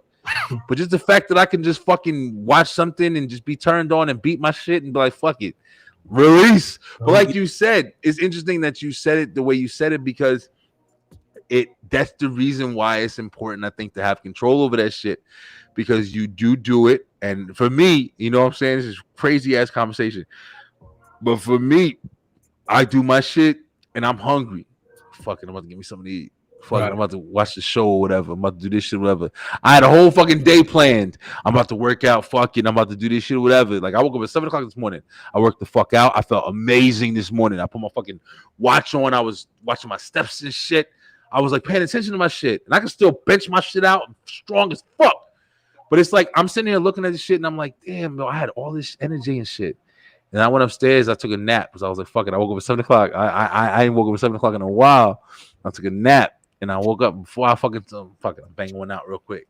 B: But just the fact that I can just fucking watch something and just be turned on and beat my shit and be like, fuck it. Release. But like you said, it's interesting that you said it the way you said it, because that's the reason why it's important, I think, to have control over that shit, because you do it. And for me, you know what I'm saying? This is crazy ass conversation. But for me, I do my shit and I'm hungry. Fucking, I'm about to give me something to eat. Fuck, I'm about to watch the show or whatever. I'm about to do this shit, whatever. I had a whole fucking day planned. I'm about to work out. Fucking, I'm about to do this shit, whatever. Like, I woke up at 7 o'clock this morning. I worked the fuck out. I felt amazing this morning. I put my fucking watch on. I was watching my steps and shit. I was like paying attention to my shit. And I can still bench my shit out strong as fuck. But it's like, I'm sitting here looking at this shit and I'm like, damn, bro, I had all this energy and shit. And I went upstairs. I took a nap because I was like, fuck it. I woke up at 7 o'clock. I ain't woke up at 7 o'clock in a while. I took a nap. And I woke up before I fucking I'm banging one out real quick,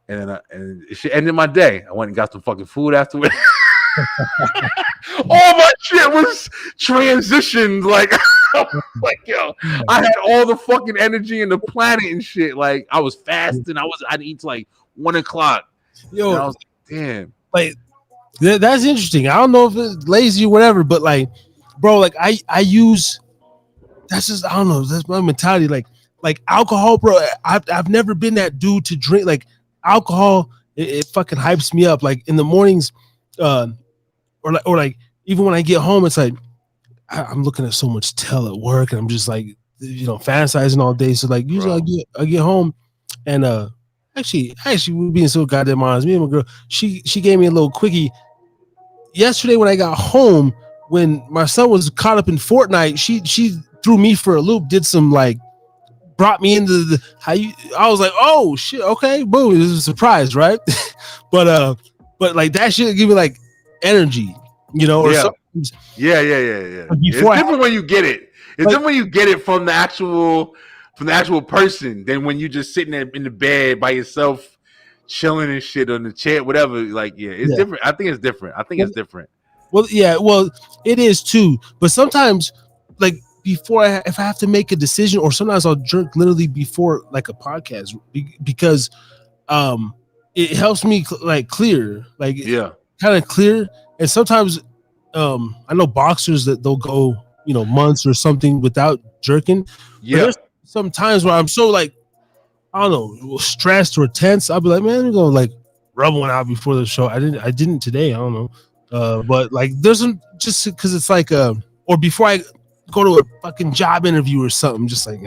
B: and then and it ended my day. I went and got some fucking food afterwards. All my shit was transitioned. Like yo, I had all the fucking energy in the planet and shit. Like I was fasting. I'd eat till like 1 o'clock.
A: Yo,
B: and I was like, damn.
A: Like that's interesting. I don't know if it's lazy or whatever, but like, bro, like I use. That's just, I don't know. That's my mentality. Like alcohol, bro. I've never been that dude to drink. Like alcohol, it fucking hypes me up. Like in the mornings, or like even when I get home, it's like I'm looking at so much tell at work, and I'm just like fantasizing all day. So like usually I get home, and actually we're being so goddamn honest. Me and my girl, she gave me a little quickie yesterday when I got home. When my son was caught up in Fortnite, she threw me for a loop. Did some like. Brought me into I was like, oh shit, okay, boom, it was a surprise, right? but like that shit give me like energy, or
B: yeah. Yeah. It's different when you get it. It's different when you get it from the actual person than when you just sitting there in the bed by yourself, chilling and shit on the chair, whatever. Like, it's different. I think it's different. It's different.
A: Well, it is too. But sometimes, like, if I have to make a decision, or sometimes I'll drink literally before like a podcast because it helps me like clear, like kind of clear. And sometimes I know boxers that they'll go months or something without jerking. Yeah, there's some times where I'm so like I don't know, stressed or tense. I'll be like, man, I'm gonna like rub one out before the show. I didn't today. I don't know, but like there's some just because it's like or before I go to a fucking job interview or something, just like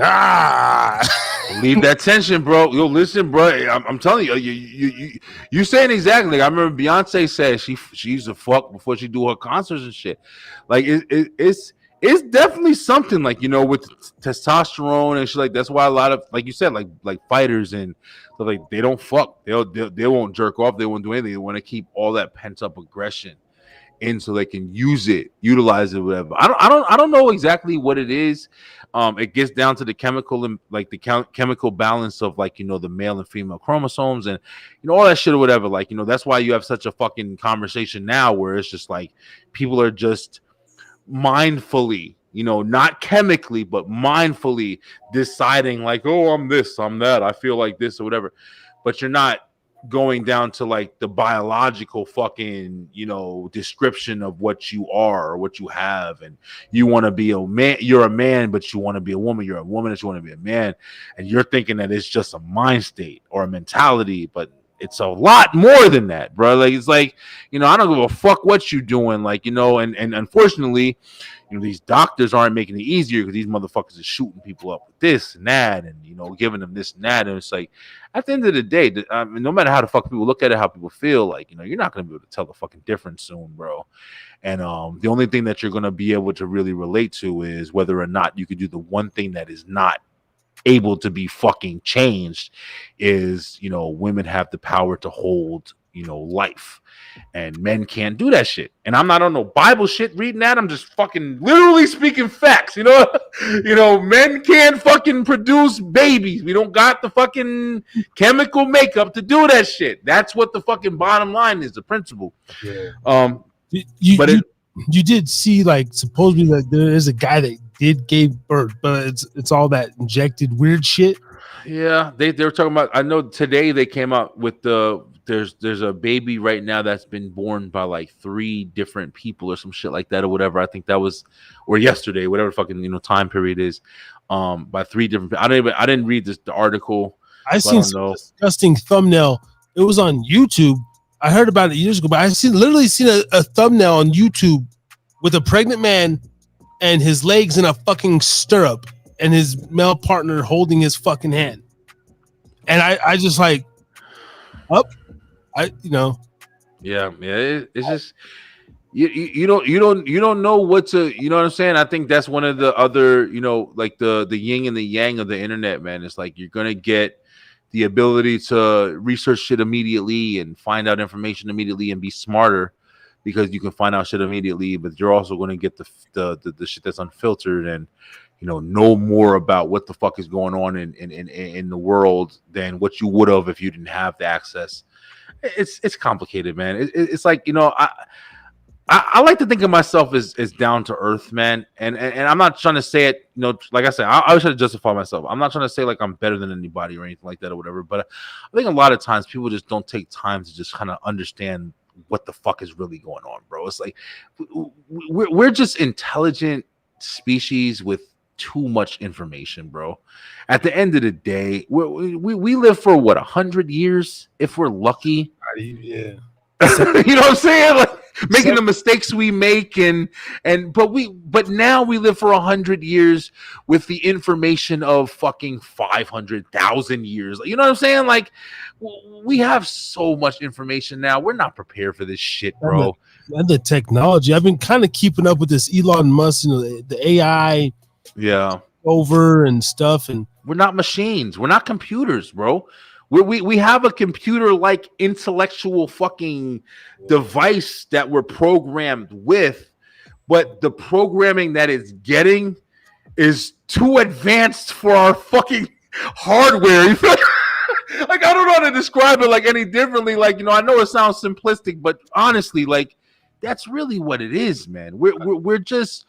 B: leave that tension, bro. Yo, listen, bro. I'm telling you, you saying exactly. I remember Beyonce said she used to fuck before she do her concerts and shit. Like it's definitely something like with testosterone and shit. Like that's why a lot of like you said like fighters and so like they don't fuck. They won't jerk off. They won't do anything. They want to keep all that pent up aggression in so they can utilize it, whatever. I don't know exactly what it is. It gets down to the chemical and like the chemical balance of like the male and female chromosomes and all that shit or whatever. Like that's why you have such a fucking conversation now where it's just like people are just mindfully, not chemically but mindfully deciding like, oh, I'm this, I'm that, I feel like this or whatever. But you're not going down to like the biological fucking description of what you are or what you have, and you want to be a man, you're a man but you want to be a woman, you're a woman that you want to be a man, and you're thinking that it's just a mind state or a mentality, but it's a lot more than that, bro. Like it's like, you know, I don't give a fuck what you doing, like, you know, and unfortunately, you know, these doctors aren't making it easier because these motherfuckers are shooting people up with this and that, and you know, giving them this and that, and it's like, at the end of the day, no matter how the fuck people look at it, how people feel, like, you know, you're not gonna be able to tell the fucking difference soon, bro. And the only thing that you're gonna be able to really relate to is whether or not you could do the one thing that is not able to be fucking changed is, you know, women have the power to hold, you know, life, and men can't do that shit. And I'm not on no Bible shit reading that. I'm just fucking literally speaking facts, you know. You know, men can't fucking produce babies. We don't got the fucking chemical makeup to do that shit. That's what the fucking bottom line is, the principle.
A: Yeah.
B: But
A: you did see, like, supposedly that there is a guy that did gave birth, but it's all that injected weird shit.
B: Yeah, they were talking about. I know today they came out with there's a baby right now that's been born by like 3 different people or some shit like that or whatever. I think that was, or yesterday, whatever fucking, you know, time period is, by 3 different. I didn't read the article.
A: I seen some disgusting thumbnail. It was on YouTube. I heard about it years ago, but I literally seen a thumbnail on YouTube with a pregnant man and his legs in a fucking stirrup and his male partner holding his fucking hand. And I just like, you know.
B: Yeah, it's just you don't know what to, you know what I'm saying? I think that's one of the other, you know, like the yin and the yang of the internet, man. It's like you're gonna get the ability to research shit immediately and find out information immediately and be smarter because you can find out shit immediately, but you're also going to get the shit that's unfiltered and, you know more about what the fuck is going on in the world than what you would have if you didn't have the access. It's complicated, man. It's like, you know, I like to think of myself as down to earth, man. And I'm not trying to say it, you know, like I said, I always try to justify myself. I'm not trying to say like I'm better than anybody or anything like that or whatever. But I think a lot of times people just don't take time to just kind of understand what the fuck is really going on, bro. It's like we're just intelligent species with too much information, bro. At the end of the day, we live for what, 100 years if we're lucky.
A: Yeah.
B: You know what I'm saying? Like making the mistakes we make but now we live for 100 years with the information of fucking 500,000 years. You know what I'm saying? Like we have so much information now. We're not prepared for this shit, bro.
A: And the technology. I've been kind of keeping up with this Elon Musk, you know, the AI over and stuff, and
B: we're not machines. We're not computers, bro. We have a computer-like intellectual fucking device that we're programmed with, but the programming that it's getting is too advanced for our fucking hardware. Like, I don't know how to describe it like any differently. Like, you know, I know it sounds simplistic, but honestly, like, that's really what it is, man. We're just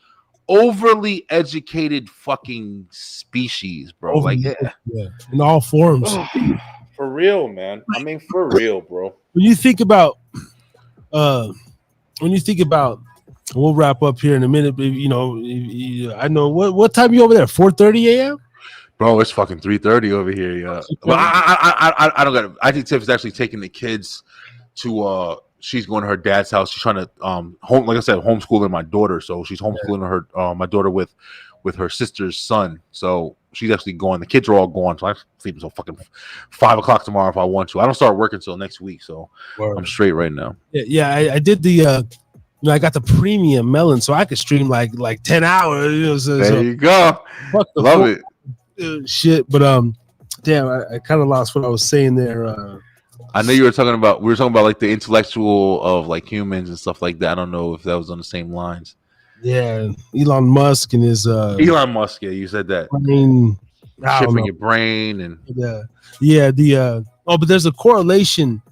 B: overly educated fucking species, bro. Like,
A: yeah, in all forms.
B: For real, man. I mean, for real, bro.
A: When you think about, we'll wrap up here in a minute. You know, I know what time are you over there? 4:30 a.m.
B: Bro, it's fucking 3:30 over here. Yeah. Well, I don't got it. I think Tiff's actually taking the kids to she's going to her dad's house. She's trying to like I said, homeschooling my daughter. So she's homeschooling her my daughter with her sister's son. So she's actually going. The kids are all gone. So I sleep until fucking 5 o'clock tomorrow if I want to. I don't start working until next week, so I'm straight right now.
A: Yeah, I did the you know, I got the premium melon, so I could stream like 10 hours. You know,
B: there you go. Love it.
A: Shit, but damn, I kind of lost what I was saying there.
B: I know we were talking about like the intellectual of like humans and stuff like that. I don't know if that was on the same lines.
A: Yeah, Elon Musk and his
B: Elon Musk. Yeah, you said that. Shipping your brain and but there's a correlation.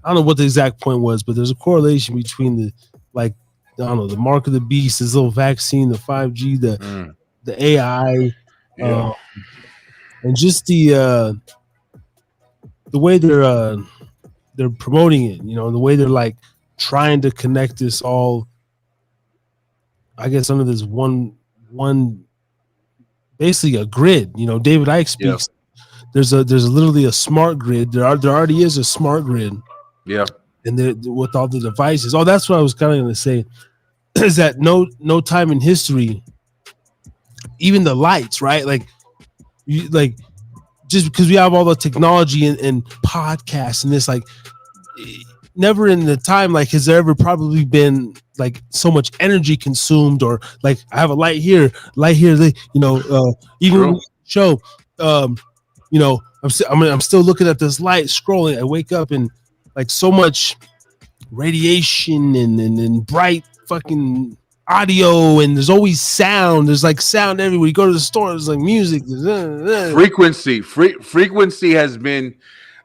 B: I don't know what the exact point was, but there's a correlation between the, like, I don't know, the mark of the beast, this little vaccine, the 5G, the AI. And just the way they're promoting it, you know, the way they're like trying to connect this all, I guess, under this one basically a grid. You know, David Icke speaks
A: there's literally a smart grid. There already is a smart grid,
B: Yeah.
A: and with all the devices. Oh, that's what I was kind of going to say. Is that no time in history, even the lights, right? Like just because we have all the technology and podcasts and this, like, never in the time like has there ever probably been like so much energy consumed, or like I have a light here, even when we show, I'm still looking at this light scrolling. I wake up and like so much radiation and bright fucking audio, and there's always sound. There's like sound everywhere. You go to the store, there's like music.
B: Frequency has been.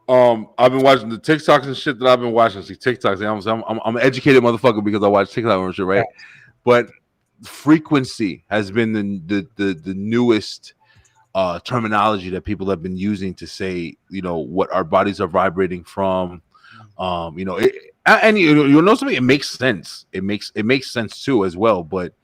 B: I've been watching the TikToks and shit that I've been watching. See TikToks. I'm an educated motherfucker because I watch TikTok and shit, right? Yeah. But frequency has been the newest terminology that people have been using to say, what our bodies are vibrating from. You'll know something. It makes sense. It makes sense too as well. But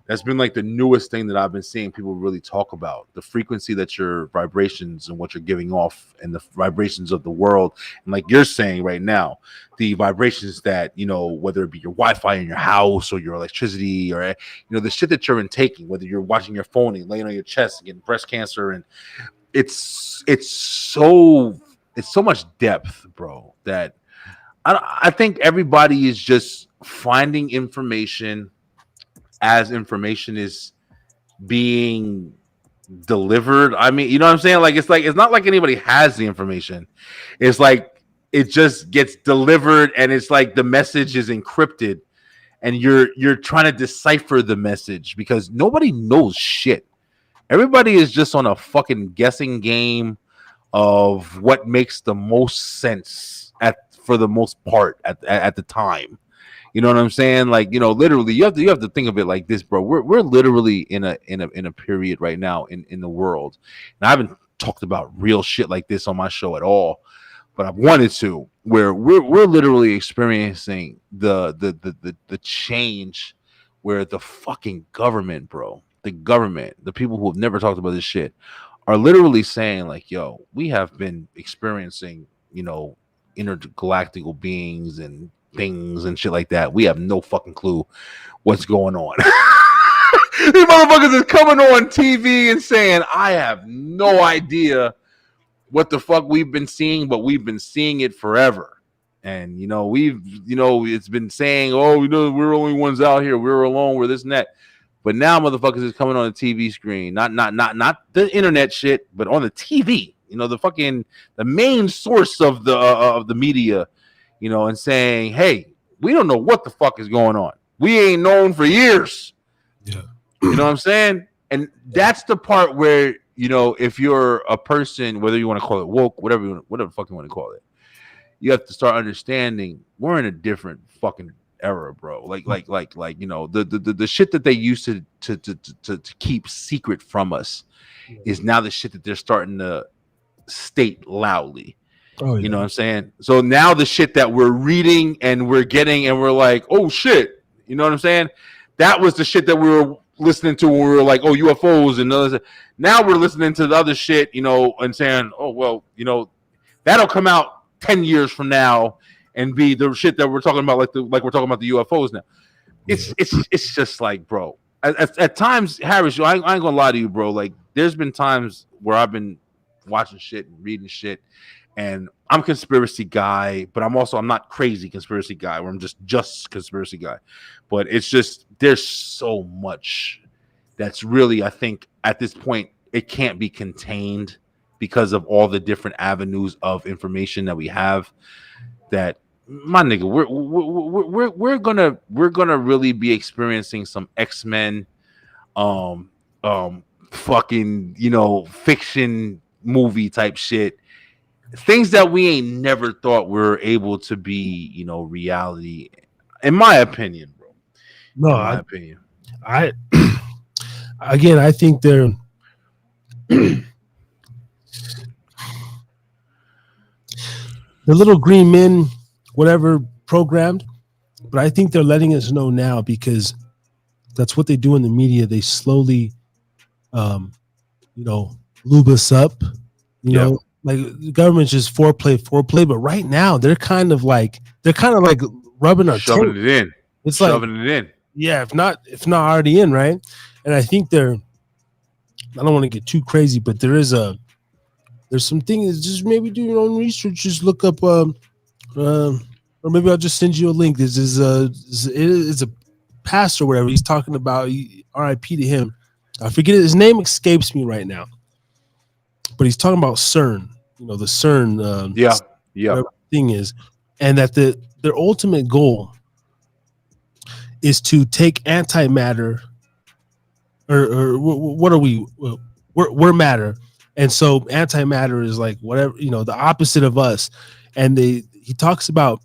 B: that's been like the newest thing that I've been seeing people really talk about, the frequency that your vibrations and what you're giving off, and the vibrations of the world. And like you're saying right now, the vibrations that, whether it be your Wi-Fi in your house or your electricity, or, the shit that you're intaking, whether you're watching your phone and laying on your chest and getting breast cancer. And it's so much depth, bro, that I think everybody is just finding information as information is being delivered. I mean, you know what I'm saying? Like it's not like anybody has the information. It's like it just gets delivered, and it's like the message is encrypted, and you're trying to decipher the message because nobody knows shit. Everybody is just on a fucking guessing game of what makes the most sense for the most part at the time. You know what I'm saying? Like, literally, you have to think of it like this, bro. We're literally in a period right now in the world, and I haven't talked about real shit like this on my show at all, but I've wanted to. Where we're literally experiencing the change, where the fucking government, bro, the people who have never talked about this shit, are literally saying like, yo, we have been experiencing, intergalactical beings and things and shit like that. We have no fucking clue what's going on. These motherfuckers is coming on TV and saying, I have no idea what the fuck we've been seeing, but we've been seeing it forever. And, it's been saying, oh, we're only ones out here. We're alone. We're this and that. But now motherfuckers is coming on the TV screen, not the internet shit, but on the TV, the main source of the media, and saying, hey, we don't know what the fuck is going on. We ain't known for years.
A: Yeah.
B: You know what I'm saying? And that's the part where, if you're a person, whether you want to call it woke, whatever the fuck you want to call it, you have to start understanding we're in a different fucking era, bro. Like, the shit that they used to keep secret from us is now the shit that they're starting to state loudly.
A: Oh, yeah.
B: You know what I'm saying? So now the shit that we're reading and we're getting and we're like, oh shit, you know what I'm saying? That was the shit that we were listening to when we were like, oh, UFOs and others. Now we're listening to the other shit, and saying, oh, well, that'll come out 10 years from now and be the shit that we're talking about, like we're talking about the UFOs now. It's just like, bro, at times, Harris, I ain't gonna lie to you, bro. Like, there's been times where I've been watching shit and reading shit, and I'm a conspiracy guy, but I'm not crazy conspiracy guy, where I'm just conspiracy guy. But it's just, there's so much that's really, I think at this point, it can't be contained because of all the different avenues of information that we have. That, my nigga, we're gonna really be experiencing some X-Men, fucking, fiction movie type shit. Things that we ain't never thought were able to be, reality, in my opinion, bro.
A: No,
B: in my opinion.
A: I think they're the little green men, whatever, programmed, but I think they're letting us know now because that's what they do in the media. They slowly, lube us up, like the government's just foreplay. But right now they're kind of like rubbing our
B: Shoving
A: toe.
B: it in.
A: It's
B: Shoving it in.
A: yeah, if not already in, right? And I think I don't want to get too crazy, but there's some things. Just maybe do your own research. Just look up, or maybe I'll just send you a link. This is it's a pastor, or whatever. He's talking about R.I.P. to him. I forget his name escapes me right now, but he's talking about CERN. You know, the CERN.
B: Yeah.
A: Thing is, and that their ultimate goal is to take antimatter, or what are we? We're matter, and so antimatter is like whatever, the opposite of us. And he talks about,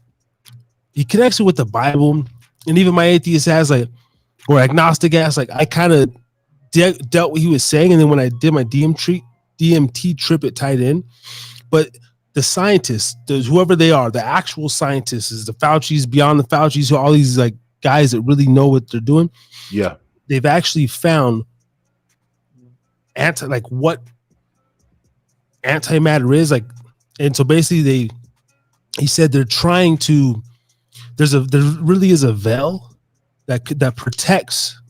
A: he connects it with the Bible, and even my atheist has or agnostic ass, I kind of dealt what he was saying, and then when I did my DMT trip, it tied in. But the scientists, whoever they are, the actual scientists, is the Fauci's, beyond the Fauci's, all these guys that really know what they're doing.
B: Yeah.
A: They've actually found what antimatter is and so basically he said they're trying to. There really is a veil that protects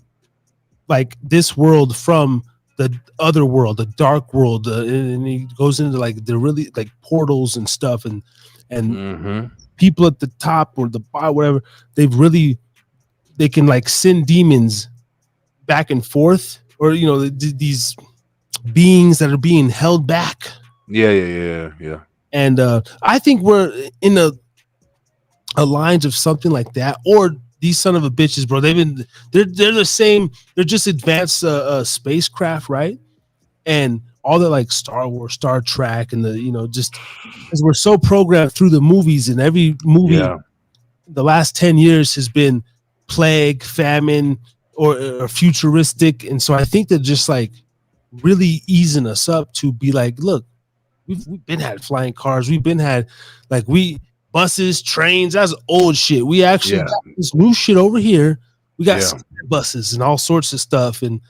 A: this world from the other world, the dark world, and he goes into they're really portals and stuff, and people at the top or the bottom, whatever, they can send demons back and forth, or these beings that are being held back.
B: Yeah.
A: And I think we're in a lines of something like that, or these son of a bitches, bro. They're the same. They're just advanced spacecraft, right? And all the Star Wars, Star Trek, and just because we're so programmed through the movies, and every movie the last 10 years has been plague, famine, or futuristic. And so I think they're just really easing us up to be look, we've been had flying cars, we've been had buses, trains. That's old shit. We actually got this new shit over here. We got buses and all sorts of stuff, and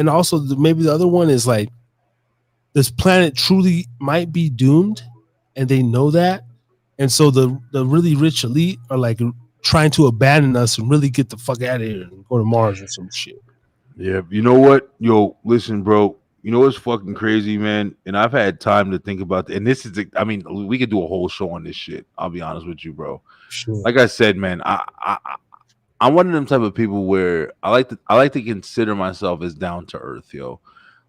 A: also maybe the other one is this planet truly might be doomed, and they know that, and so the really rich elite are trying to abandon us and really get the fuck out of here and go to Mars or some shit.
B: Yeah, you know what? Yo, listen, bro. You know what's fucking crazy, man? And I've had time to think about that. And this is, we could do a whole show on this shit. I'll be honest with you, bro.
A: Sure.
B: Like I said, man, I'm one of them type of people where I like to consider myself as down to earth, yo.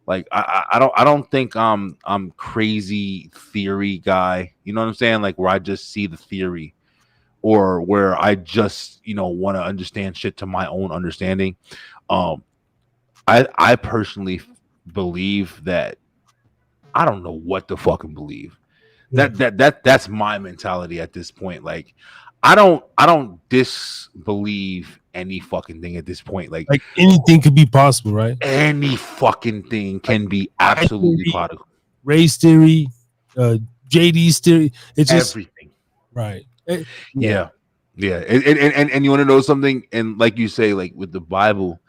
B: I don't think I'm crazy theory guy. You know what I'm saying? Where I just see the theory, or where I just want to understand shit to my own understanding. I personally believe that I don't know what to fucking believe. That's my mentality at this point. I don't disbelieve any fucking thing at this point.
A: Anything could be possible, right?
B: Any fucking thing can be absolutely possible.
A: Ray's theory, JD's theory, it's just
B: everything.
A: Right.
B: Yeah. And you want to know something? And like you say, with the Bible,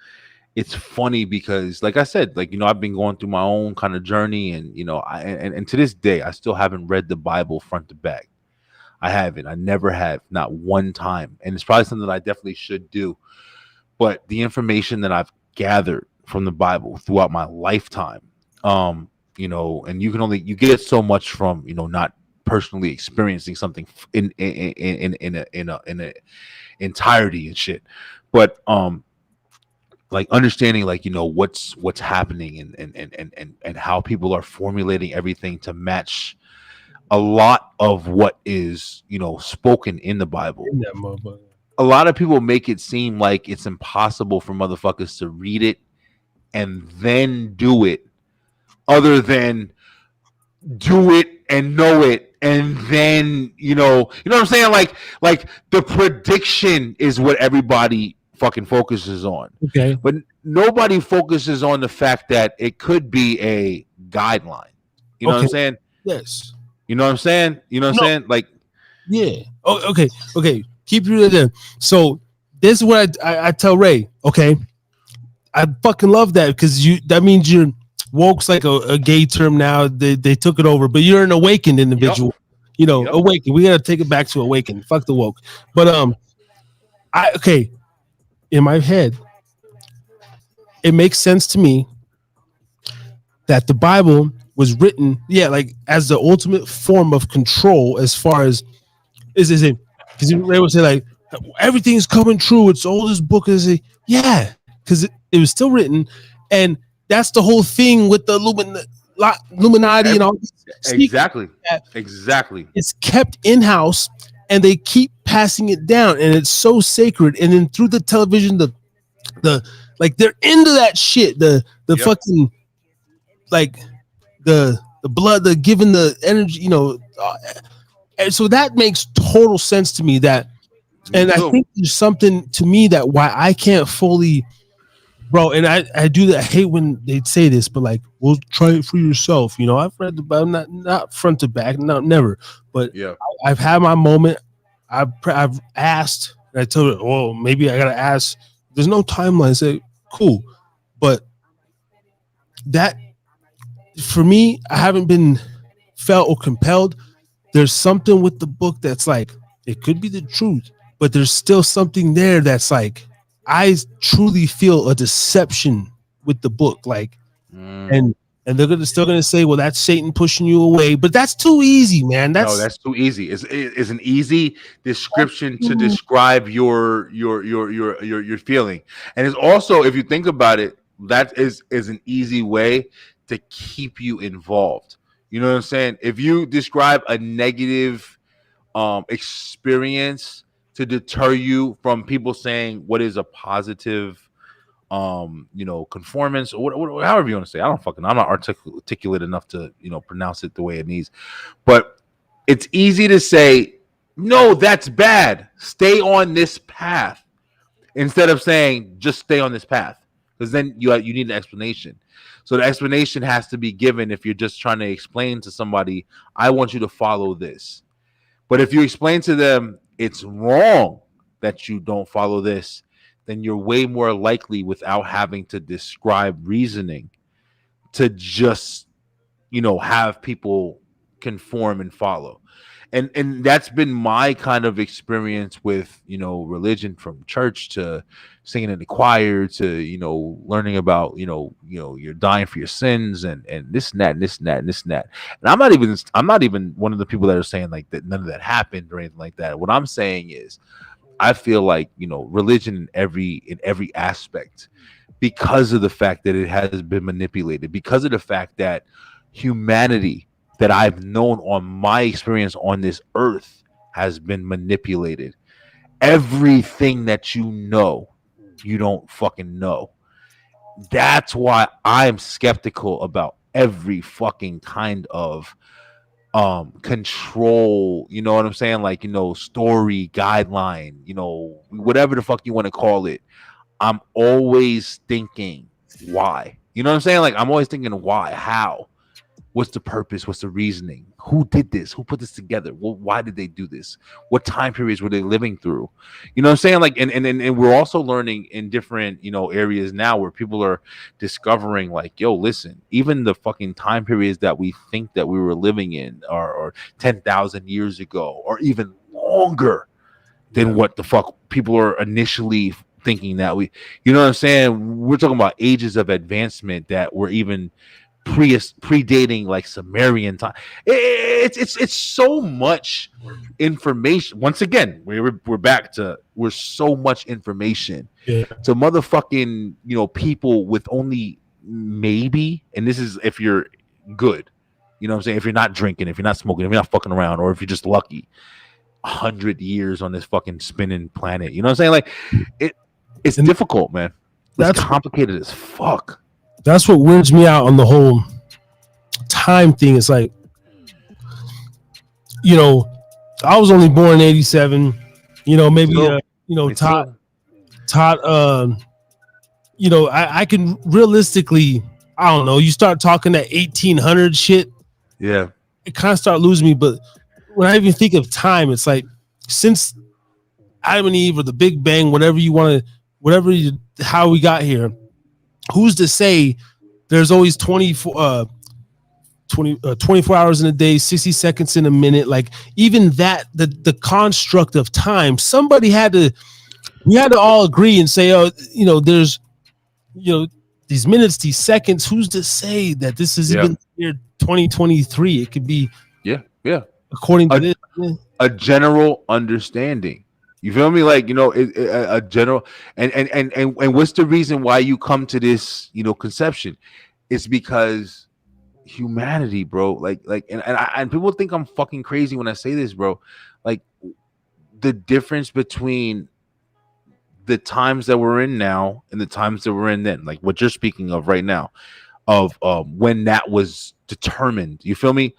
B: it's funny because, like I said, I've been going through my own kind of journey, and and to this day, I still haven't read the Bible front to back. I haven't. I never have, not one time. And it's probably something that I definitely should do. But the information that I've gathered from the Bible throughout my lifetime, and you get so much from not personally experiencing something in a entirety and shit, but understanding what's happening and how people are formulating everything to match a lot of what is spoken in the Bible. A lot of people make it seem like it's impossible for motherfuckers to read it and then do it, other than do it and know it, and then you know what I'm saying? Like the prediction is what everybody fucking focuses on.
A: Okay.
B: But nobody focuses on the fact that it could be a guideline. You know what I'm saying?
A: Yes.
B: You know what I'm saying? You know what I'm saying?
A: Yeah. Oh, okay. Keep you there. So this is what I tell Ray. Okay. I fucking love that, because that means woke's like a gay term now. They took it over, but you're an awakened individual. Awakened. We gotta take it back to awakened. Fuck the woke. But in my head, it makes sense to me that the Bible was written, like as the ultimate form of control, as far as is it, because they would say like everything's coming true. It's the oldest book. Is it? Yeah, because it was still written, and that's the whole thing with the Illuminati and all.
B: Exactly. It's
A: kept in house, and they keep passing it down, and it's so sacred. And then through the television, the like they're into that shit. The fucking like the blood, the giving the energy, and so that makes total sense to me. That, and I think there's something to me that why I can't fully, bro. And I do that. I hate when they say this, but like, well, try it for yourself. I've read the Bible, not front to back, no, never. But I've had my moment. I've asked, and I told her, well, maybe I gotta ask. There's no timeline. I say, cool, but that for me, I haven't been felt or compelled. There's something with the book that's like, it could be the truth, but there's still something there that's like, I truly feel a deception with the book. Like, and they're still gonna say, well, that's Satan pushing you away, but that's too easy, man.
B: That's too easy. It's an easy description to describe your feeling, and it's also, if you think about it, that is an easy way to keep you involved. You know what I'm saying? If you describe a negative experience to deter you from people saying what is a positive conformance, or however you want to say. I'm not articulate enough to pronounce it the way it needs. But it's easy to say, no, that's bad. Stay on this path, instead of saying just stay on this path, because then you need an explanation. So the explanation has to be given if you're just trying to explain to somebody, I want you to follow this. But if you explain to them it's wrong that you don't follow this, then you're way more likely, without having to describe reasoning, to just, have people conform and follow. And that's been my kind of experience with, religion, from church to singing in the choir to, learning about, you're dying for your sins and this and that and this and that and this and that. And I'm not even one of the people that are saying like that none of that happened or anything like that. What I'm saying is, I feel like, religion in every aspect, because of the fact that it has been manipulated, because of the fact that humanity that I've known on my experience on this earth has been manipulated. Everything that you don't fucking know. That's why I'm skeptical about every fucking kind of control, you know what I'm saying? Like, story guideline, whatever the fuck you want to call it. I'm always thinking why, you know what I'm saying? Like, I'm always thinking why, how, what's the purpose, what's the reasoning, who did this, who put this together, well, why did they do this, what time periods were they living through, you know what I'm saying? Like, and we're also learning in different areas now where people are discovering like, yo, listen, even the fucking time periods that we think that we were living in or 10,000 years ago or even longer than what the fuck people are initially thinking that you know what I'm saying? We're talking about ages of advancement that were even predating like Sumerian time. It's so much information. Once again, we're back to so much information to motherfucking people with only maybe, and this is if you're good, you know what I'm saying, if you're not drinking, if you're not smoking, if you're not fucking around, or if you're just lucky, 100 years on this fucking spinning planet. You know what I'm saying? Like, it's difficult, man. That's complicated as fuck.
A: That's what weirds me out on the whole time thing. It's like, I was only born in 87, maybe, Todd, I can realistically, I don't know, you start talking that 1800 shit.
B: Yeah.
A: It kind of start losing me. But when I even think of time, it's like, since Adam and Eve or the Big Bang, how we got here, who's to say there's always 24 hours in a day, 60 seconds in a minute. Like even that, the construct of time, we had to all agree and say, oh, there's, these minutes, these seconds. Who's to say that this is even year 2023? It could be,
B: yeah,
A: according to this,
B: a general understanding. You feel me? Like, a general, and what's the reason why you come to this, conception? It's because humanity, bro. And people think I'm fucking crazy when I say this, bro. Like, the difference between the times that we're in now and the times that we're in then, like what you're speaking of right now, of when that was determined. You feel me?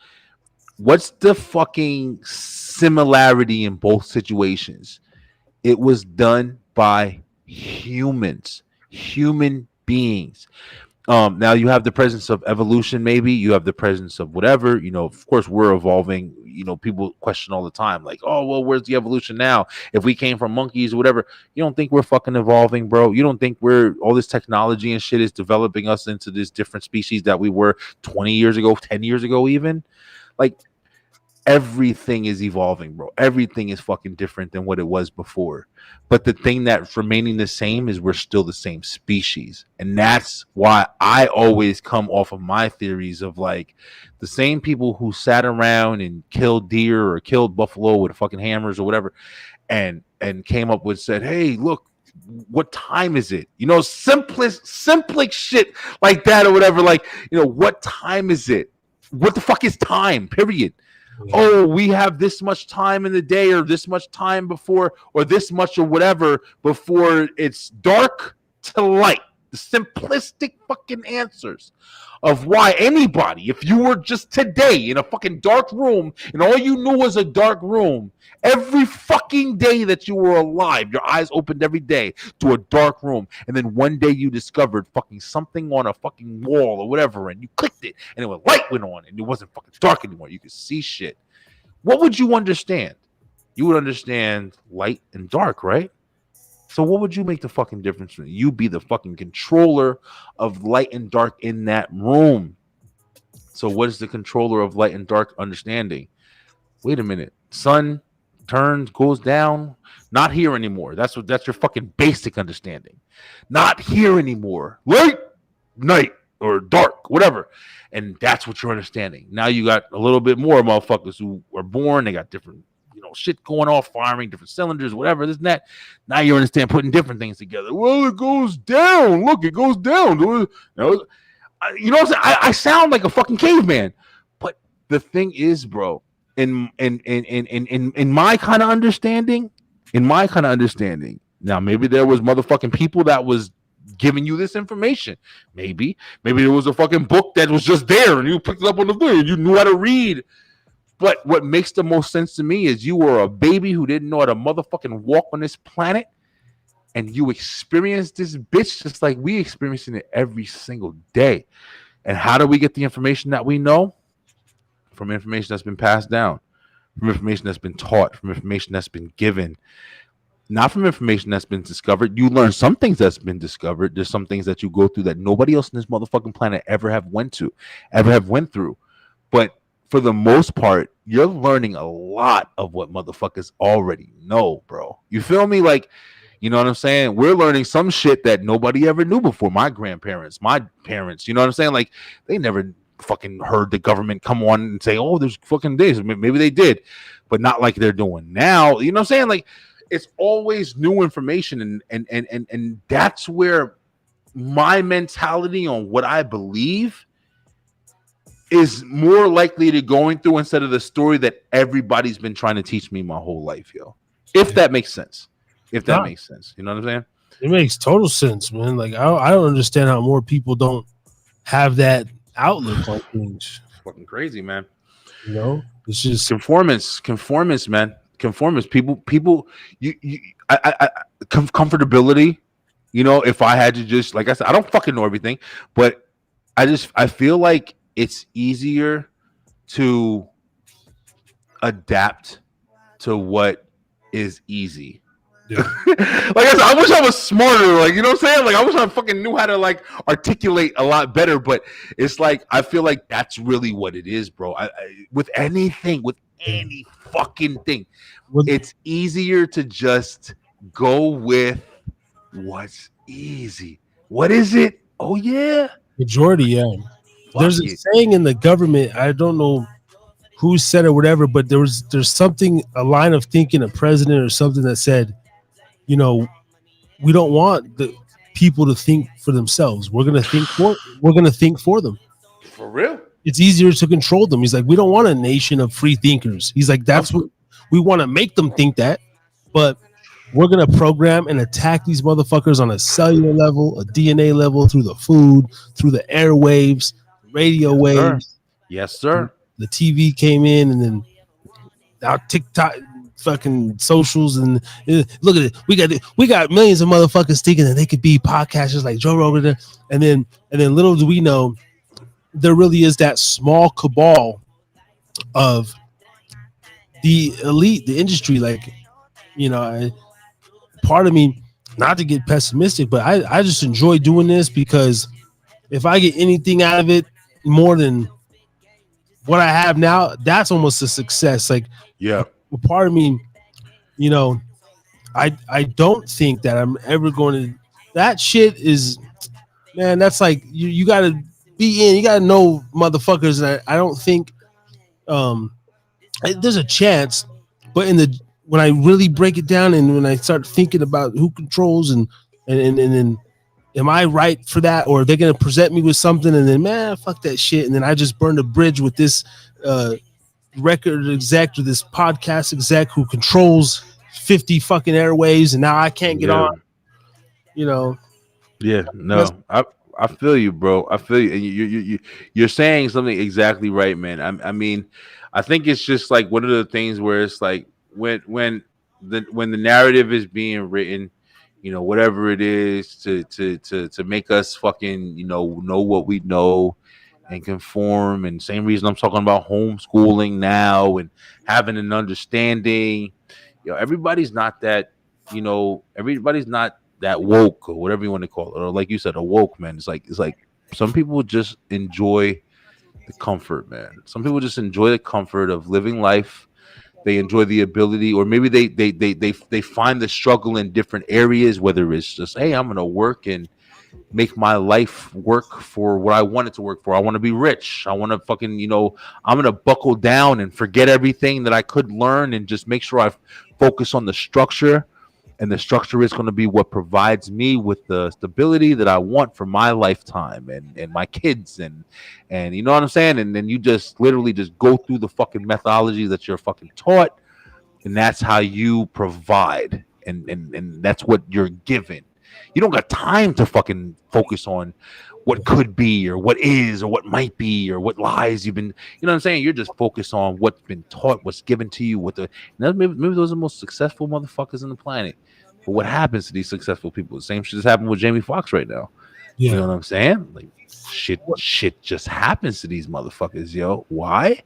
B: What's the fucking similarity in both situations? It was done by humans, human beings. Now you have the presence of evolution, maybe you have the presence of whatever, of course we're evolving. People question all the time, like, oh, well, where's the evolution now? If we came from monkeys or whatever, you don't think we're fucking evolving, bro? You don't think all this technology and shit is developing us into this different species that we were 20 years ago, 10 years ago, even? Like, everything is evolving, bro. Everything is fucking different than what it was before. But the thing that's remaining the same is we're still the same species. And that's why I always come off of my theories of, like, the same people who sat around and killed deer or killed buffalo with fucking hammers or whatever, and came up with, said, hey, look, what time is it? Simplest shit like that or whatever. Like, what time is it? What the fuck is time? Period. Oh, we have this much time in the day, or this much time before, or this much or whatever before it's dark to light. The simplistic fucking answers of why anybody, if you were just today in a fucking dark room and all you knew was a dark room, every fucking day that you were alive, your eyes opened every day to a dark room, and then one day you discovered fucking something on a fucking wall or whatever, and you clicked it, and light went on, and it wasn't fucking dark anymore. You could see shit. What would you understand? You would understand light and dark, right? So what would you make the fucking difference? You be the fucking controller of light and dark in that room. So what is the controller of light and dark understanding? Wait a minute. Sun turns, goes down, not here anymore. That's your fucking basic understanding. Not here anymore. Light, night, or dark, whatever. And that's what you're understanding. Now you got a little bit more motherfuckers who are born, they got different shit going off, firing different cylinders, whatever, this and that. Now you understand putting different things together. Well, it goes down. Look, it goes down. You know what I'm saying? I sound like a fucking caveman. But the thing is, bro, in my kind of understanding, now maybe there was motherfucking people that was giving you this information. Maybe there was a fucking book that was just there and you picked it up on the thing and you knew how to read. But what makes the most sense to me is you were a baby who didn't know how to motherfucking walk on this planet, and you experienced this bitch just like we experiencing it every single day. And how do we get the information that we know? From information that's been passed down, from information that's been taught, from information that's been given, not from information that's been discovered. You learn some things that's been discovered. There's some things that you go through that nobody else in this motherfucking planet ever have went through. But for the most part, you're learning a lot of what motherfuckers already know, bro. You feel me? Like, you know what I'm saying? We're learning some shit that nobody ever knew before. My grandparents, my parents, you know what I'm saying? Like, they never fucking heard the government come on and say, oh, there's fucking days. Maybe they did, but not like they're doing now. You know what I'm saying? Like, it's always new information. And that's where my mentality on what I believe is more likely to going through instead of the story that everybody's been trying to teach me my whole life, yo. If that makes sense. Makes sense. You know what I'm saying?
A: It makes total sense, man. Like, I don't understand how more people don't have that outlook on things.
B: It's fucking crazy, man.
A: It's just
B: conformance, man. Conformance. People, comfortability. If I had to just, like I said, I don't fucking know everything, but I feel like it's easier to adapt to what is easy.
A: Yeah.
B: Like I said, I wish I was smarter. Like, you know what I'm saying? Like, I wish I fucking knew how to like articulate a lot better. But it's like I feel like that's really what it is, bro. With anything, with any fucking thing, it's easier to just go with what's easy. What is it? Oh yeah,
A: Majority, yeah. There's a saying in the government. I don't know who said it, whatever, but there's something, a line of thinking, a president or something that said, you know, we don't want the people to think for themselves. We're gonna think for them.
B: For real?
A: It's easier to control them. He's like, we don't want a nation of free thinkers. He's like, that's what we want to make them think that, but we're gonna program and attack these motherfuckers on a cellular level, a DNA level, through the food, through the airwaves, radio waves.
B: Yes, sir.
A: The TV came in, and then our TikTok, fucking socials, and look at it. We got millions of motherfuckers thinking that they could be podcasters like Joe Rogan, and then little do we know, there really is that small cabal of the elite, the industry. Like, you know, part of me, not to get pessimistic, but I just enjoy doing this, because if I get anything out of it more than what I have now, that's almost a success. Like,
B: yeah,
A: part of me, you know, I don't think that I'm ever going to, that shit is, man, that's like, you got to be in, you got to know motherfuckers. And I don't think there's a chance, but when I really break it down, and when I start thinking about who controls and am I right for that, or they're gonna present me with something, and then, man, fuck that shit, and then I just burned a bridge with this record exec or this podcast exec who controls 50 fucking airwaves, and now I can't get on. You know.
B: Yeah. No. I feel you, bro. I feel you. You're saying something exactly right, man. I mean, I think it's just like one of the things where it's like when the narrative is being written, you know, whatever it is to make us fucking, you know what we know and conform. And same reason I'm talking about homeschooling now and having an understanding. You know, everybody's not that woke, or whatever you want to call it, or like you said, a woke, man. It's like some people just enjoy the comfort, man. Some people just enjoy the comfort of living life. They enjoy the ability, or maybe they find the struggle in different areas, whether it's just, hey, I'm gonna work and make my life work for what I want it to work for. I want to be rich. I want to fucking, I'm gonna buckle down and forget everything that I could learn and just make sure I focus on the structure. And the structure is going to be what provides me with the stability that I want for my lifetime and my kids and you know what I'm saying? And then you just literally just go through the fucking methodology that you're fucking taught, and that's how you provide, and that's what you're given. You don't got time to fucking focus on what could be or what is or what might be or what lies you've been, you know what I'm saying? You're just focused on what's been taught, what's given to you, maybe those are the most successful motherfuckers on the planet. But what happens to these successful people? The same shit is happening with Jamie Foxx right now. Yeah. You know what I'm saying? Like shit just happens to these motherfuckers, yo. Why?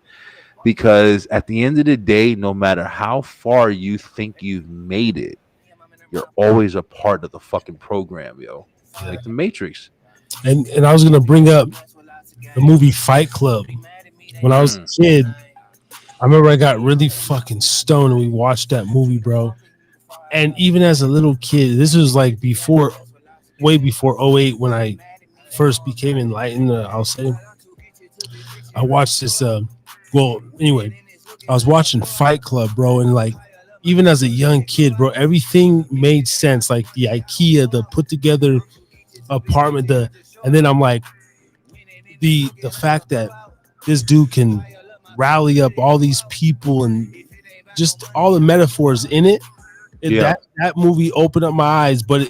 B: Because at the end of the day, no matter how far you think you've made it, you're always a part of the fucking program, yo. Yeah. Like the Matrix.
A: And I was gonna bring up the movie Fight Club. When I was a kid, I remember I got really fucking stoned and we watched that movie, bro. And even as a little kid, this was like way before 2008, when I first became enlightened, I'll say. I watched this, anyway, I was watching Fight Club, bro, and like, even as a young kid, bro, everything made sense. Like the IKEA, the put together apartment, and then I'm like, the fact that this dude can rally up all these people and just all the metaphors in it. That movie opened up my eyes, but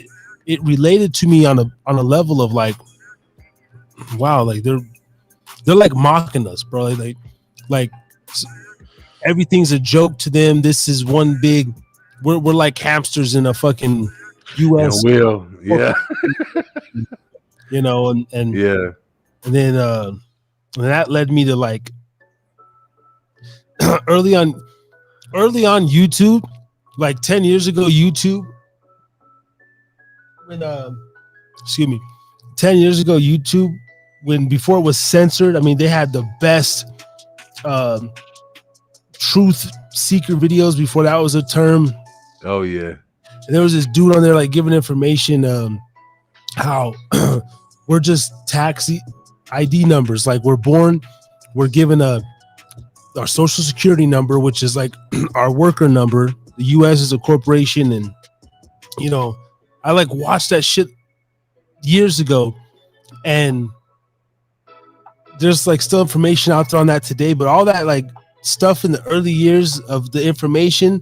A: it related to me on a level of like, wow, like they're like mocking us, bro. Like everything's a joke to them. This is one big. We're like hamsters in a fucking U.S.
B: wheel, yeah.
A: You know, and
B: yeah,
A: and then that led me to like early on YouTube. Like 10 years ago, YouTube, when excuse me, 10 years ago, YouTube, before it was censored, I mean, they had the best um, truth seeker videos before that was a term.
B: Oh yeah.
A: And there was this dude on there like giving information how we're just tax ID numbers. Like we're born, we're given our social security number, which is like our worker number. The US is a corporation, and you know, I like watched that shit years ago, and there's like still information out there on that today, but all that like stuff in the early years of the information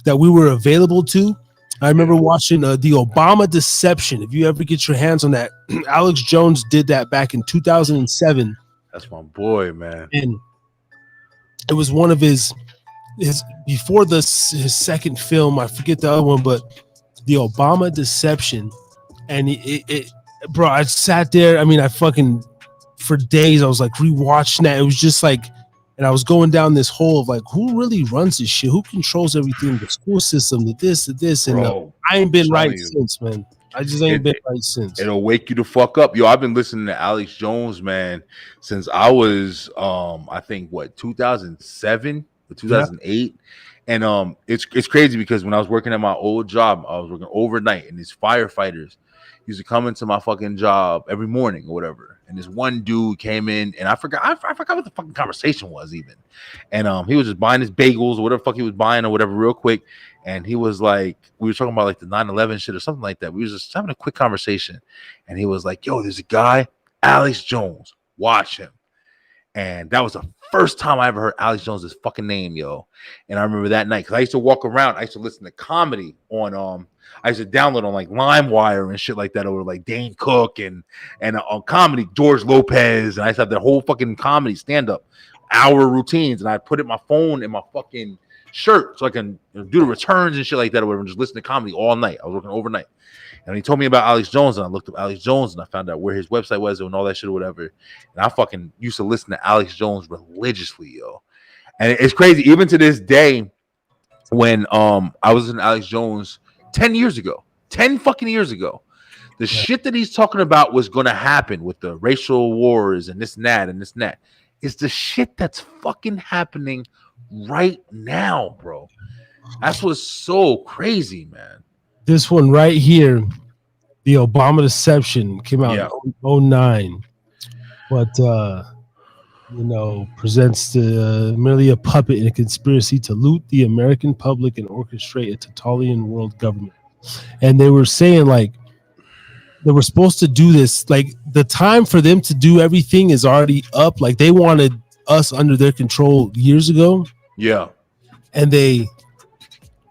A: that we were available to. I remember watching the Obama deception. If you ever get your hands on that, Alex Jones did that back in 2007.
B: That's my boy, man.
A: And it was one of his before his second film. I forget the other one, but the Obama deception. And bro, I sat there. I mean, I fucking for days. I was like rewatching that. It was just like, and I was going down this hole of like, who really runs this shit? Who controls everything? The school system, the this, and I ain't been right since, man. I just ain't been right since.
B: It'll wake you the fuck up. Yo, I've been listening to Alex Jones, man, since I was I think 2007 or 2008. Yeah. And it's crazy because when I was working at my old job, I was working overnight, and these firefighters used to come into my fucking job every morning or whatever. And this one dude came in, and I forgot what the fucking conversation was even. And he was just buying his bagels or whatever the fuck he was buying or whatever real quick. And he was like, we were talking about like the 9/11 shit or something like that. We were just having a quick conversation. And he was like, yo, there's a guy, Alex Jones. Watch him. And that was the first time I ever heard Alex Jones' fucking name, yo. And I remember that night, because I used to walk around. I used to listen to comedy on I used to download on like LimeWire and shit like that, over like Dane Cook and on comedy, George Lopez. And I used to have that whole fucking comedy stand-up hour routines. And I put it my phone in my fucking shirt so I can do the returns and shit like that, or whatever, and just listen to comedy all night. I was working overnight. And he told me about Alex Jones, and I looked up Alex Jones, and I found out where his website was and all that shit or whatever. And I fucking used to listen to Alex Jones religiously, yo. And it's crazy, even to this day, when I was in Alex Jones 10 fucking years ago, the shit that he's talking about was going to happen with the racial wars and this and that and this and that is the shit that's fucking happening right now, bro. That's what's so crazy, man.
A: This one right here, the Obama deception, came out in 2009, but presents merely a puppet in a conspiracy to loot the American public and orchestrate a totalitarian world government. And they were saying like they were supposed to do this, like the time for them to do everything is already up. Like they wanted us under their control years ago.
B: Yeah.
A: And they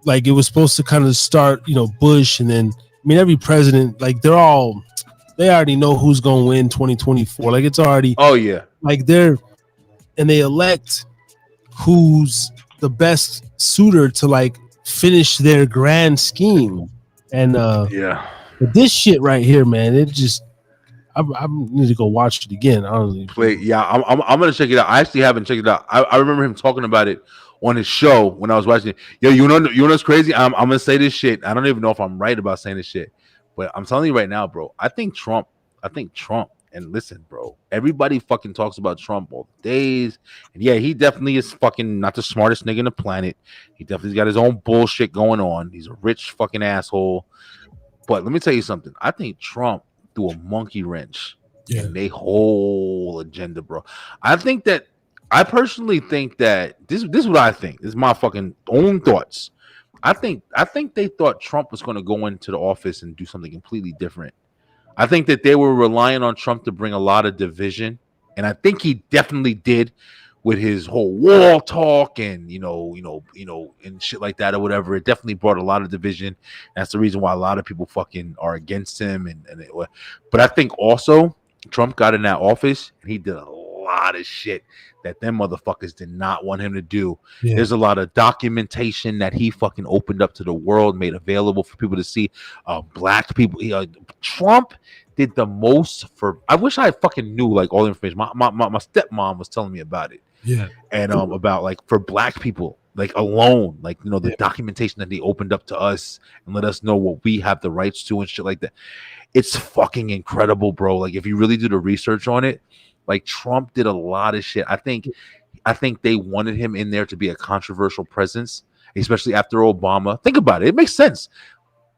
A: like it was supposed to kind of start, Bush, and then every president, like they already know who's gonna win 2024. Like it's already like they elect who's the best suitor to like finish their grand scheme. And but this shit right here, man, it just I need to go watch it again. I don't need to
B: play. Yeah, I'm gonna check it out. I actually haven't checked it out. I remember him talking about it on his show when I was watching it. Yo, you know what's crazy? I'm gonna say this shit. I don't even know if I'm right about saying this shit, but I'm telling you right now, bro. I think Trump. And listen, bro, everybody fucking talks about Trump all the days. And yeah, he definitely is fucking not the smartest nigga in the planet. He definitely's got his own bullshit going on. He's a rich fucking asshole. But let me tell you something. I think Trump threw a monkey wrench in their whole agenda, bro. I personally think that this is what I think. This is my fucking own thoughts. I think they thought Trump was going to go into the office and do something completely different. I think that they were relying on Trump to bring a lot of division, and I think he definitely did with his whole wall talk and and shit like that or whatever. It definitely brought a lot of division. That's the reason why a lot of people fucking are against him. But I think also Trump got in that office and he did a lot of shit that them motherfuckers did not want him to do. Yeah. There's a lot of documentation that he fucking opened up to the world, made available for people to see. Black people. Trump did the most for. I wish I fucking knew like all the information. My stepmom was telling me about it.
A: Yeah,
B: and about like for black people like alone, like, you know, the documentation that they opened up to us and let us know what we have the rights to and shit like that. It's fucking incredible, bro. Like, if you really do the research on it, like, Trump did a lot of shit. I think they wanted him in there to be a controversial presence, especially after Obama. Think about it. It makes sense.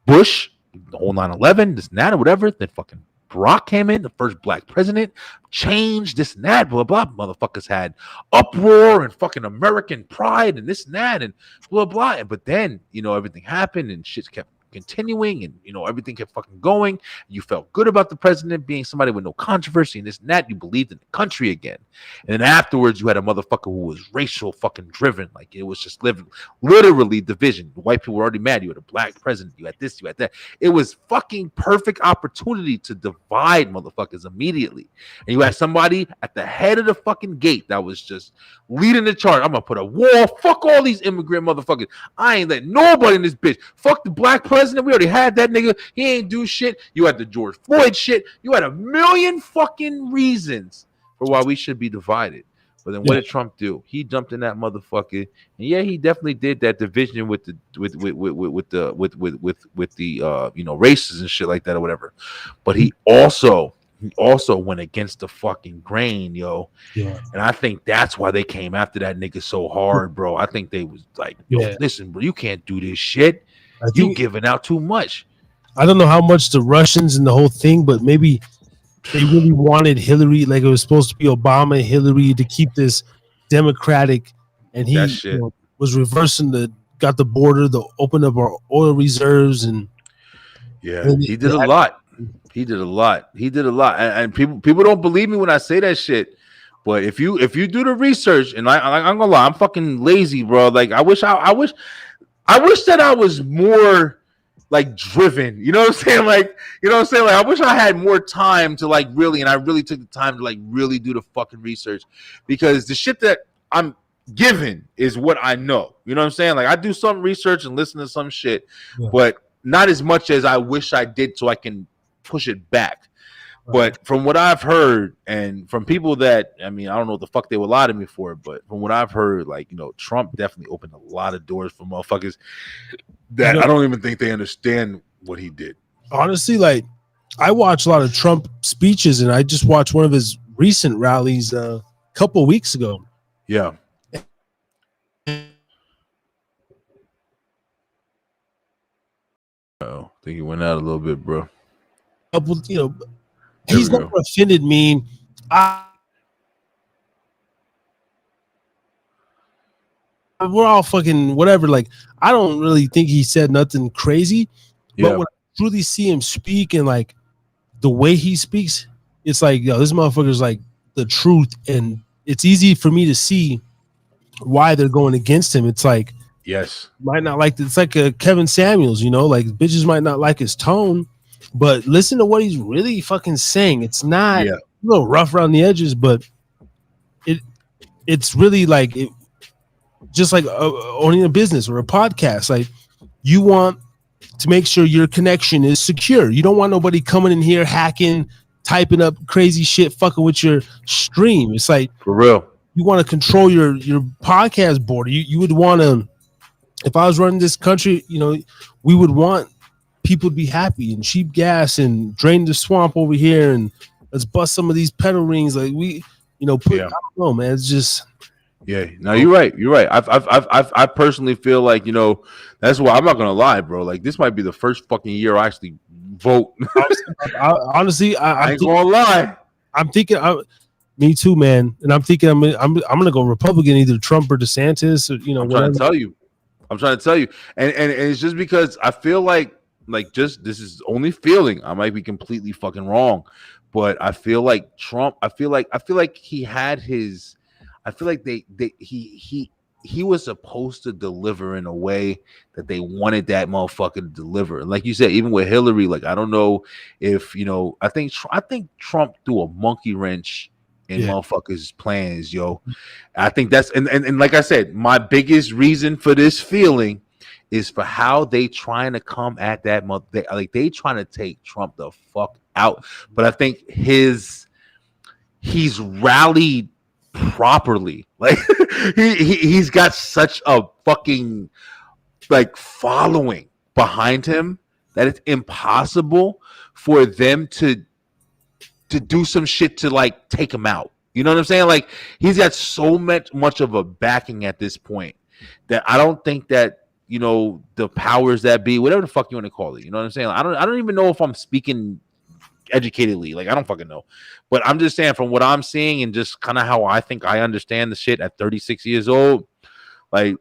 B: Bush, the whole 9/11, this and that, or whatever. Then fucking Barack came in, the first black president, changed this and that, blah, blah. Motherfuckers had uproar and fucking American pride and this and that and blah, blah. But then, you know, everything happened and shit kept continuing and, you know, everything kept fucking going. You felt good about the president being somebody with no controversy and this and that. You believed in the country again. And then afterwards, you had a motherfucker who was racial fucking driven. Like, it was just literally division. The white people were already mad. You had a black president. You had this, you had that. It was fucking perfect opportunity to divide motherfuckers immediately. And you had somebody at the head of the fucking gate that was just leading the charge. I'm going to put a wall. Fuck all these immigrant motherfuckers. I ain't letting nobody in this bitch. Fuck the black president. We already had that nigga. He ain't do shit. You had the George Floyd shit. You had a million fucking reasons for why we should be divided. But then what did Trump do? He jumped in that motherfucker, and yeah, he definitely did that division with the you know, races and shit like that or whatever. But he also went against the fucking grain, yo.
A: Yeah.
B: And I think that's why they came after that nigga so hard, bro. I think they was like, yo, listen, bro, you can't do this shit. You giving out too much.
A: I don't know how much the Russians and the whole thing, but maybe they really wanted Hillary, like it was supposed to be Obama and Hillary, to keep this Democratic, and he was reversing got the border, open up our oil reserves, and
B: he did a lot. He did a lot. And people don't believe me when I say that shit. But if you do the research, and I'm gonna lie, I'm fucking lazy, bro. Like, I wish that I was more like driven, you know what I'm saying? Like, you know what I'm saying? Like, I wish I had more time to like really, and I really took the time to like really do the fucking research, because the shit that I'm given is what I know. You know what I'm saying? Like, I do some research and listen to some shit, but not as much as I wish I did, so I can push it back. But from what I've heard, and from people that, I mean, I don't know what the fuck they would lie to me for, but from what I've heard, like, you know, Trump definitely opened a lot of doors for motherfuckers that I don't even think they understand what he did.
A: Honestly, like, I watch a lot of Trump speeches, and I just watched one of his recent rallies a couple weeks ago.
B: Yeah. Oh, I think he went out a little bit, bro.
A: You know, he's never offended me. We're all fucking whatever. Like, I don't really think he said nothing crazy, but when I truly see him speak and like the way he speaks, it's like, yo, this motherfucker's like the truth, and it's easy for me to see why they're going against him. It's like, might not like it's like a Kevin Samuels, you know, like bitches might not like his tone, but listen to what he's really fucking saying. It's not a little rough around the edges, but it's really like it, just like owning a business or a podcast. Like, you want to make sure your connection is secure. You don't want nobody coming in here hacking, typing up crazy shit, fucking with your stream. It's like,
B: for real,
A: you want to control your podcast border. You would want to, if I was running this country, you know, we would want people to be happy and cheap gas and drain the swamp over here, and let's bust some of these pedal rings. Like, we, you know, I don't know, man. It's just.
B: Yeah, no, you're right. I personally feel like, you know, that's why I'm not gonna lie, bro. Like, this might be the first fucking year I actually vote.
A: Honestly,
B: I ain't gonna lie.
A: I'm thinking, me too, man. And I'm thinking I'm gonna go Republican, either Trump or DeSantis. Or, you know,
B: I'm trying to tell you, and it's just because I feel like just this is only feeling. I might be completely fucking wrong, but I feel like Trump. I feel like he had his. I feel like he was supposed to deliver in a way that they wanted that motherfucker to deliver. And like you said, even with Hillary, like, I don't know if, you know, I think Trump threw a monkey wrench in motherfuckers' plans, yo. I think that's and like I said, my biggest reason for this feeling is for how they trying to come at that they trying to take Trump the fuck out. But I think he's rallied properly. Like he's got such a fucking like following behind him that it's impossible for them to do some shit to like take him out. You know what I'm saying? Like he's got so much of a backing at this point that I don't think that the powers that be, whatever the fuck you want to call it. You know what I'm saying? Like, I don't even know if I'm speaking educatedly. Like I don't fucking know, but I'm just saying from what I'm seeing and just kind of how I think I understand the shit at 36 years old. Like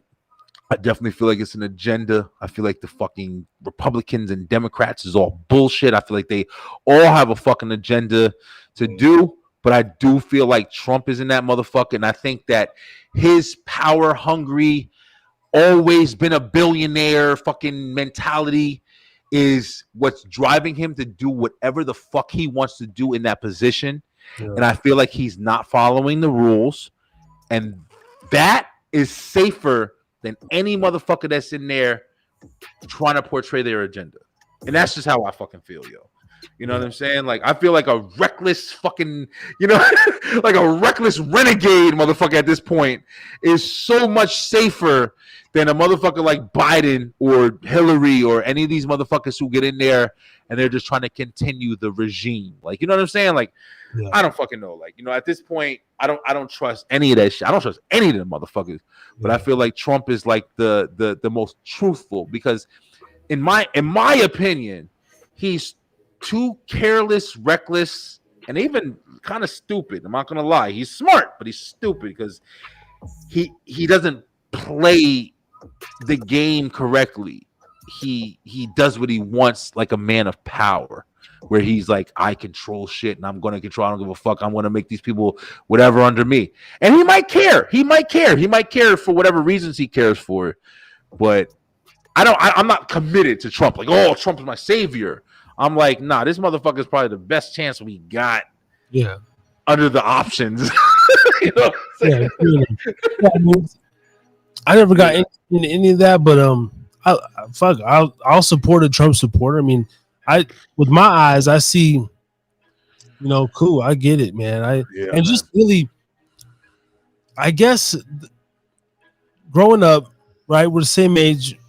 B: I definitely feel like it's an agenda. I feel like the fucking Republicans and Democrats is all bullshit. I feel like they all have a fucking agenda to do, but I do feel like Trump is in that motherfucker, and I think that his power hungry, always been a billionaire fucking mentality is what's driving him to do whatever the fuck he wants to do in that position. Yeah. And I feel like he's not following the rules, and that is safer than any motherfucker that's in there trying to portray their agenda. And that's just how I fucking feel, yo. You know what I'm saying? Like, I feel like a reckless fucking, like a reckless renegade motherfucker at this point is so much safer than a motherfucker like Biden or Hillary or any of these motherfuckers who get in there and they're just trying to continue the regime. Like, you know what I'm saying? Like, yeah. I don't fucking know. Like, at this point, I don't trust any of that shit. I don't trust any of them motherfuckers. But I feel like Trump is like the most truthful because in my opinion, he's too careless, reckless, and even kind of stupid. I'm not gonna lie. He's smart, but he's stupid because he doesn't play the game correctly. He does what he wants like a man of power, where he's like, I control shit and I'm gonna control. I don't give a fuck. I'm gonna make these people whatever under me. And he might care. He might care for whatever reasons he cares for. But I'm not committed to Trump. Like, oh, Trump is my savior. I'm like, nah, this motherfucker is probably the best chance we got. Yeah. Under the options.
A: Yeah, I never got into any of that, but I'll support a Trump supporter. I mean, with my eyes, I see, cool. I get it, man. Just really, I guess, growing up, right, we're the same age.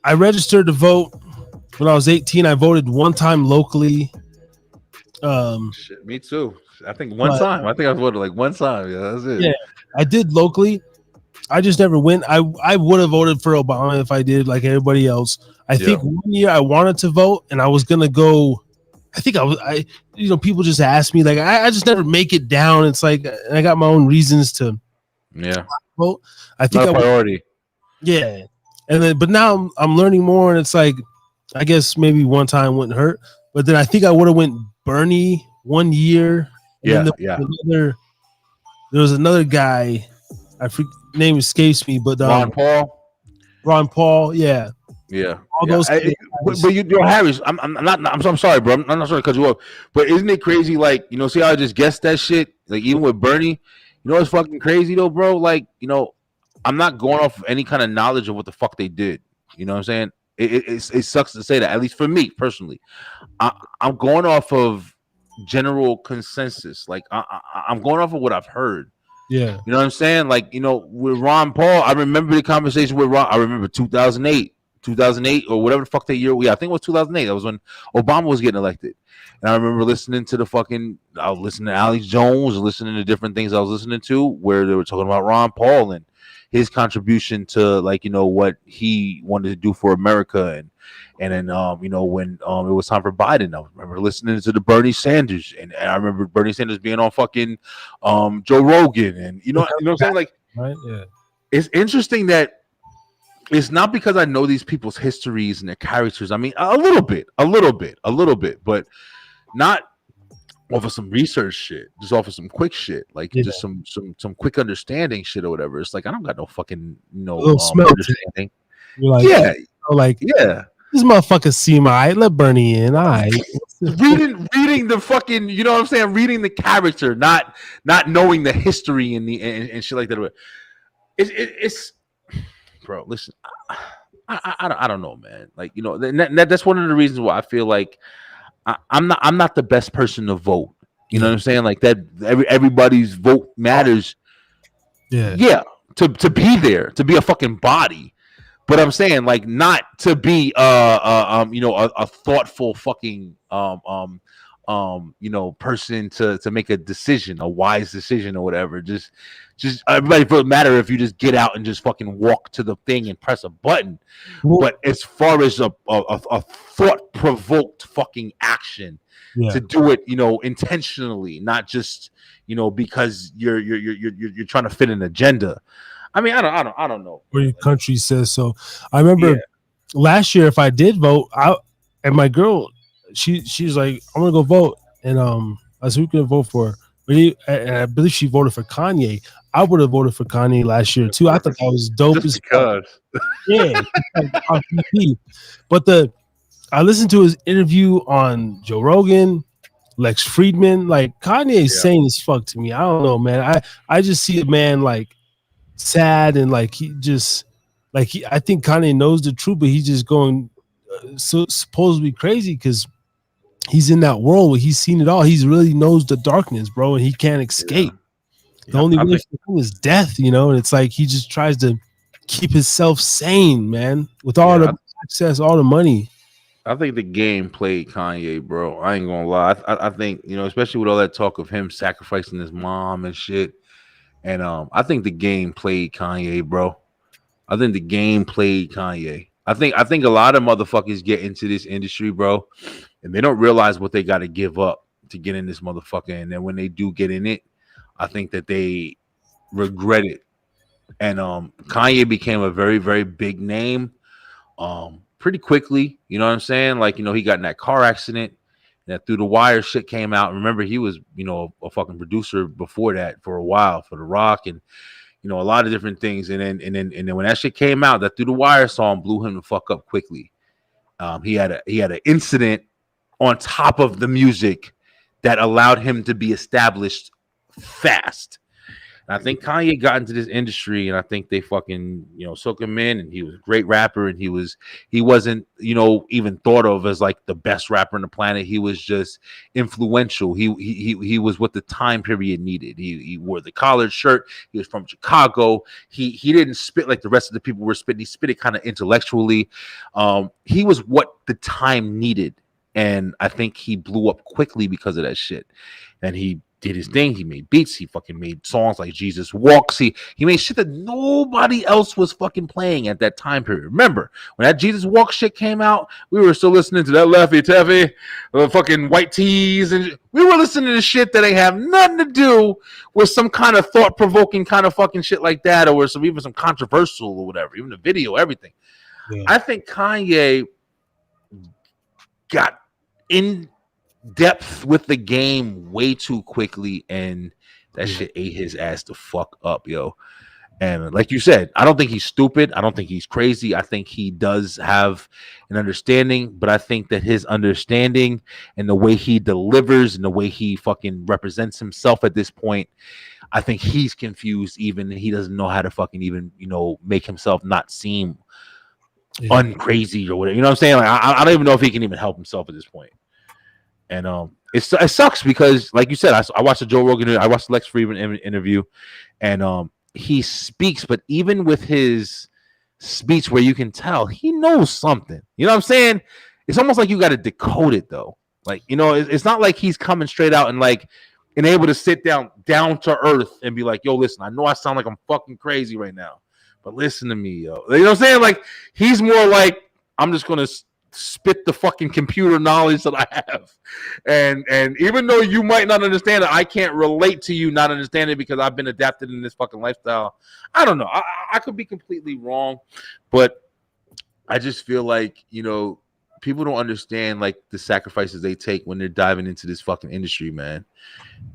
A: I registered to vote when I was 18. I voted one time locally.
B: Shit, me too. I think one time. I think I voted like one time. Yeah, that's it.
A: Yeah, I did locally. I just never went. I would have voted for Obama if I did, like everybody else. I think one year I wanted to vote, and I was gonna go. I think people just asked me, like I just never make it down. It's like, and I got my own reasons to vote. I think
B: not a priority.
A: Yeah. And then, but now I'm learning more, and it's like, I guess maybe one time wouldn't hurt. But then I think I would have went Bernie one year.
B: Yeah,
A: there was another guy, name escapes me, but
B: Ron
A: Paul, yeah.
B: All those. But Harris, I'm sorry, bro. I'm not sorry to cut you off, but isn't it crazy? Like, see how I just guessed that shit? Like, even with Bernie, what's fucking crazy though, bro? Like, I'm not going off of any kind of knowledge of what the fuck they did. You know what I'm saying? It sucks to say that, at least for me personally. I'm going off of general consensus. Like I'm going off of what I've heard.
A: Yeah.
B: You know what I'm saying? Like, with Ron Paul, I remember the conversation with Ron. I remember 2008 or whatever the fuck that year. Yeah, I think it was 2008. That was when Obama was getting elected. And I remember listening to I was listening to Alex Jones, listening to different things I was listening to where they were talking about Ron Paul and his contribution to, like, what he wanted to do for America. And then, when it was time for Biden, I remember listening to the Bernie Sanders. And I remember Bernie Sanders being on fucking Joe Rogan. And, you know what I'm saying? Like,
A: right? Yeah.
B: It's interesting that it's not because I know these people's histories and their characters. I mean, a little bit, but not off of some research shit, just off of some quick shit, like just some quick understanding shit or whatever. It's like I don't got no fucking understanding.
A: Like, this motherfucker see my let Bernie in.
B: reading the fucking, you know what I'm saying? Reading the character, not knowing the history and shit like that. It's bro. Listen, I don't know, man. Like, that's one of the reasons why I feel like I'm not the best person to vote. You know what I'm saying? Like that, everybody's vote matters. Yeah, to be there, to be a fucking body. But I'm saying, like, not to be a thoughtful fucking person to make a decision, a wise decision or whatever. Just everybody for the matter if you just get out and just fucking walk to the thing and press a button. But as far as a thought provoked fucking action, to do it, intentionally, not just because you're trying to fit an agenda. I mean, I don't know.
A: Where your country says so. I remember last year, if I did vote, and my girl, she's like, I'm gonna go vote, and I said, we can vote for her. And I believe she voted for Kanye. I would have voted for Kanye last year too. I thought that was dope
B: just
A: as
B: because.
A: Yeah, but I listened to his interview on Joe Rogan, Lex Friedman. Like Kanye is sane as fuck to me. I don't know, man. I just see a man like sad and like he just like I think Kanye knows the truth, but he's just going so supposedly crazy because he's in that world where he's seen it all. He really knows the darkness, bro, and he can't escape. The only way for him is death, and it's like he just tries to keep himself sane, man, with all the access, all the money.
B: I think the game played Kanye, bro. I ain't gonna lie. I think, especially with all that talk of him sacrificing his mom and shit. And I think the game played Kanye, bro. I think the game played Kanye. I think a lot of motherfuckers get into this industry, bro, and they don't realize what they got to give up to get in this motherfucker. And then when they do get in it, I think that they regret it. And Kanye became a very, very big name pretty quickly. You know what I'm saying? Like, he got in that car accident. That Through the Wire shit came out. Remember, he was, a fucking producer before that for a while for The Rock and, a lot of different things. And then when that shit came out, that Through the Wire song blew him the fuck up quickly. He had an incident on top of the music that allowed him to be established fast. And I think Kanye got into this industry, and I think they fucking, soak him in, and he was a great rapper, and he wasn't, even thought of as like the best rapper on the planet. He was just influential. He was what the time period needed. He wore the collared shirt. He was from Chicago. He didn't spit like the rest of the people were spitting. He spit it kind of intellectually. He was what the time needed, and I think he blew up quickly because of that shit. And he did his thing. He made beats. He fucking made songs like Jesus Walks. He made shit that nobody else was fucking playing at that time period. Remember when that Jesus Walks shit came out, we were still listening to that Laffy Taffy, fucking White Tees, and we were listening to shit that ain't have nothing to do with some kind of thought provoking kind of fucking shit like that, or even some controversial or whatever. Even the video, everything. Yeah. I think Kanye got in depth with the game way too quickly, and that shit ate his ass the fuck up, yo. And like you said, I don't think he's stupid. I don't think he's crazy. I think he does have an understanding, but I think that his understanding and the way he delivers and the way he fucking represents himself at this point, I think he's confused. Even he doesn't know how to fucking even make himself not seem uncrazy or whatever. You know what I'm saying? Like I don't even know if he can even help himself at this point. And it sucks because, like you said, I watched the Joe Rogan, I watched the Lex Friedman interview, and he speaks, but even with his speech, where you can tell he knows something. You know what I'm saying? It's almost like you got to decode it, though. Like, it's not like he's coming straight out and like and able to sit down to earth and be like, "Yo, listen, I know I sound like I'm fucking crazy right now, but listen to me, yo." You know what I'm saying? Like, he's more like, I'm just gonna spit the fucking computer knowledge that I have, and even though you might not understand it, I can't relate to you not understanding it because I've been adapted in this fucking lifestyle. I don't know. I could be completely wrong, but I just feel like people don't understand like the sacrifices they take when they're diving into this fucking industry, man.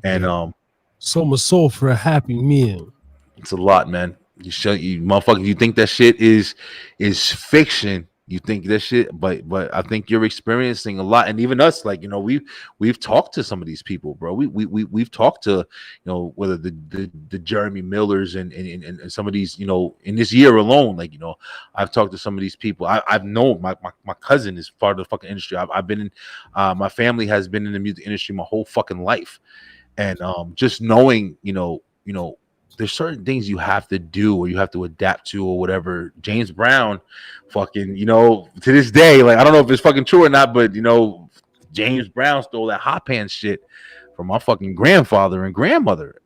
B: And
A: so much soul for a happy meal.
B: It's a lot, man. You motherfuckers, you think that shit is fiction. You think this shit, but I think you're experiencing a lot, and even us, like, you know, we've talked to some of these people, bro. We've talked to, you know, whether the Jeremy Millers and some of these, you know, in this year alone, like, you know, I've talked to some of these people. I've known my cousin is part of the fucking industry. I've been in, my family has been in the music industry my whole fucking life, and just knowing, you know, there's certain things you have to do or you have to adapt to or whatever. James Brown, fucking, you know, to this day, like, I don't know if it's fucking true or not, but, you know, James Brown stole that hot pants shit from my fucking grandfather and grandmother.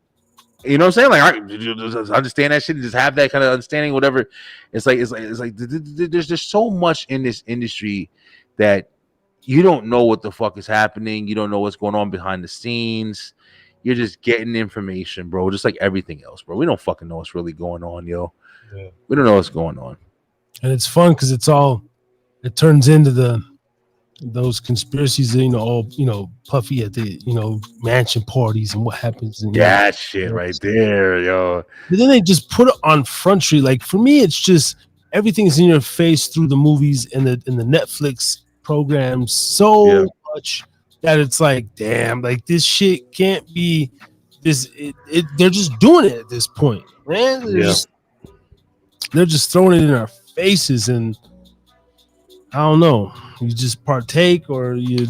B: You know what I'm saying? Like, I just understand that shit and just have that kind of understanding, whatever. It's like there's just so much in this industry that you don't know what the fuck is happening. You don't know what's going on behind the scenes. You're just getting information, bro, just like everything else, bro. We don't fucking know what's really going on, yo. Yeah. We don't know what's going on.
A: And it's fun because it turns into those conspiracies, you know, all, you know, Puffy at the, you know, mansion parties and what happens. And,
B: that shit right there, yo.
A: But then they just put it on Front Street. Like, for me, it's just everything's in your face through the movies and the Netflix programs so much that it's like, damn, like, this shit can't be this. They're just doing it at this point, man. They're just throwing it in our faces, and I don't know. You just partake, or you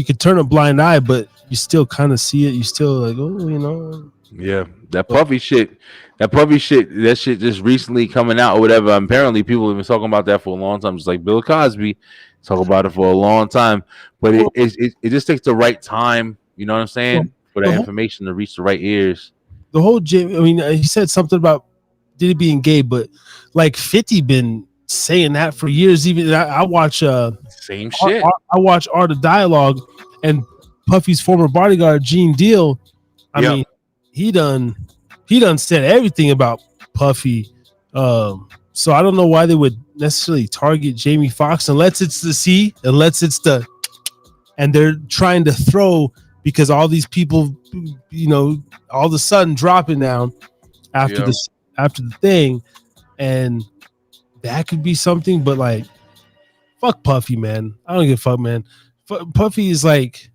A: could turn a blind eye, but you still kind of see it. You still like, oh, you know.
B: Yeah, that Puffy shit, that shit just recently coming out or whatever. Apparently, people have been talking about that for a long time. Just like Bill Cosby, talk about it for a long time. But it just takes the right time. You know what I'm saying? For that information to reach the right ears.
A: The whole he said something about Diddy being gay, but like 50 been saying that for years. Even I watch
B: same shit.
A: I watch Art of Dialogue, and Puffy's former bodyguard Gene Deal. I mean, he done said everything about Puffy. So I don't know why they would necessarily target Jamie Foxx unless it's and they're trying to throw, because all these people, you know, all of a sudden dropping down after the thing, and that could be something. But like, fuck Puffy, man. I don't give a fuck, man. Puffy is like,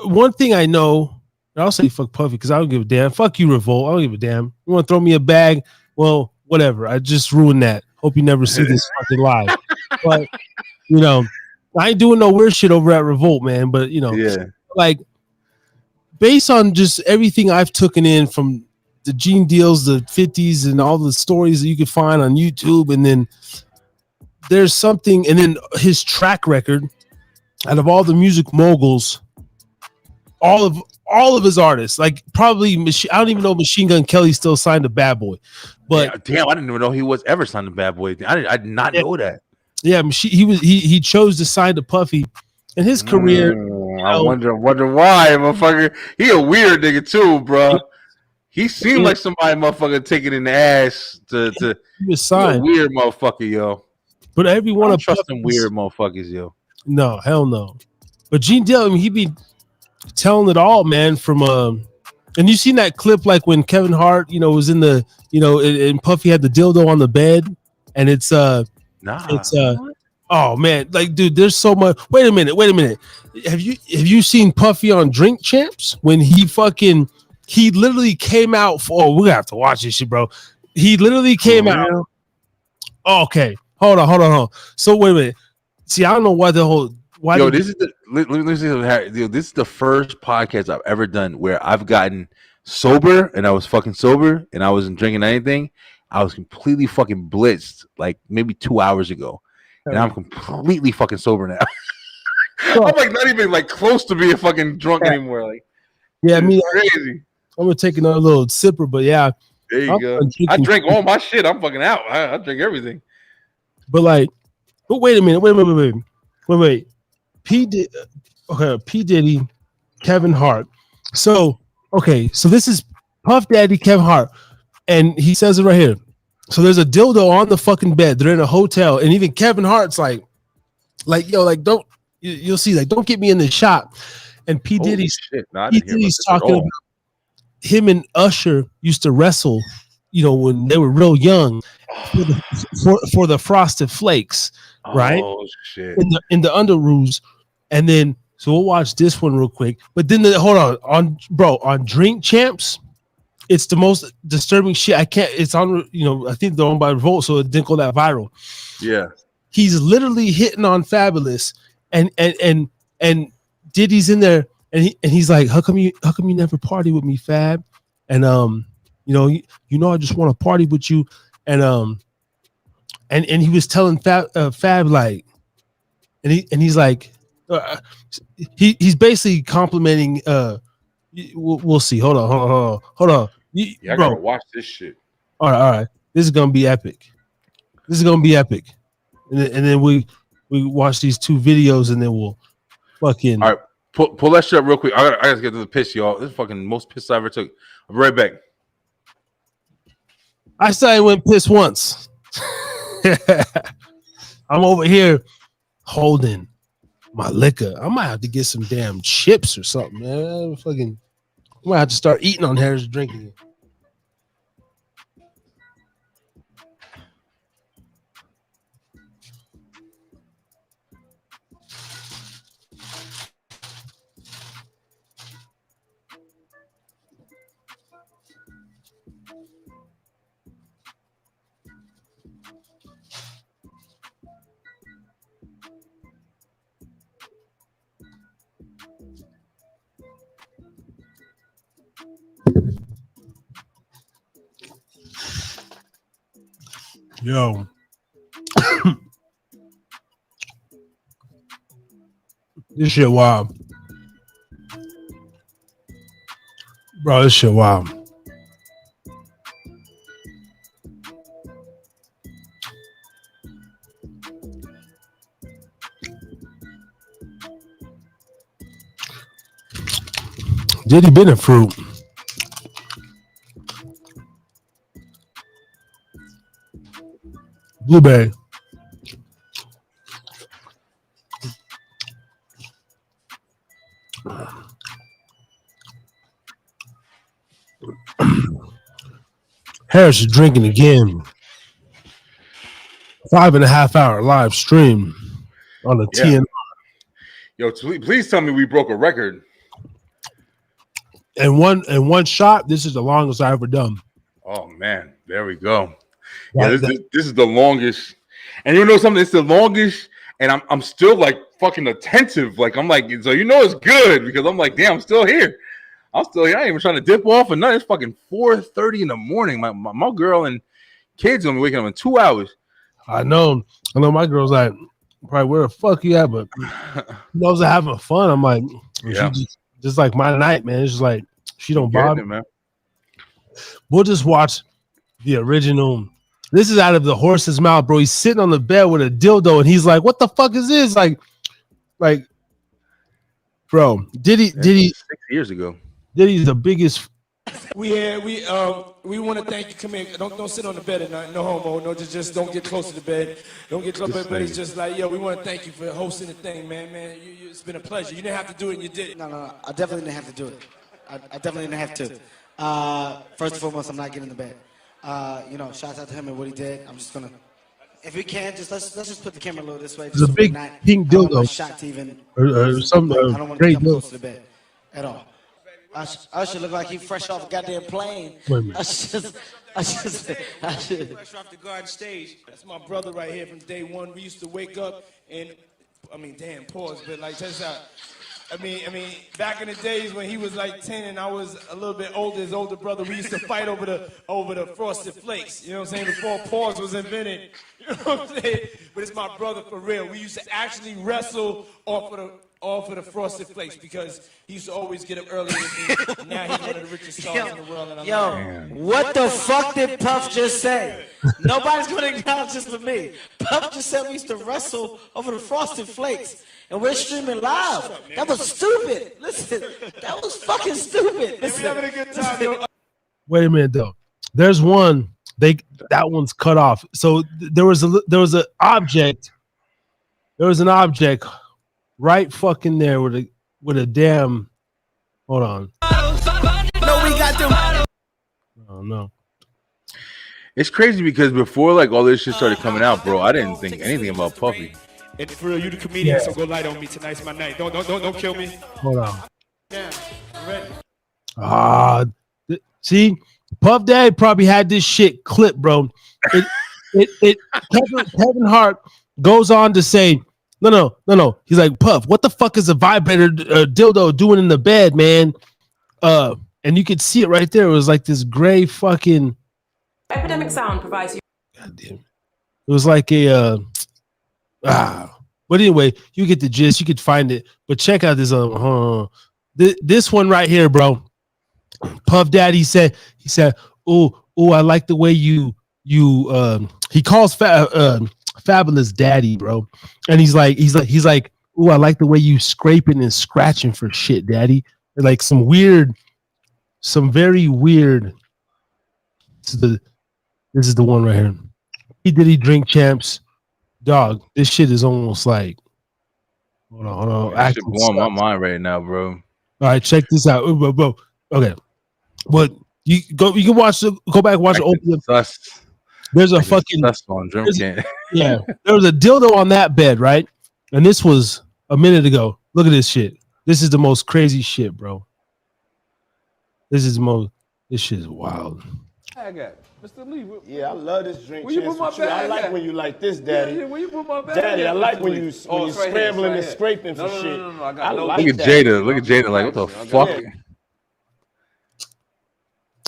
A: one thing I know. I'll say fuck Puffy because I don't give a damn. Fuck you, Revolt. I don't give a damn. You want to throw me a bag? Well, whatever. I just ruined that. Hope you never see this fucking live. But, you know, I ain't doing no weird shit over at Revolt, man. But, you know, like, based on just everything I've taken in from the Gene Deals, the 50s, and all the stories that you can find on YouTube, and then there's something, and then his track record out of all the music moguls, all of his artists, like probably I don't even know Machine Gun Kelly still signed to Bad Boy, but
B: damn, I didn't even know he was ever signed to Bad Boy. I did not know that.
A: Yeah, he chose to sign to Puffy, and his career.
B: I wonder why, motherfucker. He a weird nigga too, bro. He seemed like somebody, motherfucker, taking in the ass to
A: he was signed.
B: Weird motherfucker, yo.
A: But every one of
B: trust them weird motherfuckers, yo.
A: No, hell no. But Gene Deal, I mean, he be telling it all, man. From and you seen that clip, like when Kevin Hart, you know, was in the, you know, and Puffy had the dildo on the bed, and it's oh man, like, dude, there's so much. Wait a minute. Have you seen Puffy on Drink Champs when he literally came out for? Oh, we're gonna have to watch this shit, bro. He literally came out. Oh, okay, hold on. So wait a minute. See, I don't know why
B: this is the first podcast I've ever done where I've gotten sober, and I was fucking sober, and I wasn't drinking anything. I was completely fucking blitzed like maybe 2 hours ago, and I'm completely fucking sober now. I'm like not even like close to being fucking drunk anymore. Like,
A: I mean,
B: crazy.
A: I'm gonna take another little sipper, but yeah,
B: there you go. I drink all my shit. I'm fucking out. I drink everything.
A: But wait a minute. Wait. P Diddy, Kevin Hart. So this is Puff Daddy, Kevin Hart, and he says it right here. So there's a dildo on the fucking bed. They're in a hotel, and even Kevin Hart's like yo, like don't you'll see, like don't get me in the shot. And P Diddy's talking about him and Usher used to wrestle when they were real young for the Frosted Flakes, right?
B: Oh shit.
A: In the Underoos, and then so we'll watch this one real quick. But then hold on Drink Champs. It's the most disturbing shit. I can't. It's on. I think they're owned by Revolt, so it didn't go that viral.
B: Yeah.
A: He's literally hitting on Fabulous, and Diddy's in there, and he's like, how come you never party with me, Fab? And I just want to party with you, and he was telling Fab like, and he's like, he's basically complimenting. We'll see. Hold on.
B: I gotta watch this shit.
A: All right. This is gonna be epic. And then we watch these two videos, and then we'll fucking.
B: All right, pull that shit up real quick. I gotta get to the piss, y'all. This is fucking most piss I ever took. I'll be right back.
A: I said I went piss once. I'm over here holding my liquor. I might have to get some damn chips or something, man. I might have to start eating on Harris drinking. Yo. This shit wild. Bro, this shit wild. Diddy been a fruit. Blueberry. Harris is drinking again. 5.5 hour live stream on the T.N.R.
B: Yo, please tell me we broke a record.
A: And one shot, this is the longest I've ever done.
B: Oh man, there we go. Yeah, this is the longest. And you know something? It's the longest, and I'm still like fucking attentive. Like I'm like, so it's good because I'm like, damn, I'm still here. I ain't even trying to dip off or nothing. It's fucking 4:30 in the morning. My girl and kids gonna be waking up in 2 hours.
A: I know my girl's like, probably where the fuck you at, but knows I'm having fun. I'm like,
B: yeah,
A: just like my night, man. It's just like she don't bother.
B: Man.
A: We'll just watch the original. This is out of the horse's mouth, bro. He's sitting on the bed with a dildo, and he's like, "What the fuck is this?" Like, bro, Diddy
B: 6 years ago.
A: Diddy's the biggest.
D: We want to thank you. Come here. Don't sit on the bed at night. No homo. No, just don't get close to the bed. Don't get close to the bed. It's just like, yo, we want to thank you for hosting the thing, man. It's been a pleasure. You didn't have to do it, and you did.
C: No. I definitely didn't have to do it. I definitely didn't have to. First and foremost, I'm not getting in the bed. Shouts out to him and what he did. I'm just gonna, if we can, let's just put the camera a little this way.
A: There's a big pink dildo.
C: Shot to even,
A: or some
C: I don't want to
A: great
C: come
A: dildo.
C: close to the bed at all. I should look like he fresh off a goddamn plane.
A: Wait a minute.
C: I should.
D: Fresh off the garden stage. That's my brother right here from day one. We used to wake up and, damn, pause, but like, check this out. Back in the days when he was like 10 and I was a little bit older, his older brother, we used to fight over the Frosted Flakes. You know what I'm saying? Before pause was invented. You know what I'm saying? But it's my brother for real. We used to actually wrestle off of the Frosted Flakes because he used to always get up early with me. And now he's one of the richest stars in the world. And
C: What the fuck did Puff just say? Nobody's gonna acknowledge this but me. Puff just said we used to wrestle over the Frosted Flakes. And we're streaming live. That was stupid. Listen, that was fucking stupid. Listen.
D: We having a good time, yo.
A: Wait a minute though. There's one. That one's cut off. So there was an object. There was an object right fucking there with a damn. Hold on.
D: No, we got them.
A: Oh no.
B: It's crazy because before like all this shit started coming out, bro, I didn't think anything about Puffy.
D: And for real, you the comedian, so go light on me. Tonight's my night. Don't kill me.
A: Hold on.
D: Yeah, I'm ready.
A: See, Puff Daddy probably had this shit clipped, bro. Kevin Hart goes on to say, no. He's like, Puff, what the fuck is a vibrator dildo doing in the bed, man? And you could see it right there. It was like this gray fucking
E: Epidemic sound provides you.
A: God damn. It was like a but anyway, you get the gist. You could find it. But check out this this one right here, bro. Puff Daddy said, oh, I like the way you he calls Fabulous Daddy, bro. And he's like, oh, I like the way you scraping and scratching for shit, Daddy. Like some very weird. This is the one right here. He did drink champs. Dog, this shit is almost like hold on.
B: That shit blowing my mind right now, bro.
A: All right, check this out, bro. Okay, but you can go back and watch the There's a fucking
B: on Drinkin.
A: Yeah, there was a dildo on that bed, right? And this was a minute ago. Look at this shit. This is the most crazy shit, bro. This shit is wild.
F: I got Mr. Lee.
D: Yeah, I love this drink.
F: Where you put my bag
D: I like
F: at?
D: when you like this, Daddy.
F: Yeah, where you put my bag
D: Daddy,
F: at,
D: I like
F: Mr.
D: when
F: Lee?
D: you
F: Oh,
D: when
F: it's
D: you
F: right here,
D: scrambling
F: it's
D: and
F: right here.
D: scraping for
F: No,
D: shit.
F: I got
D: I
F: no-
D: like
B: Look at
D: that.
B: Jada. Look at Jada. Like, what the fuck?
D: Yeah.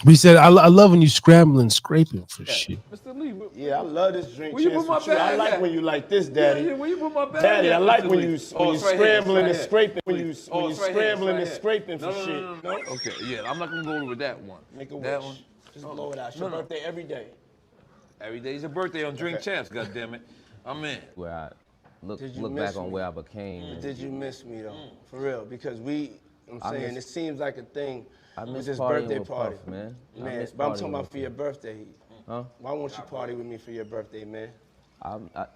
A: We said I love when you scrambling, scraping for shit.
F: Mr. Lee.
D: Yeah, I love this drink.
F: Where you put my
D: I
F: bag
D: like
F: at?
D: when you like this, Daddy.
F: Yeah, where you put my bag
D: Daddy,
F: at,
D: I like
F: Mr.
D: when
F: Lee?
D: you
F: Oh,
D: when you
F: it's right here,
D: scrambling
F: it's
D: and
F: right
D: scraping when
F: here.
D: you
F: Oh,
D: when you
F: it's right here,
D: scrambling
F: it's
D: and
F: right
D: scraping
F: here.
D: for shit.
F: No. Okay, yeah, I'm not gonna go over with that one.
D: Make a wish.
F: That one.
D: Just blow it out. It's your birthday every day.
F: Every day's your birthday on Drink Champs. God damn it, I'm in.
G: Where I look
D: Did you
G: back
D: miss
G: on
D: me?
G: where I became.
D: Did you miss me though? For real, because I'm saying it seems like a thing.
G: I
D: With
G: miss
D: this
G: partying
D: birthday
G: with
D: party,
G: Puff, man. I
D: Man,
G: miss
D: but I'm
G: partying
D: talking about
G: with
D: for your birthday.
G: Huh?
D: Why won't you party with me for your birthday, man?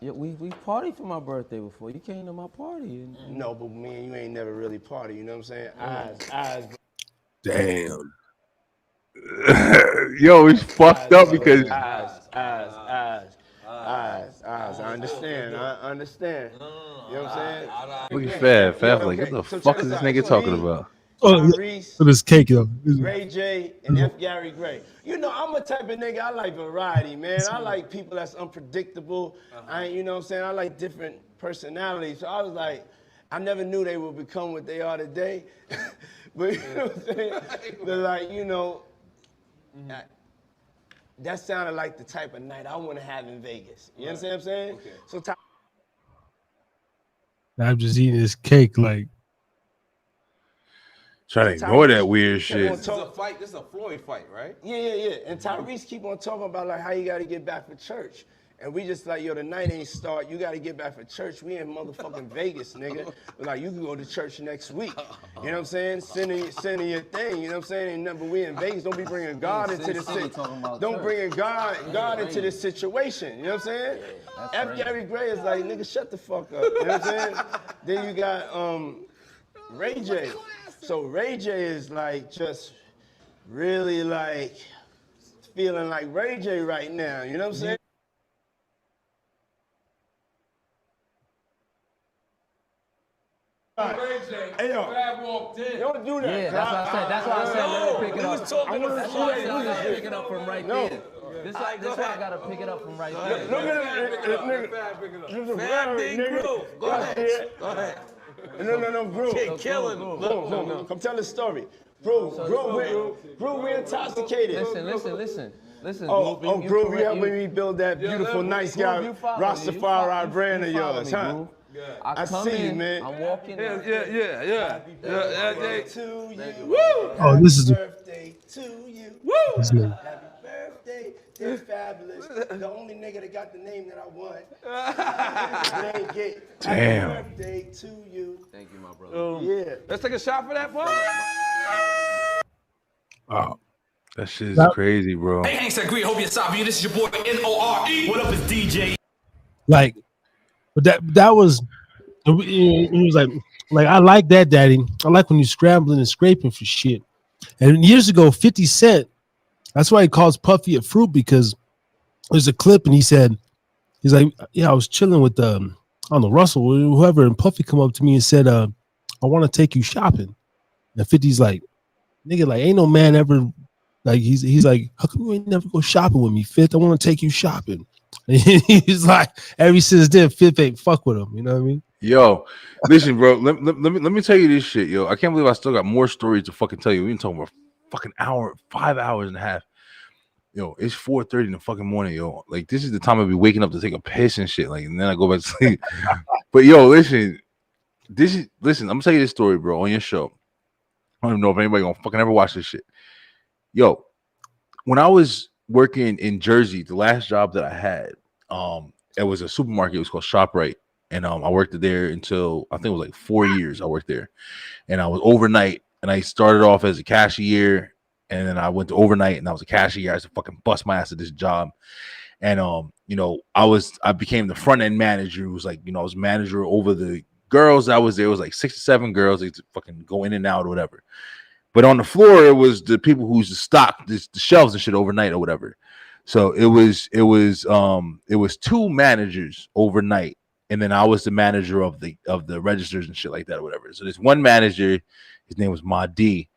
G: We partied for my birthday before. You came to my party.
D: No, but me and you ain't never really party. You know what I'm saying? Eyes.
A: Damn.
B: Yo, it's fucked up because
D: Eyes. I understand. You know what I'm saying?
B: look at Fab. Fab like,
D: okay,
B: what the
D: so
B: fuck
D: check
B: is
D: this
B: this
D: out.
B: nigga
D: So
B: talking
D: me-
B: about?
A: Oh, yeah.
D: Tyrese,
A: Look at this cake, though.
D: Ray J, and F. Gary Gray. You know, I'm a type of nigga, I like variety, man. I like people that's unpredictable. You know what I'm saying? I like different personalities. So I was like, I never knew they would become what they are today. But you know what I'm saying? They're like, you know, that sounded like the type of night I want to have in Vegas. You understand what I'm saying?
F: Okay.
D: So
A: I'm just eating this cake like
B: Trying to ignore that weird
D: Tyrese
B: shit.
D: kept on talking-
F: fight. This is a Floyd fight, right?
D: Yeah. And Tyrese keep on talking about like how you got to get back for church. And we just like, yo, the night ain't start. You got to get back for church. We in motherfucking Vegas, nigga. But like, you can go to church next week. You know what I'm saying? Sending your thing. You know what I'm saying? Ain't nothing. We in Vegas. Don't be bringing God into this. Don't bring God into this situation. You know what I'm saying? F. Gary Gray is like, nigga, shut the fuck up. You know what I'm saying? Then you got Ray J. So Ray J is like just really like feeling like Ray J right now. You know what I'm saying? Hey, yo, don't do that.
G: Yeah, that's why I said let me pick it up. That's why I said let me pick it up from right there. This why I gotta pick it up from right there.
D: Look at this nigga. This is nigga. Go ahead. No, Groove.
F: Killing him.
D: Groove. Come tell the story. Groove, we intoxicated.
G: Listen.
D: Oh, Groove, you helping me build that beautiful, nice guy, Rastafari brand of yours, huh? I
G: come
D: see you,
G: in,
D: man.
G: I'm walking.
F: Yeah.
D: To you.
A: oh, this is
D: Birthday to you.
A: this nigga.
D: Happy birthday, dear Fabulous. The only nigga that got the name that I want.
B: Damn.
D: Happy birthday to you.
G: Thank you, my brother.
D: Yeah.
F: Let's take a shot for that, boy.
B: Oh, that shit is crazy, bro.
H: Hey, Hanks Agree. Hope you're sorry. This is your boy N.R. What up, is DJ?
A: Like, but that was it was like I like that, Daddy. I like when you scrambling and scraping for shit. And years ago, 50 Cent, that's why he calls Puffy a fruit, because there's a clip, and he's like, yeah, I was chilling with I don't know, Russell, whoever, and Puffy come up to me and said, I want to take you shopping. And 50's like, nigga, like, ain't no man ever, like, he's like, how come you ain't never go shopping with me, Fifth? I want to take you shopping. And he's like, ever since then, Fifth ain't fuck with him. You know what I mean?
B: Yo, listen, bro. Let me tell you this shit, yo. I can't believe I still got more stories to fucking tell you. We've been talking about fucking hour, 5 hours and a half. Yo, it's 4:30 in the fucking morning, yo. Like, this is the time I'll be waking up to take a piss and shit. Like, and then I go back to sleep. But yo, listen, I'm gonna tell you this story, bro, on your show. I don't even know if anybody gonna fucking ever watch this shit. Yo, when I was working in Jersey, the last job that I had, it was a supermarket. It was called ShopRite, and I worked there until I think it was like 4 years. I worked there, and I was overnight. And I started off as a cashier. And then I went to overnight, and I was a cashier. I used to fucking bust my ass at this job. And you know, I became the front end manager. It was like, you know, I was manager over the girls that was there. It was like 6 or 7 girls. They fucking go in and out or whatever. But on the floor, it was the people who used to stock the shelves and shit overnight or whatever. So it was 2 managers overnight, and then I was the manager of the registers and shit like that or whatever. So there's one manager, his name was Ma D.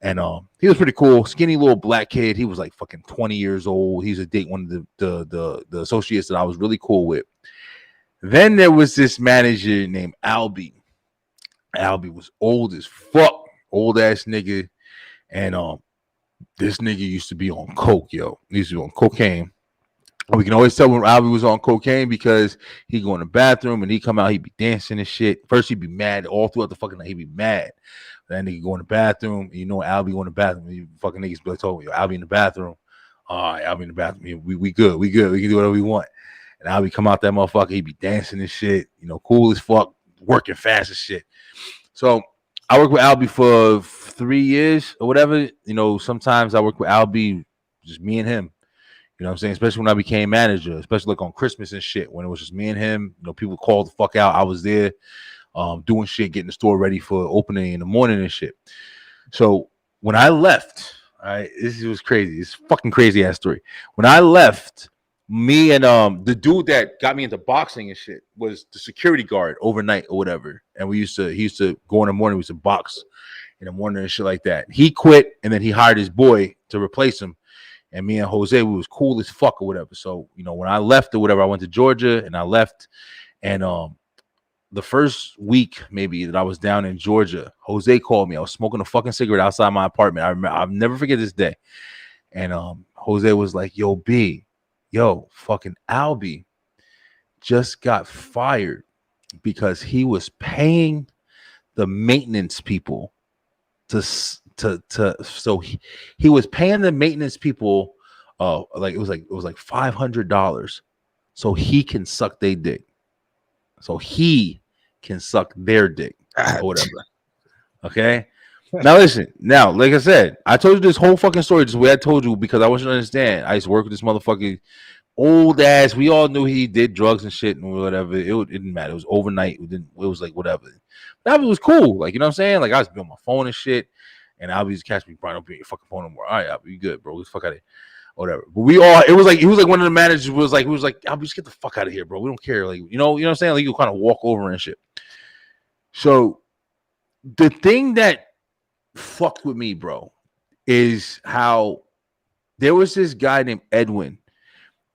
B: And he was pretty cool, skinny little black kid. He was like fucking 20 years old. He used to date one of the associates that I was really cool with. Then there was this manager named Albie. Albie was old as fuck, old ass nigga. And this nigga used to be on coke, yo. He used to be on cocaine. And we can always tell when Albie was on cocaine because he'd go in the bathroom and he'd come out, he'd be dancing and shit. First he'd be mad all throughout the fucking night. He'd be mad. Then nigga go in the bathroom. And you know, Albie go in the bathroom. You fucking niggas be like, told me, Albie in the bathroom. All right, Albie in the bathroom. We good. We good. We can do whatever we want. And Albie come out that motherfucker. He be dancing and shit. You know, cool as fuck, working fast as shit. So I worked with Albie for 3 years or whatever. You know, sometimes I work with Albie, just me and him. You know what I'm saying? Especially when I became manager, especially like on Christmas and shit, when it was just me and him. You know, people called the fuck out. I was there. Doing shit, getting the store ready for opening in the morning and shit. So when I left, all right, this was crazy. It's fucking crazy ass story. When I left, me and the dude that got me into boxing and shit was the security guard overnight or whatever. And he used to go in the morning. We used to box in the morning and shit like that. He quit, and then he hired his boy to replace him. And me and Jose, we was cool as fuck or whatever. So, you know, when I left or whatever, I went to Georgia and I left, and the first week maybe that I was down in Georgia, Jose called me. I was smoking a fucking cigarette outside my apartment. I'll never forget this day. And Jose was like, yo, B, yo, fucking Albie just got fired because he was paying the maintenance people so he was paying the maintenance people it was like $500 so he can suck their dick. So he can suck their dick or whatever. Okay. Now listen. Now, like I said, I told you this whole fucking story just the way I told you because I want you to understand. I used to work with this motherfucking old ass. We all knew he did drugs and shit and whatever. It didn't matter. It was overnight. It was like whatever. That was cool. Like, you know what I'm saying? Like I was be on my phone and shit, and Albie used to catch me, Brian, don't be on your fucking phone no more. All right, Albie, you good, bro? Get the fuck out of here. Whatever. But he was like one of the managers was like, Albie, just get the fuck out of here, bro. We don't care. Like, you know what I'm saying? Like you kind of walk over and shit. So the thing that fucked with me, bro, is how there was this guy named Edwin,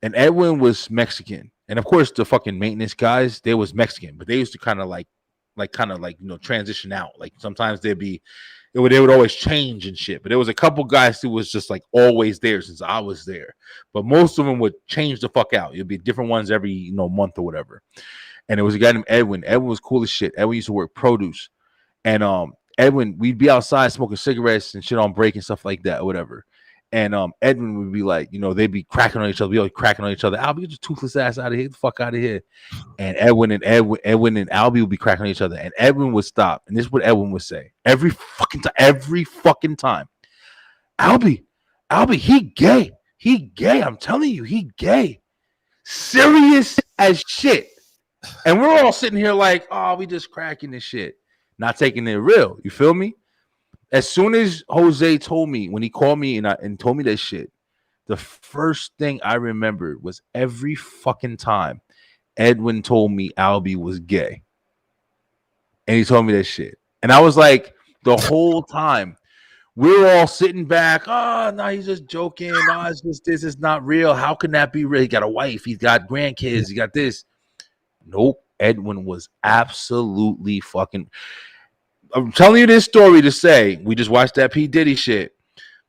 B: and Edwin was Mexican. And of course the fucking maintenance guys, they was Mexican, but they used to kind of like you know, transition out. Like sometimes they would always change and shit. But there was a couple guys who was just like always there since I was there. But most of them would change the fuck out. It'd be different ones every, you know, month or whatever. And there was a guy named Edwin. Edwin was cool as shit. Edwin used to work produce. And Edwin, we'd be outside smoking cigarettes and shit on break and stuff like that or whatever. And Edwin would be like, you know, they'd be cracking on each other. We'd always cracking on each other. Albie, get your toothless ass out of here. Get the fuck out of here. And Edwin and Albie would be cracking on each other. And Edwin would stop. And this is what Edwin would say. Every fucking time. Albie, he gay. He gay. I'm telling you, he gay. Serious as shit. And we're all sitting here like, oh, we just cracking this shit. Not taking it real. You feel me? As soon as Jose told me, when he called me and told me that shit, the first thing I remembered was every fucking time Edwin told me Albie was gay. And he told me that shit. And I was like, the whole time, we're all sitting back. Oh, no, he's just joking. No, it's just this is not real. How can that be real? He got a wife. He's got grandkids. He got this. Nope. Edwin was absolutely fucking. I'm telling you this story to say we just watched that P. Diddy shit.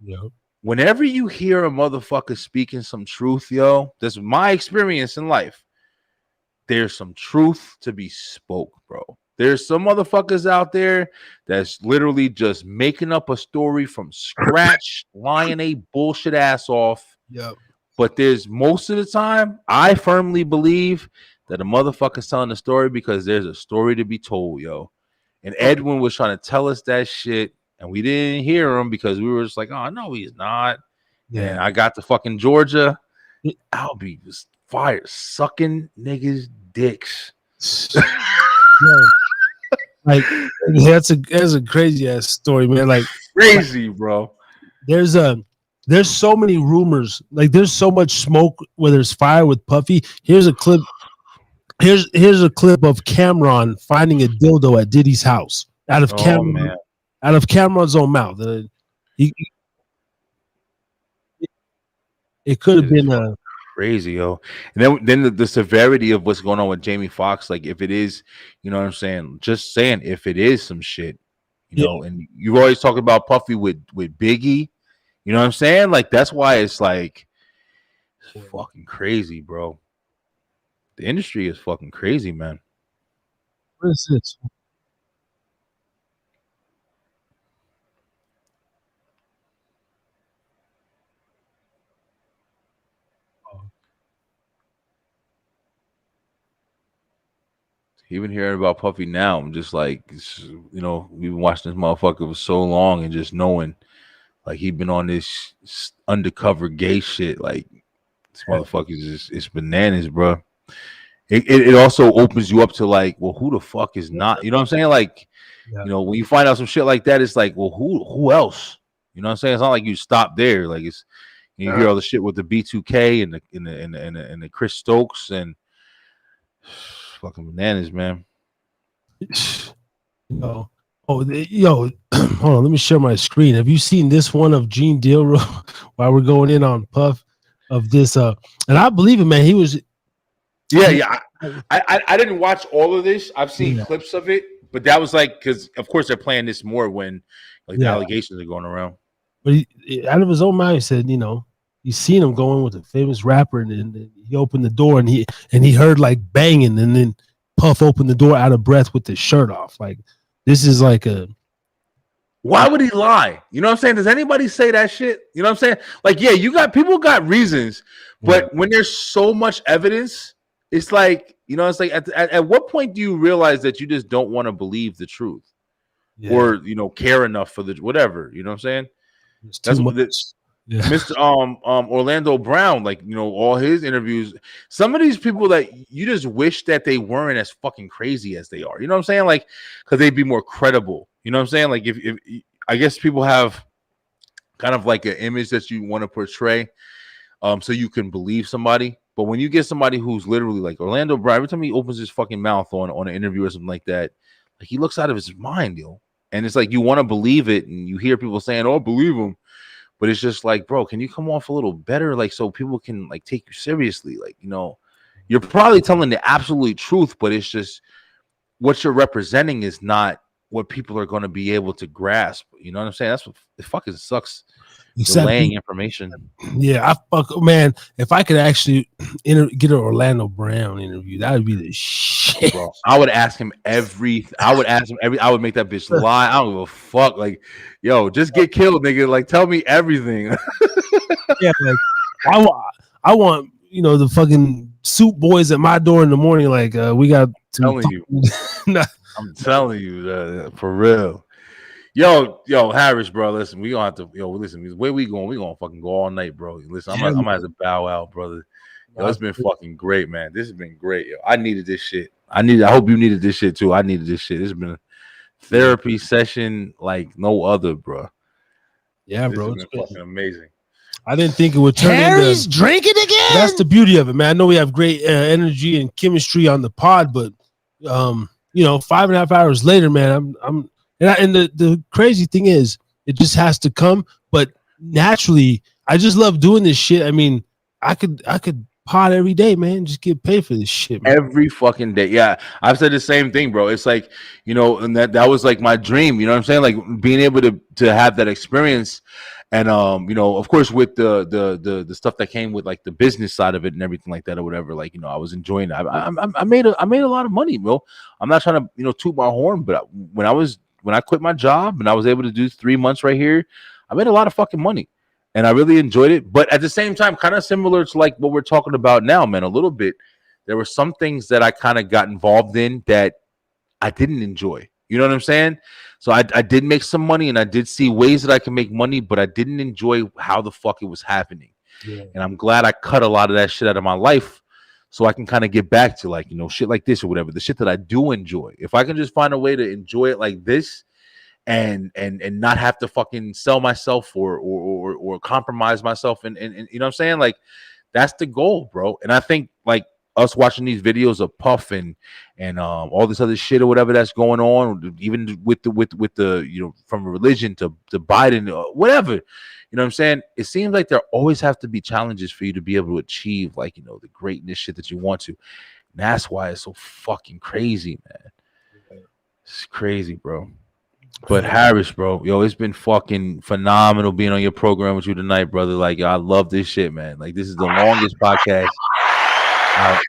A: Yep.
B: Whenever you hear a motherfucker speaking some truth, yo, that's my experience in life. There's some truth to be spoke, bro. There's some motherfuckers out there that's literally just making up a story from scratch, lying a bullshit ass off.
A: Yep.
B: But there's most of the time, I firmly believe that a motherfucker's telling a story because there's a story to be told, yo. And Edwin was trying to tell us that shit, and we didn't hear him because we were just like, oh, no, he's not.
A: Yeah.
B: And I got to fucking Georgia. Albie was fire, sucking niggas' dicks.
A: Yeah. Like that's a crazy ass story, man. Like
B: crazy, bro.
A: There's so many rumors. Like there's so much smoke where there's fire with Puffy. Here's a clip. Here's a clip of Cameron finding a dildo at Diddy's house out of Cameron's own mouth. It could have been
B: crazy, yo. And then the severity of what's going on with Jamie Foxx, like if it is, you know what I'm saying, just saying if it is some shit, you know, and you always talk about Puffy with Biggie, you know what I'm saying? Like that's why it's like it's fucking crazy, bro. The industry is fucking crazy, man.
A: What is this?
B: Even hearing about Puffy now, I'm just like, you know, we've been watching this motherfucker for so long and just knowing like he'd been on this undercover gay shit. Like this motherfucker is it's bananas, bro. It also opens you up to like, well, who the fuck is not? You know what I'm saying? Like, you know, when you find out some shit like that, it's like, well, who else? You know what I'm saying? It's not like you stop there. Like it's you hear all the shit with the B2K and the Chris Stokes and fucking bananas, man.
A: Yo, hold on. Let me share my screen. Have you seen this one of Gene Deal while we're going in on Puff of this? And I believe it, man. He was.
B: Yeah. I didn't watch all of this. I've seen clips of it, but that was like because of course they're playing this more when like the allegations are going around.
A: But he, out of his own mouth, he said, you know, he's seen him going with a famous rapper, and he opened the door and he heard like banging, and then Puff opened the door out of breath with his shirt off. Like this is like a.
B: Why would he lie? You know what I'm saying? Does anybody say that shit? You know what I'm saying? Like, yeah, people got reasons, but when there's so much evidence, it's like, you know, it's like at what point do you realize that you just don't want to believe the truth or, you know, care enough for the whatever, you know what I'm saying? That's what Mr. Orlando Brown, like, you know, all his interviews, some of these people that you just wish that they weren't as fucking crazy as they are, you know what I'm saying? Like, because they'd be more credible, you know what I'm saying? Like, if I guess people have kind of like an image that you want to portray, so you can believe somebody. But when you get somebody who's literally like Orlando Brown, every time he opens his fucking mouth on an interview or something like that, like he looks out of his mind, yo. And it's like you want to believe it, and you hear people saying, "Oh, believe him," but it's just like, bro, can you come off a little better, like so people can like take you seriously? Like, you know, you're probably telling the absolute truth, but it's just what you're representing is not what people are going to be able to grasp. You know what I'm saying? That's what it fucking sucks. Relaying information.
A: Yeah, man. If I could actually get an Orlando Brown interview, that would be the shit.
B: Bro, I would ask him I would make that bitch lie. I don't give a fuck. Like, yo, just get killed, nigga. Like, tell me everything.
A: Yeah, like I want, you know, the fucking soup boys at my door in the morning. Like, we got.
B: I'm telling you, for real. Yo, Harris, bro. Listen, we gonna have to. Listen, where we going? We gonna fucking go all night, bro. Listen, I'm gonna have to bow out, brother. Yo, it's been fucking great, man. This has been great, yo. I needed this shit. I hope you needed this shit too. I needed this shit. This has been a therapy session like no other, bro.
A: Yeah,
B: This
A: bro.
B: has been fucking amazing.
A: I didn't think it would turn
I: Harry's
A: into.
I: drinking again.
A: That's the beauty of it, man. I know we have great energy and chemistry on the pod, but 5.5 hours later, man, and the crazy thing is, it just has to come. But naturally, I just love doing this shit. I mean, I could pod every day, man. Just get paid for this shit, man.
B: Every fucking day. Yeah, I've said the same thing, bro. It's like, and that was like my dream. You know what I'm saying? Like being able to have that experience. And of course, with the stuff that came with like the business side of it and everything like that or whatever, like I was enjoying it. I made a lot of money, bro. I'm not trying to toot my horn, but when I quit my job and I was able to do 3 months right here, I made a lot of fucking money, and I really enjoyed it. But at the same time, kind of similar to like what we're talking about now, man. A little bit, there were some things that I kind of got involved in that I didn't enjoy. You know what I'm saying? So I did make some money, and I did see ways that I can make money, but I didn't enjoy how the fuck it was happening. Yeah. And I'm glad I cut a lot of that shit out of my life so I can kind of get back to like, shit like this or whatever, the shit that I do enjoy. If I can just find a way to enjoy it like this and not have to fucking sell myself or compromise myself and you know what I'm saying? Like that's the goal, bro. And I think like us watching these videos of Puff and all this other shit or whatever that's going on, even with the from religion to Biden or whatever, you know what I'm saying? It seems like there always have to be challenges for you to be able to achieve like the greatness shit that you want to. And that's why it's so fucking crazy, man. It's crazy, bro. But Harris, bro, it's been fucking phenomenal being on your program with you tonight, brother. Like, I love this shit, man. Like, this is the longest podcast I've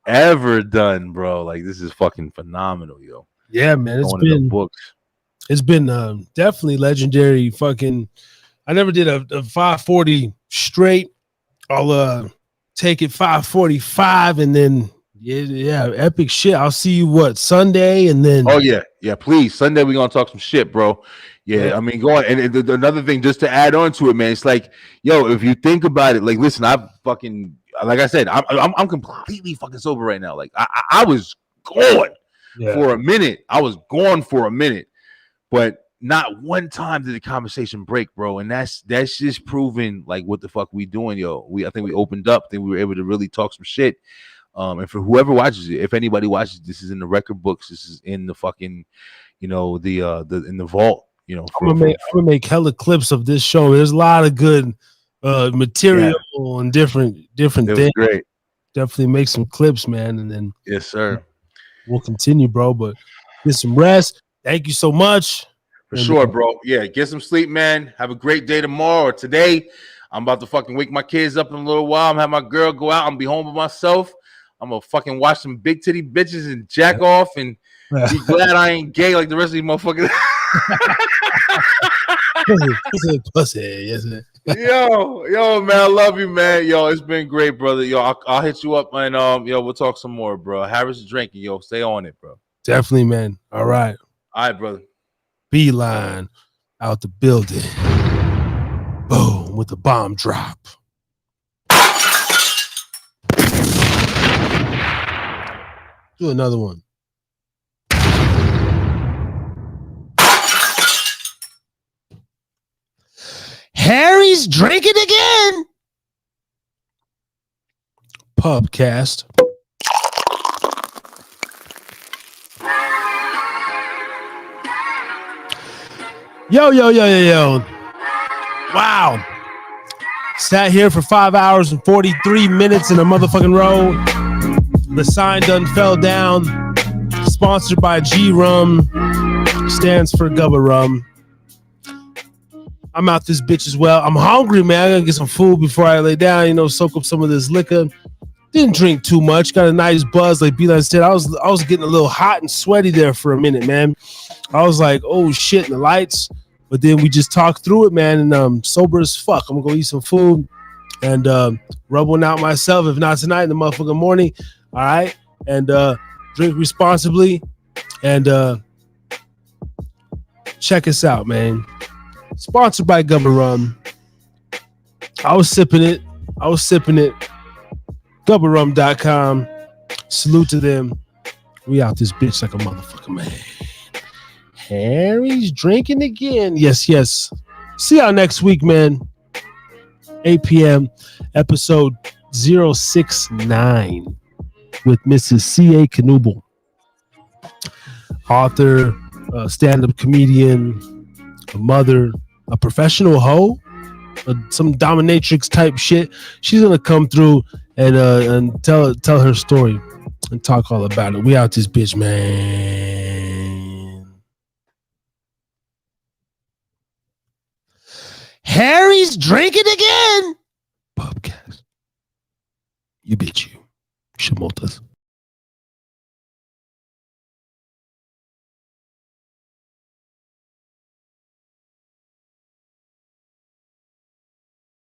B: ever done, bro. Like, this is fucking phenomenal, yo.
A: Yeah, man. It's been definitely legendary. Fucking, I never did a 540 straight. I'll take it 545 and then yeah, epic shit. I'll see you Sunday and then.
B: Oh yeah, please. Sunday we're gonna talk some shit, bro. Yeah, I mean, go on. And another thing, just to add on to it, man, it's like, if you think about it, like, listen, I fucking, like I said, I'm completely fucking sober right now. Like, I was gone for a minute. I was gone for a minute, but not one time did the conversation break, bro. And that's just proving like what the fuck we doing, yo. I think we opened up. I think we were able to really talk some shit. And for whoever watches it, if anybody watches, this is in the record books. This is in the fucking, in the vault. I'm
A: gonna make hella clips of this show. There's a lot of good material and different things.
B: Was great.
A: Definitely make some clips, man, and then
B: yes, sir.
A: We'll continue, bro. But get some rest. Thank you so much.
B: For sure, bro. Yeah, get some sleep, man. Have a great day tomorrow or today. I'm about to fucking wake my kids up in a little while. I'm have my girl go out and be home with myself. I'm gonna fucking watch some big titty bitches and jack off and be glad I ain't gay like the rest of these motherfuckers.
A: Pussy, yes, man.
B: Yo, man, I love you, man. Yo, it's been great, brother. Yo, I'll hit you up and we'll talk some more, bro. Harris is drinking, yo. Stay on it, bro.
A: Definitely, man. All right,
B: brother.
A: Beeline out the building. Boom with the bomb drop. Do another one.
I: Harry's drinking again.
A: Pubcast. Yo. Wow. Sat here for 5 hours and 43 minutes in a motherfucking row. The sign done fell down. Sponsored by G Rum. Stands for Gubba Rum. I'm out this bitch as well. I'm hungry, man. I gotta get some food before I lay down, soak up some of this liquor. Didn't drink too much. Got a nice buzz, like Beeline said. I was getting a little hot and sweaty there for a minute, man. I was like, oh shit, and the lights. But then we just talked through it, man, and sober as fuck. I'm gonna go eat some food and rub one out myself, if not tonight, in the motherfucking morning. All right, and drink responsibly, and check us out, man. Sponsored by Gubba Rum. I was sipping it. GubbaRum.com. Salute to them. We out this bitch like a motherfucker, man. Harry's drinking again. Yes. See y'all next week, man. 8 p.m. episode 069 with Mrs. C.A. Knubel, author, stand-up comedian, a mother, a professional hoe, some dominatrix type shit. She's gonna come through and tell her story and talk all about it. We out this bitch, man.
I: Harry's drinking again.
A: Pubcast. You bitch, you. Shamotas.